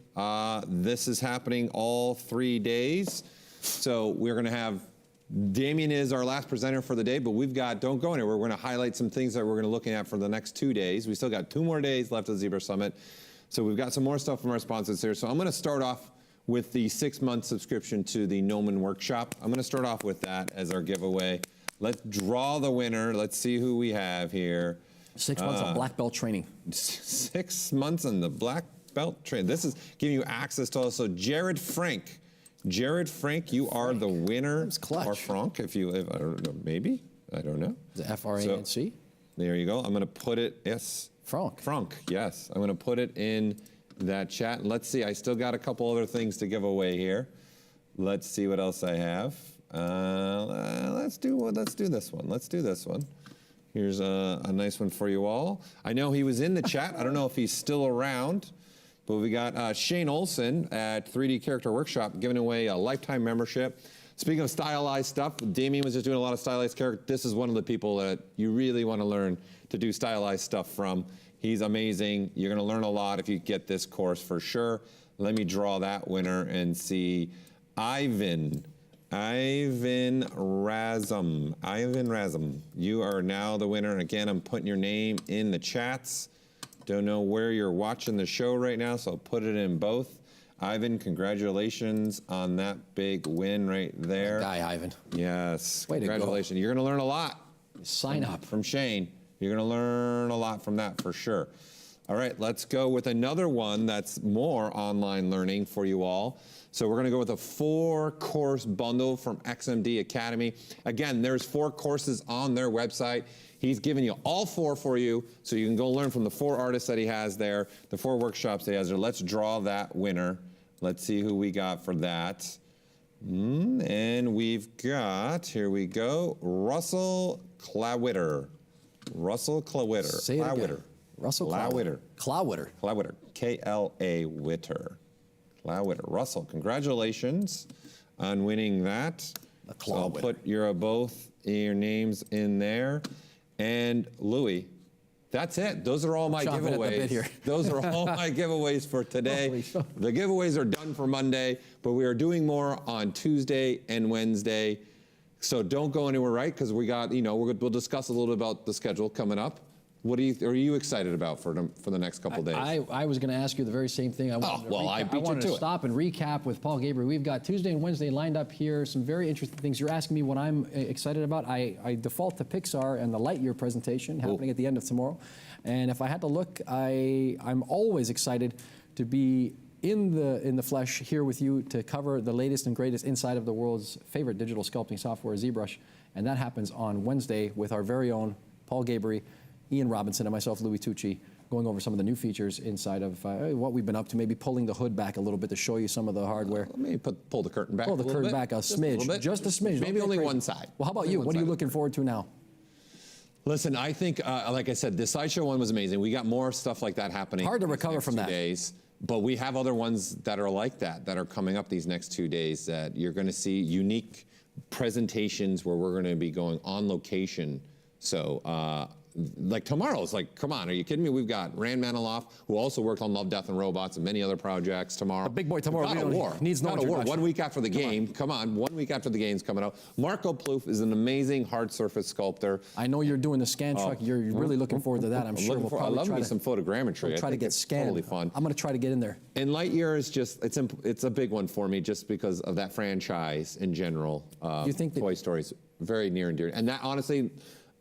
This is happening all 3 days. So we're going to have, Damien is our last presenter for the day, but we've got, don't go anywhere. We're going to highlight some things that we're going to look at for the next 2 days. We still got 2 more days left of ZBrush Summit. So we've got some more stuff from our sponsors here. So I'm going to start off with the 6-month subscription to the Gnomon Workshop. I'm going to start off with that as our giveaway. Let's draw the winner. Let's see who we have here. 6 months of black belt training. 6 months on the black belt training. This is giving you access to also Jared Frank. Jared Frank, you are the winner. That's clutch. Or Frank, if I don't know, maybe. I don't know. The F-R-A-N-C? There you go. I'm going to put it, yes. Frank. Frank, yes. I'm going to put it in that chat. Let's see. I still got a couple other things to give away here. Let's see what else I have. Let's do this one. Let's do this one. Here's a nice one for you all. I know he was in the chat. I don't know if he's still around, but we got Shane Olson at 3D Character Workshop giving away a lifetime membership. Speaking of stylized stuff, Damien was just doing a lot of stylized character. This is one of the people that you really want to learn to do stylized stuff from. He's amazing. You're going to learn a lot if you get this course for sure. Let me draw that winner and see Ivan Razum. You are now the winner. And again, I'm putting your name in the chats. Don't know where you're watching the show right now, so I'll put it in both. Ivan, congratulations on that big win right there. Good guy, Ivan. Yes, Way to go. congratulations. You're going to learn a lot. Sign up. From Shane. You're going to learn a lot from that for sure. All right, let's go with another one that's more online learning for you all. So we're going to go with a 4-course bundle from XMD Academy. Again, there's 4 courses on their website. He's giving you all 4 for you, so you can go learn from the 4 artists that he has there, the 4 workshops he has there. Let's draw that winner. Let's see who we got for that. And we've got, here we go, Russell Clawitter. Russell Clawitter. Say it again. Russell Clawitter. Clawitter. K-L-A Witter. Clawitter. Russell, congratulations on winning that. So I'll put both your names in there. And Louis, that's it. Those are all my giveaways. Those are all my giveaways for today. The giveaways are done for Monday, but we are doing more on Tuesday and Wednesday. So don't go anywhere, right? Because we got, we'll discuss a little bit about the schedule coming up. What are you excited about for the next couple of days? I was going to ask you the very same thing. I wanted to stop and recap with Paul Gabriel. We've got Tuesday and Wednesday lined up here. Some very interesting things. You're asking me what I'm excited about. I default to Pixar and the Lightyear presentation happening at the end of tomorrow. And if I had to look, I'm always excited to be in the flesh here with you to cover the latest and greatest inside of the world's favorite digital sculpting software, ZBrush. And that happens on Wednesday with our very own Paul Gabriel, Ian Robinson, and myself, Louis Tucci, going over some of the new features inside of what we've been up to, maybe pulling the hood back a little bit to show you some of the hardware. Let me pull the curtain back a little bit. Just a smidge. Maybe only one side. Well, how about you? What are you looking forward to now? Listen, I think, like I said, the Sideshow one was amazing. We got more stuff like that happening. Hard to recover from that. Days. But we have other ones that are like that are coming up these next 2 days that you're going to see unique presentations where we're going to be going on location. So, like tomorrow, it's like, come on, are you kidding me? We've got Rand Maniloff, who also worked on Love, Death, and Robots and many other projects tomorrow. A big boy tomorrow. God of War. Needs no introduction. 1 week after the game. Come on, 1 week after the game's coming out. Marco Plouffe is an amazing hard surface sculptor. I know you're doing the scan truck. You're really looking forward to that. I'm sure I love me some photogrammetry. We'll try to get scanned. Totally fun. I'm going to try to get in there. And Lightyear is just, it's a big one for me just because of that franchise in general. You think Toy Story's very near and dear. And that, honestly,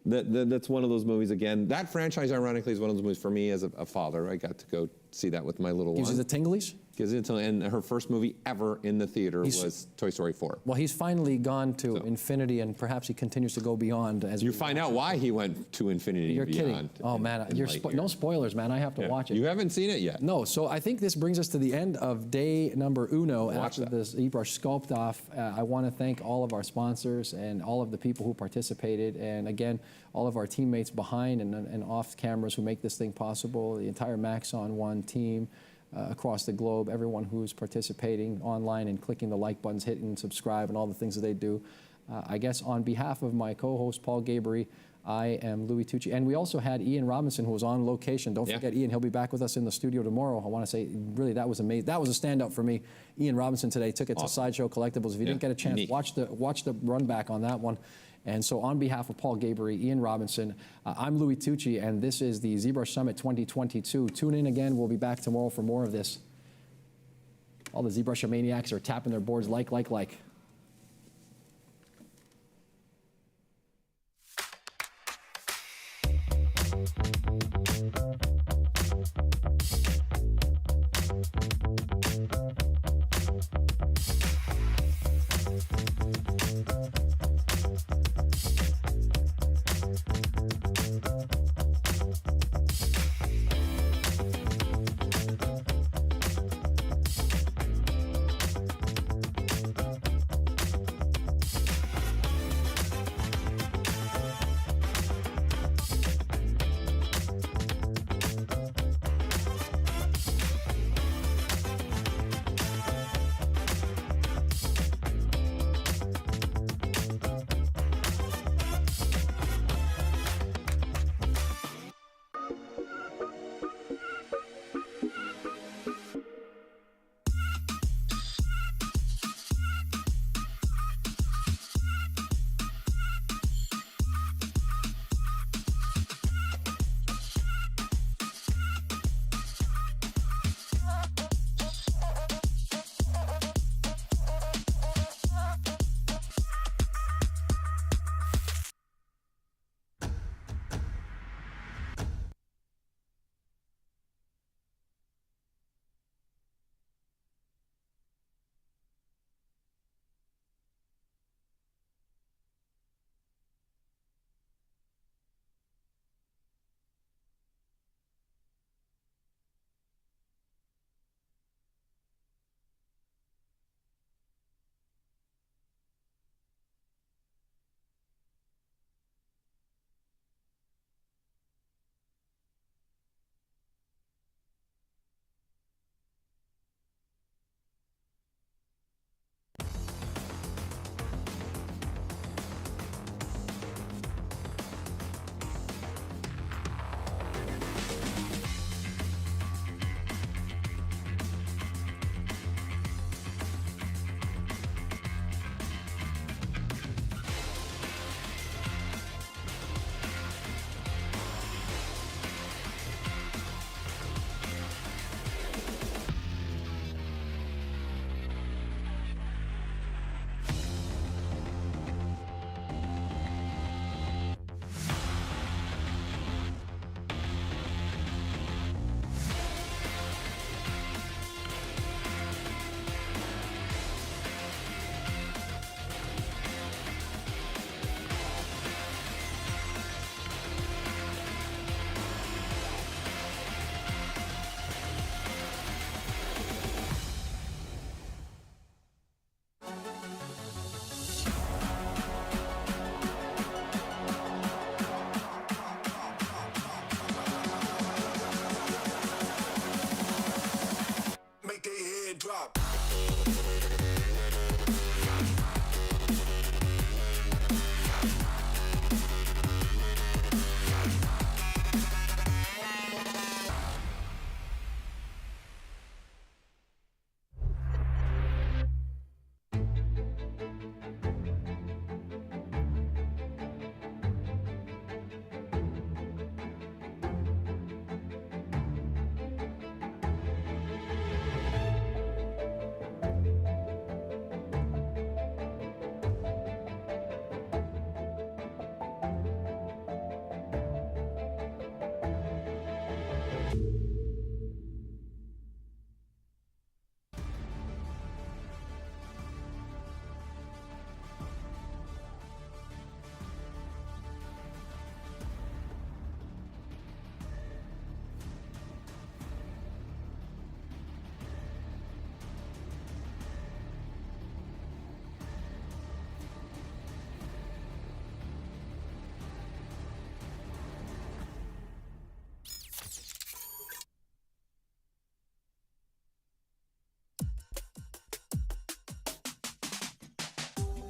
that's one of those movies, again. That franchise, ironically, is one of those movies for me as a father. I got to go see that with my little one. Gives you the tinglies? Gives it and her first movie ever in the theater was Toy Story 4. Well, he's finally gone to infinity, and perhaps he continues to go beyond. As you find out why he went to infinity You're and beyond. Kidding. Oh, man, no spoilers, man. I have to watch it. You haven't seen it yet? No, so I think this brings us to the end of day number uno after this ZBrush Sculpt Off. I want to thank all of our sponsors and all of the people who participated, and again, all of our teammates behind and off cameras who make this thing possible, the entire Maxon One team across the globe, everyone who's participating online and clicking the like buttons, hitting subscribe, and all the things that they do. I guess on behalf of my co-host, Paul Gabriel, I am Louis Tucci. And we also had Ian Robinson, who was on location. Don't forget Ian, he'll be back with us in the studio tomorrow. I want to say, really, that was amazing. That was a standout for me. Ian Robinson today took it to Sideshow Collectibles. If you didn't get a chance, watch the run back on that one. And so on behalf of Paul Gabriel, Ian Robinson, I'm Louis Tucci, and this is the ZBrush Summit 2022. Tune in again. We'll be back tomorrow for more of this. All the ZBrush maniacs are tapping their boards like.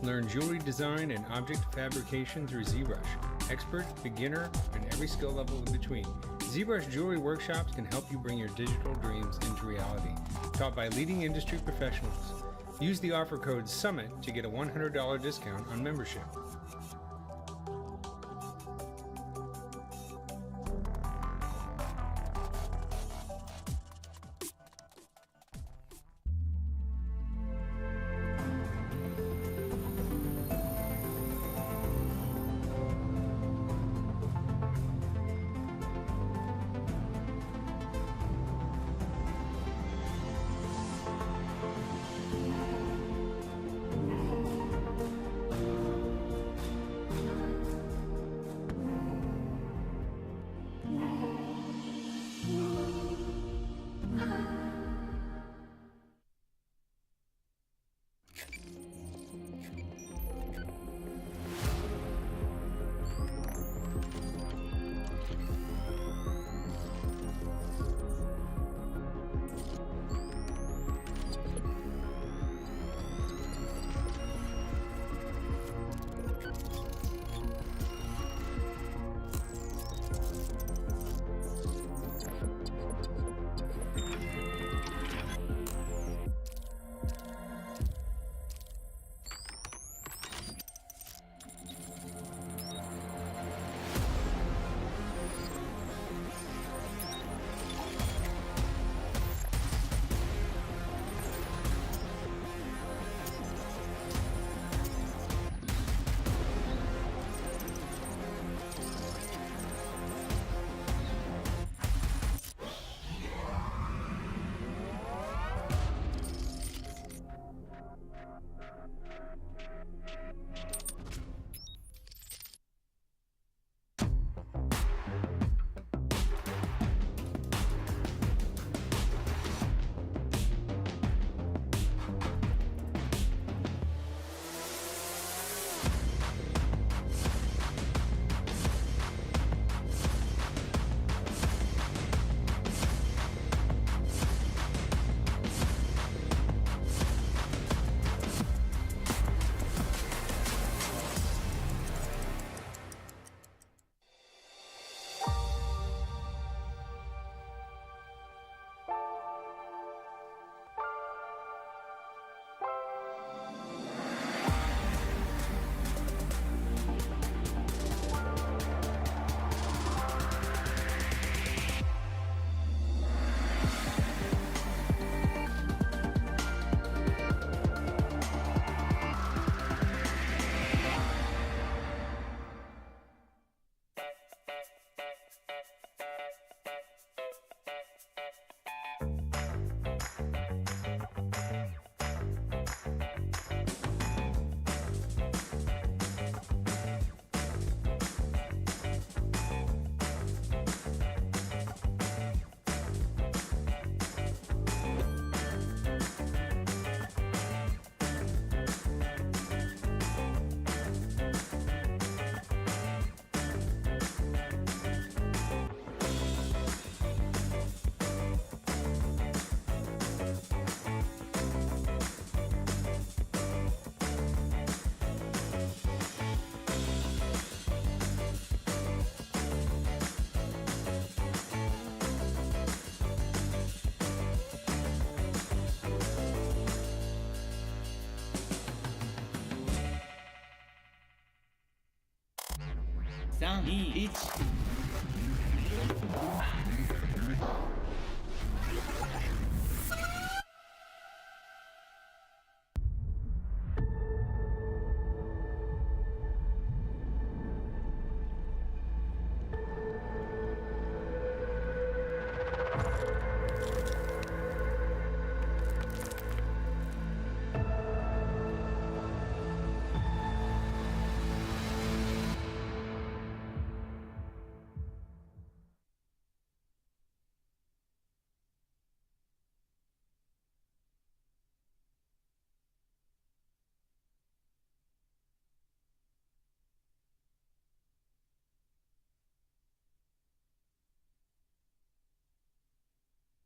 Learn jewelry design and object fabrication through ZBrush. Expert, beginner, and every skill level in between. ZBrush Jewelry Workshops can help you bring your digital dreams into reality. Taught by leading industry professionals. Use the offer code SUMMIT to get a $100 discount on membership.3、2、1。